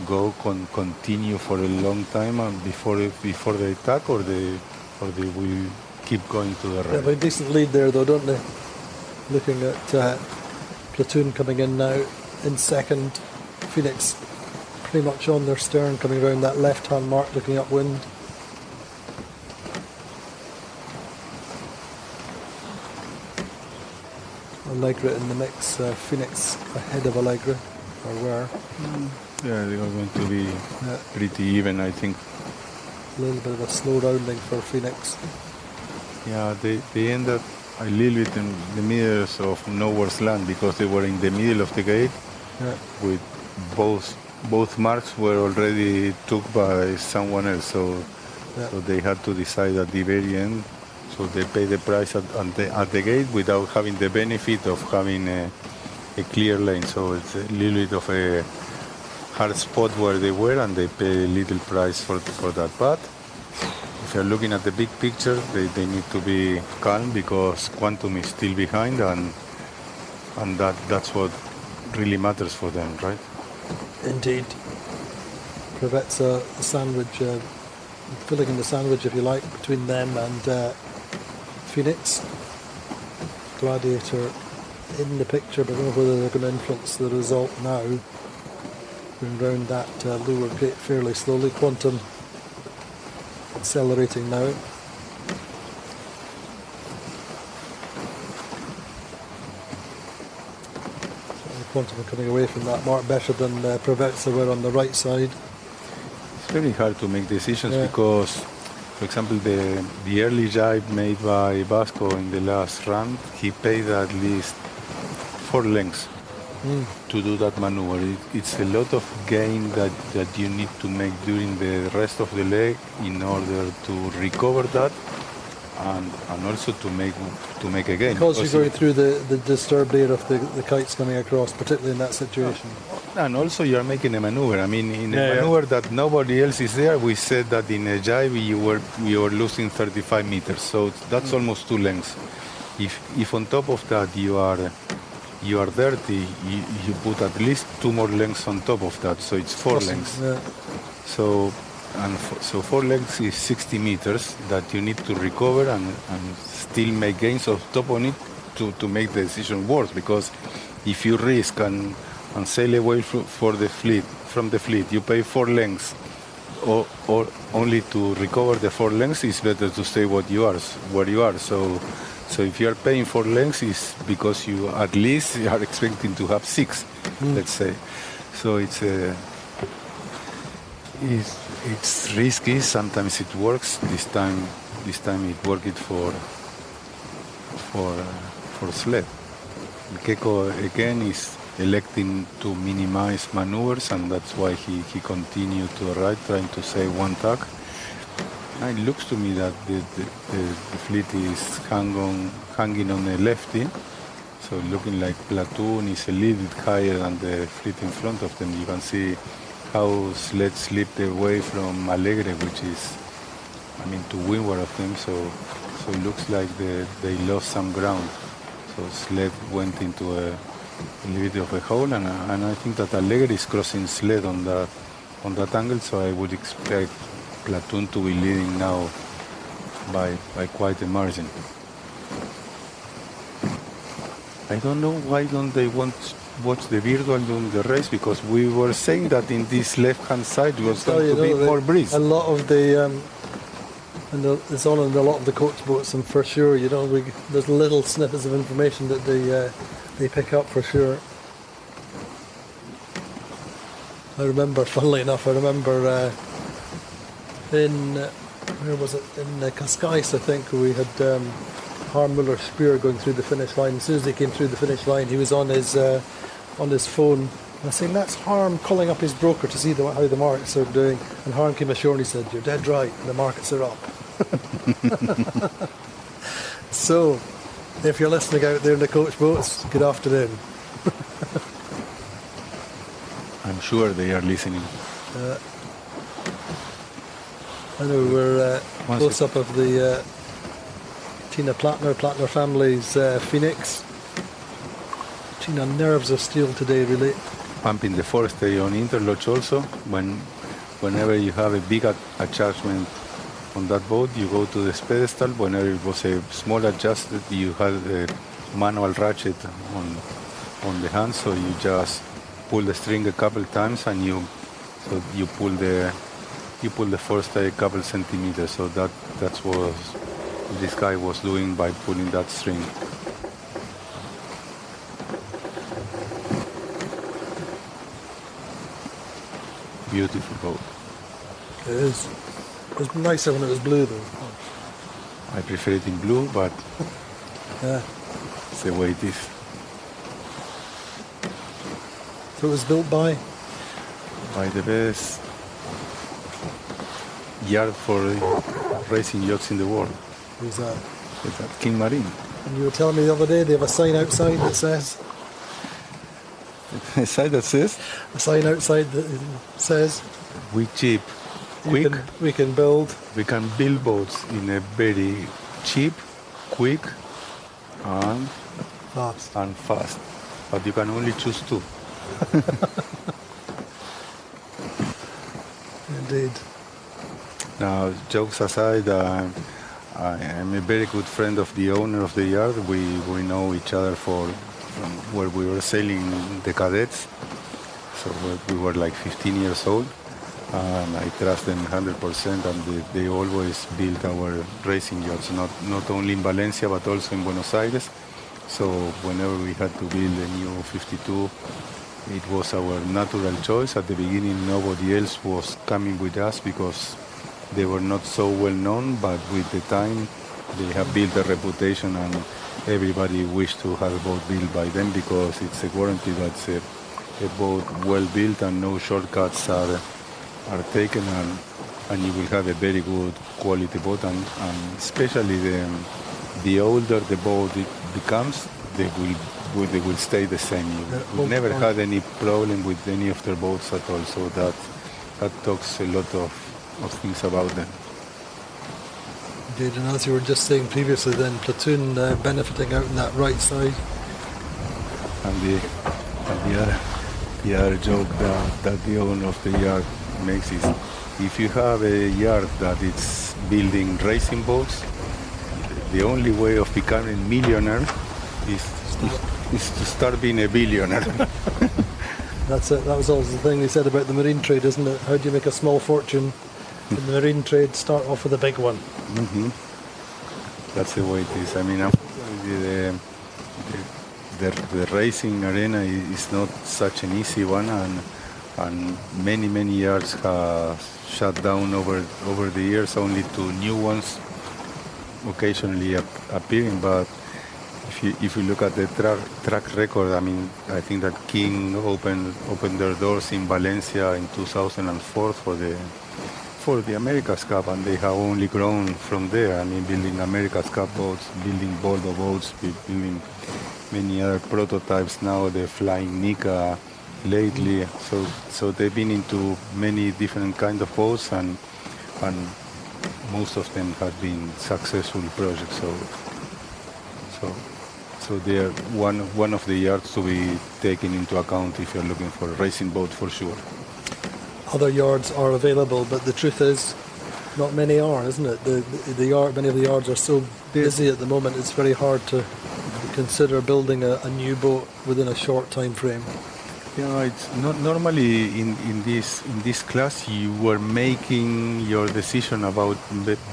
go continue for a long time and before the attack, or they will keep going to the right. They have a decent lead there, though, don't they? Looking at platoon coming in now in 2nd. Phoenix pretty much on their stern, coming around that left-hand mark, looking upwind. Allegra in the mix. Phoenix ahead of Allegra, or where? Yeah, they are going to be pretty even, I think. A little bit of a slow rounding for Phoenix. Yeah, they ended a little bit in the middle of nowhere's land, because they were in the middle of the gate, with both marks were already took by someone else, so they had to decide at the very end. So they pay the price at the gate without having the benefit of having a clear lane. So it's a little bit of a hard spot where they were, and they pay a little price for that. But if you're looking at the big picture, they need to be calm, because Quantum is still behind, and that's what really matters for them, right? Indeed. Privet's a sandwich, filling in the sandwich, if you like, between them and Phoenix. Gladiator in the picture, but I don't know whether they're going to influence the result now. Going round that lower gate fairly slowly. Quantum accelerating now. Quantum are coming away from that mark better than Privet's were on the right side. It's very hard to make decisions, because, for example, the early jibe made by Vasco in the last round, he paid at least 4 lengths to do that maneuver. It's a lot of gain that you need to make during the rest of the leg in order to recover that, and also to make a gain. Because you're going through the disturbed air of the kites coming across, particularly in that situation. And also you are making a maneuver. I mean, in a maneuver that nobody else is there, we said that in a jibe you were losing 35 meters. So that's almost 2 lengths. If on top of that you are dirty, you put at least 2 more lengths on top of that. So it's 4 lengths. Yeah. So 4 lengths is 60 meters that you need to recover and still make gains on top on it to make the decision worse. Because if you risk and sail away from the fleet, you pay 4 lengths, or only to recover the 4 lengths, it's better to stay where you are. So if you are paying 4 lengths, it's because you at least are expecting to have 6, let's say. So it's risky. Sometimes it works. This time it worked for Sled. Keiko again is electing to minimize maneuvers, and that's why he continued to the right, trying to save one tack. And it looks to me that the fleet is hanging on the lefty, so looking like Platoon is a little bit higher than the fleet in front of them. You can see how sled slipped away from Alegre, which is, I mean, to windward of them, so it looks like they lost some ground. So sled went into a little bit of a hole, and I think that Alegre is crossing sled on that angle, so I would expect Platoon to be leading now by quite a margin. I don't know why don't they watch the virtual during the race, because we were saying that in this left-hand side was going to be more breeze. A lot of it's on in a lot of the coach boats, and for sure, there's little snippets of information that they pick up for sure. I remember, funnily enough, in where was it? In Cascais, I think, we had Harm Muller-Spear going through the finish line. As soon as he came through the finish line, he was on his phone. And I was saying, that's Harm calling up his broker to see how the markets are doing. And Harm came ashore and he said, "You're dead right, the markets are up." So, if you're listening out there in the coach boats, good afternoon. I'm sure they are listening. I know we're close up of the Tina Plattner family's Phoenix. Tina, nerves of steel today, really. Pumping the forestay on interlodge also. Whenever you have a big attachment on that boat, you go to this pedestal. Whenever it was a small adjustment, you had a manual ratchet on the hand, so you just pull the string a couple times, and you pull the forestay a couple centimeters. So that's what this guy was doing by pulling that string. Beautiful boat. It is. It was nicer when it was blue, though. I prefer it in blue, but yeah, it's the way it is. So it was built by the best yard for racing yachts in the world. Who's that? It's at King Marine. And you were telling me the other day they have a sign outside that says... A sign that says? A sign outside that says... We cheap, quick. We can build. We can build boats in a very cheap, quick, and fast. But you can only choose two. Indeed. Now, jokes aside, I am a very good friend of the owner of the yard. We know each other from where we were sailing the cadets. So we were like 15 years old. And I trust them 100%, and they always build our racing yachts, not only in Valencia but also in Buenos Aires. So whenever we had to build a new 52, it was our natural choice. At the beginning, nobody else was coming with us because they were not so well known, but with the time they have built a reputation, and everybody wished to have a boat built by them because it's a guarantee that's a boat well built and no shortcuts are taken, and you will have a very good quality boat, and especially the older the boat it becomes, they will stay the same. We never had any problem with any of their boats at all, so that talks a lot of things about them. Indeed, and as you were just saying previously, then Platoon benefiting out in that right side. And the other joke that the owner of the yard makes is, if you have a yard that is building racing boats, the only way of becoming a millionaire is to start being a billionaire. That's it. That was always the thing they said about the marine trade, isn't it? How do you make a small fortune in the marine trade? Start off with a big one. Mm-hmm. That's the way it is. I mean, the racing arena is not such an easy one, and many yards have shut down over the years, only to new ones occasionally appearing. But if if you look at the track record, I mean, I think that King opened their doors in Valencia in 2004 for the America's Cup, and they have only grown from there. I mean, building America's Cup boats, building Bordeaux boats, building many other prototypes now. They're flying Nika lately, so they've been into many different kind of boats, and most of them have been successful projects. So they are one of the yards to be taken into account if you're looking for a racing boat, for sure. Other yards are available, but the truth is, not many are, isn't it? Many of the yards are so busy at the moment. It's very hard to consider building a new boat within a short time frame. You know, it's not normally in this class you were making your decision about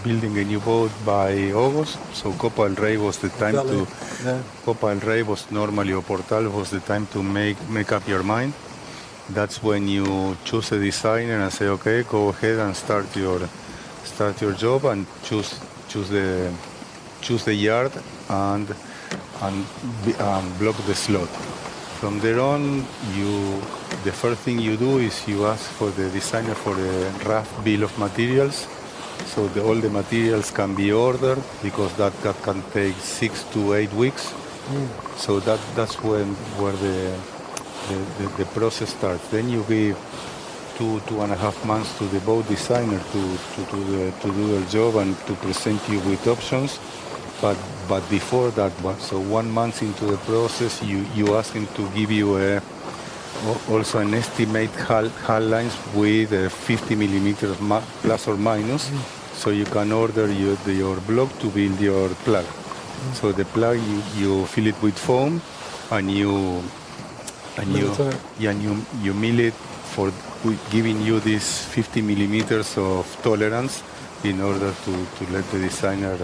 building a new boat by August. So Copa del Rey was the time to. Yeah. Copa del Rey was normally, or Portal was the time to make up your mind. That's when you choose a designer and say, okay, go ahead and start your job and choose the yard and block the slot. From there on, the first thing you do is you ask for the designer for a rough bill of materials. So all the materials can be ordered, because that can take 6 to 8 weeks. So that's where the process starts. Then you give 2.5 months to the boat designer to do their job and to present you with options. But before that, so 1 month into the process, you ask him to give you also an estimate hull lines with 50 millimeters plus or minus, so you can order your block to build your plug. So the plug you fill it with foam, and you mill it for giving you this 50 millimeters of tolerance in order to let the designer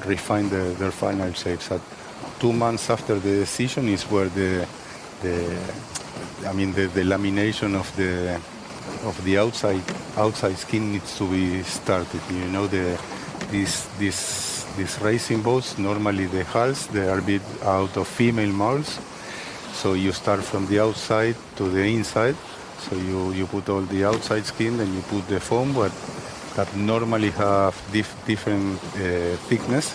refine their final shapes. At 2 months after the decision is where the lamination of the outside skin needs to be started. You know, these racing boats, normally the hulls, they are built out of female molds. So you start from the outside to the inside. So you put all the outside skin, then you put the foam, but that normally have different thickness,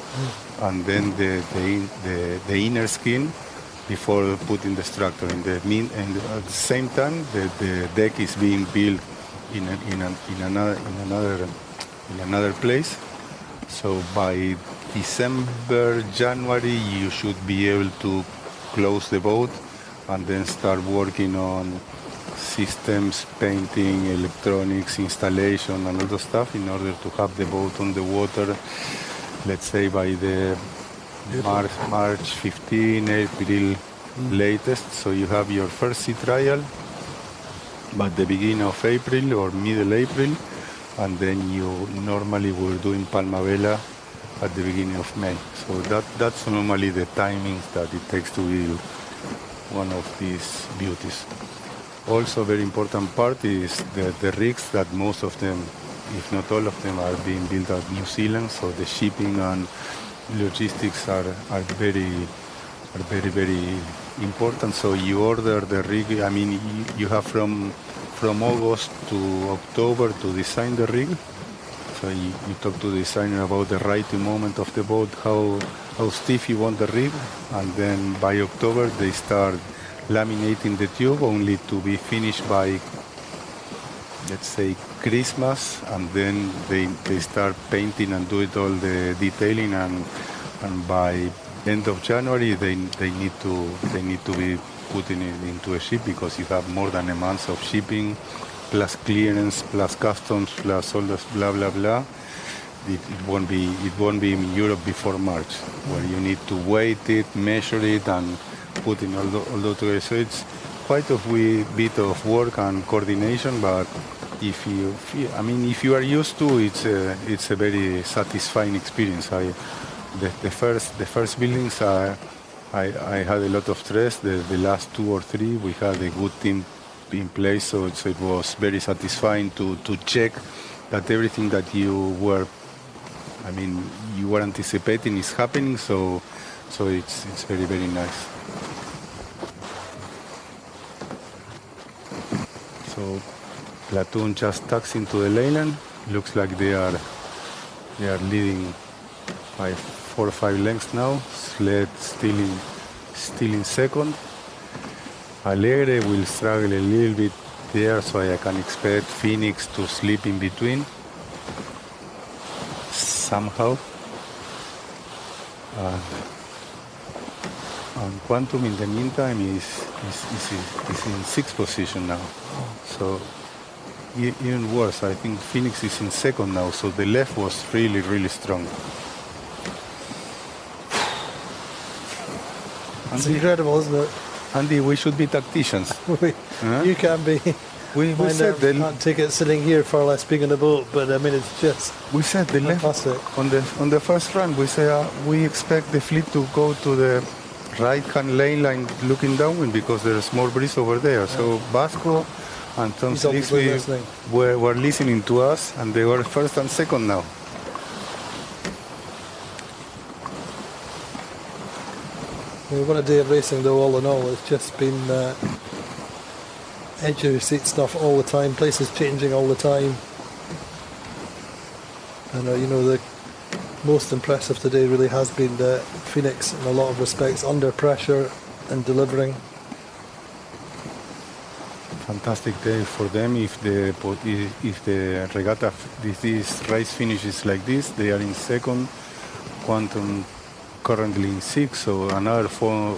and then the inner skin before putting the structure. And at the same time, the deck is being built in another place. So by December, January, you should be able to close the boat and then start working on systems, painting, electronics, installation, and all the stuff in order to have the boat on the water, let's say by the March 15, April latest. So you have your first sea trial by the beginning of April or middle April, and then you normally were doing Palma Vela at the beginning of May. So that's normally the timings that it takes to build one of these beauties. Also, a very important part is the rigs, that most of them, if not all of them, are being built at New Zealand. So the shipping and logistics are very important. So you order the rig. I mean, you have from August to October to design the rig. So you talk to the designer about the right moment of the boat, how stiff you want the rig, and then by October they start laminating the tube, only to be finished by, let's say, Christmas, and then they start painting and do it all the detailing, and by end of January they need to be putting it into a ship, because you have more than a month of shipping, plus clearance, plus customs, plus all this blah blah blah. It won't be in Europe before March, where you need to weight it, measure it, and put in all those together. So it's quite a bit of work and coordination, but if you are used to, it's a very satisfying experience. The first buildings I had a lot of stress. The last 2 or 3 we had a good team in place, so it was very satisfying to check that everything that you were anticipating is happening. So So it's very, very nice. So Platoon just tucks into the leyland. Looks like they are leading by 4 or 5 lengths now. Sled still in second. Alegre will struggle a little bit there, so I can expect Phoenix to slip in between somehow. And Quantum in the meantime is in 6th position now. So even worse, I think Phoenix is in second now, so the left was really, really strong. It's incredible, isn't it? Andy, we should be tacticians. You can be. We said I can't take it sitting here far less being in a boat, but I mean it's just. We said the left on the first run. We say we expect the fleet to go to the right-hand lane line looking downwind because there's more breeze over there. Yeah. So Vasco and Tom Slixby were listening to us, and they were first and second now. We've got a day of racing though, all in all. It's just been edge of your seat stuff all the time, places changing all the time. And you know, the most impressive today really has been the Phoenix in a lot of respects, under pressure and delivering. Fantastic day for them. If the regatta, this race finishes like this, they are in second. Quantum currently in 6, so another four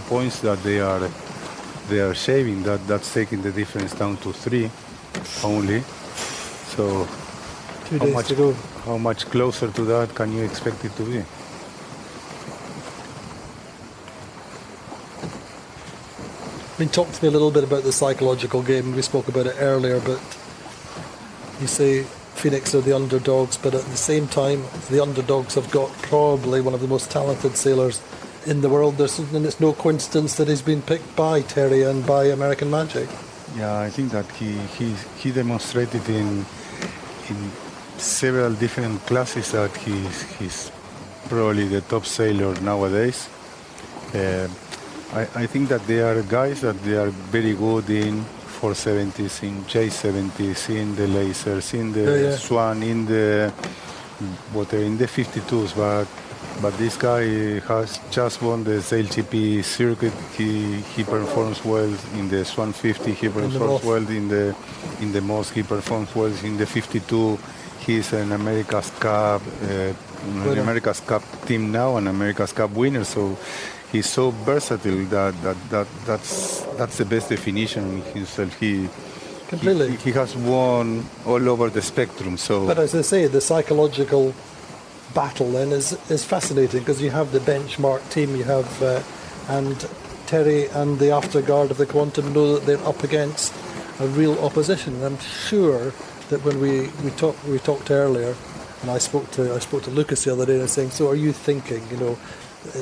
points that they are shaving. That's taking the difference down to 3 only. So 2 days to go. How much closer to that can you expect it to be? I mean, talk to me a little bit about the psychological game. We spoke about it earlier, but you say Phoenix are the underdogs, but at the same time, the underdogs have got probably one of the most talented sailors in the world. And it's no coincidence that he's been picked by Terry and by American Magic. Yeah, I think that he demonstrated in several different classes that he's probably the top sailor nowadays. I think that there are guys that they are very good in 470s, in J70s, in the lasers, in the Swan, in the 52s, but this guy has just won the Sail GP circuit. He performs well in the Swan 50. He performs well in the Moss. He performs well in the 52. He's an America's Cup, America's Cup team now, an America's Cup winner. So he's so versatile that's the best definition of himself. He has won all over the spectrum. So, but as I say, the psychological battle then is fascinating because you have the benchmark team, you have and Terry and the afterguard of the Quantum know that they're up against a real opposition. And I'm sure that when we talked earlier, and I spoke to Lucas the other day and I was saying, so are you thinking,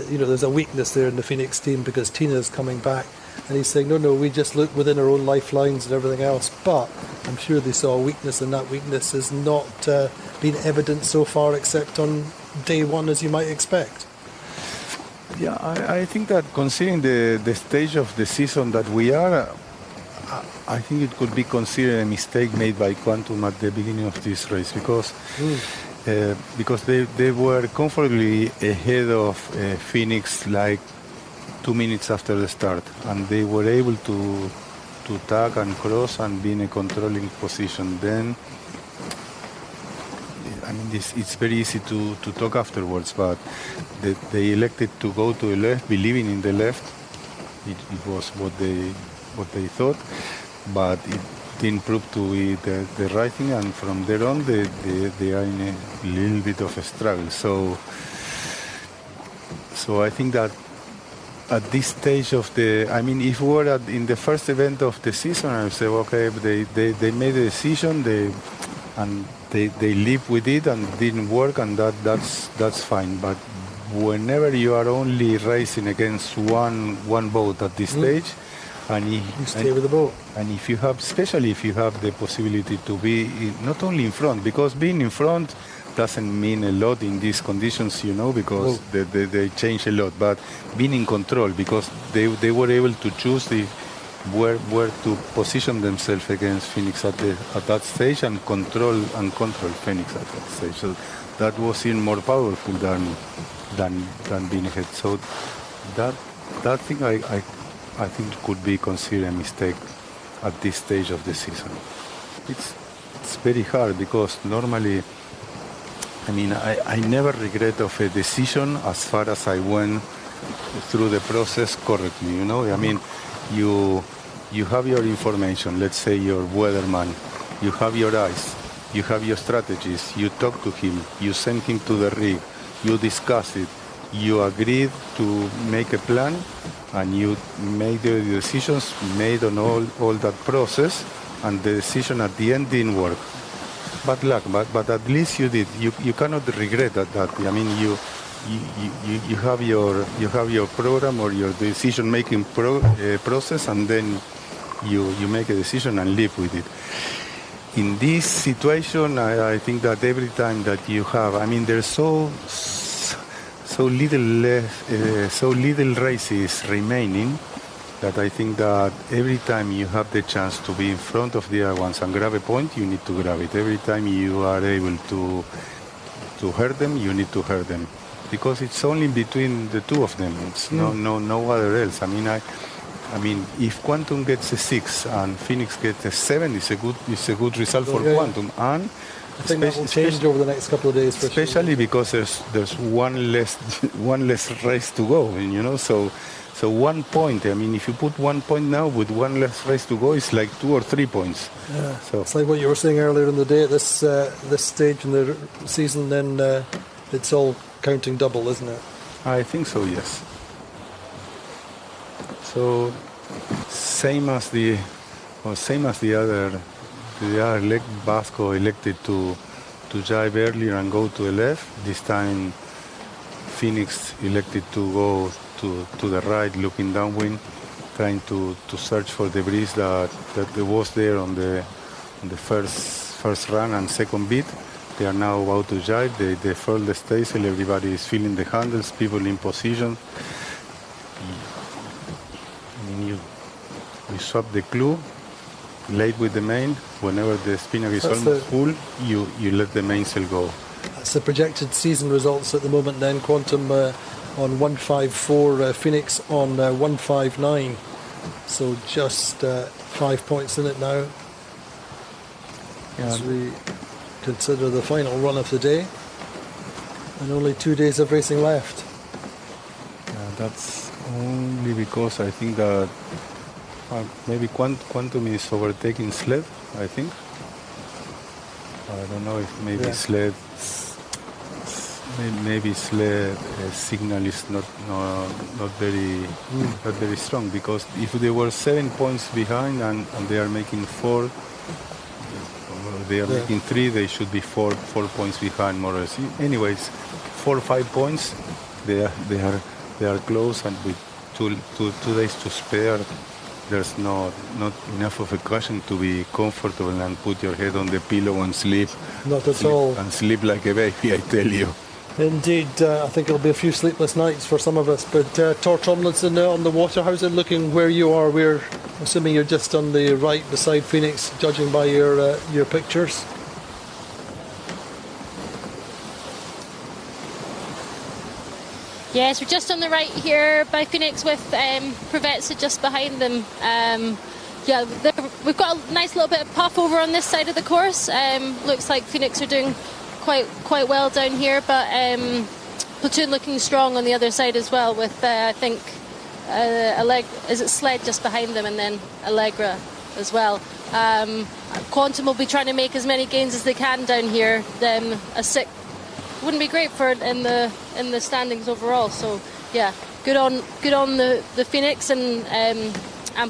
there's a weakness there in the Phoenix team because Tina's coming back, and he's saying no, we just look within our own lifelines and everything else, but I'm sure they saw a weakness, and that weakness has not been evident so far except on day one, as you might expect. Yeah, I think that considering the stage of the season that we are, I think it could be considered a mistake made by Quantum at the beginning of this race because they were comfortably ahead of Phoenix like 2 minutes after the start, and they were able to tag and cross and be in a controlling position. Then, I mean, it's very easy to talk afterwards, but they elected to go to the left, believing in the left. It was what they thought, but it didn't prove to be the right thing, and from there on they are in a little bit of a struggle. So I think that at this stage of if we were in the first event of the season, I would say, okay, they made a decision, they live with it and it didn't work, and that's fine. But whenever you are only racing against one boat at this stage, and you stay with the boat. And if you have, especially if you have the possibility to be not only in front, because being in front doesn't mean a lot in these conditions, because they change a lot. But being in control, because they were able to choose where to position themselves against Phoenix at that stage and control Phoenix at that stage. So that was even more powerful than being ahead. So that thing I think could be considered a mistake at this stage of the season. It's very hard because normally, I never regret of a decision as far as I went through the process correctly. You have your information. Let's say your weatherman. You have your eyes. You have your strategies. You talk to him. You send him to the rig. You discuss it. You agreed to make a plan, and you make the decisions made on all that process, and the decision at the end didn't work. Bad luck, but at least you did. You cannot regret that. You have your program or your decision-making process, and then you make a decision and live with it. In this situation, I think that every time that you have, there's so little races remaining, that I think that every time you have the chance to be in front of the other ones and grab a point, you need to grab it. Every time you are able to hurt them, you need to hurt them, because it's only between the two of them. It's no other else. If Quantum gets a 6 and Phoenix gets a 7, it's a good result for Quantum. And I think that will change over the next couple of days, especially because there's one less race to go. So 1 point. If you put 1 point now with one less race to go, it's like 2 or 3 points. Yeah. So it's like what you were saying earlier in the day. At this stage in the season, then it's all counting double, isn't it? I think so. Yes. So same as the other leg, Vasco elected to jibe earlier and go to the left. This time Phoenix elected to go to the right, looking downwind, trying to search for the breeze that was there on the first run and second beat. They are now about to jibe. They furl the staysail. Everybody is feeling the handles, people in position. You swap the clue late with the main. Whenever the spinnaker is almost full, you let the mainsail go. That's the projected season results at the moment then. Quantum on 154, Phoenix on 159. So just 5 points in it now. As we consider the final run of the day. And only 2 days of racing left. That's only because I think that maybe Quantum is overtaking Sled, I think. I don't know if maybe Sled signal is not very strong, because if they were 7 points behind and they are making 4, they are making 3, they should be 4 points behind more or less. Anyways, 4 or 5 points, they are close, and with two days to spare, there's not enough of a cushion to be comfortable and put your head on the pillow and sleep. Not at all. And sleep like a baby, I tell you. Indeed, I think it'll be a few sleepless nights for some of us. But Tor Tomlinson on the water, how's it looking where you are? We're assuming you're just on the right beside Phoenix, judging by your pictures. Yes, we're just on the right here by Phoenix with Preveza just behind them. We've got a nice little bit of puff over on this side of the course. Looks like Phoenix are doing quite well down here, but Platoon looking strong on the other side as well with, I think, Sled just behind them, and then Allegra as well. Quantum will be trying to make as many gains as they can down here. A 6 wouldn't be great for in the standings overall. So yeah, good on the Phoenix, and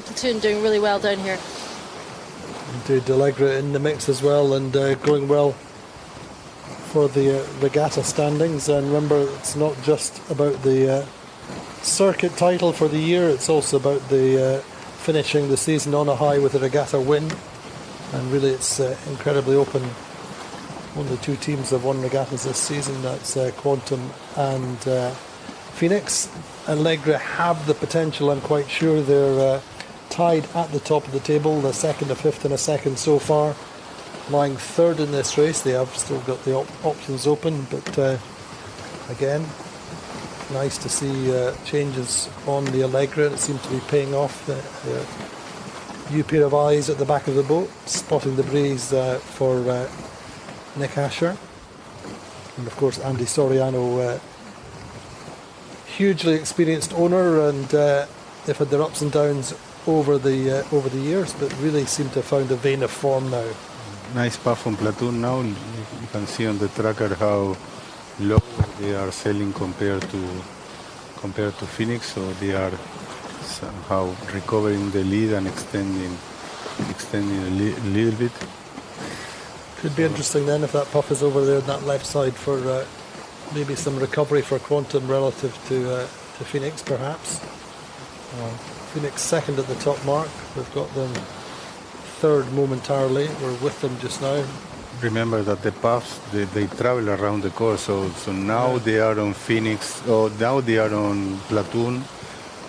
Platoon doing really well down here. Indeed, Allegra in the mix as well, and going well for the Regatta standings. And remember, it's not just about the circuit title for the year, it's also about the finishing the season on a high with a Regatta win. And really it's incredibly open Only two teams have won regattas this season. That's Quantum and Phoenix. Allegre have the potential. I'm quite sure they're tied at the top of the table, the second, a fifth and a second so far. Lying third in this race. They have still got the options open, but again, nice to see changes on the Allegre. It seems to be paying off. New pair of eyes at the back of the boat, spotting the breeze for Nick Asher. And of course Andy Soriano, hugely experienced owner, and they've had their ups and downs over the years, but really seem to have found a vein of form now. Nice puff on Platoon now. You can see on the tracker how low they are sailing compared to Phoenix, so they are somehow recovering the lead and extending a little bit. Could be interesting then if that puff is over there on that left side for maybe some recovery for Quantum relative to Phoenix perhaps. Phoenix second at the top mark. We've got them third momentarily. We're with them just now. Remember that the puffs, they travel around the course, so now they are on Phoenix, or now they are on Platoon.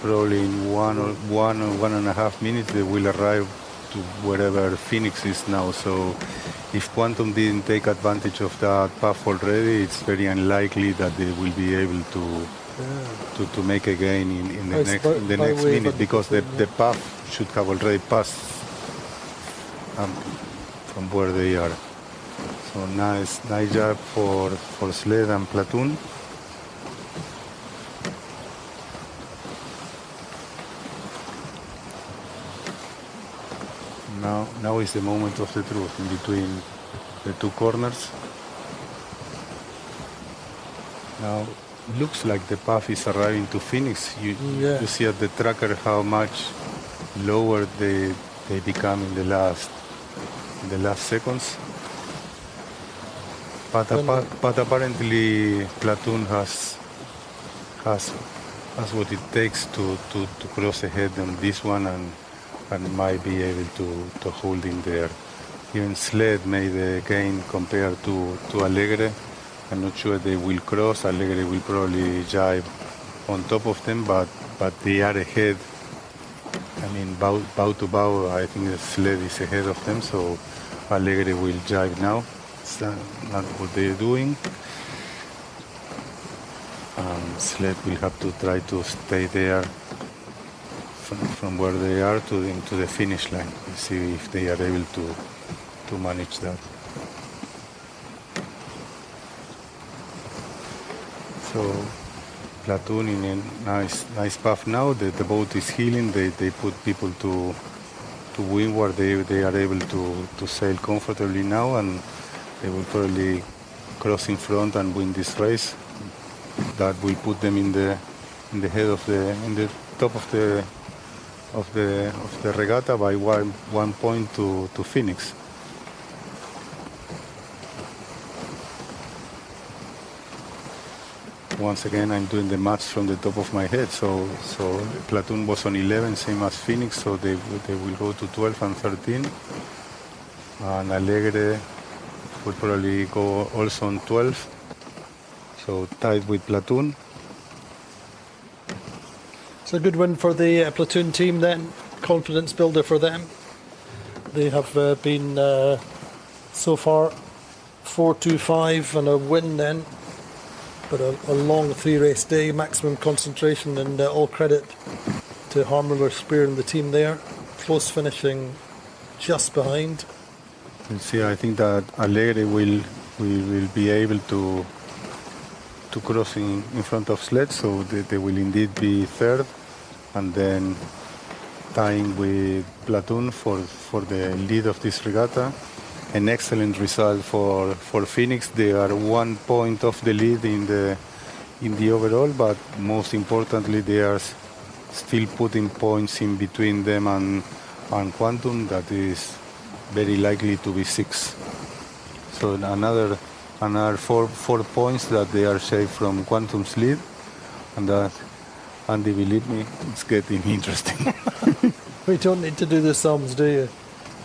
Probably in one or 1.5 minutes they will arrive to wherever Phoenix is now. So if Quantum didn't take advantage of that puff already, it's very unlikely that they will be able to make a gain in the next minute, because the puff should have already passed from where they are. So nice job for Sled and Platoon. Now is the moment of the truth in between the two corners. Now looks like the puff is arriving to Phoenix. You see at the tracker how much lower they become in the last seconds. But apparently Platoon has what it takes to cross ahead on this one, and might be able to hold in there. Even Sled made a gain compared to Allegre. I'm not sure they will cross. Allegre will probably jibe on top of them, but they are ahead. I mean, bow to bow, I think the Sled is ahead of them, so Allegre will jibe now. It's not what they're doing. Sled will have to try to stay there from where they are to the finish line. We'll see if they are able to manage that. So Platoon in a nice path now. The boat is heeling. They put people to windward. They are able to sail comfortably now, and they will probably cross in front and win this race. That will put them in the head of in the top of the regatta by 1 point to Phoenix. Once again, I'm doing the maths from the top of my head. So Platoon was on 11, same as Phoenix, so they will go to 12 and 13. And Allegre will probably go also on 12. So tied with Platoon. It's a good win for the Platoon team then. Confidence builder for them. They have been so far 4-2-5 and a win then. But a long 3-race day, maximum concentration, and all credit to Harmler, Spear and the team there. Close finishing just behind. You see, I think that Allegre will be able to cross in front of Sled, so they will indeed be third, and then tying with Platoon for the lead of this regatta. An excellent result for Phoenix. They are 1 point off the lead in the overall, but most importantly, they are still putting points in between them and Quantum. That is very likely to be 6. So another 4 points that they are saved from Quantum's lead, and that, Andy, believe me, it's getting interesting. We don't need to do the sums, do you?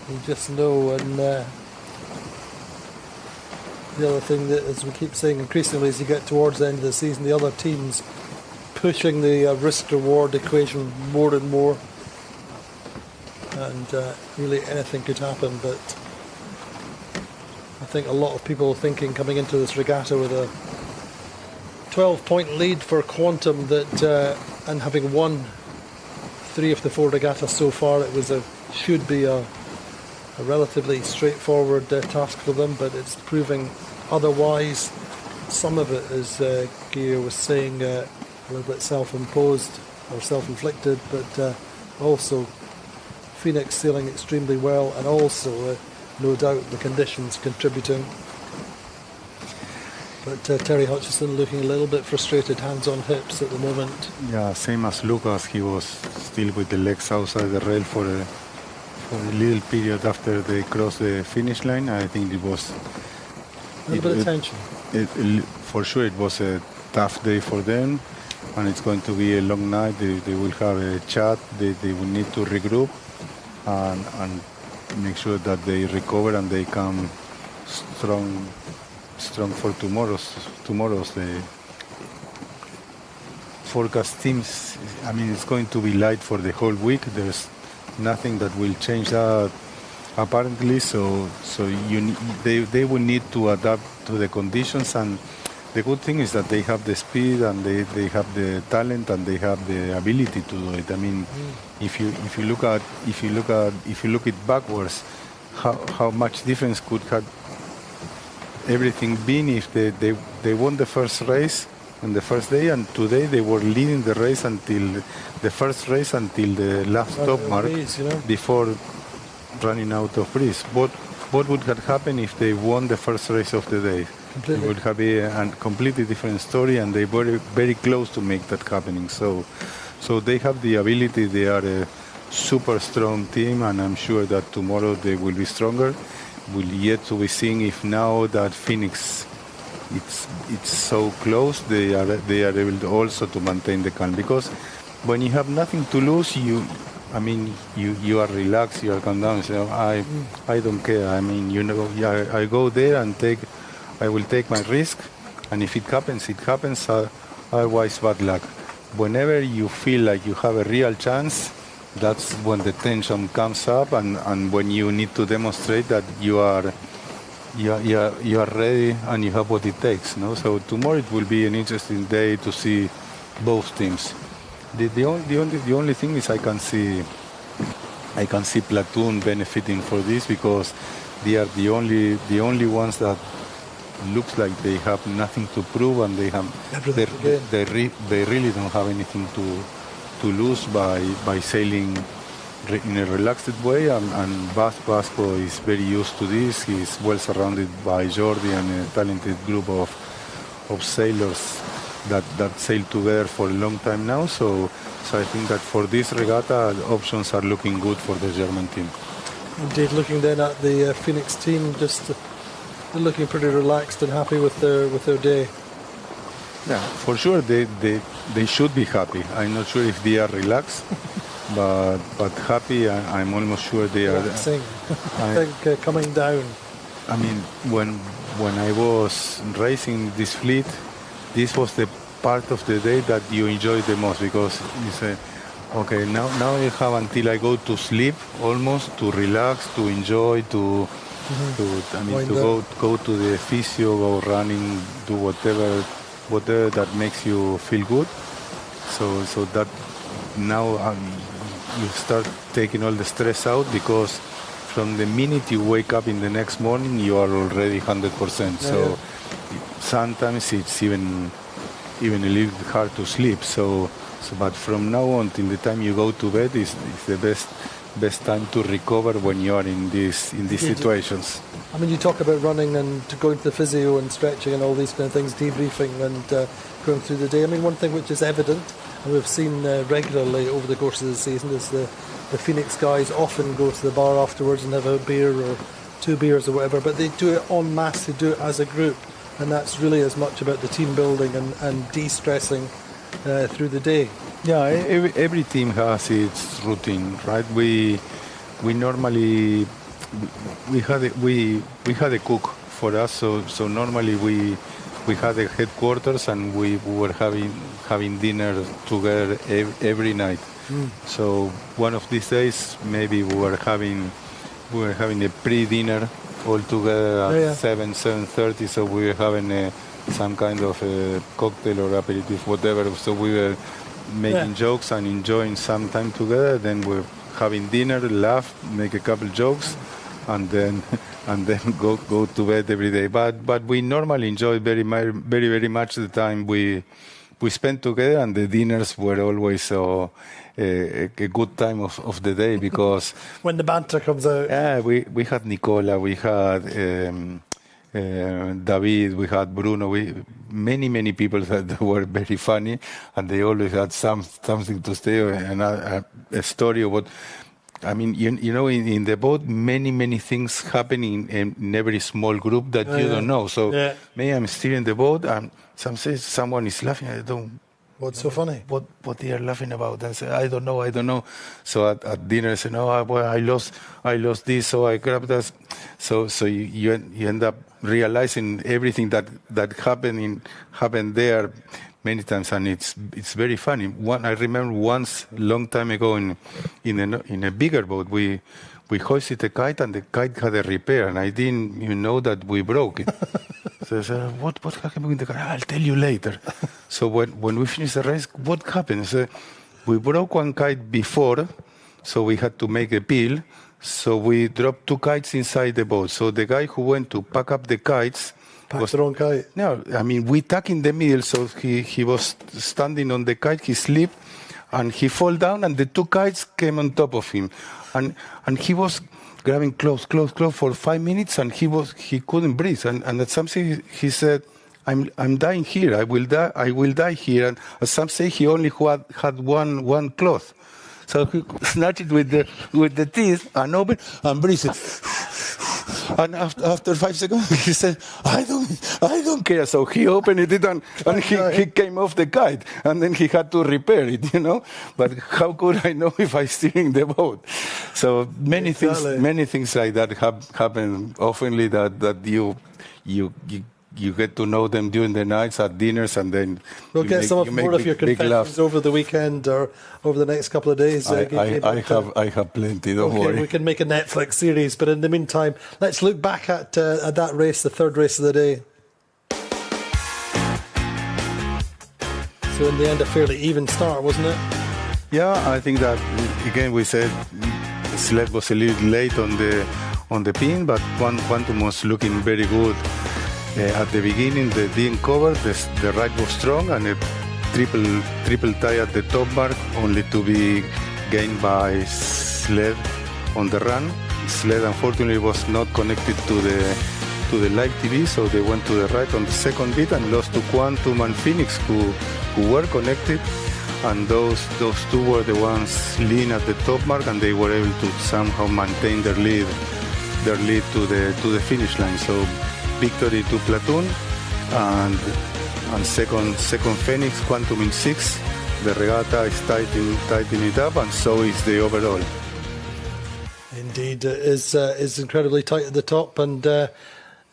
You just know, and the other thing that, as we keep saying increasingly as you get towards the end of the season, the other teams pushing the risk-reward equation more and more, and really anything could happen. But I think a lot of people thinking coming into this regatta with a 12-point lead for Quantum that, and having won 3 of the 4 regattas so far, it was should be a relatively straightforward task for them, but it's proving otherwise. Some of it, as Guy was saying, a little bit self-imposed or self-inflicted, but also Phoenix sailing extremely well, and also no doubt the conditions contributing. But Terry Hutchison looking a little bit frustrated, hands on hips at the moment. Yeah, same as Lucas. He was still with the legs outside the rail for a little period after they crossed the finish line. I think it was a little bit of tension. For sure, it was a tough day for them, and it's going to be a long night. They will have a chat. They will need to regroup and make sure that they recover and they come strong for tomorrow's the forecast teams. I mean, it's going to be light for the whole week. There's nothing that will change that apparently, so they will need to adapt to the conditions, and the good thing is that they have the speed and they have the talent and they have the ability to do it. I mean, if you look it backwards, how much difference could have everything been if they won the first race on the first day, and today they were leading the race until the first race until the last stop mark, before running out of breeze. What would have happened if they won the first race of the day? Completely. It would have been a completely different story, and they were very close to make that happening. So they have the ability. They are a super strong team, and I'm sure that tomorrow they will be stronger. Will yet to be seen if now that Phoenix it's so close, they are able to also to maintain the calm, because when you have nothing to lose, you are relaxed, you are calm down. So I don't care. I mean, I go there and I will take my risk, and if it happens, it happens. Otherwise, bad luck. Whenever you feel like you have a real chance, that's when the tension comes up, and when you need to demonstrate that you are ready and you have what it takes. No? So tomorrow it will be an interesting day to see both teams. The only thing is I can see Platoon benefiting for this, because they are the only ones that looks like they have nothing to prove, and they really don't have anything to lose by sailing in a relaxed way, and Vasco is very used to this. He's well surrounded by Jordi and a talented group of sailors that sail together for a long time now. So I think that for this regatta, options are looking good for the German team. Indeed, looking then at the Phoenix team, just they're looking pretty relaxed and happy with their day. Yeah, for sure they should be happy. I'm not sure if they are relaxed, but happy. I'm almost sure they are. I think coming down. I mean, when I was racing this fleet, this was the part of the day that you enjoy the most, because you say, okay, now I have until I go to sleep almost to relax, to enjoy, to go to the physio, go running, do whatever that makes you feel good. So that now you start taking all the stress out, because from the minute you wake up in the next morning, you are already 100%. So sometimes it's even a little bit hard to sleep. But from now on till the time you go to bed is the best time to recover when you are in these situations. I mean, you talk about running and going to the physio and stretching and all these kind of things, debriefing and going through the day. I mean, one thing which is evident, and we've seen regularly over the course of the season, is the Phoenix guys often go to the bar afterwards and have a beer or 2 beers or whatever, but they do it en masse, they do it as a group, and that's really as much about the team building and de-stressing through the day. Yeah, every team has its routine, right? We normally we had a cook for us. So normally we had a headquarters and we were having dinner together every night. So one of these days maybe we were having a pre-dinner all together at 7:30. So we were having some kind of a cocktail or aperitif, whatever. So we were making jokes and enjoying some time together. Then we're having dinner, laugh, make a couple jokes, and then go to bed every day. But we normally enjoy very much the time we spent together, and the dinners were always a good time of the day because when the banter comes out. Yeah, we had Nicola, we had David, we had Bruno, many people that were very funny, and they always had something to say and a story about. I mean, you know, in the boat, many things happen in every small group that you don't know. So maybe I'm steering the boat, and someone is laughing. I don't. What's so funny? What they are laughing about? I say, I don't know. So at dinner, I say, no, well, I lost this, so I grabbed that. So you end up realizing everything that happened there many times, and it's very funny. I remember once, long time ago, in a bigger boat, we hoisted a kite, and the kite had a repair, and I didn't even know that we broke it. So I said, what happened with the kite? I'll tell you later. So when we finished the race, what happened? So we broke one kite before, so we had to make a peel. So we dropped 2 kites inside the boat. So the guy who went to pack up the kites was the wrong kite. No, I mean, we tuck in the middle, so he was standing on the kite, he slipped, and he fell down, and the 2 kites came on top of him. And he was grabbing close for 5 minutes, and he couldn't breathe. And at some stage he said, I'm dying here. I will die here. And at some stage he only had one cloth. So he snatched it with the teeth and opened and breathed. And after 5 seconds, he said, I don't care. So he opened it and he came off the kite. And then he had to repair it, you know. But how could I know if I steering the boat? So many things like that happen oftenly that you get to know them during the nights at dinners, and then we'll get some more of your confessions over the weekend or over the next couple of days. I have plenty, don't worry. We can make a Netflix series, but in the meantime, let's look back at that race, the third race of the day. So in the end, a fairly even start, wasn't it? Yeah, I think that, again, we said sled was a little late on the pin, but Quantum was looking very good. At the beginning, the didn't cover, the right was strong, and a triple tie at the top mark, only to be gained by sled on the run. Sled, unfortunately, was not connected to the live TV, so they went to the right on the second bit and lost to Quantum and Phoenix, who were connected, and those two were the ones lean at the top mark, and they were able to somehow maintain their lead to the finish line. So victory to Platoon, and second Phoenix, Quantum in 6. The Regatta is tightening it up, and so is the overall. Indeed, it is incredibly tight at the top. And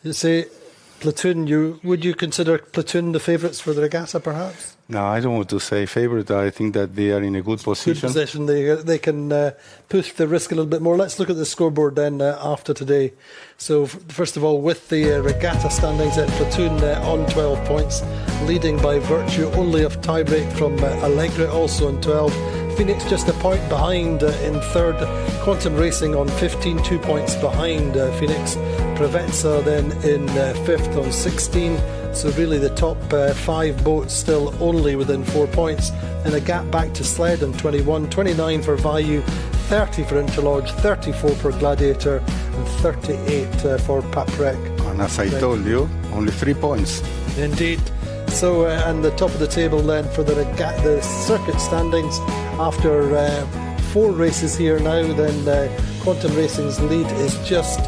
you say Platoon, would you consider Platoon the favourites for the Regatta, perhaps? No, I don't want to say favourite. I think that they are in a good position. Good position. They can push the risk a little bit more. Let's look at the scoreboard then after today. So first of all, with the Regatta standings at Platoon on 12 points, leading by virtue only of tiebreak from Allegra, also on 12. Phoenix just a point behind in third. Quantum Racing on 15, 2 points behind Phoenix. Provenza then in fifth on 16. So really the top 5 boats still only within 4 points. And a gap back to Sled on 21, 29 for Value, 30 for Interlodge, 34 for Gladiator, and 38 for Paprec. And as I told you, only 3 points. Indeed. So, and the top of the table then for the circuit standings after 4 races here now, then Quantum Racing's lead is just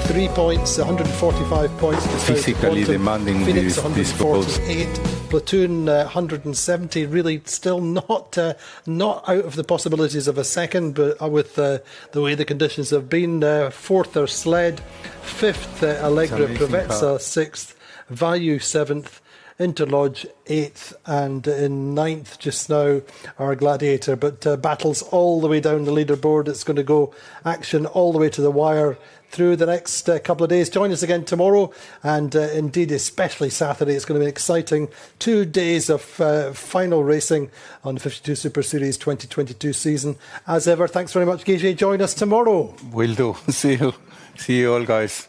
153 points, 145 points. Physically demanding Phoenix, these boats. 148. Platoon 170, really still not out of the possibilities of a second, but with the way the conditions have been. Fourth are Sled, fifth Allegra Preveza, sixth Value, seventh Interlodge, eighth, and in ninth just now our Gladiator. But battles all the way down the leaderboard. It's going to go action all the way to the wire through the next couple of days. Join us again tomorrow, and indeed especially Saturday. It's going to be exciting 2 days of final racing on the 52 Super Series 2022 season. As ever, thanks very much, Gigi. Join us tomorrow. Will do. See you all, guys.